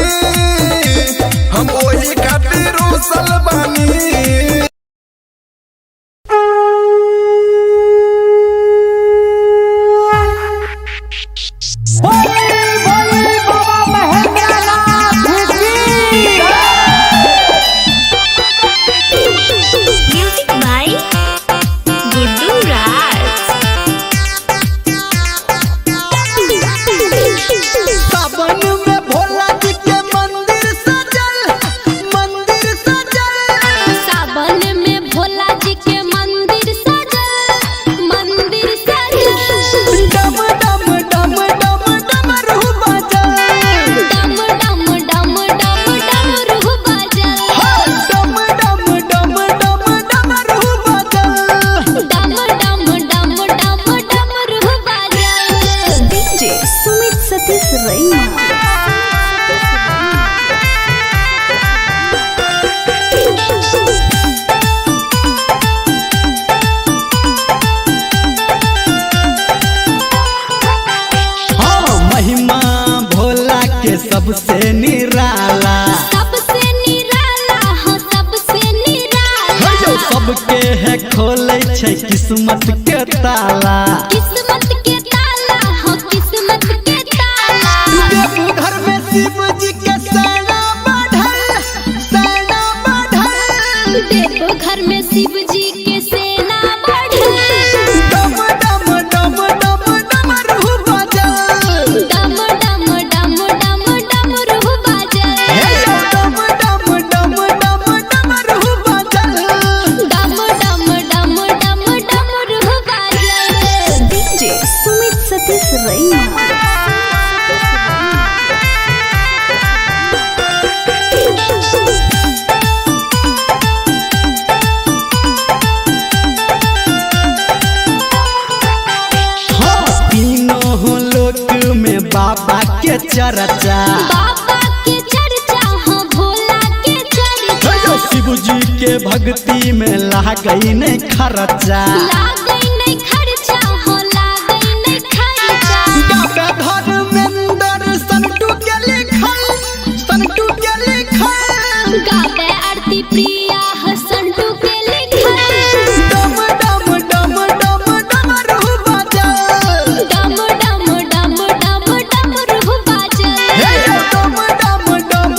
हम वही खातिर रूसल बानी म्यूजिक बाय गुड्डू राज सावन में भोला जी के मंदिर सजल सावन में भोला जी के मंदिर सजल डम डम डम डम डमरू बजल डम डम डम डम डमरू बजल डम डम डम डम डमरू बजल डम डम डम डम डमरू बजल डीजे सुमित सतीश रैना हाँ महिमा भोला के सबसे निराला सबसे निराला हो सबसे निराला जो सबके है खोले छै किस्मत के ताला किस्मत के ताला हो किस्मत के ताला देवघर में शिव जी के सेना बढ़ल देखो घर में शिव जी के सेना बढ़ल डम डम डम डम डमरू बजल डम डम डम डम डमरू बजल डम डम डम डम डमरू बजल डम डम डम डम डमरू बजल डीजे सुमित सतीश रैना हाँ तीनों लोक में बाबा के चर्चा बाबा के चर्चा हो भोला के चर्चा शिव जी के भक्ति में लागई नहीं खर्चा लागई नहीं खर्चा हो लागई नहीं खर्चा गावे धर्मेंद्र संटू के लिखल गावे आरती प्रिया हसंटू के लिखल डम डम डम डम डमरू बजल डम डम डम डम डमरू बजल डम डम डम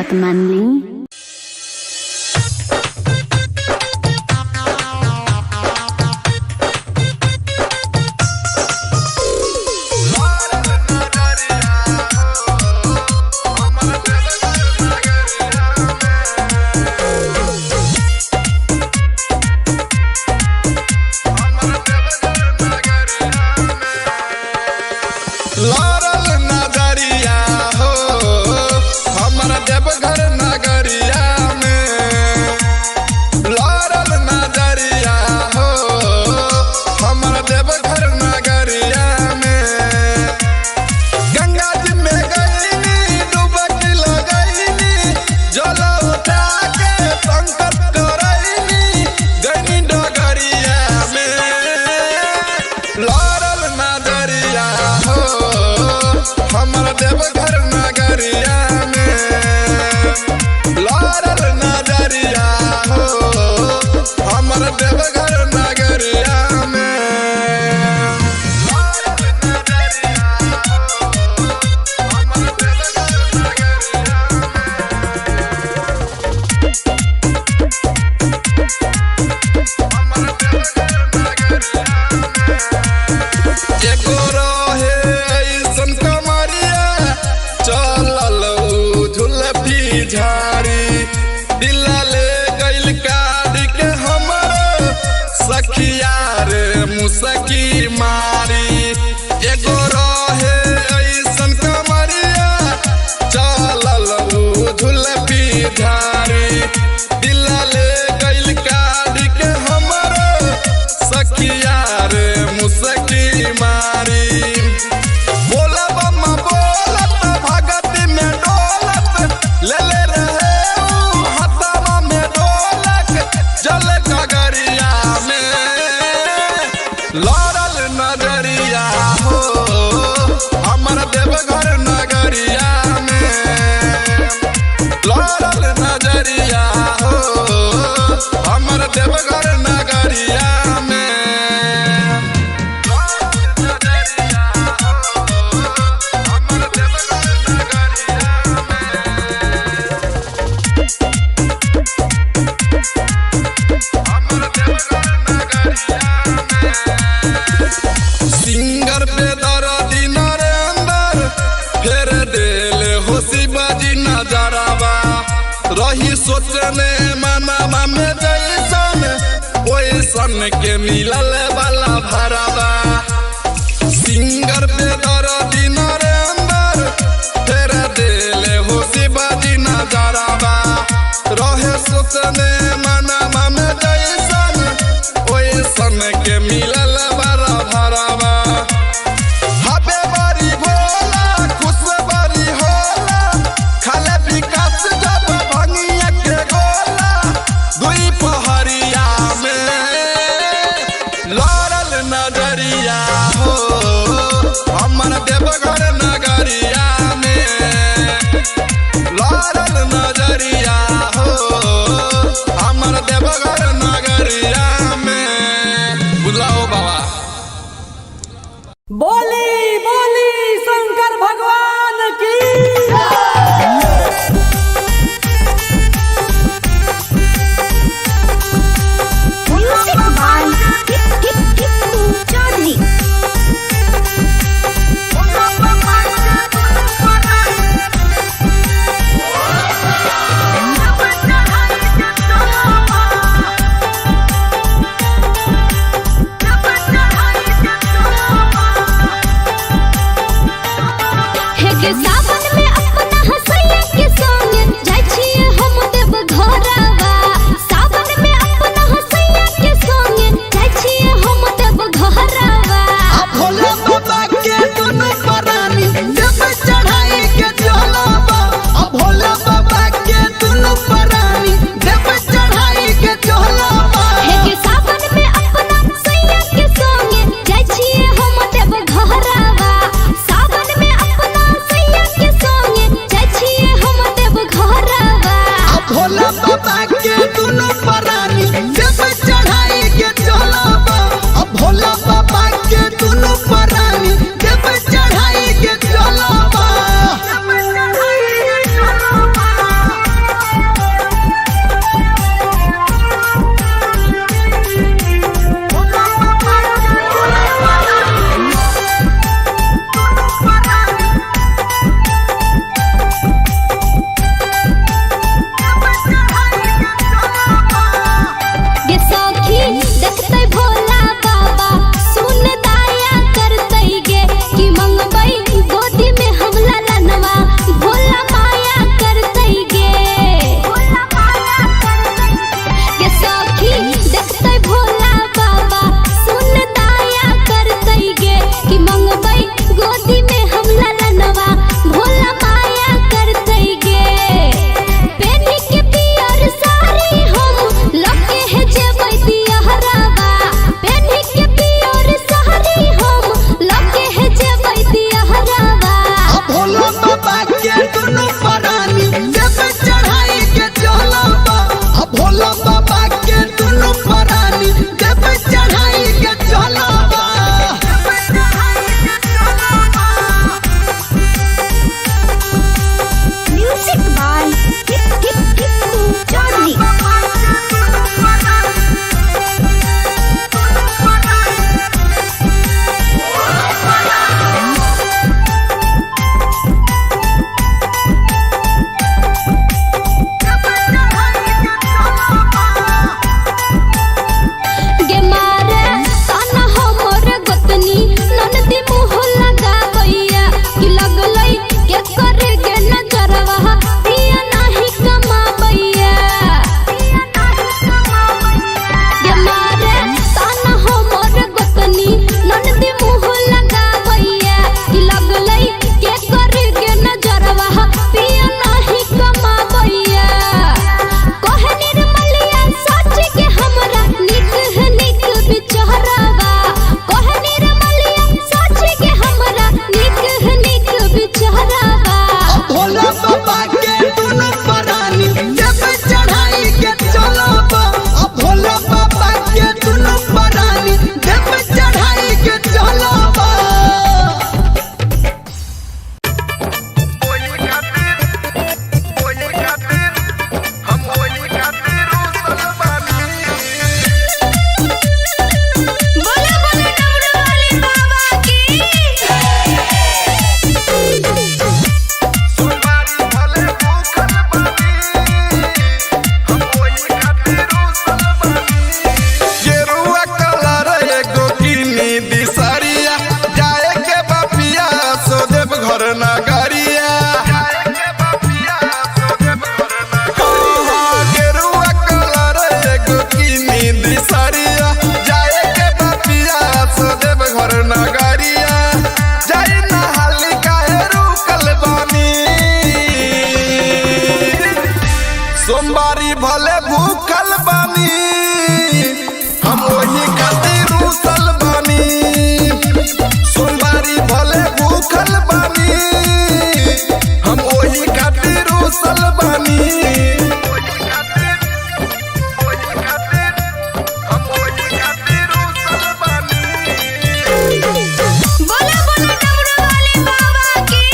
बात मान ली। मुसकी मारी एगो रहे ऐसन कमरिया चलल झुलपी झारी दिला ले गइल काढ़ी के हमरो सखिया रे मुसकी मारी बोला बम्मा बोलत भगती में डोलत ले ले रहे हथवा में ढोलक जल गगरिया में लड़ल नजरिया हो हमर देवघर नगरिया में लड़ल नजरिया हो हमर देवघर नगरिया में नजरिया हो हमर देवघर नगरिया हमर देवघर नगरिया सिंगर पे दर्दी नरेंद्र फेर देले हो शिवाजी नजरावा रही सोचने मनावा में जैसन ओइसन के मिलल वाला भरावा सिंगर पे दर्दी नरेंद्र फेर देले हो शिवाजी नजरावा रहे सोचने मनावा में जैसन ओइसन के मिलल वाला भरावा हबे बड़ी भोला खुश बड़ी होला खाले विकास जब भंगिया के गोला दुई पहरिया में लड़ल नजरिया हो हमर देवघर नगरिया में लड़ल नजरिया हो भोला बाबा के दुनु परानी जब चढ़ाई के चलो भोला बाबा के दुनु परानी जब चढ़ाई के चलो म्यूजिक बाय टिप्पू चौधरी। गे मारे ताना हमर गोतनी ननदी मुँह लगावैया कि लगलै के करे के नजरवा पिया नाही कमावैया। गे मारे ताना हमर गोतनी ननदी मुँह लगावैया कि लगलै के करे के नजरवा पिया नाही कमावैया। कहे निर्मलिया सच के हमरा निक है निक बिचारवा कहे निर्मलिया सच के हमरा निक है निक बिचारवा। भोला बाबा के दुनु परानी जब चढ़ाई के चलो भोला बाबा के दुनु परानी जब चढ़ाई के चलो बोले बोले डमरू वाले बाबा की। गेरुआ कलर एगो किनी दिसरिया जाए के बापिया सो देव घर नगरिया। गेरुआ कलर एगो किनी दिसरिया जाए के बापिया सो देव घर नगरिया। जाई नहाली काहे रुकल बानी सोमवारी भले भूखल बानी हम वही खातिर रुसल बानी। सोमवारी भले भूखल बानी हम वही खातिर रुसल बानी। बोले बोले डमरू वाले बाबा की।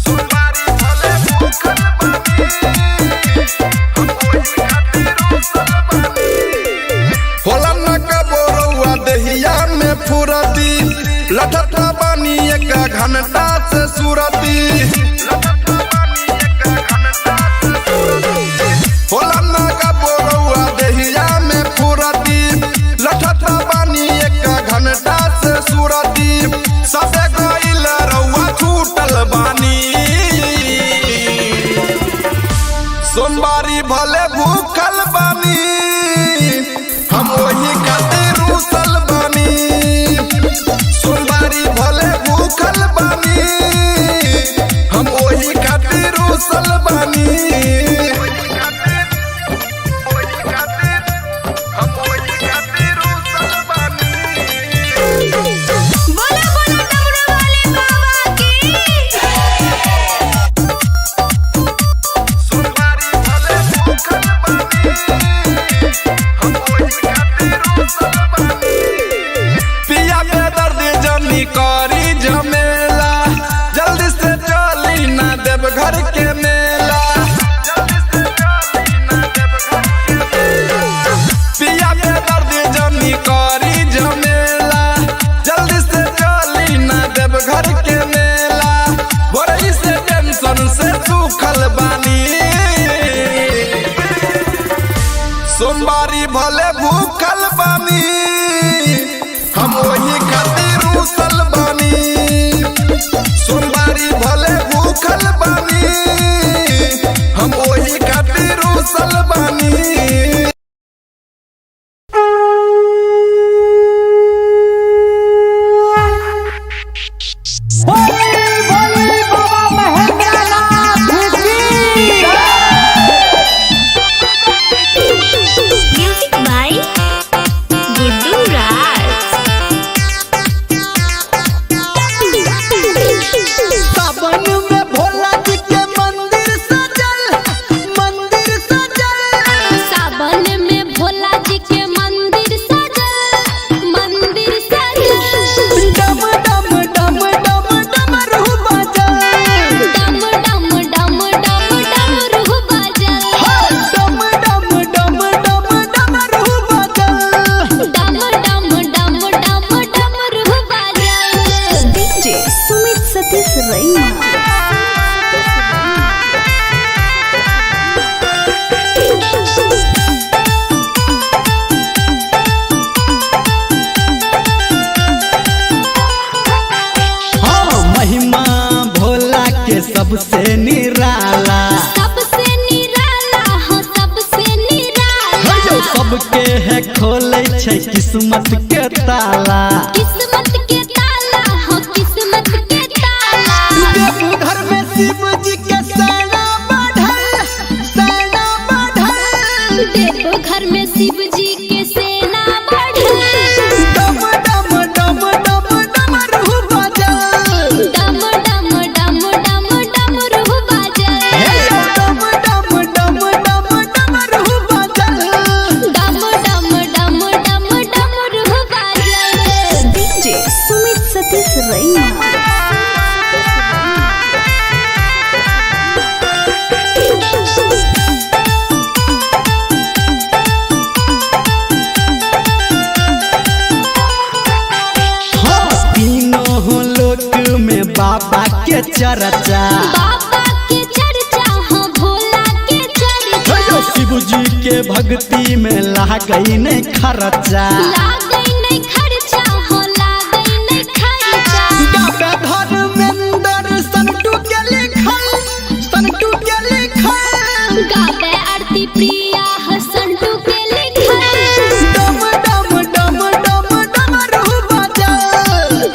सोमवारी भले भूखल बानी होला न कबोरुआ दहिया में फुरती लठता बानी एक घंटा से सुरती। होला न कबोरुआ दहिया में फुरती लठता बानी एक घंटा से सुरती। सबे गइल रउआ छूटल बानी सोमवारी भले भूखल बानी हम वही खातिर रुसल बानी। सोमवारी भले भूखल बानी हम वही खातिर रुसल बानी। बोले बोले डमरू वाले बाबा की। सोमवारी भले भूखल बानी पिया के दर्द जनी करी झमेला जल्दी से चली ना देव घर के मेला। पिया के दर्द जनी करी झमेला जल्दी से चली ना देव घर के मेला। भोरई से टेंशन से सूखल बानी सोमवारी भले भूखल बानी हम वही खातिर रुसल बानी। सोमवारी भले भूखल बानी हम वही खातिर रुसल बानी। बोले बोले बाबा महेंद्रनाथ की। सतीश रैना। महिमा भोला के सबसे निराला, सबसे निराला हो सबसे निराला। सबके है खोले छै किस्मत के ताला। किस्मत के ताला हो किस्मत के ताला। देवघर में शिव जी के सेना बढ़ल, सेना बढ़ल। देवघर में शिव जी के सेना बढ़ल। डम डम डम डम डमरू बजल, डम डम डम डम डमरू बाजल। डम डम डम डम डमरू बजल। डम डम डम डम डमरू बाजल। डीजे सुमित सतीश रैना। तीनों लोक में बाबा के चर्चा। बाबा के चर्चा हो भोला के चर्चा। शिव जी के भक्ति में लागई नहीं खर्चा। लागई नहीं खर्चा हो लागई नहीं खर्चा। गावे धर्मेंद्र संटू के लिखल, संटू के लिखल। गावे आरती प्रिया हो संटू के लिखल। डम डम डम डम डमरू बजल,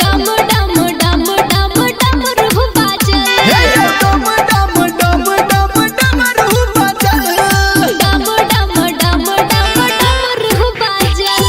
डम डम डम डम डमरू बाजल। डम डम डम डम डमरू बजल। डम डम डम डम डमरू बाजल।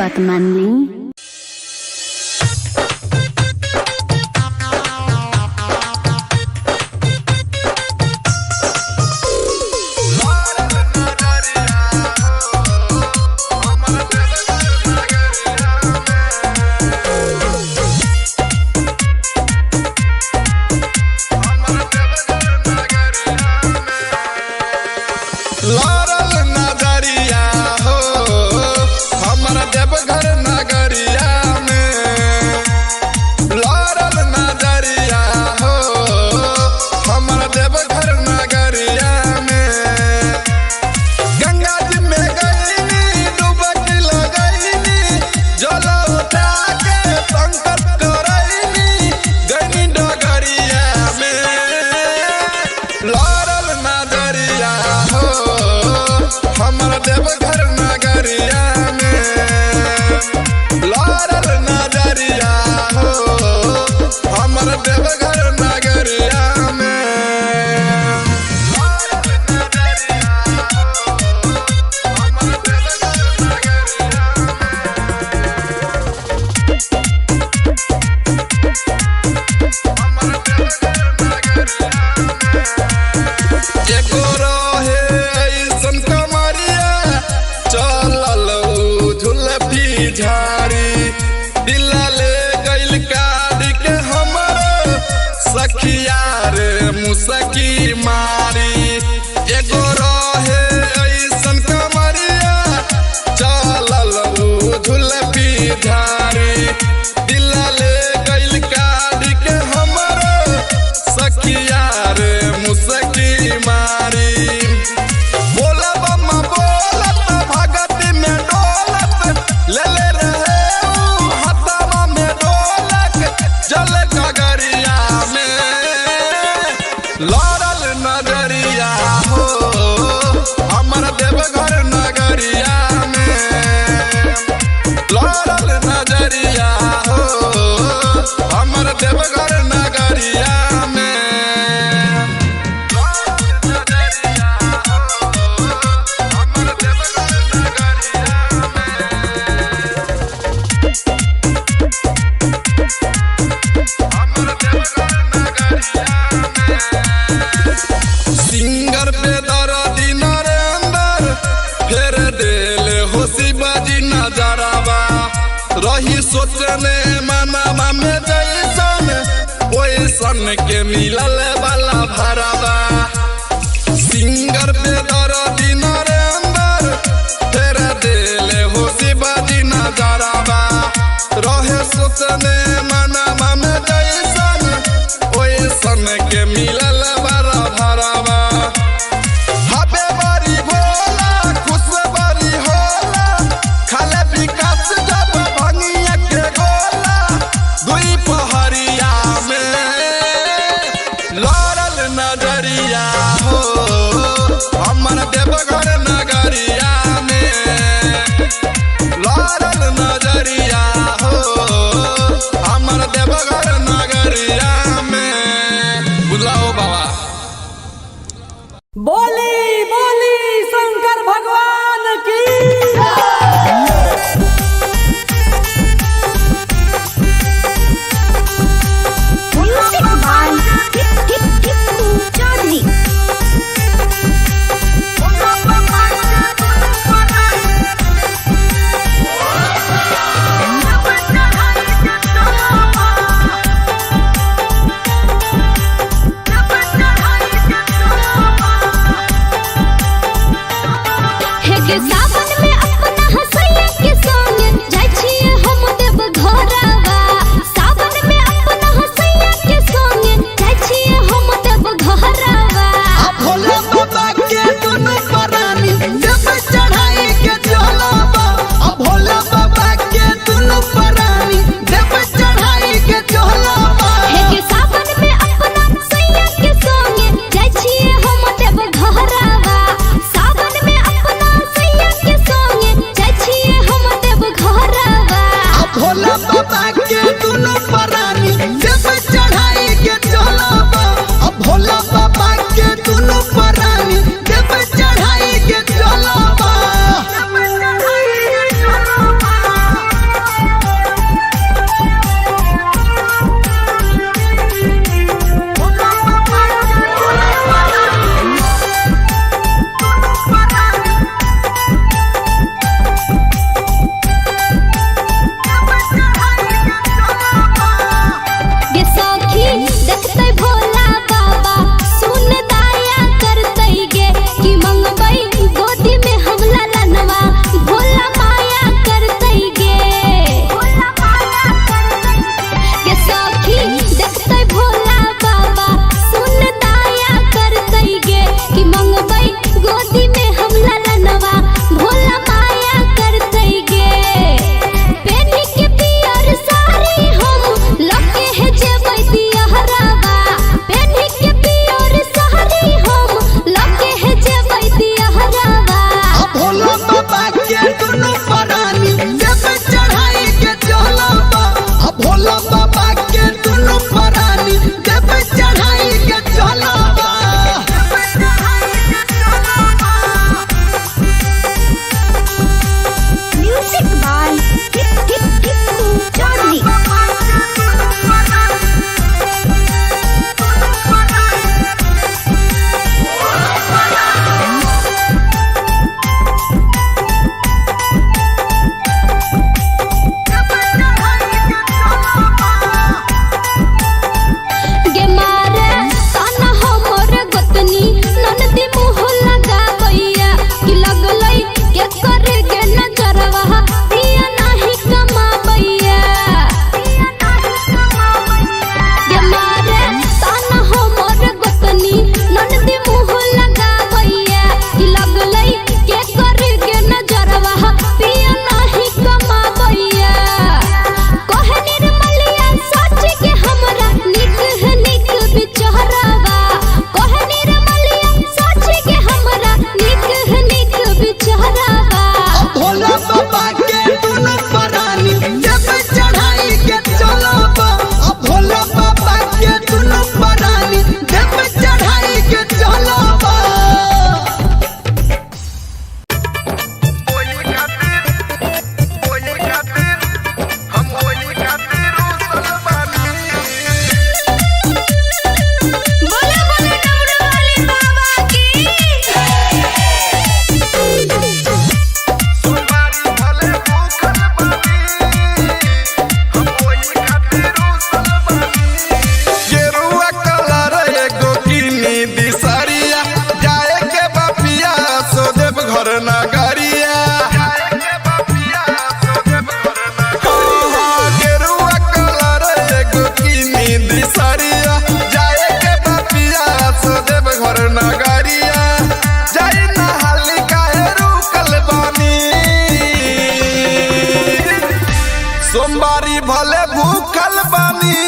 बात मान ली। लारल नजरिया हो हमारा देवघर नगरिया में, लारल नजरिया हो हमारा देवघर नगरिया में। गंगा जी में गईनी डुबकी लगईनी, जल उठा के संकट करईनी गईनी डगरिया में। लारल नजरिया हो हमारा देवघर नगरिया में, लारल नजरिया हो हमारा देवघर नगरिया में। लारल नजरिया हो हमारा देवघर नगरिया में, हमारा देवघर नगरिया में। एगो रहे ऐसन कमरिया चलल झुलफी झाड़ी, दिला ले गइल काट के हमर सखिया रे मुसकी मारी। एगो रहे ऐसन कमरिया चलल झुलफी झाड़ी, दिला ले गइल काट के हमर सखिया रे मुसकी मारी। बोला बम्मा बोलत भगत में डोलत, ले ले रहे ऊ हथवा में ढोलक जल गगरिया में। लारल नजरिया हो हमारा देवघर नगरिया में, लारल नजरिया हो हमारा देवघर नगरिया में। सिंगर पे दर्दी नरेंद्र फेर देले हो शिवाजी नजरवा, रही सोचने मनवा में जैसन ओइसन के मिलल वाला भरवा। सिंगर पे दर्दी नरेंद्र फेर देले हो शिवाजी नजरवा, रहे सोचने मनवा में जैसन ओइसन के मिलल वाला भरवा। हबे बड़ी भोला खुश बड़ी होला, खाले विकास जब भंगिया के गोला दुई पहरिया में। के दुनु परानी जब चढ़ाई के चलबा भोला बाबा के दुनु परानी जब चढ़ाई के चलबा म्यूजिक बाय टिप्पू चौधरी। गे मारे ताना हमर गोतनी ननदी मुँह लगावैया कि लगलै के करे के नजरवा दिया नाही कमावैया। गे मारे ताना हमर गोतनी ननदी मुँह लगावैया कि लगलै के करे के नजरवा दिया नाही कमावैया। कहे निर्मलिया सच के हमरा निक है निक बिचारवा कहे निर्मलिया सच के हमरा निक है निक बिचारवा। भोला बाबा के दुनु परानी जब चढ़ाई के चलबा भोला बाबा के दुनु परानी जब चढ़ाई के चलबा बोले बोले डमरू वाले बाबा की। गेरुआ कलर एगो किनी दिसरिया जाए के बपिया सो देव घर नगरिया गेरुआ कलर एगो किनी दिसरिया जाए के बपिया सो देव घर नगरिया जाई नहाली काहे रुकल बानी सोमवारी भले भूखल बानी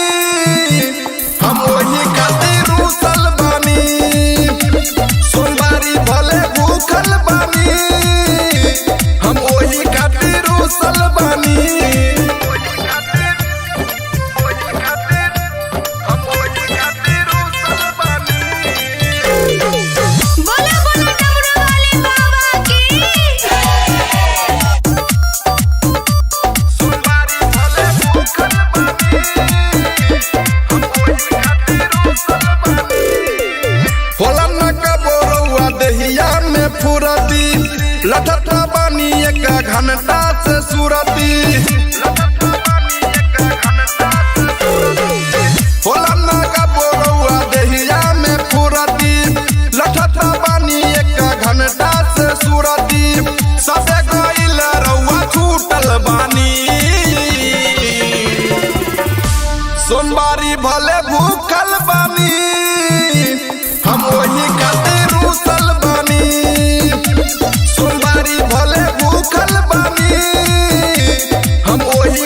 हम वही खातिर रुसल बानी सोमवारी भले भूखल बानी हम वही खातिर रुसल बानी बोले बोले डमरू वाले बाबा की। सोमवारी भले भूखल बानी होला न कबोरुआ दहिया में फुरती लठता बानी एक घंटा से सुरती होला न कबोरुआ दहिया में फुरती लठता बानी एक घंटा से सुरती सबे गइल रउआ छूटल बानी सोमवारी भले भूखल बानी हम वही खातिर रुसल बानी सोमवारी भले भूखल बानी हम वही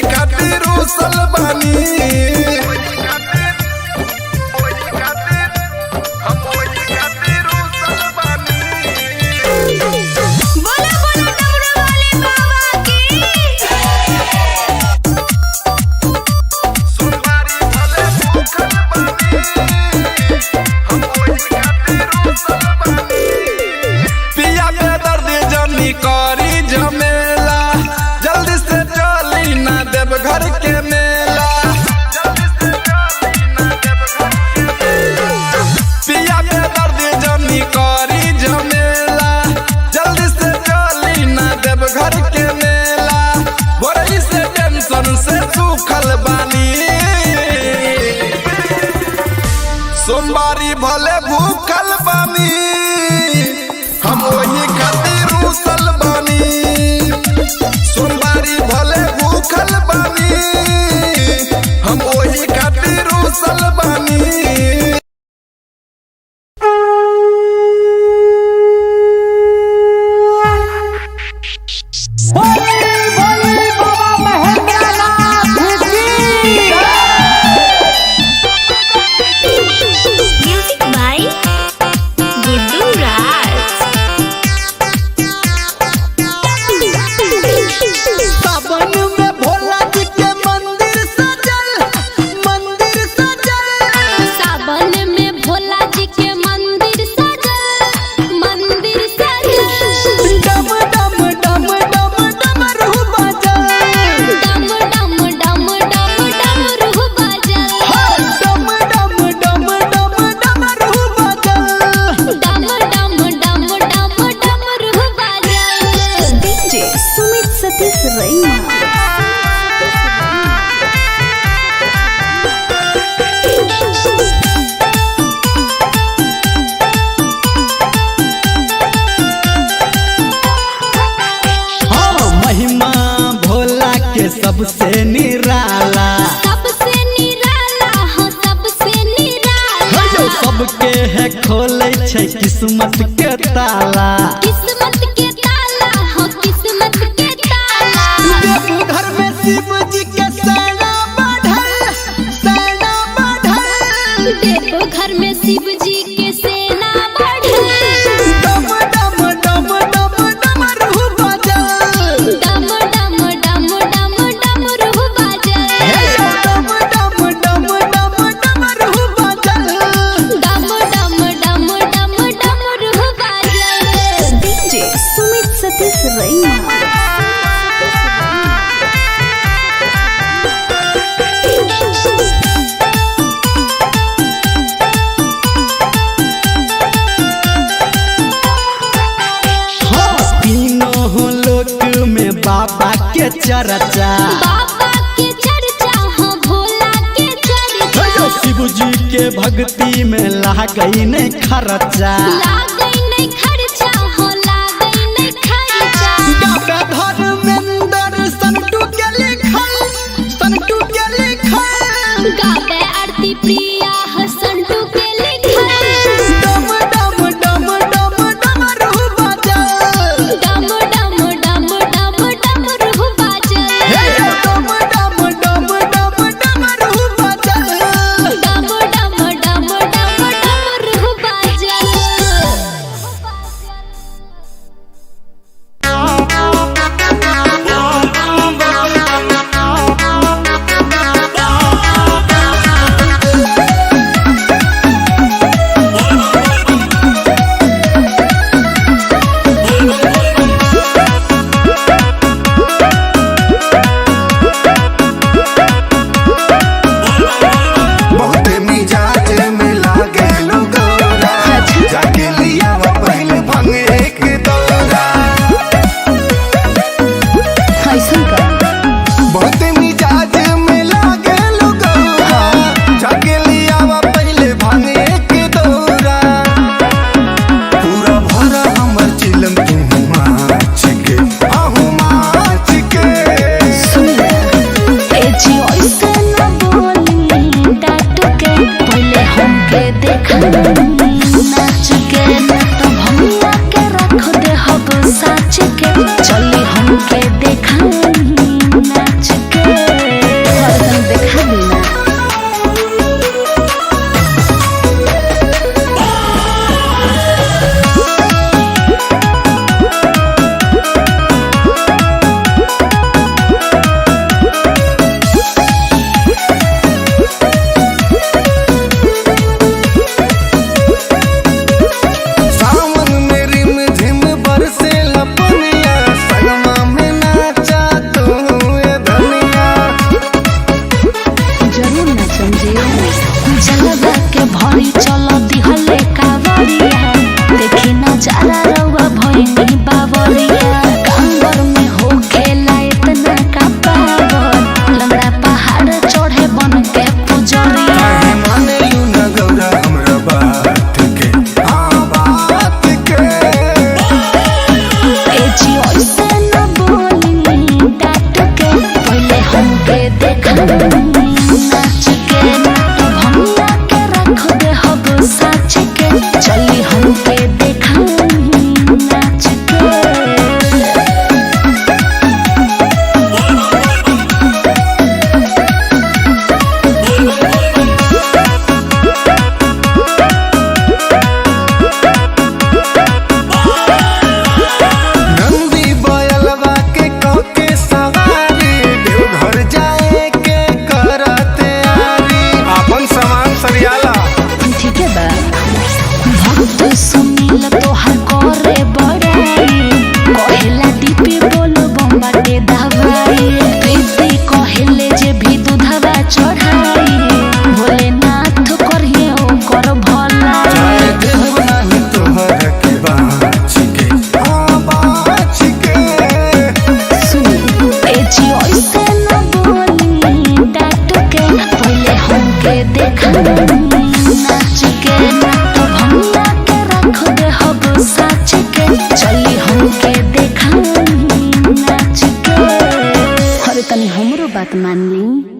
Reina. हाँ महिमा भोला के सबसे निराला, सबसे निराला हो सबसे निराला। जो सबके है खोले छै किस्मत के ताला। किस्मत के ताला हो किस्मत के ताला। देवघर में शिव जी के सेना बढ़ल, सेना बढ़ल। देवघर में शिव जी के सेना बढ़ल। डम डम डम डम डमरू बजल, डम डम डम डम डमरू बजल। डम डम डम डम डमरू बजल। डम डम डम डम डमरू बजल। DJ Sumit Satish Reina. हाँ तीनों लोक में बाबा के चर्चा। बाबा के चर्चा हो भोला के चर्चा। जो शिव जी के भक्ति में लागई नहीं खर्चा। लागई नहीं खर्चा हो लागई नहीं खर्चा। गावे धर्मेंद्र संटू के लिखल, संटू के लिखल। गावे आरती प्रिया हो संटू के लिखल। डम डम डम डम डमरू बजल, डम डम डम डम डमरू बजल। डम डम डम डम डमरू बजल। डम डम डम डम डमरू बजल। बहुत मिजाज में लागे लोगोरा, जाके लिया वो पहले भंग एक दौरा। ऐसन का बहुत मिजाज में लागे लोगोरा, जाके लिया वो पहले भंग एक दौरा। पूरा भरा हमर चिलम तू माच के, आहू माच के। सुनिए ए जी ऐसे न बोली डांट के पहले हमके देखा नाच के न तो भैया के रख दे हब साच के चली हमके देखा नाच के हरदम देखा बिना सावन में रिम झिम बरसे लपनिया, सनमा में नाचा तू ए धनिया। जरूर न समझिए जलवा के भरी चलो दिहले कावरिया देखी न जाला रउआ भइनी बावरिया कांवर में हो खेला इतना का पावर लंगड़ा पहाड़ चढ़े बन के पुजरिया काहे माने लू न गौरा हमरा बात के, हाँ बात के। ए जी ऐसे न बोली डांट के पहले हमके देखा नाच के न तो भैया के रख दे हब साच के चली हमके देखा नाच के नंदी बयलवा के कके सवारी, देवघर जाए के करा तैयारी। अपन सामान सरियाला ठीक है बा भक्त सुनील तोहर करे बड़ाई कहेला दीपी बोलो बम्बा के दवाई प्रीति कहेले जे भी दूधवा चढ़ाई भोलेनाथ करिए ओकर भला चाहे देव नाही तोहर के बाच के, हाँ बाच के। सुनी ए बात मान ली।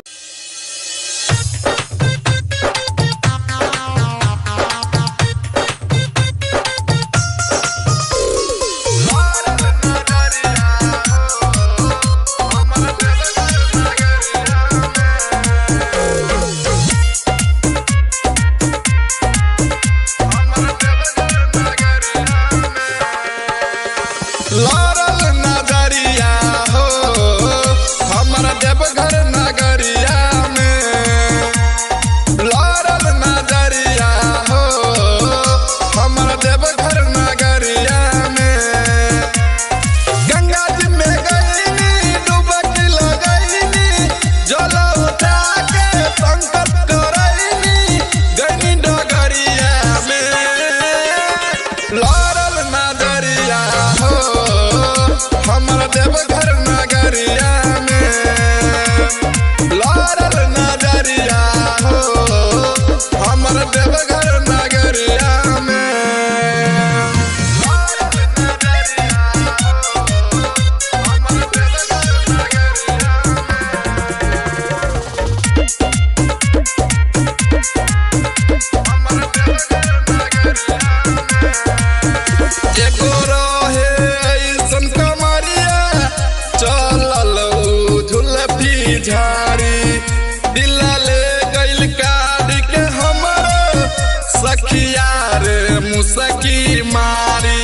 मुसकी मारी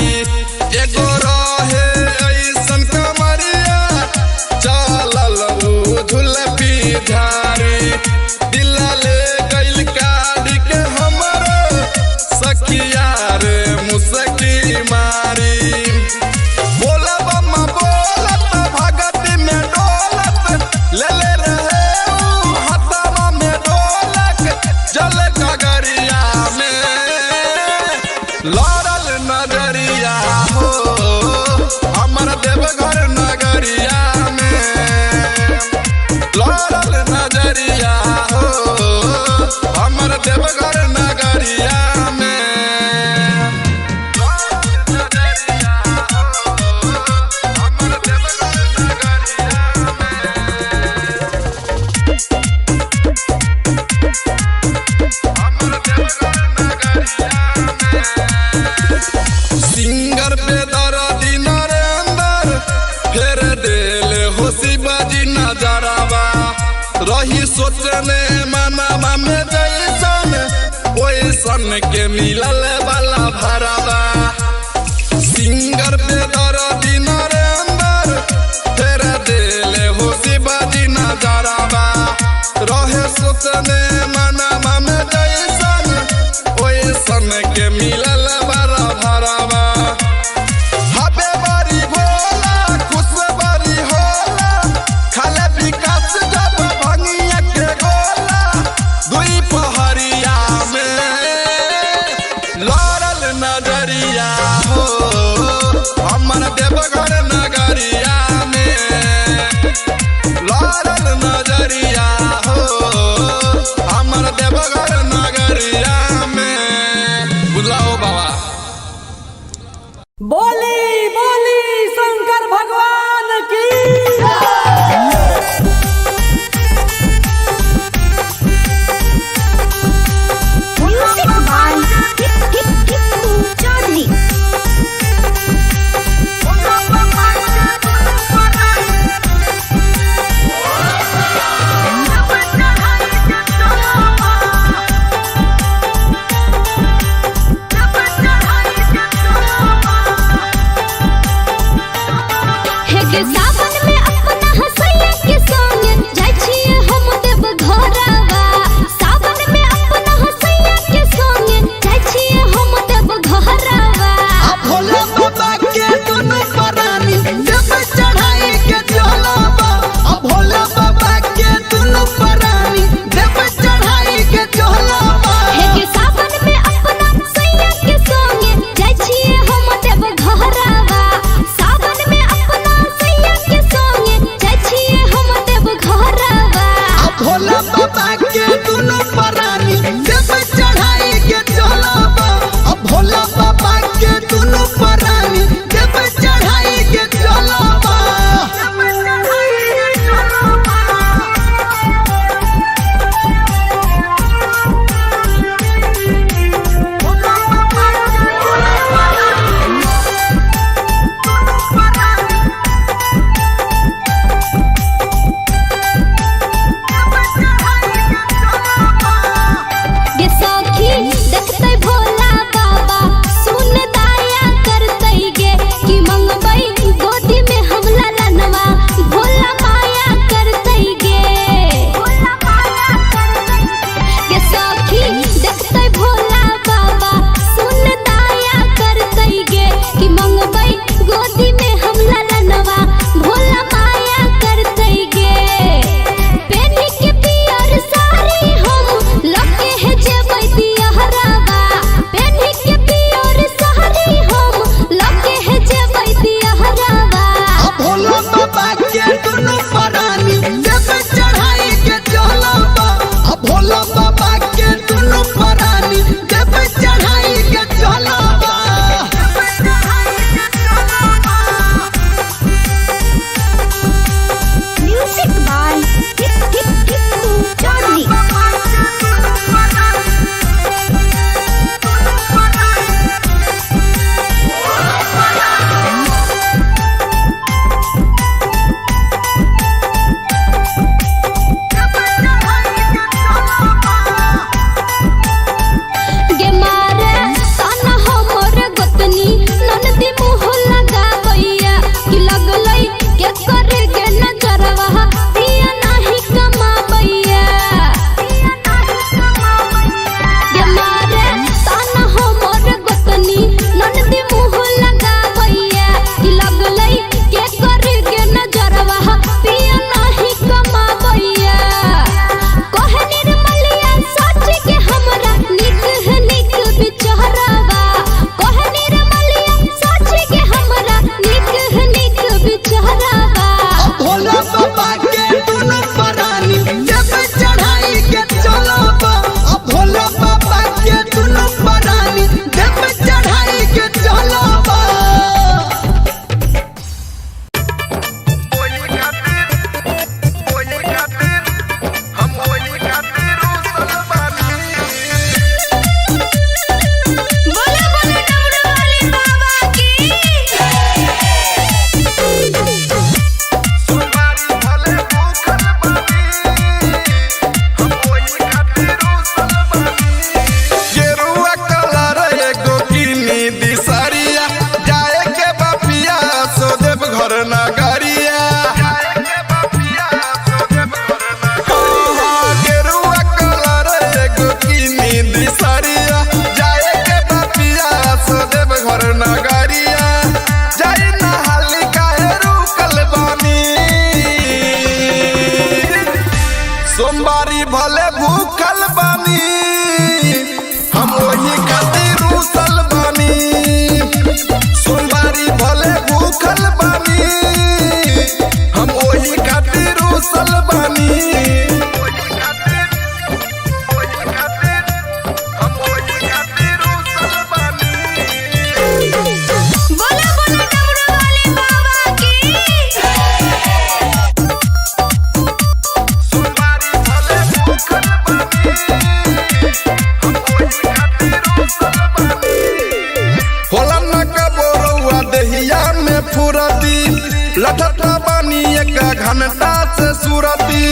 एगो रहे ऐसन कमरिया चलल झुलपी झारी दिल ले गइल काढ़ी के हमर सखिया रे मुसकी मारी बोला बम्मा बोलत भगती में डोलत ले ले रहे हथवा में ढोलक जल गगरिया में लड़ल नजरिया हो हमर देवघर नगरिया में लड़ल नजरिया हो हमर देवघर नगरिया में लड़ल नजरिया हो हमर देवघर नगरिया हमर देवघर नगरिया सिंगर पे दर्दी नरेंदर फेर देले हो शिवाजी नजरवा रही सोचने मनवा में जैसन ओइसन के मिलल वाला भरवा सिंगर पे दर्दी नरेंदर फेर देले हो शिवाजी नजरवा रहे सोचने मनवा में जैसन ओइसन के मिलल वाला भरवा हबे बड़ी भोला खुश बड़ी होला खाले विकास जब भंगिया के गोला दुई पहरिया में के करेगे नजरवा पिया नाही कमाबैया ये मारे ताना हमर गोतनी ननदी मुंह लगाबैया कि लगलै के करेगे नजरवा पिया नाही कमाबैया कहे निर्मलिया सच के हमरा निक है निक बिचारवा कहे निर्मलिया सच के हमरा निक है निक बिचारवा भोला बाबा के दुनु परानी जब चढ़ाई के चलब भोला बाबा के दुनु परानी जब चढ़ाई के चलब बोले बोले डमरू वाले बाबा की गेरुआ कलर एगो किनी दिसरिया जाए के बापिया सो देव घर नगरिया गेरुआ कलर एगो किनी दिसरिया जाए के बापिया सो देव घर नगरिया जाई नहाली काहे रुकल बानी सोमवारी भले भूखल बानी हम वही खातिर रुसल बानी सोमवारी भले भूखल बानी हम वही खातिर रुसल बानी बोले बोले डमरू वाले बाबा की होला न कबोरुआ दहिया में फुरती लठता बानी एक घंटा से सुरती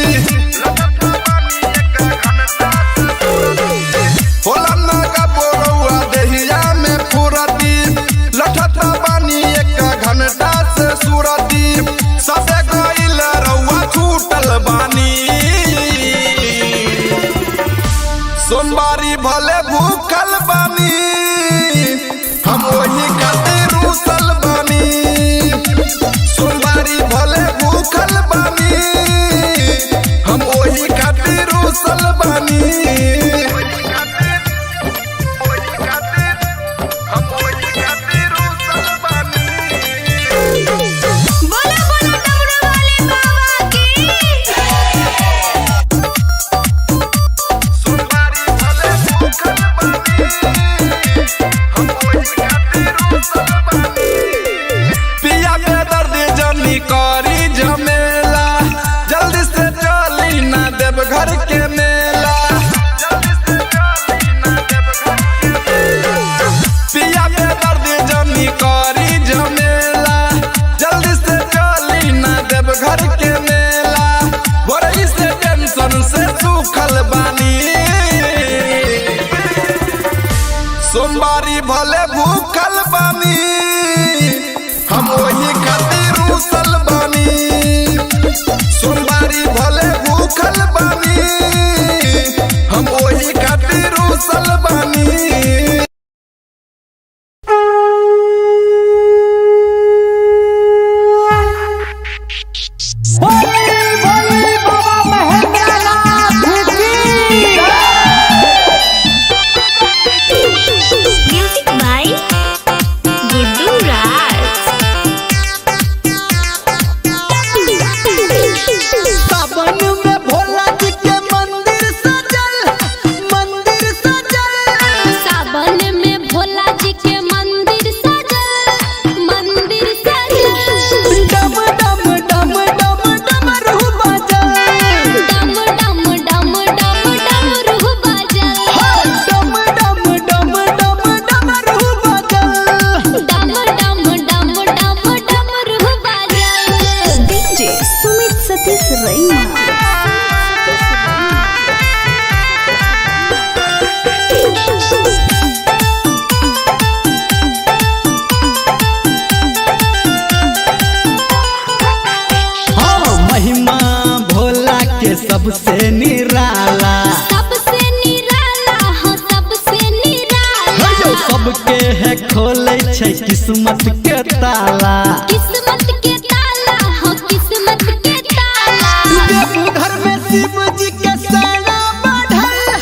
होला न कबोरुआ दहिया में फुरती लठता बानी एक घंटा से सुरती सबे गइल रउआ छूटल बानी सोमवारी भले भूखल बानी हम वही खातिर रुसल बानी सोमवारी भले भूखल बानी हम वही सबसे निराला सबसे निराला हो सबसे निराला जो सबके है खोले छै किस्मत के ताला किस्मत के ताला हो किस्मत के ताला देवघर में शिव जी के सेना बढ़ल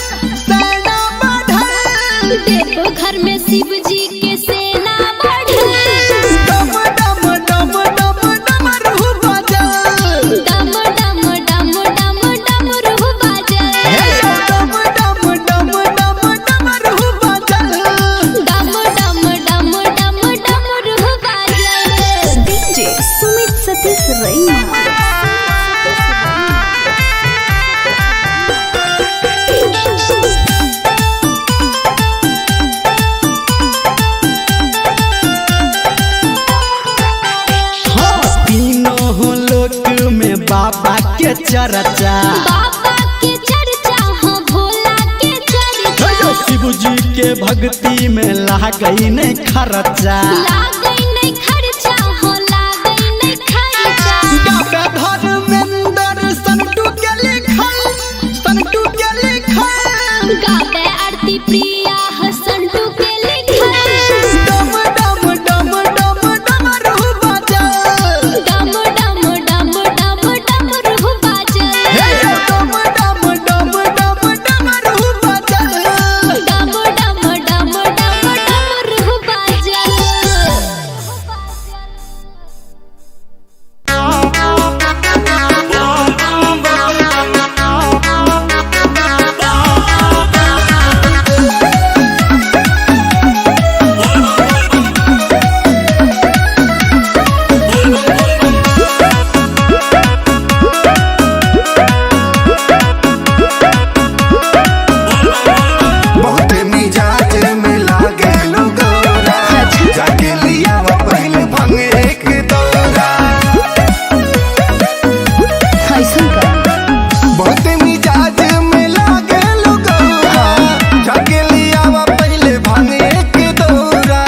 देखो घर में शिव जी के सेना बढ़ल डम डम डम डम डमरू बजल डम डम डम डम डमरू बाजल डम डम डम डम डमरू बजल डम डम डम डम डमरू बाजल डीजे सुमित सतीश रैना तीनों लोक में बाबा के चर्चा बाबा के चर्चा हो भोला के चर्चा शिव जी के भक्ति में लागई नहीं खर्चा लागई नहीं खर्चा हो लागई नहीं खर्चा गावे धर्मेंद्र संटू के लिखल गावे आरती प्रिया हसंटू के लिखल डम डम डम डम डमरू बजल डम डम डम डम डमरू बाजल डम डम डम डम डमरू बजल डम डम डम डम डमरू बाजल बहुत मिजाज में लागे लुगौरा जाके लिया वो पहले भंग एक दौरा ऐसा का बहुत मिजाज में लागे लुगौरा जाके लिया वो पहले भंग एक दौरा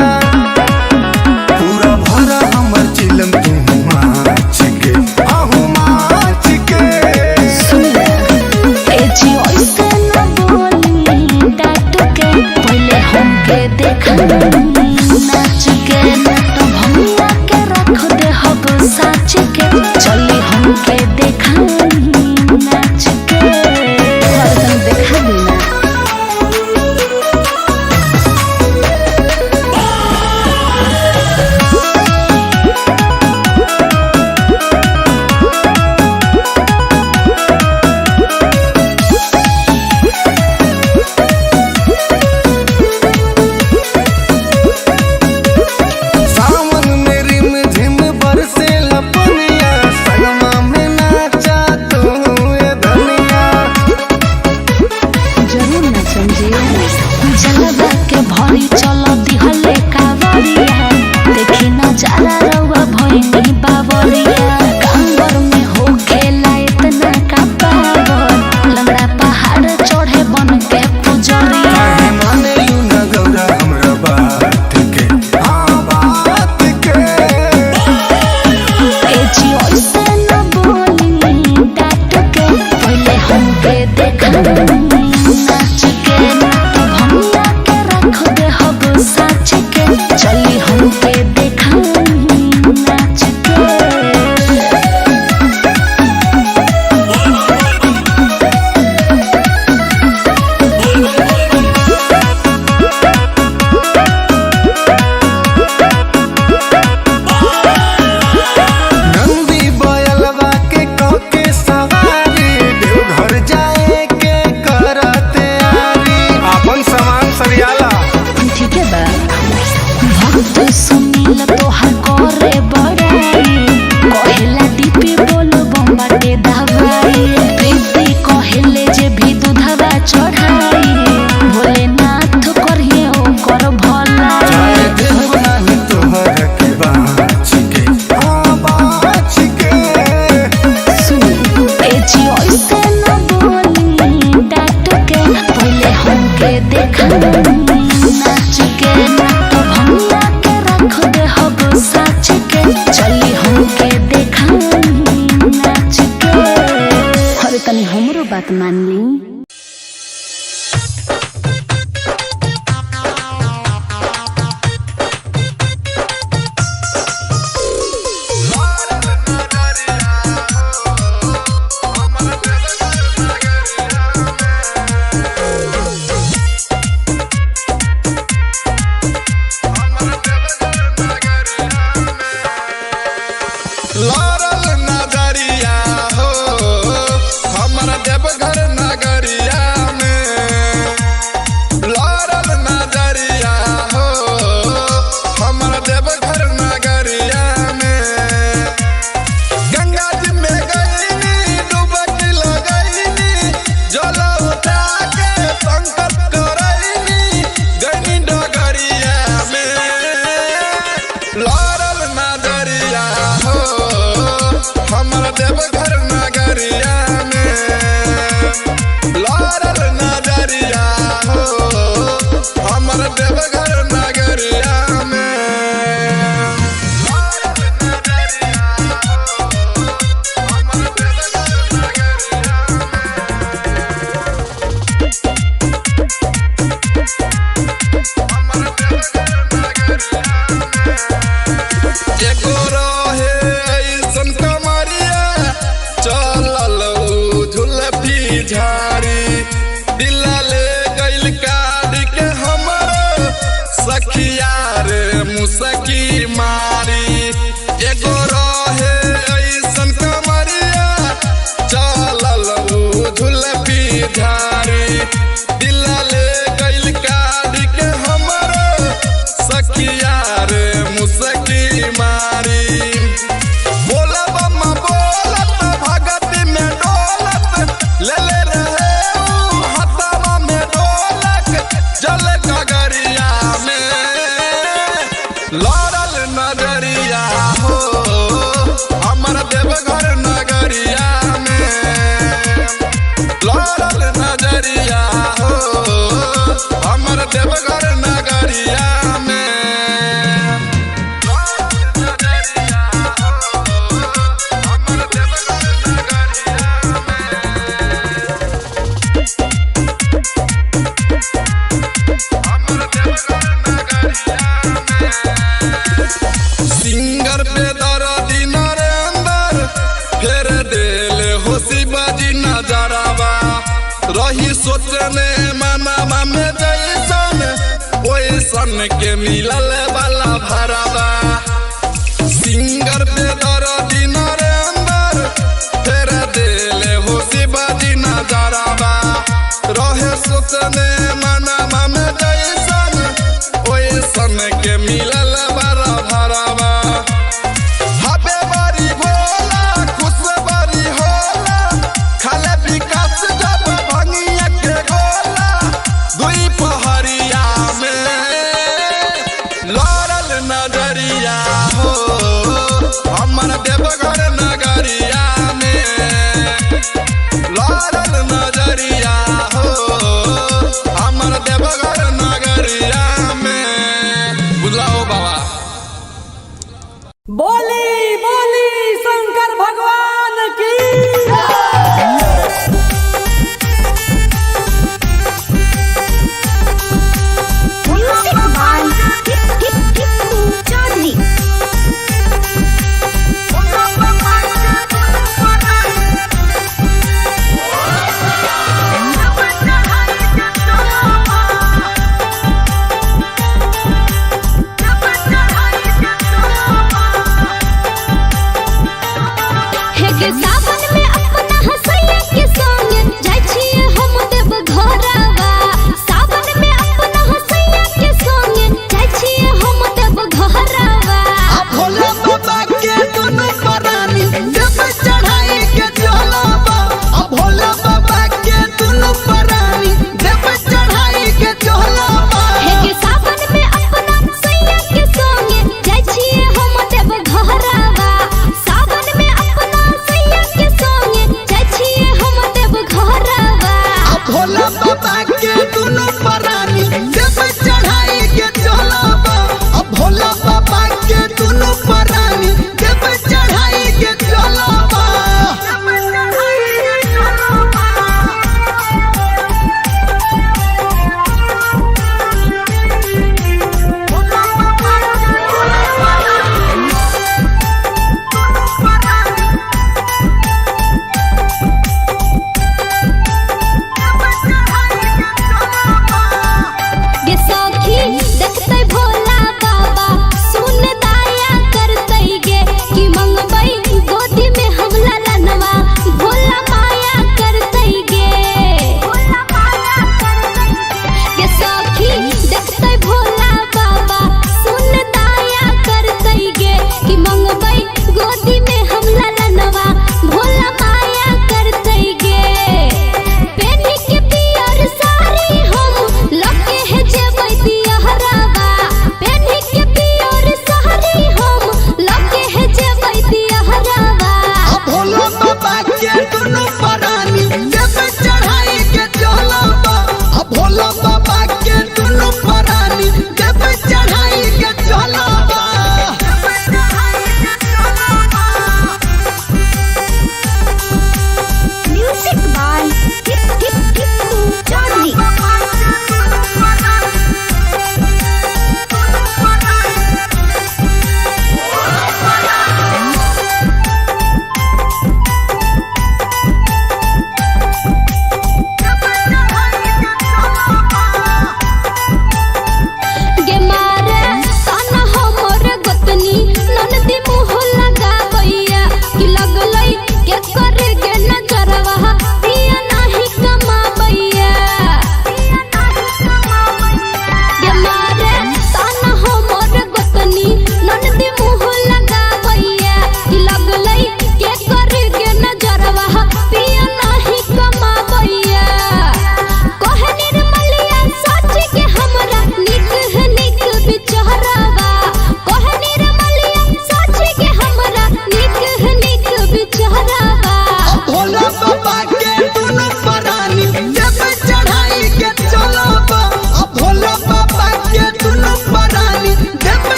पूरा भरा हमर चिलम तू माच के आहू माच के सुन ले ए जी ऐसे न बोली डांट के पहले हमके देखा नाच के तो भैया के रख दे हब साच के चली हमके देखा नाच के हरदम देखा बिना सावन में रिम झिम बरसे लपनिया संगमा में नाचा तू ये धनिया जरूर न समझिए जलवा के भरी चल दिहले कावरिया देखी नजारा रउआ भइनी बावरिया कांवर में हो खेला इतना का पावर लंगड़ा पहाड़ चढ़े बन के पुजरिया काहे माने यू न गौरा हमरा बात के हाँ बात के ए जी ऐसे न बोली डांट के पहले हमके देखा नाच के तो भैया के रख दे हब साच के चली हमके देखा नाच के नंदी बया बात मान ली। मुसकी मारी एगो रहे ऐसन कमरिया चलल झुलपी झारी दिल ले गइल काढ़ी के हमरो सखिया रे मुसकी मारी बोला बम्मा बोलत भगती में डोलत ले ले रहे हथवा में ढोलक जल गगरिया में लड़ल नजरिया हो हमर देवघर नगरिया में लड़ल नजरिया हो हमर देवघर नगरिया में सिंगर पे दर्दी नरेंद्र फेर देले होशी बाजी नजरवा रही सोचने मनवा में जैसन ओइसन के मिलल वाला भरवा सिंगर पे दर्दी नरेंद्र फेर देले होशी बाजी नजरवा रहे सोचने मनवा में जैसन ओइसन के मिलल वाला भरवा हबे बड़ी भोला खुश बड़ी होला खाले विकास जब भंगिया के गोला दुई पहरिया में लड़ल नजरिया हो हमर देवघर नगरिया में लड़ल नजरिया हो हमर देवघर नगरिया में बुलाओ बाबा बोली बोली शंकर भगवान की सावन में अपना हसैया के संग जाय छियै हम देव घरवा सावन में अपना हसैया के संग जाय छियै हम देव घरवा भोला बाबा के दुनु परानी जब चढ़ाई के चलबा भोला बाबा के दुनु परानी जब चढ़ाई के चलबा हे सावन में अपना हसैया के संग जाय छियै हम देव घरवा सावन में अपना हसैया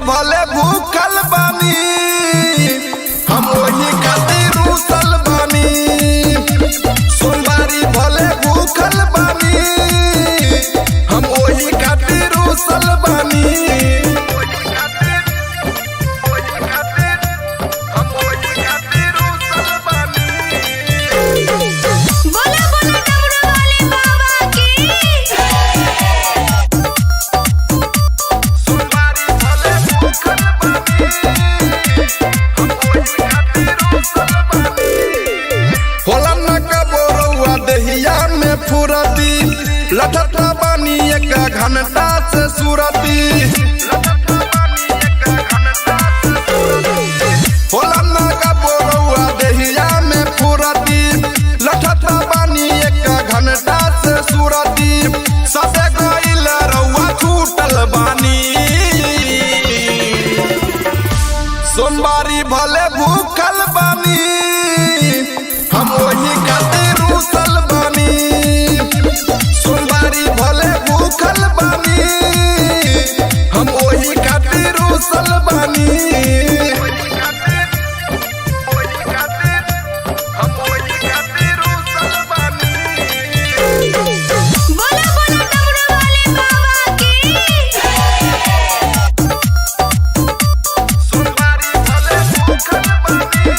भले भूखल बानी हम वही खातिर रूसल बानी सोमवारी भले भूखल बानी हम वही खातिर रूसल बानी बोला बोला डमरू वाले बाबा की सोमवारी भले भूखल बानी होला न कबोरुआ दहिया में फुरती लठता बानी एक घंटा से सुरती होला न कबोरुआ दहिया में फुरती लठता बानी एक घंटा से सुरती सबे गइल रउआ छूटल बानी सोमवारी भले भूखल बानी हम वही खातिर रूसल बानी सोमवारी भले भूखल बानी हम वही खातिर रूसल बानी बोला बोला डमरू वाले बाबा की सोमवारी भले भूखल बानी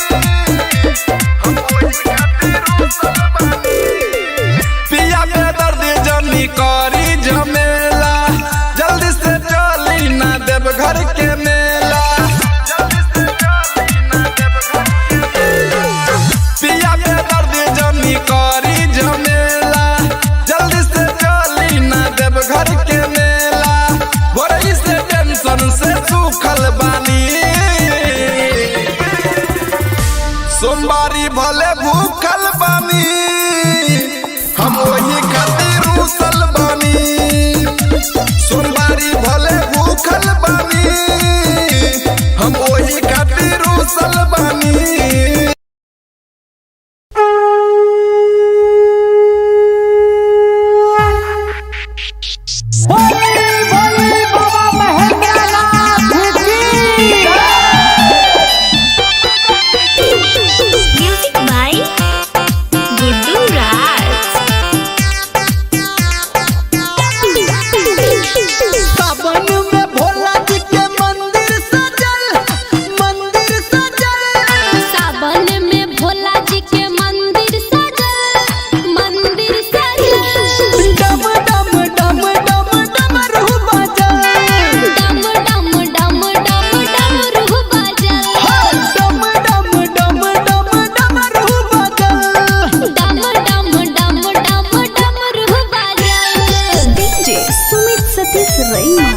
पिया के दर्द जनी करी झमेला जल्दी से चली ना देव घर के मेला पिया के दर्द जनी करी झमेला जल्दी से चली ना देव घर के मेला गोरई से टेंशन से सूखल बानी सोमवारी भले भूखल बानी हम वही खातिर रूसल बानी सोमवारी भले भूखल बानी हम वही खातिर रूसल बानी म्यूजिक बाय गुड्डू राज सावन में भोला जी के मंदिर सजल सावन में भोला जी के मंदिर सजल डम डम डम डम डमरू बजल डम डम डम डम डमरू बजल डम डम डम डम डमरू बजल डम डम डम डम डमरू बजल डीजे सुमित सतीश रैना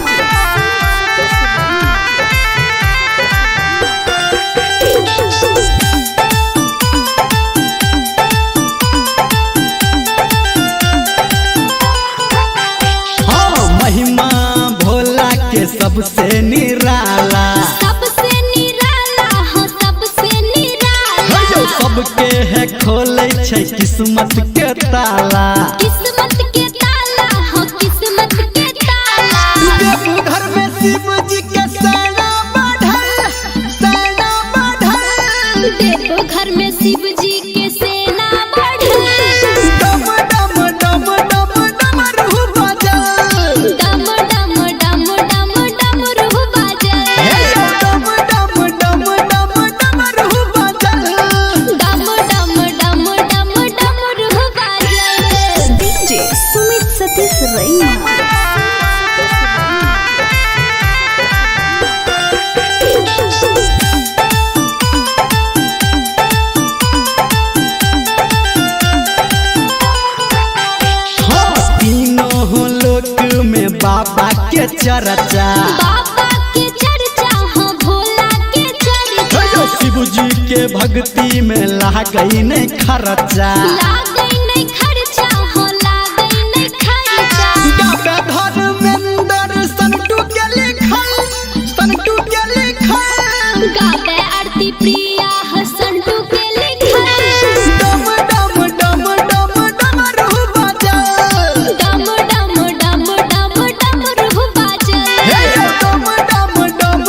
हाँ महिमा भोला के सबसे निराला सबसे निराला हो सबसे निराला जो सबके है खोले छै किस्मत के ताला किस्मत के ताला हो किस्मत के ताला देवघर में शिव जी के सेना बढ़ल देखो घर में शिव जी के सेना बढ़ल डम डम डम डम डमरू बजल डम डम डम डम डमरू बजल डम डम डम डम डमरू बजल डम डम डम डम डमरू बजल डीजे सुमित सतीश रैना हाँ तीनों लोक में बाबा के चर्चा बाबा के चर्चा हो भोला के चर्चा शिव जी के भक्ति में लागई नहीं खर्चा लागई नहीं खर्चा हो लागई नहीं खर्चा गावे धर्मेंद्र संटू के लिखल गावे आरती प्रिया हसंटू के लिखल डम डम डम डम डमरू बजल डम डम डम डम डमरू बजल डम डम डम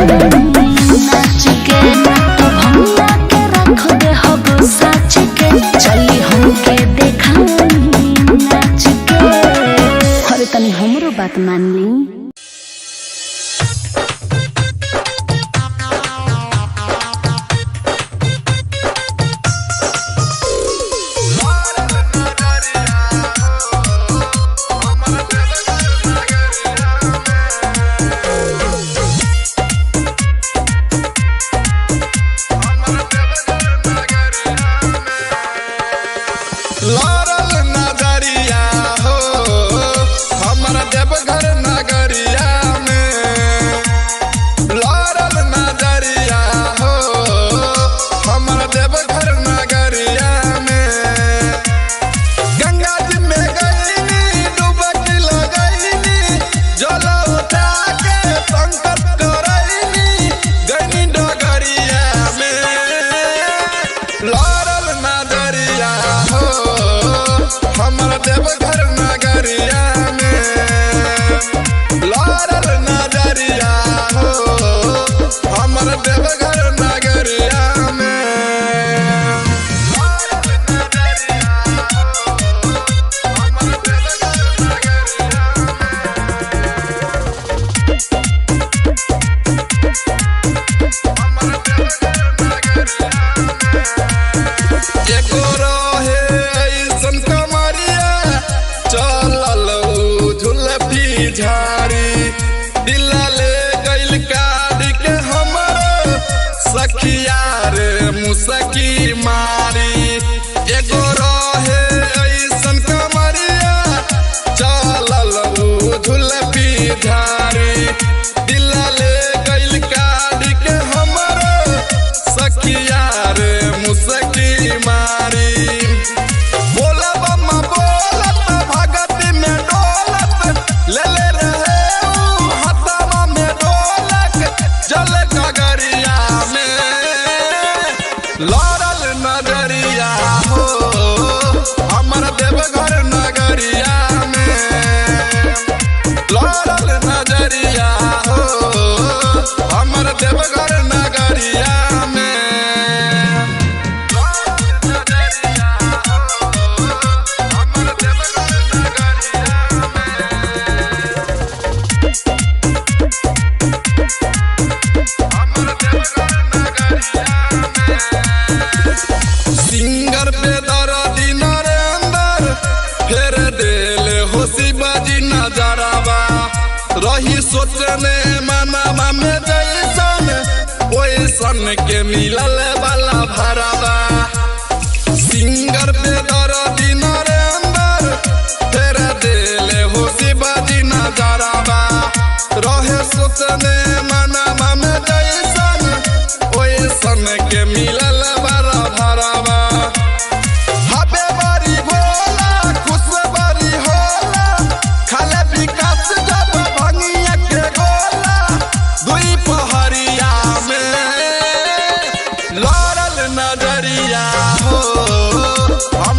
नाच के तो भंगिया के रख दे हब साच के चली हमके देखाई नाच के अरे तनी हमरो बात मान ली लारल नजरिया हो हमारा देवघर नगरिया में लारल नजरिया हो हमारा देवघर नगरिया में गंगा जी में गईनी डुबकी लगईनी जल उठा के संकट करईनी गईनी डगरिया में लारल नजरिया हो हमारा देवघर नगरिया में लारल नजरिया हो हमारा देवघर नगरिया में लारल नजरिया हो हमारा देवघर एगो रहे ऐसन कमरिया चलल झुलफी झाड़ी दिला ले गइल काढ़ी के हमर सखिया रे मुसकी मारी एगो रहे ऐसन कमरिया चलल झुलफी झाड़ी दिला ले गइल काढ़ी के हमर सखिया रे मुसकी मारी बोला बम्मा बोलत भगती में डोलत ले ले रहे हथवा में ढोलक जल गगरिया में लारल नजरिया हो हमारा देवघर नगरिया में लारल नजरिया हो हमारा देवघर नगरिया में सिंगर पे दर्दी नरेंदर फेर देले होशी बाजी नजरवा रही सोचने मनवा में जैसन ओइसन के मिलल वाला भरवा सिंगर पे दर्दी नरेंदर फेर देले होशी बाजी नजरवा रहे सोचने मनवा में जैसन ओइसन के मिलल वाला भरवा हबे बड़ी भोला खुश बड़ी होला खाले विकास जब भंगिया के गोला दुई पहरिया में लारल नजरिया हो हम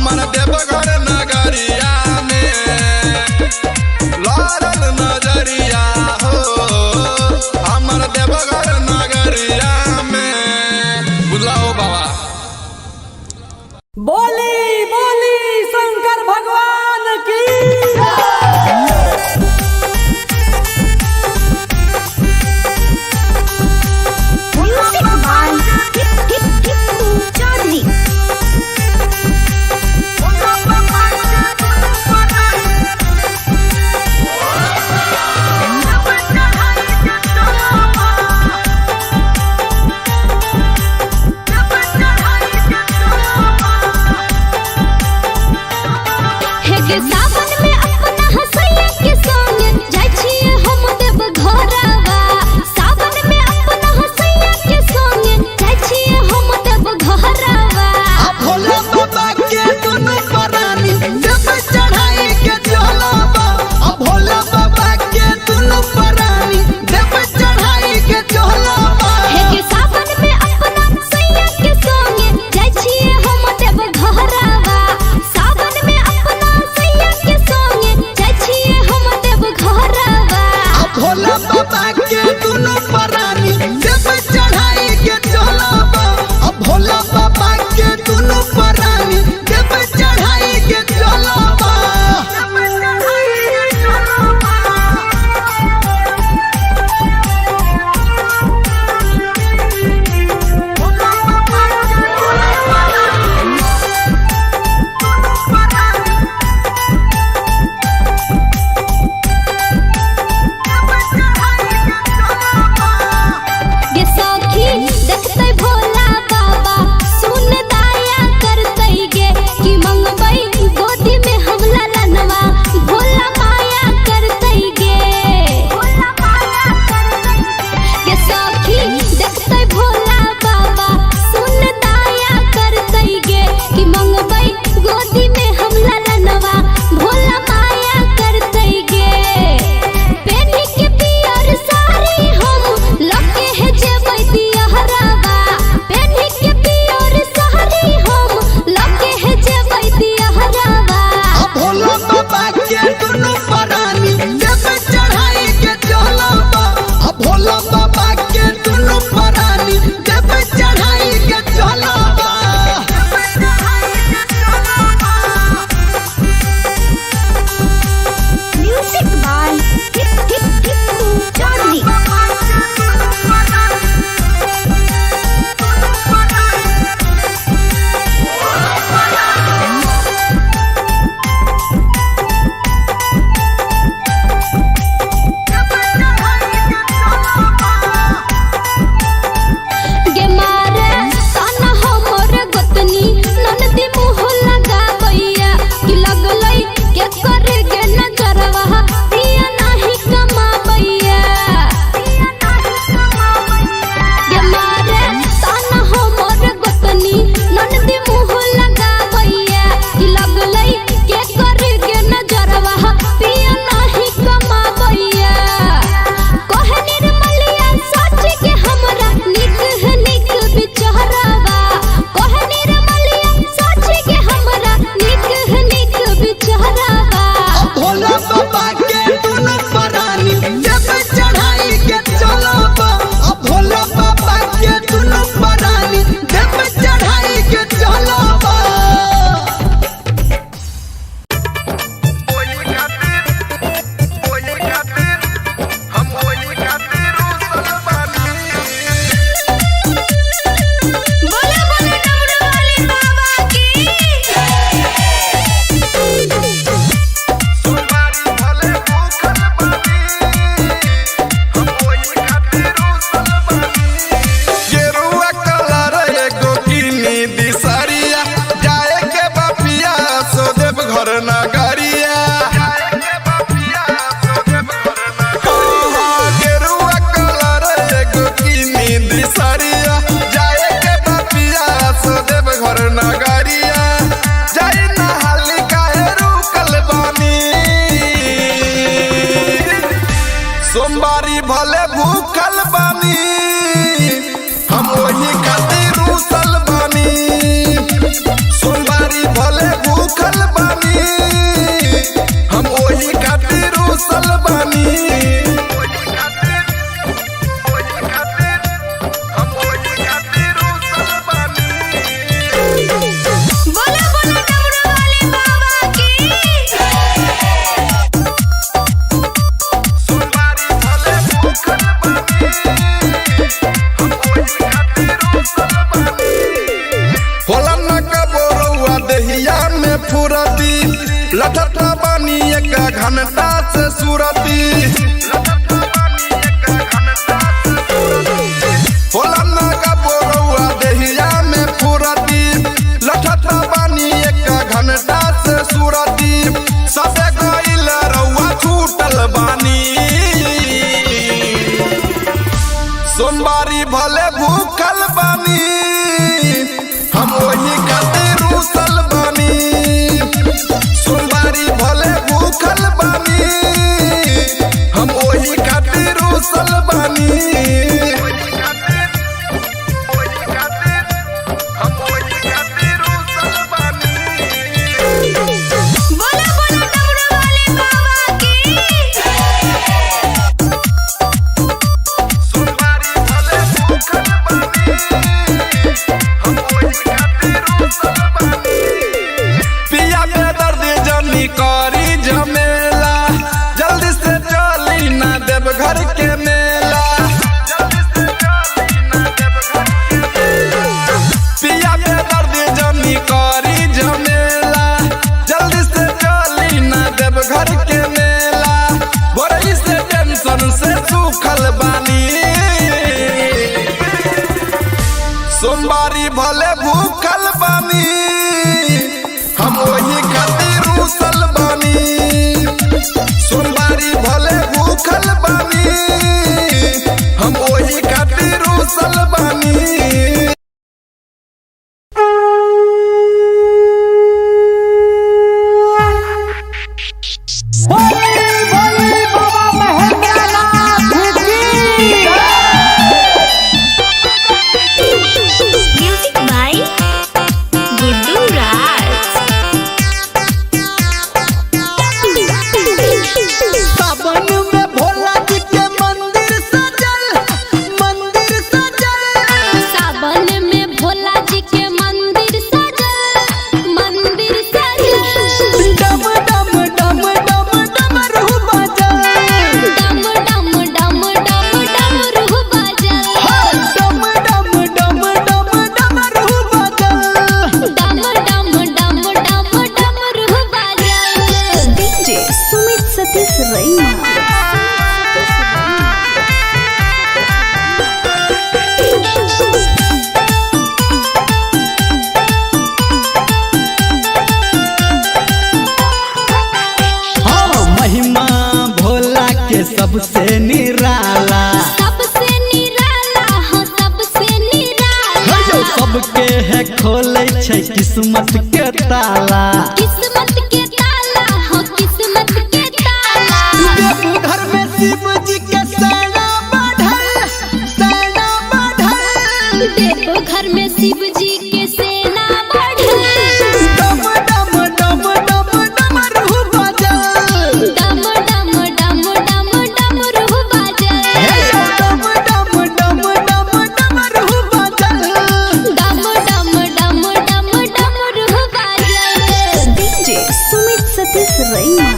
नगरिया गेरुआ कलर एगो किनी दिसरिया जाए के बपिया सो देव घर नगरिया जाई नहाली काहे रुकल बानी सोमवारी भले भूखल बानी हम वही खातिर रुसल बानी सोमवारी भले भूखल बानी हम वही खातिर रुसल बानी बोलो बोलो डमरू वाले बाबा की सोमवारी भले भूखल बानी होला न कबोरुआ देहिया में फुरती लठटा बानी एक घंटा से सुरती होला न कबोरुआ देहिया में फुरती लठटा बानी एक घंटा से सुरती सबे गइल रउआ छूटल बानी सोमवारी भले भूखल बानी हम वही खातिर रुसल बानी सोमवारी भले भूखल बानी हम वही खातिर रुसल बानी बोलो बोलो डमरू वाले बाबा की पिया के दर्द जनी करी झमेला जल्दी से चली ना देव घर के मेला पिया के दर्द जनी करी झमेला जल्दी से चली ना देव घर के मेला बड़ी से टेंशन से सूखल बानी सोमवारी भले भूखल बानी हम वही खातिर रुसल बानी सोमवारी भले भूखल बानी हम वही खातिर रुसल बानी म्यूजिक बाय गुड्डू राज सावन में भोला जी के मंदिर सजल सावन में भोला जी के मंदिर सजल डम डम डम डम डमरू बजल डम डम डम डम डमरू बजल डम डम डम डम डमरू बजल डम डम डम डम डमरू बजल डीजे सुमित सतीश रैना हाँ महिमा भोला के सबसे निराला सबसे निराला हो सबसे निराला सबके है खोले छै किस्मत के ताला किस्मत के ताला हो किस्मत के ताला देवघर में शिव जी के सेना बढ़ल देखो घर में शिव जी के सेना बढ़ल डम डम डम डम डमरू बजल डम डम डम डम डमरू बजल डम डम डम डम डमरू बजल डम डम डम डम डमरू बजल डीजे सुमित सतीश रैना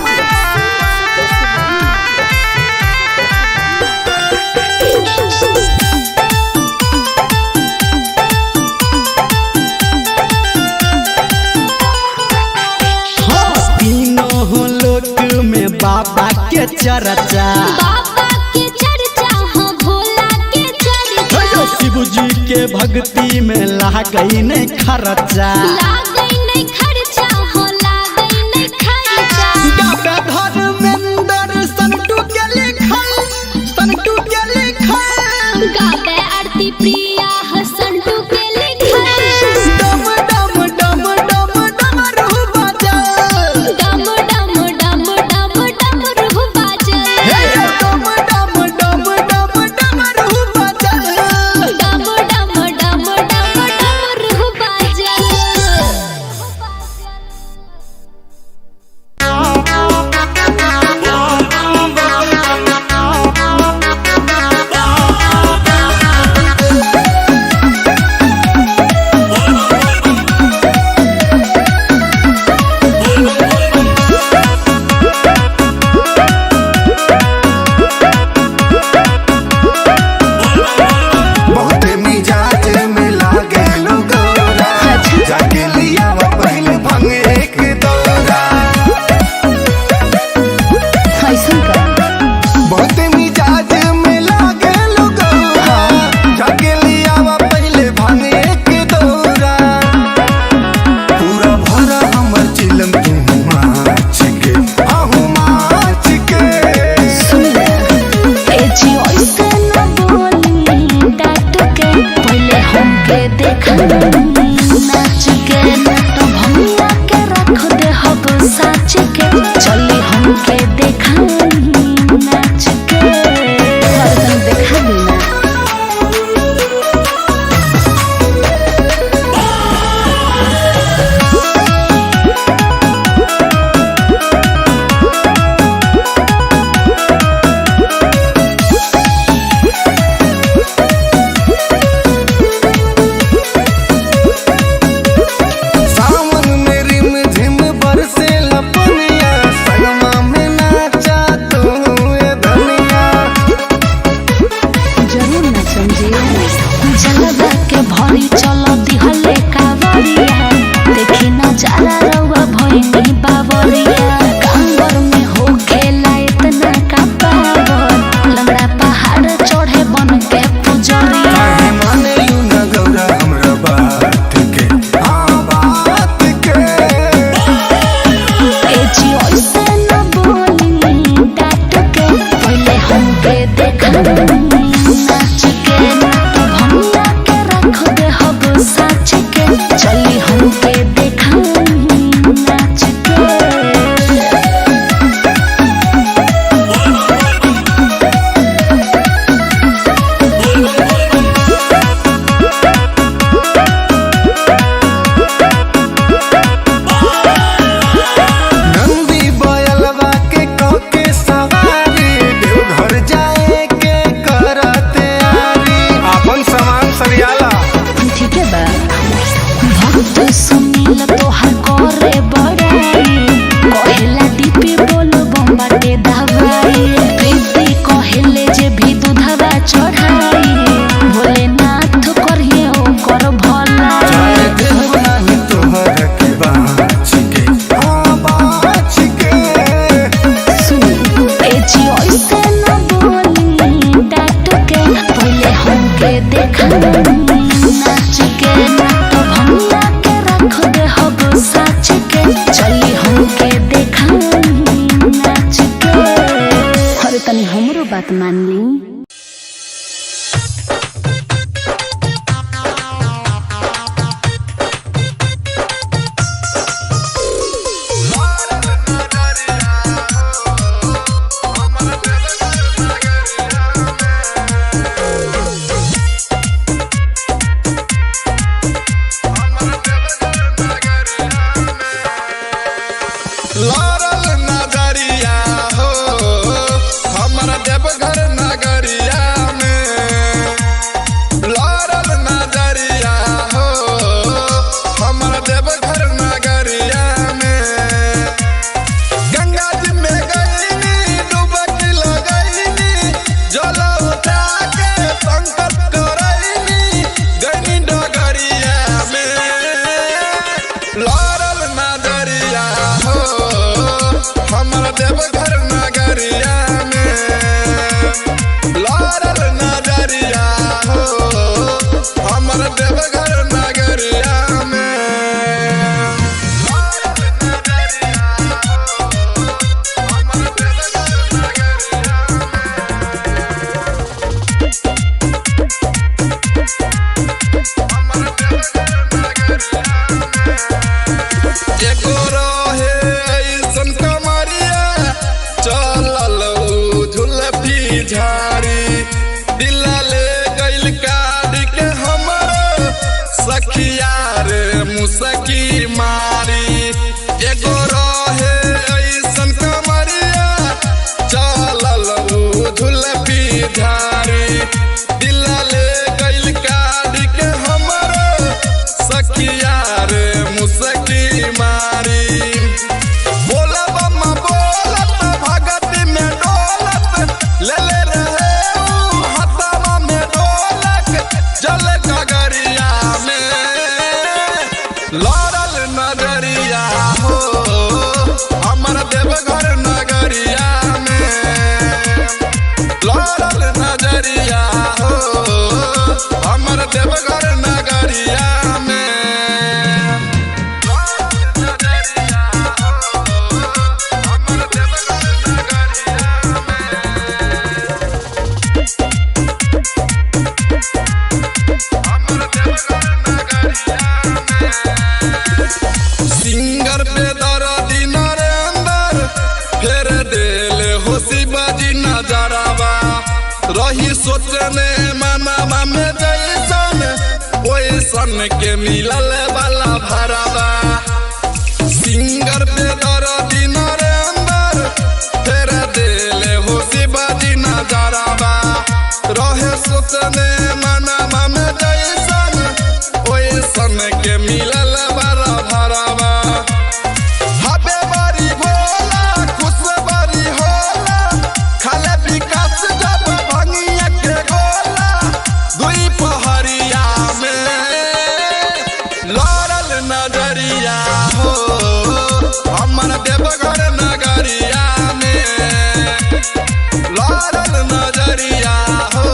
हाँ तीनों लोक में बाबा के चर्चा बाबा के चर्चा हो भोला के चर्चा शिव जी के भक्ति में लागई नहीं खर्चा लागई नहीं खर्चा हो लागई नहीं खर्चा प्रीति कहले जे भी दूधवा चढ़ाई भोलेनाथ करिए ओकर भला देव नाही तोहर के बाछ के बाछ के सुनी ए जी ऐसे न बोली डाट के पहले हमके देखा नाच के तो भंगा के रख दे हब साच के चली हमके देखा नाच के अरे तनी हमरो बात मान ली लारल नजरिया हो हमरा देवघर नगरिया में लारल नजरिया हो हमरा देवघर नगरिया में गंगा जी में गईनी डुबकी लगईनी जल उठा के संकट करईनी गईनी डगरिया में लारल नजरिया हो हमरा देवघर नगरिया में लारल नजरिया हो हमरा देवघर नगरिया में लारल नजरिया हो हमरा देवघर एगो रहे ऐसन कमरिया चलल झुलफी झाड़ी दिला ले गइल काढ़ी के हमर सखिया रे मुसकी मारी एगो रहे ऐसन कमरिया चलल झुलफी झाड़ी दिला ले गइल काढ़ी के हमर सखिया रे मुसकी मारी बोला बम्मा बोलत भगती में डोलत ले ले रहे हथवा में ढोलक जल गगरिया में लारल नजरिया हो हमर देवघर नगरिया में लारल नजरिया हो हमर देवघर नगरिया में सिंगर पे दर्दी नरेंदर फेर देले हो शिवाजी नजरवा रही सोचने मनवा में जैसन ओइसन के मिलल वाला भरवा सिंगर पे दर्दी नरेंदर फेर देले हो शिवाजी नजरवा रहे सोचने मनवा में जैसन ओइसन के मिलल वाला भरवा हबे बड़ी भोला खुश बड़ी होला खाले विकास जब भंगिया के गोला दुई पहरिया में लारल नजरिया हो हमर देवघर नगरिया में लारल नजरिया हो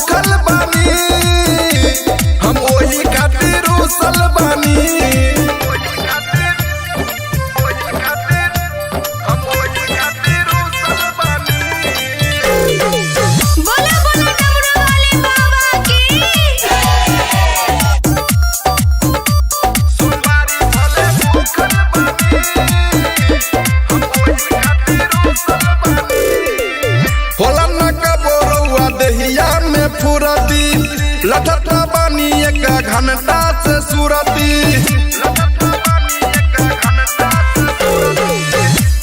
भूखल बानी हम ओही खातिर रुसल बानी बोला बोला डमरू वाले बाबा की होला न कबो रउआ देहिया में फुरती लठता बानी एक घंटा से सुरती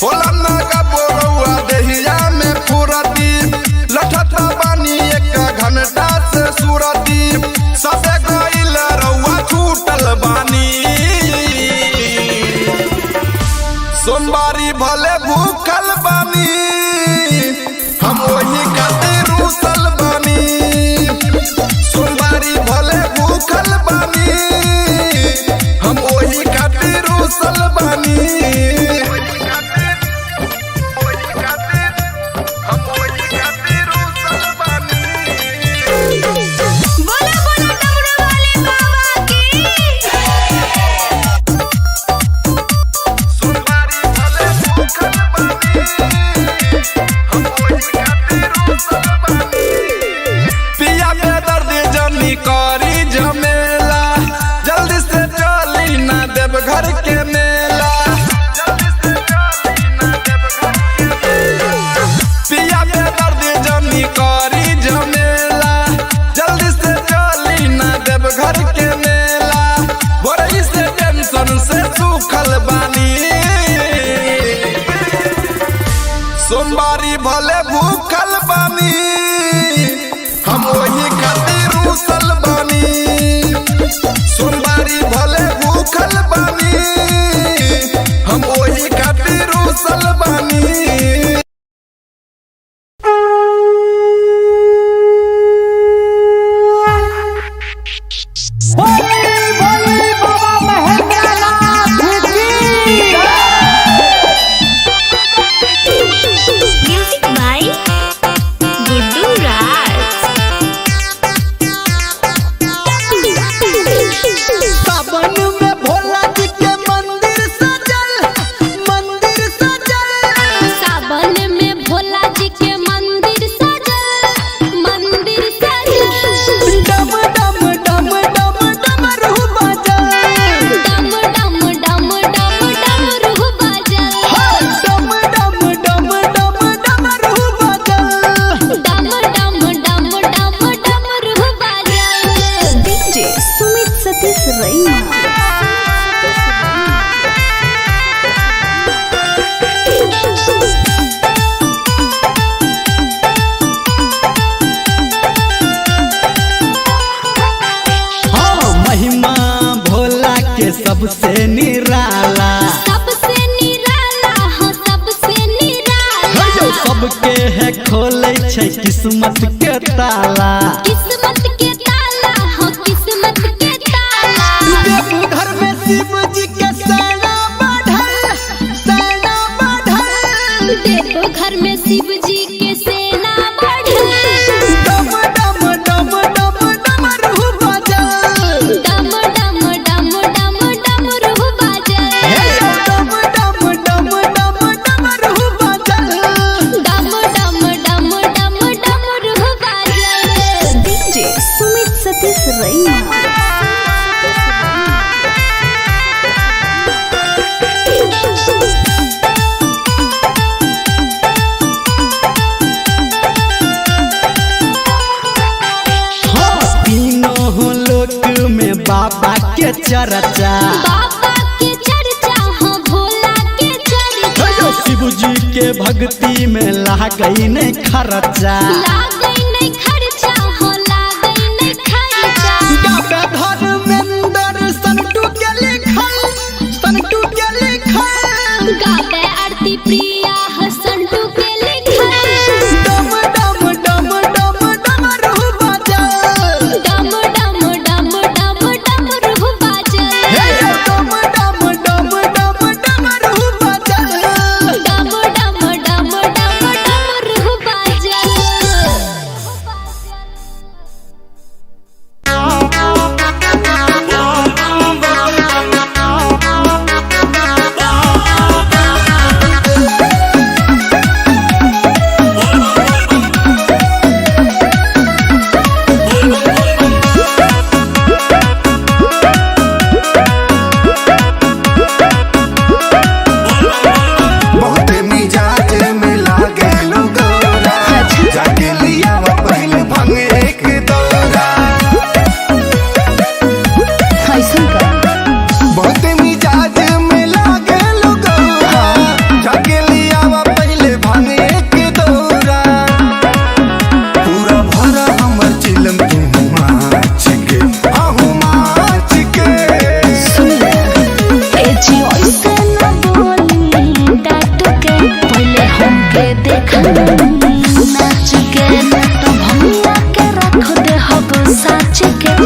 होला न कबो रउआ देहिया में फुरती लठता बानी एक घंटा से सुरती सबे गइल रउआ छूटल बानी सोमवारी भले भूखल बानी हम वही खातिर रुसल बानी सोमवारी भले भूखल बानी हम वही खातिर रुसल बानी बोला बोला डमरू वाले बाबा की पिया के दर्द जनी करी झमेला जल्दी से चली ना देव घर के मेला पिया के दर्द जनी करी झमेला जल्दी से चली ना देव घर के मेला भोरई से टेंशन से सूखल बानी सोमवारी भले भूखल बानी हम वही खातिर रुसल बानी सोमवारी भले भूखल बानी हम वही खातिर रुसल बानी म्यूजिक बाय गुड्डू राज सावन में भोला जी के मंदिर सजल सावन में भोला जी के मंदिर सजल डम डम डम डम डमरू बजल डम डम डम डम डमरू बजल डम डम डम डम डमरू बजल डम डम डम डम डमरू बजल डीजे सुमित सतीश रैना हाँ महिमा भोला के सबसे निराला सबसे निराला हो सबसे निराला सबके है खोले छै किस्मत के ताला किस्मत के ताला हो किस्मत के ताला देवघर में शिव जी के सेना बढ़ल देखो घर में शिव जी के सेना बढ़ल डम डम डम डम डमरू बजल डम डम डम डम डमरू बजल डम डम डम डम डमरू बजल डम डम डम डम डमरू बजल डीजे सुमित सतीश रैना हाँ तीनों लोक में बाबा के चर्चा बाबा के चर्चा हो भोला के चर्चा शिव जी के भक्ति में लागई नहीं खर्चा लागई नहीं खर्चा हो लागई नहीं खर्चा गावे धर्मेंद्र संटू के लिखल गावे आरती प्रिया हसंटू के लिखल डम डम डम डम डमरू बजल डम डम डम डम डमरू बजल डम डम डम डम डमरू बजल डम डम डम डम डमरू बजल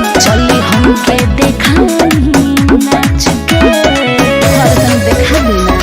चली हमके देखाई नाच के हरदम देखा देना।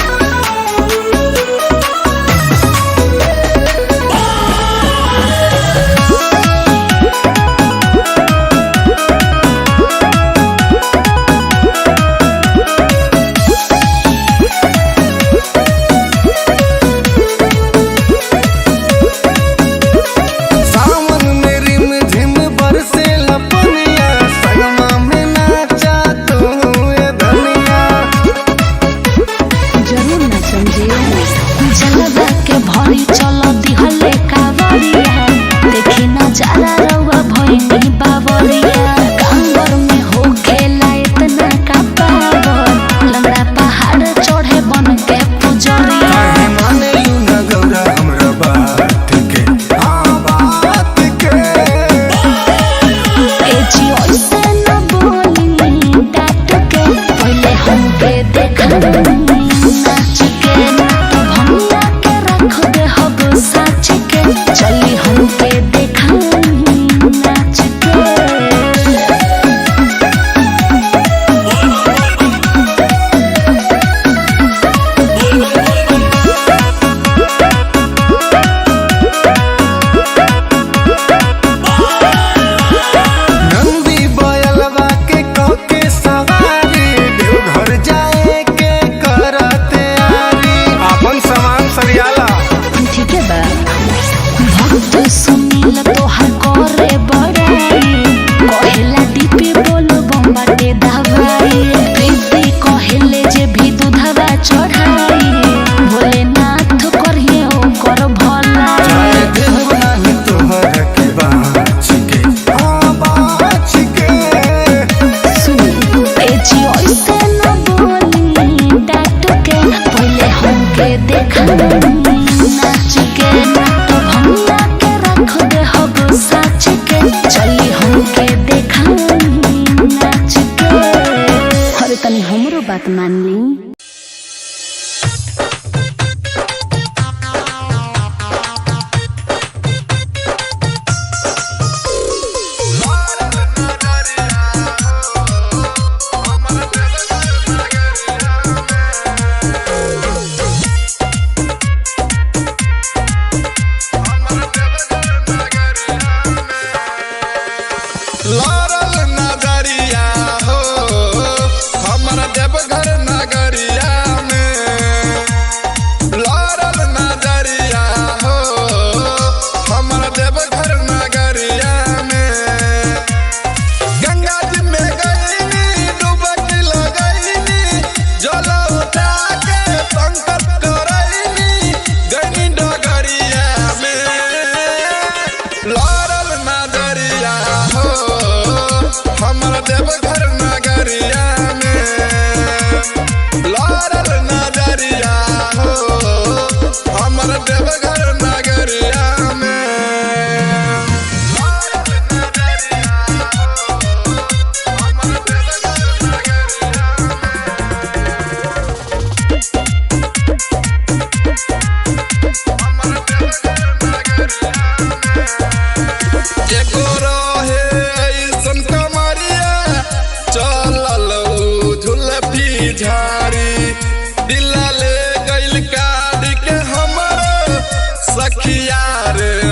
बात मान ली।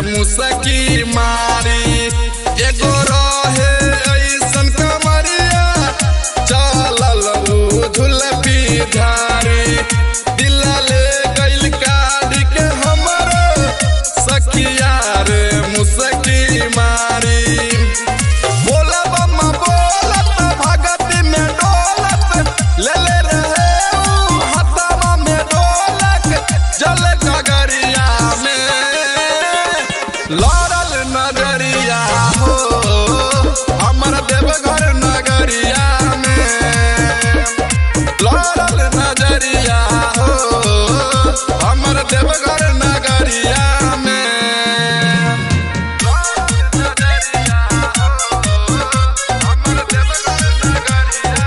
मुसकी मारी एगो रहे ऐसन कमरिया चलल झुलपी झारी दिल ले गइल काढ़ के हमरो सखिया रे मुसकी मारी बोला बम्मा बोलत भगत में डोलत ले ले रहे हथवा में ढोलक जल गगरिया में लड़ल नगरिया हो हमर देवघर नगरिया में लड़ल नजरिया हो हमर देवघर नगरिया में नजरिया हो हमर देवघर नगरिया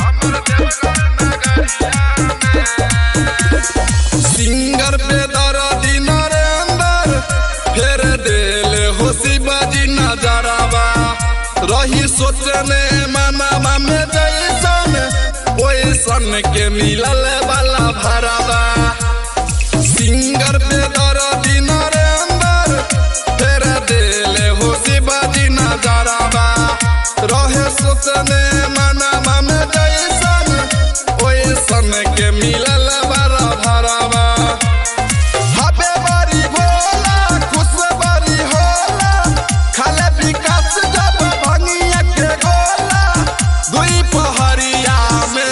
हमर देवघर नगरिया सिंगर पे दर्दी नरेंद्र रही सोचने मनवा में जैसन ओइसन के मिलल वाला भरावा सिंगर पे दर्दी नरेंद्र फेर देले हो शिवाजी नजरावा रहे सोचने मनवा में जैसन ओइसन के मिलल वाला भरावा हबे बारी भोला खुश बारी होला खाले विकास जब भंगिया के गोला दुई पहरिया में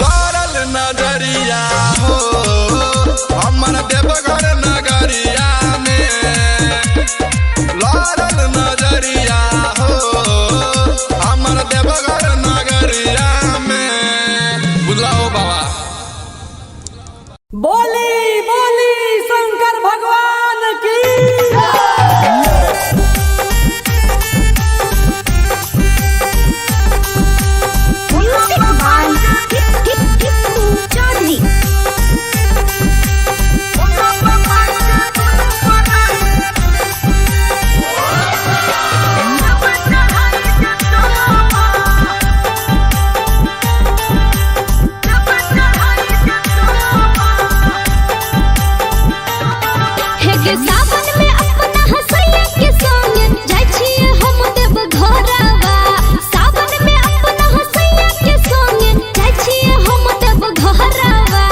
लड़ल नजरिया हो हमर देवघर नगरिया में लड़ल नजरिया हो हमर देवघर नगरिया में बुलाओ बाबा बोली बोली शंकर भगवान की म्यूजिक बाय टिप्पू चौधरी हे के सावन में अपना हसैया के संग जाय छिए हम देव घरवा सावन में अपना हसैया के संग जाय छिए हम देव घरवा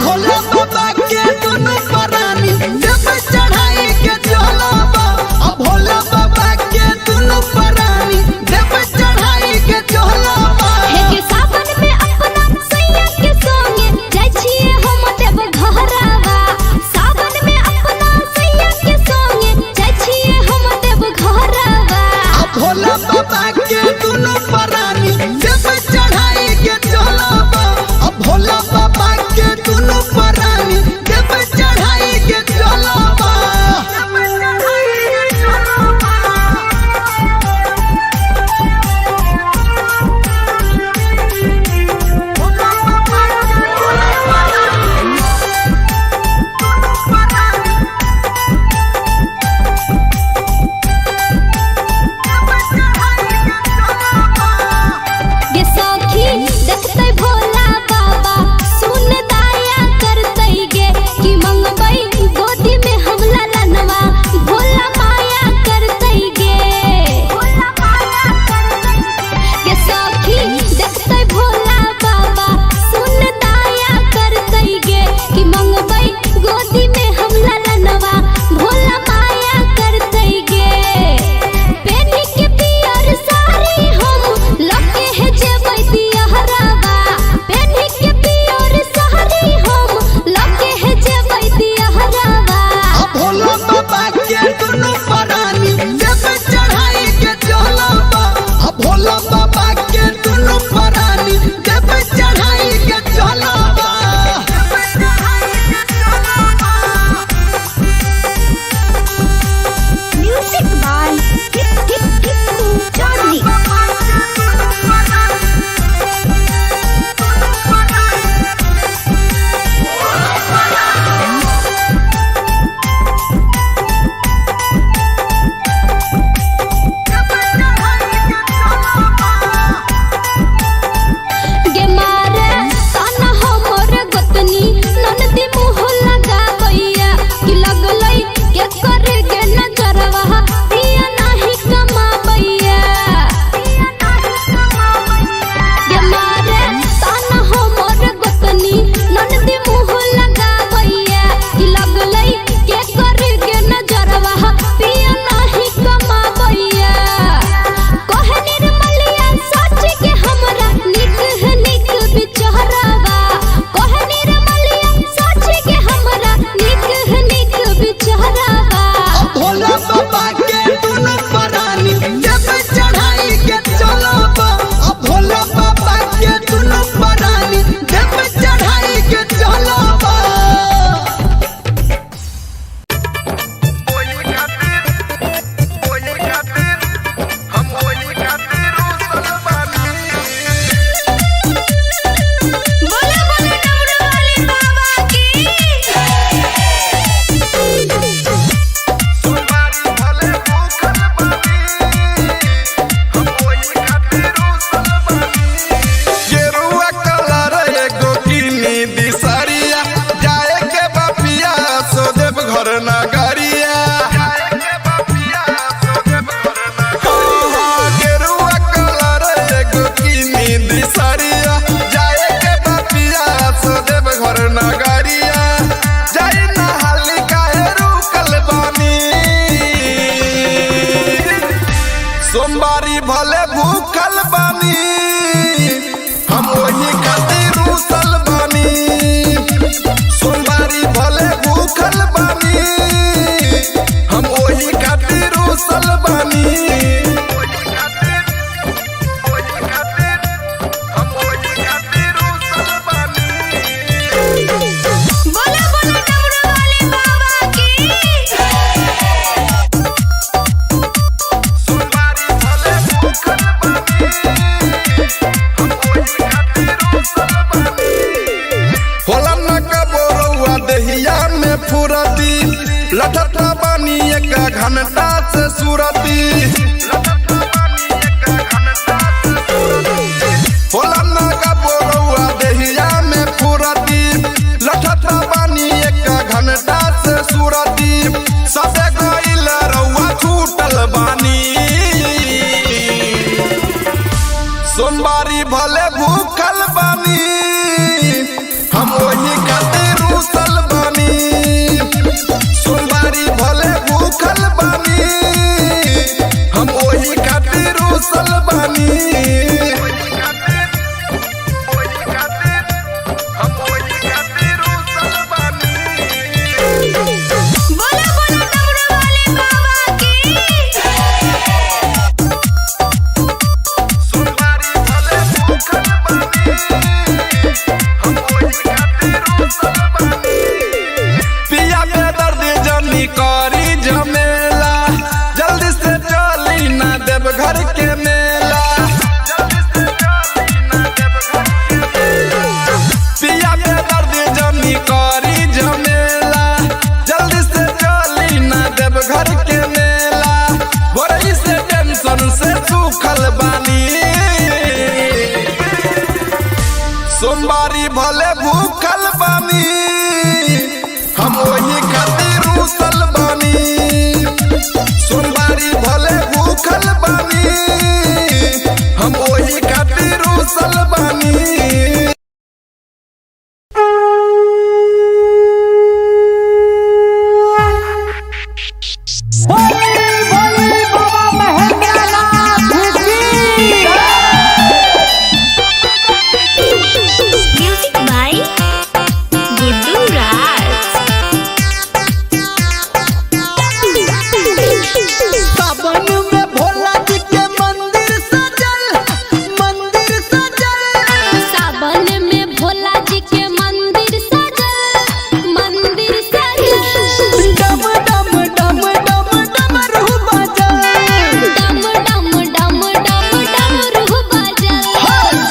भोला बाबा के दुनु परानी जब चढ़ाई के चलबा भोला बाबा के दुनु परानी जब चढ़ाई के चलबा हे के सावन में अपना हसैया के संग जाय छिए हम देव घरवा सावन में अपना हसैया के हम ओही खातिर रुसल बानी हम ओही खातिर रुसल बानी बोला बोला डमरू वाले बाबा की सोमवारी भले भूखल बानी हम ओही खातिर रुसल बानी होला न कबोरुआ देहिया में फुरती लठठा बानी एक घंटा से सुरती होला न कबोरुआ देहिया में फुरती लठठा बानी एक घंटा से सुरती सबे गइल रउआ छूटल बानी सोमवारी भले भूखल बानी हम वही खातिर रुसल बानी सोमवारी भले भूखल बानी हम वही खातिर रुसल बानी हम वही खातिर रुसल बानी बोला बोला डमरू वाले बाबा की सोमवारी भले भूखल बानी हम वही खातिर रुसल बानी पिया पे दर्द जनी करी झमेला जल्दी से चली ना देव घर के मेला पिया पे दर्द जनी करी झमेला जल्दी से चली ना देव घर के मेला बोरई से टेंशन से सूखल बानी सोमवारी भले भूखल बानी हम वही खातिर रुसल बानी सोमवारी भले भूखल बानी हम वही खातिर रुसल बानी म्यूजिक बाय गुड्डू राज सावन में भोला जी के मंदिर सजल सावन में भोला जी के मंदिर सजल डम डम डम डम डमरू बजल डम डम डम डम डमरू बजल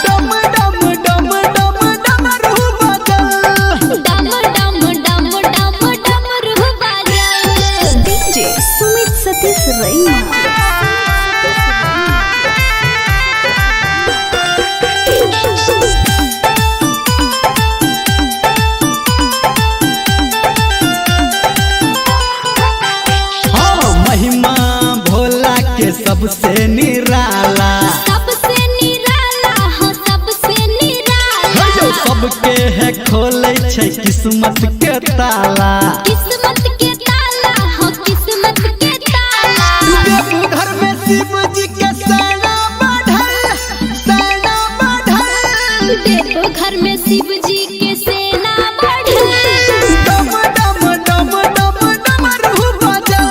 डम डम डम डम डमरू बजल डम डम डम डम डमरू बजल डीजे सुमित सतीश रैना हाँ महिमा भोला के सबसे निराला सबसे निराला हो सबसे निराला सबके है खोले छै किस्मत के ताला किस्मत के ताला हो किस्मत के ताला घर में शिव जी के सेना बढ़ल देव घर में शिव जी के सेना बढ़ल डम डम डम डम डमरू बजल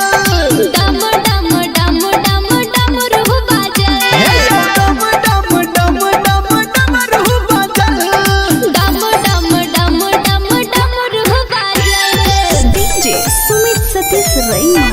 डम डम डम डम डमरू बजल डम डम डम डम डमरू बजल डम डम डम डम डमरू बजल डीजे सुमित सतीश रैना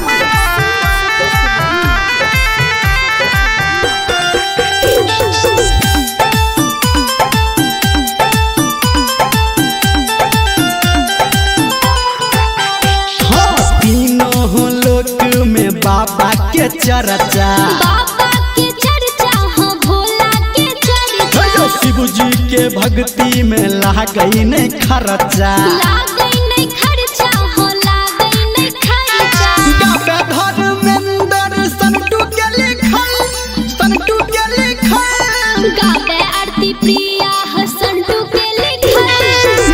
हाँ तीनों लोक में बाबा के चर्चा बाबा के चर्चा हो भोला के चर्चा शिव जी के भक्ति में लागई नहीं खर्चा लागई नहीं खर्चा हो लागई नहीं खर्चा गाता धर्मेंद्र संटू के लिखल गावे आरती प्रिया हसंटू के लिखल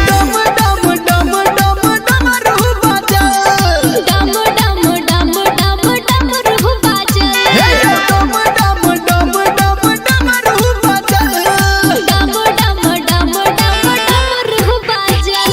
डम डम डम डम डमरू बजल डम डम डम डम डमरू बजल डम डम डम डम डमरू बजल डम डम डम डम डमरू बजल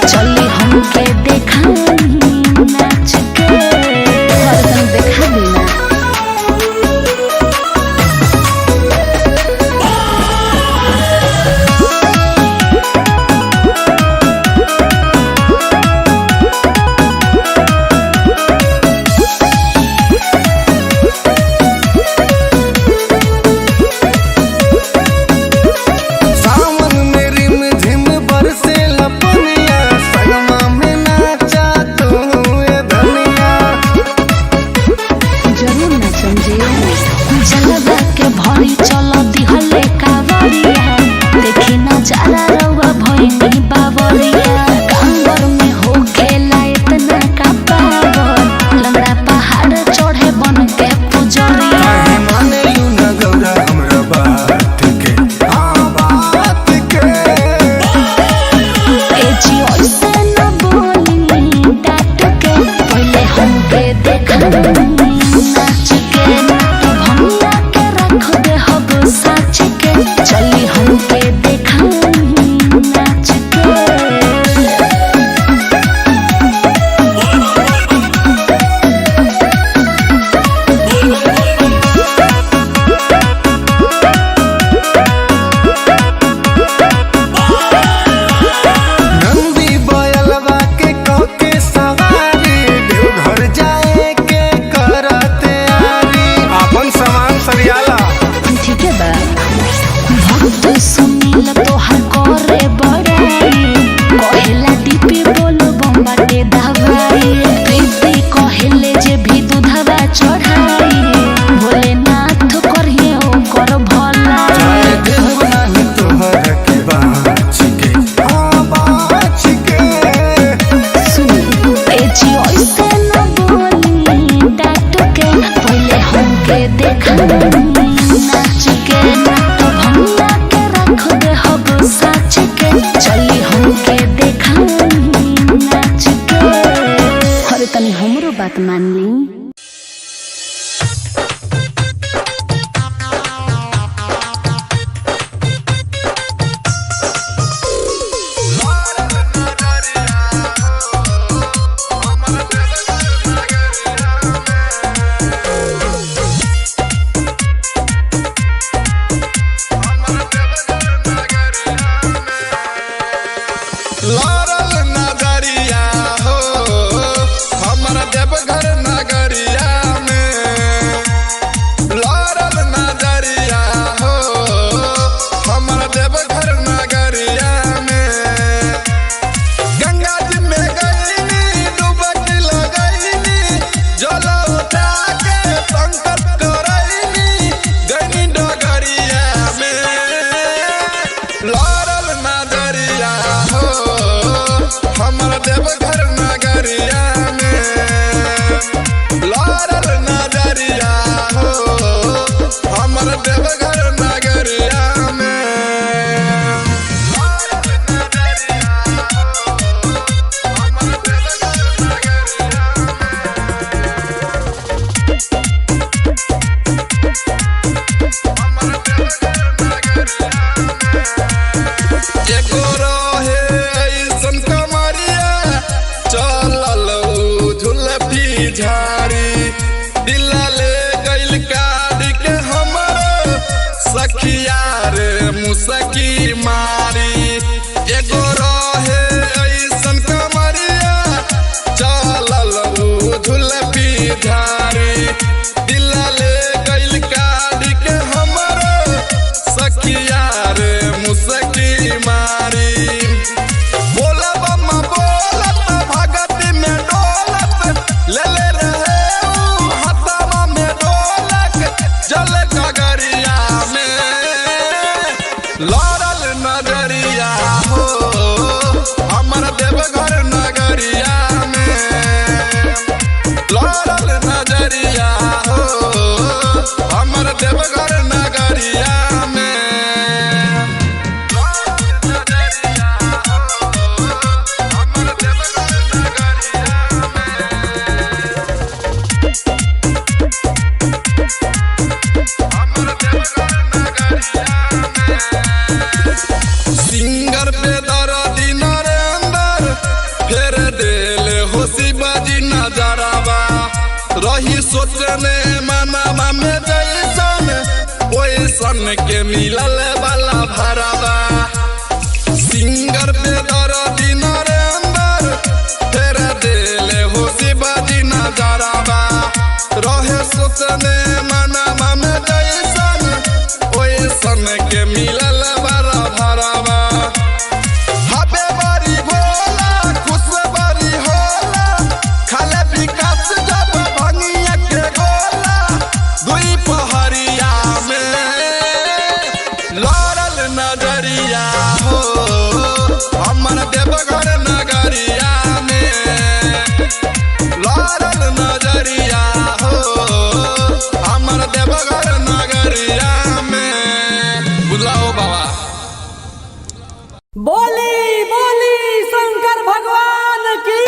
चली हमके देखाई नाच के हरदम देखा देना। जलवा के भरी चल दिहले कावरिया देखी नजारा रउआ भइनी बावरिया कांवर में हो खेला इतना का पावर लंगड़ा पहाड़ चढ़े बन के पुजरिया माने यू न गौरा हमरा बात के बात के ए जी ऐसे न बोली डाट के पहले हमके देखा नाच के भंगिया के रख दे हब साच के चली हमके देखा नाच के। नंदी बयलवा के कके सवारी देवघर जाए के करते आरी अपन सामान सरियाला ठीक है बा भक्त सुनील तोहर करे बड़ाई कहेला दीपी बोलो बम्बाटे दवाई प्रीति कहेले जे भी दूधवा चढ़ाई भोलेनाथ करिए ओकर भला जाए देव नाही तोहर के बाच के बाच के सुनी ए जी ऐसे न बोली डाट के पहले हमके देखा नाच के तो भंगिया के रख दे हब साच के चली हमके देखा नाच के। अरे तनी हमरो बात मान ली। लारल नगरिया हो हमर देवघर नगरिया में लारल नगरिया हो हमर देवघर नगरिया में गंगा जी में गईनी डुबकी लगईनी जल उठा के संकट करईनी गईनी डगरिया में लारल नगरिया हो हमर देवघर नगरिया में लारल नगरिया हो हमर देवघर नगरिया में लारल नगरिया हो हमर देवघर एगो रहे ऐसन कमरिया चलल झुलफी झाड़ी दिला ले गइल काढ़ी के हमर सखिया रे मुसकी मारी एगो रहे ऐसन कमरिया चलल झुलफी झाड़ी दिला ले गइल काढ़ी के हमर सखिया रे मुसकी मारी बोला बम्मा बोलत भगती में डोलत ले ले रहे हथवा में ढोलक जल गगरिया में लारल नजर नजरबा रही सोचने मनवा में जैसन ओइसन के मिलल वाला भरवा सिंगर पे दर्दी नरेंद्र फेर देले हो शिवाजी नजरबा रहे सोचने मनवा में जैसन ओइसन के मिलल वाला भरवा हबे बड़ी भोला खुश बड़ी होला खाले विकास जब भंगिया के गोला दुई पहरिया में लड़ल नजरिया हो हमर देवघर नगरिया में लड़ल नजरिया हो हमर देवघर नगरिया में बुलाओ बाबा बोली बोली शंकर भगवान की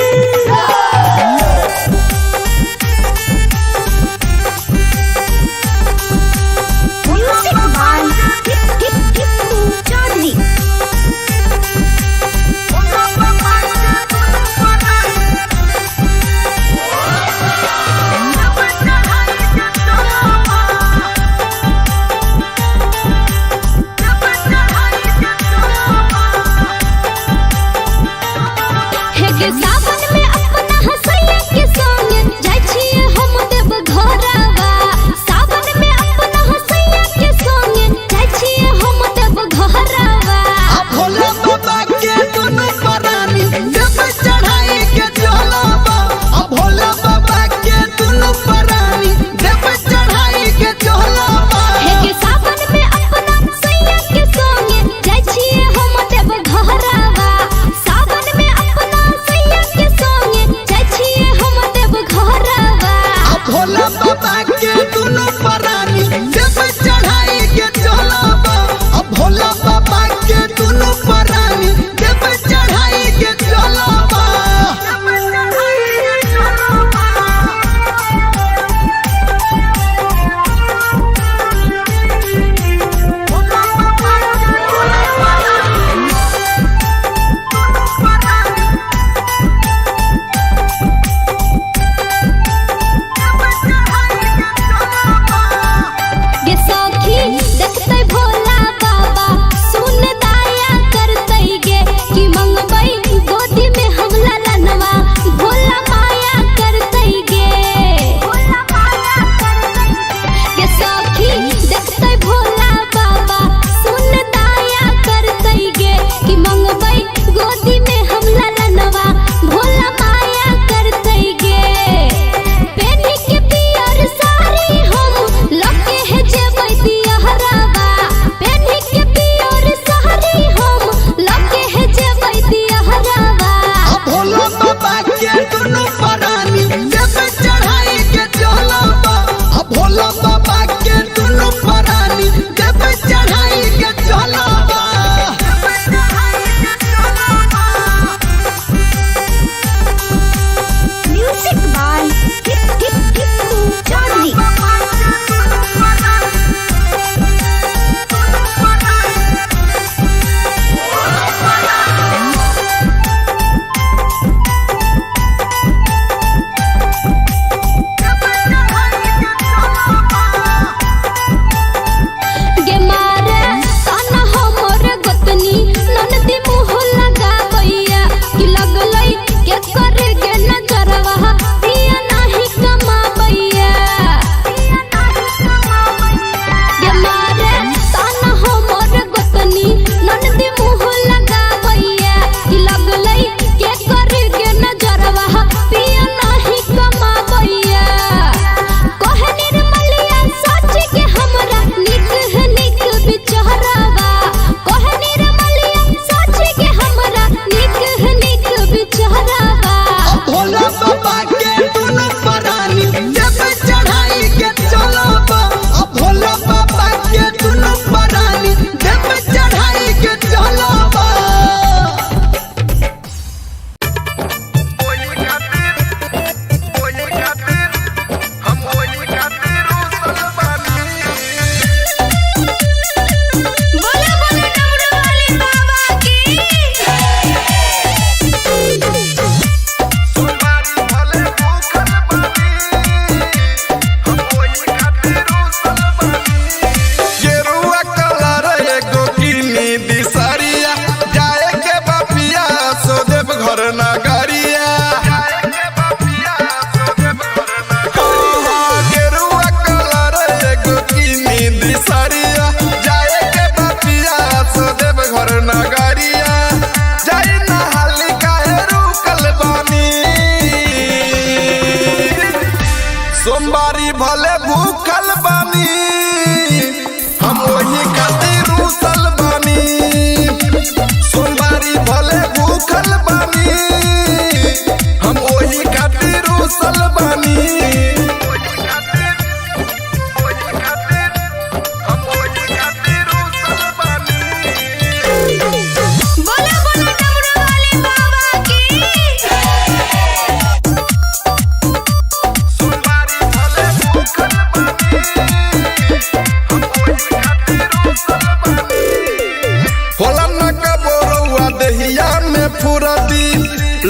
म्यूजिक बाय टिप्पू चौधरी हे के सावन में अपना हसैया के संग जाय छिए हम देव घरवा सावन में अपना हसैया के संग जाय छिए हम देव घरवा भोला बाबा के दुनु परानी जब चढ़ाई के चलबा भोला बाबा के दुनु परानी जब चढ़ाई के चलबा हे के सावन में अपना हसैया के संग जाय छिए हम देव घरवा सावन में अपना हसैया के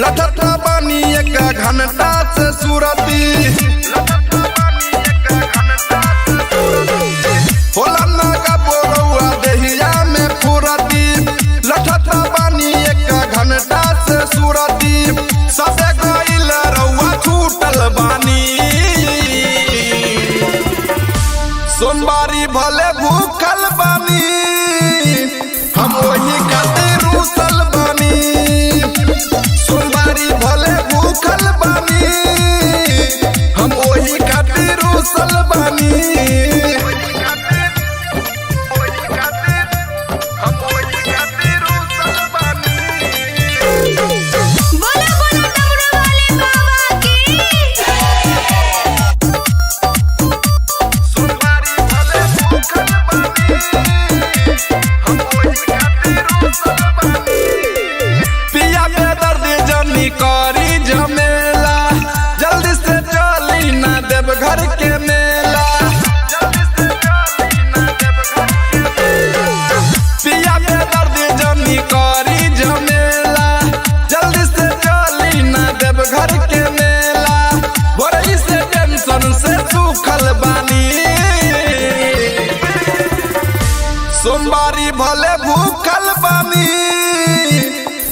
लठत बानी एक घंटा से सूरती होला नागा बोरौआ देहिया में फुरती लठत बानी एक घंटा से सूरती सबे गइल रउआ छूटल बानी सोमवारी भले भूखल बानी हम वही खातिर रूसल बानी सोमवारी भले भूखल बानी हम वही खातिर रूसल बानी बोला बोला डमरू वाले बाबा की सोमवारी भले भूखल बानी हम वही खातिर रूसल बानी पिया पे दर्द जनी करी झमेला जल्दी से चली ना देव घर के मेला पिया पे दर्द जनी करी झमेला जल्दी से चली ना देव घर के मेला बोरई से टेंशन से सूखल बानी सोमवारी भले भूखल बानी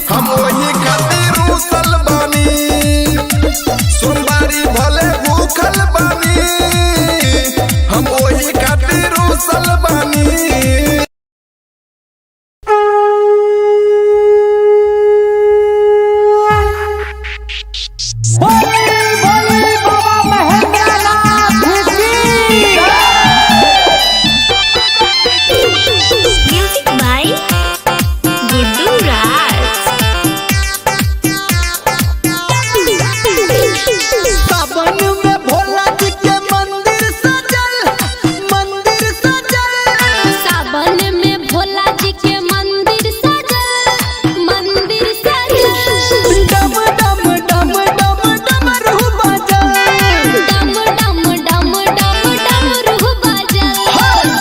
हम वही खातिर रूसल बानी सोमवारी भले भूखल बानी हम वही खातिर रूसल बानी बोली बाबा महेंद्रनाथ की म्यूजिक बाय गुड्डू राज सावन में भोला जी के मंदिर सजल सावन में भोला जी के मंदिर सजल डम डम डम डम डमरू बजल डम डम डम डम डमरू बजल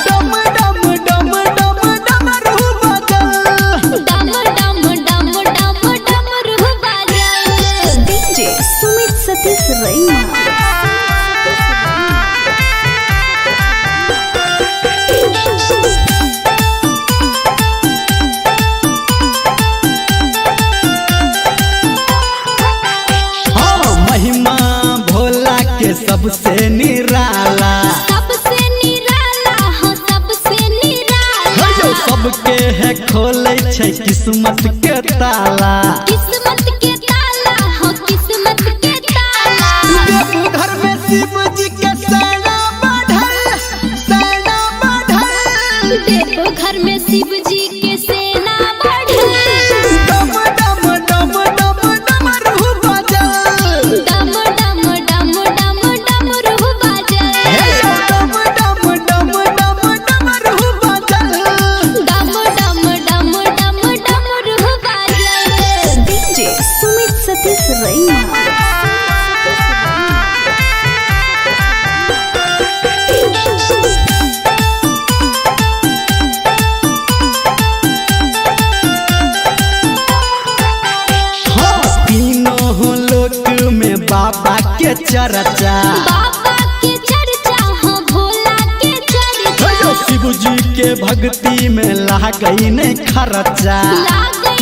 डम डम डम डम डमरू बजल डम डम डम डम डमरू बजल डीजे सुमित सतीश रैना हाँ महिमा भोला के सबसे निराला सबसे निराला हो सबसे निराला जो सबके है खोले छै किस्मत के ताला किस्मत के ताला हो किस्मत के ताला घर में शिव जी के सेना बढ़ल देव घर में शिव जी के सेना बढ़ल डम डम डम डम डमरू बजल डम डम डम डम डमरू बजल डम डम डम डम डमरू बजल डम डम डम डम डमरू बजल डीजे सुमित सतीश रैना हाँ तीनों लोक में बाबा के चर्चा बाबा के चर्चा हो भोला के चर्चा जो शिव जी के भक्ति में लागई नहीं खर्चा लागई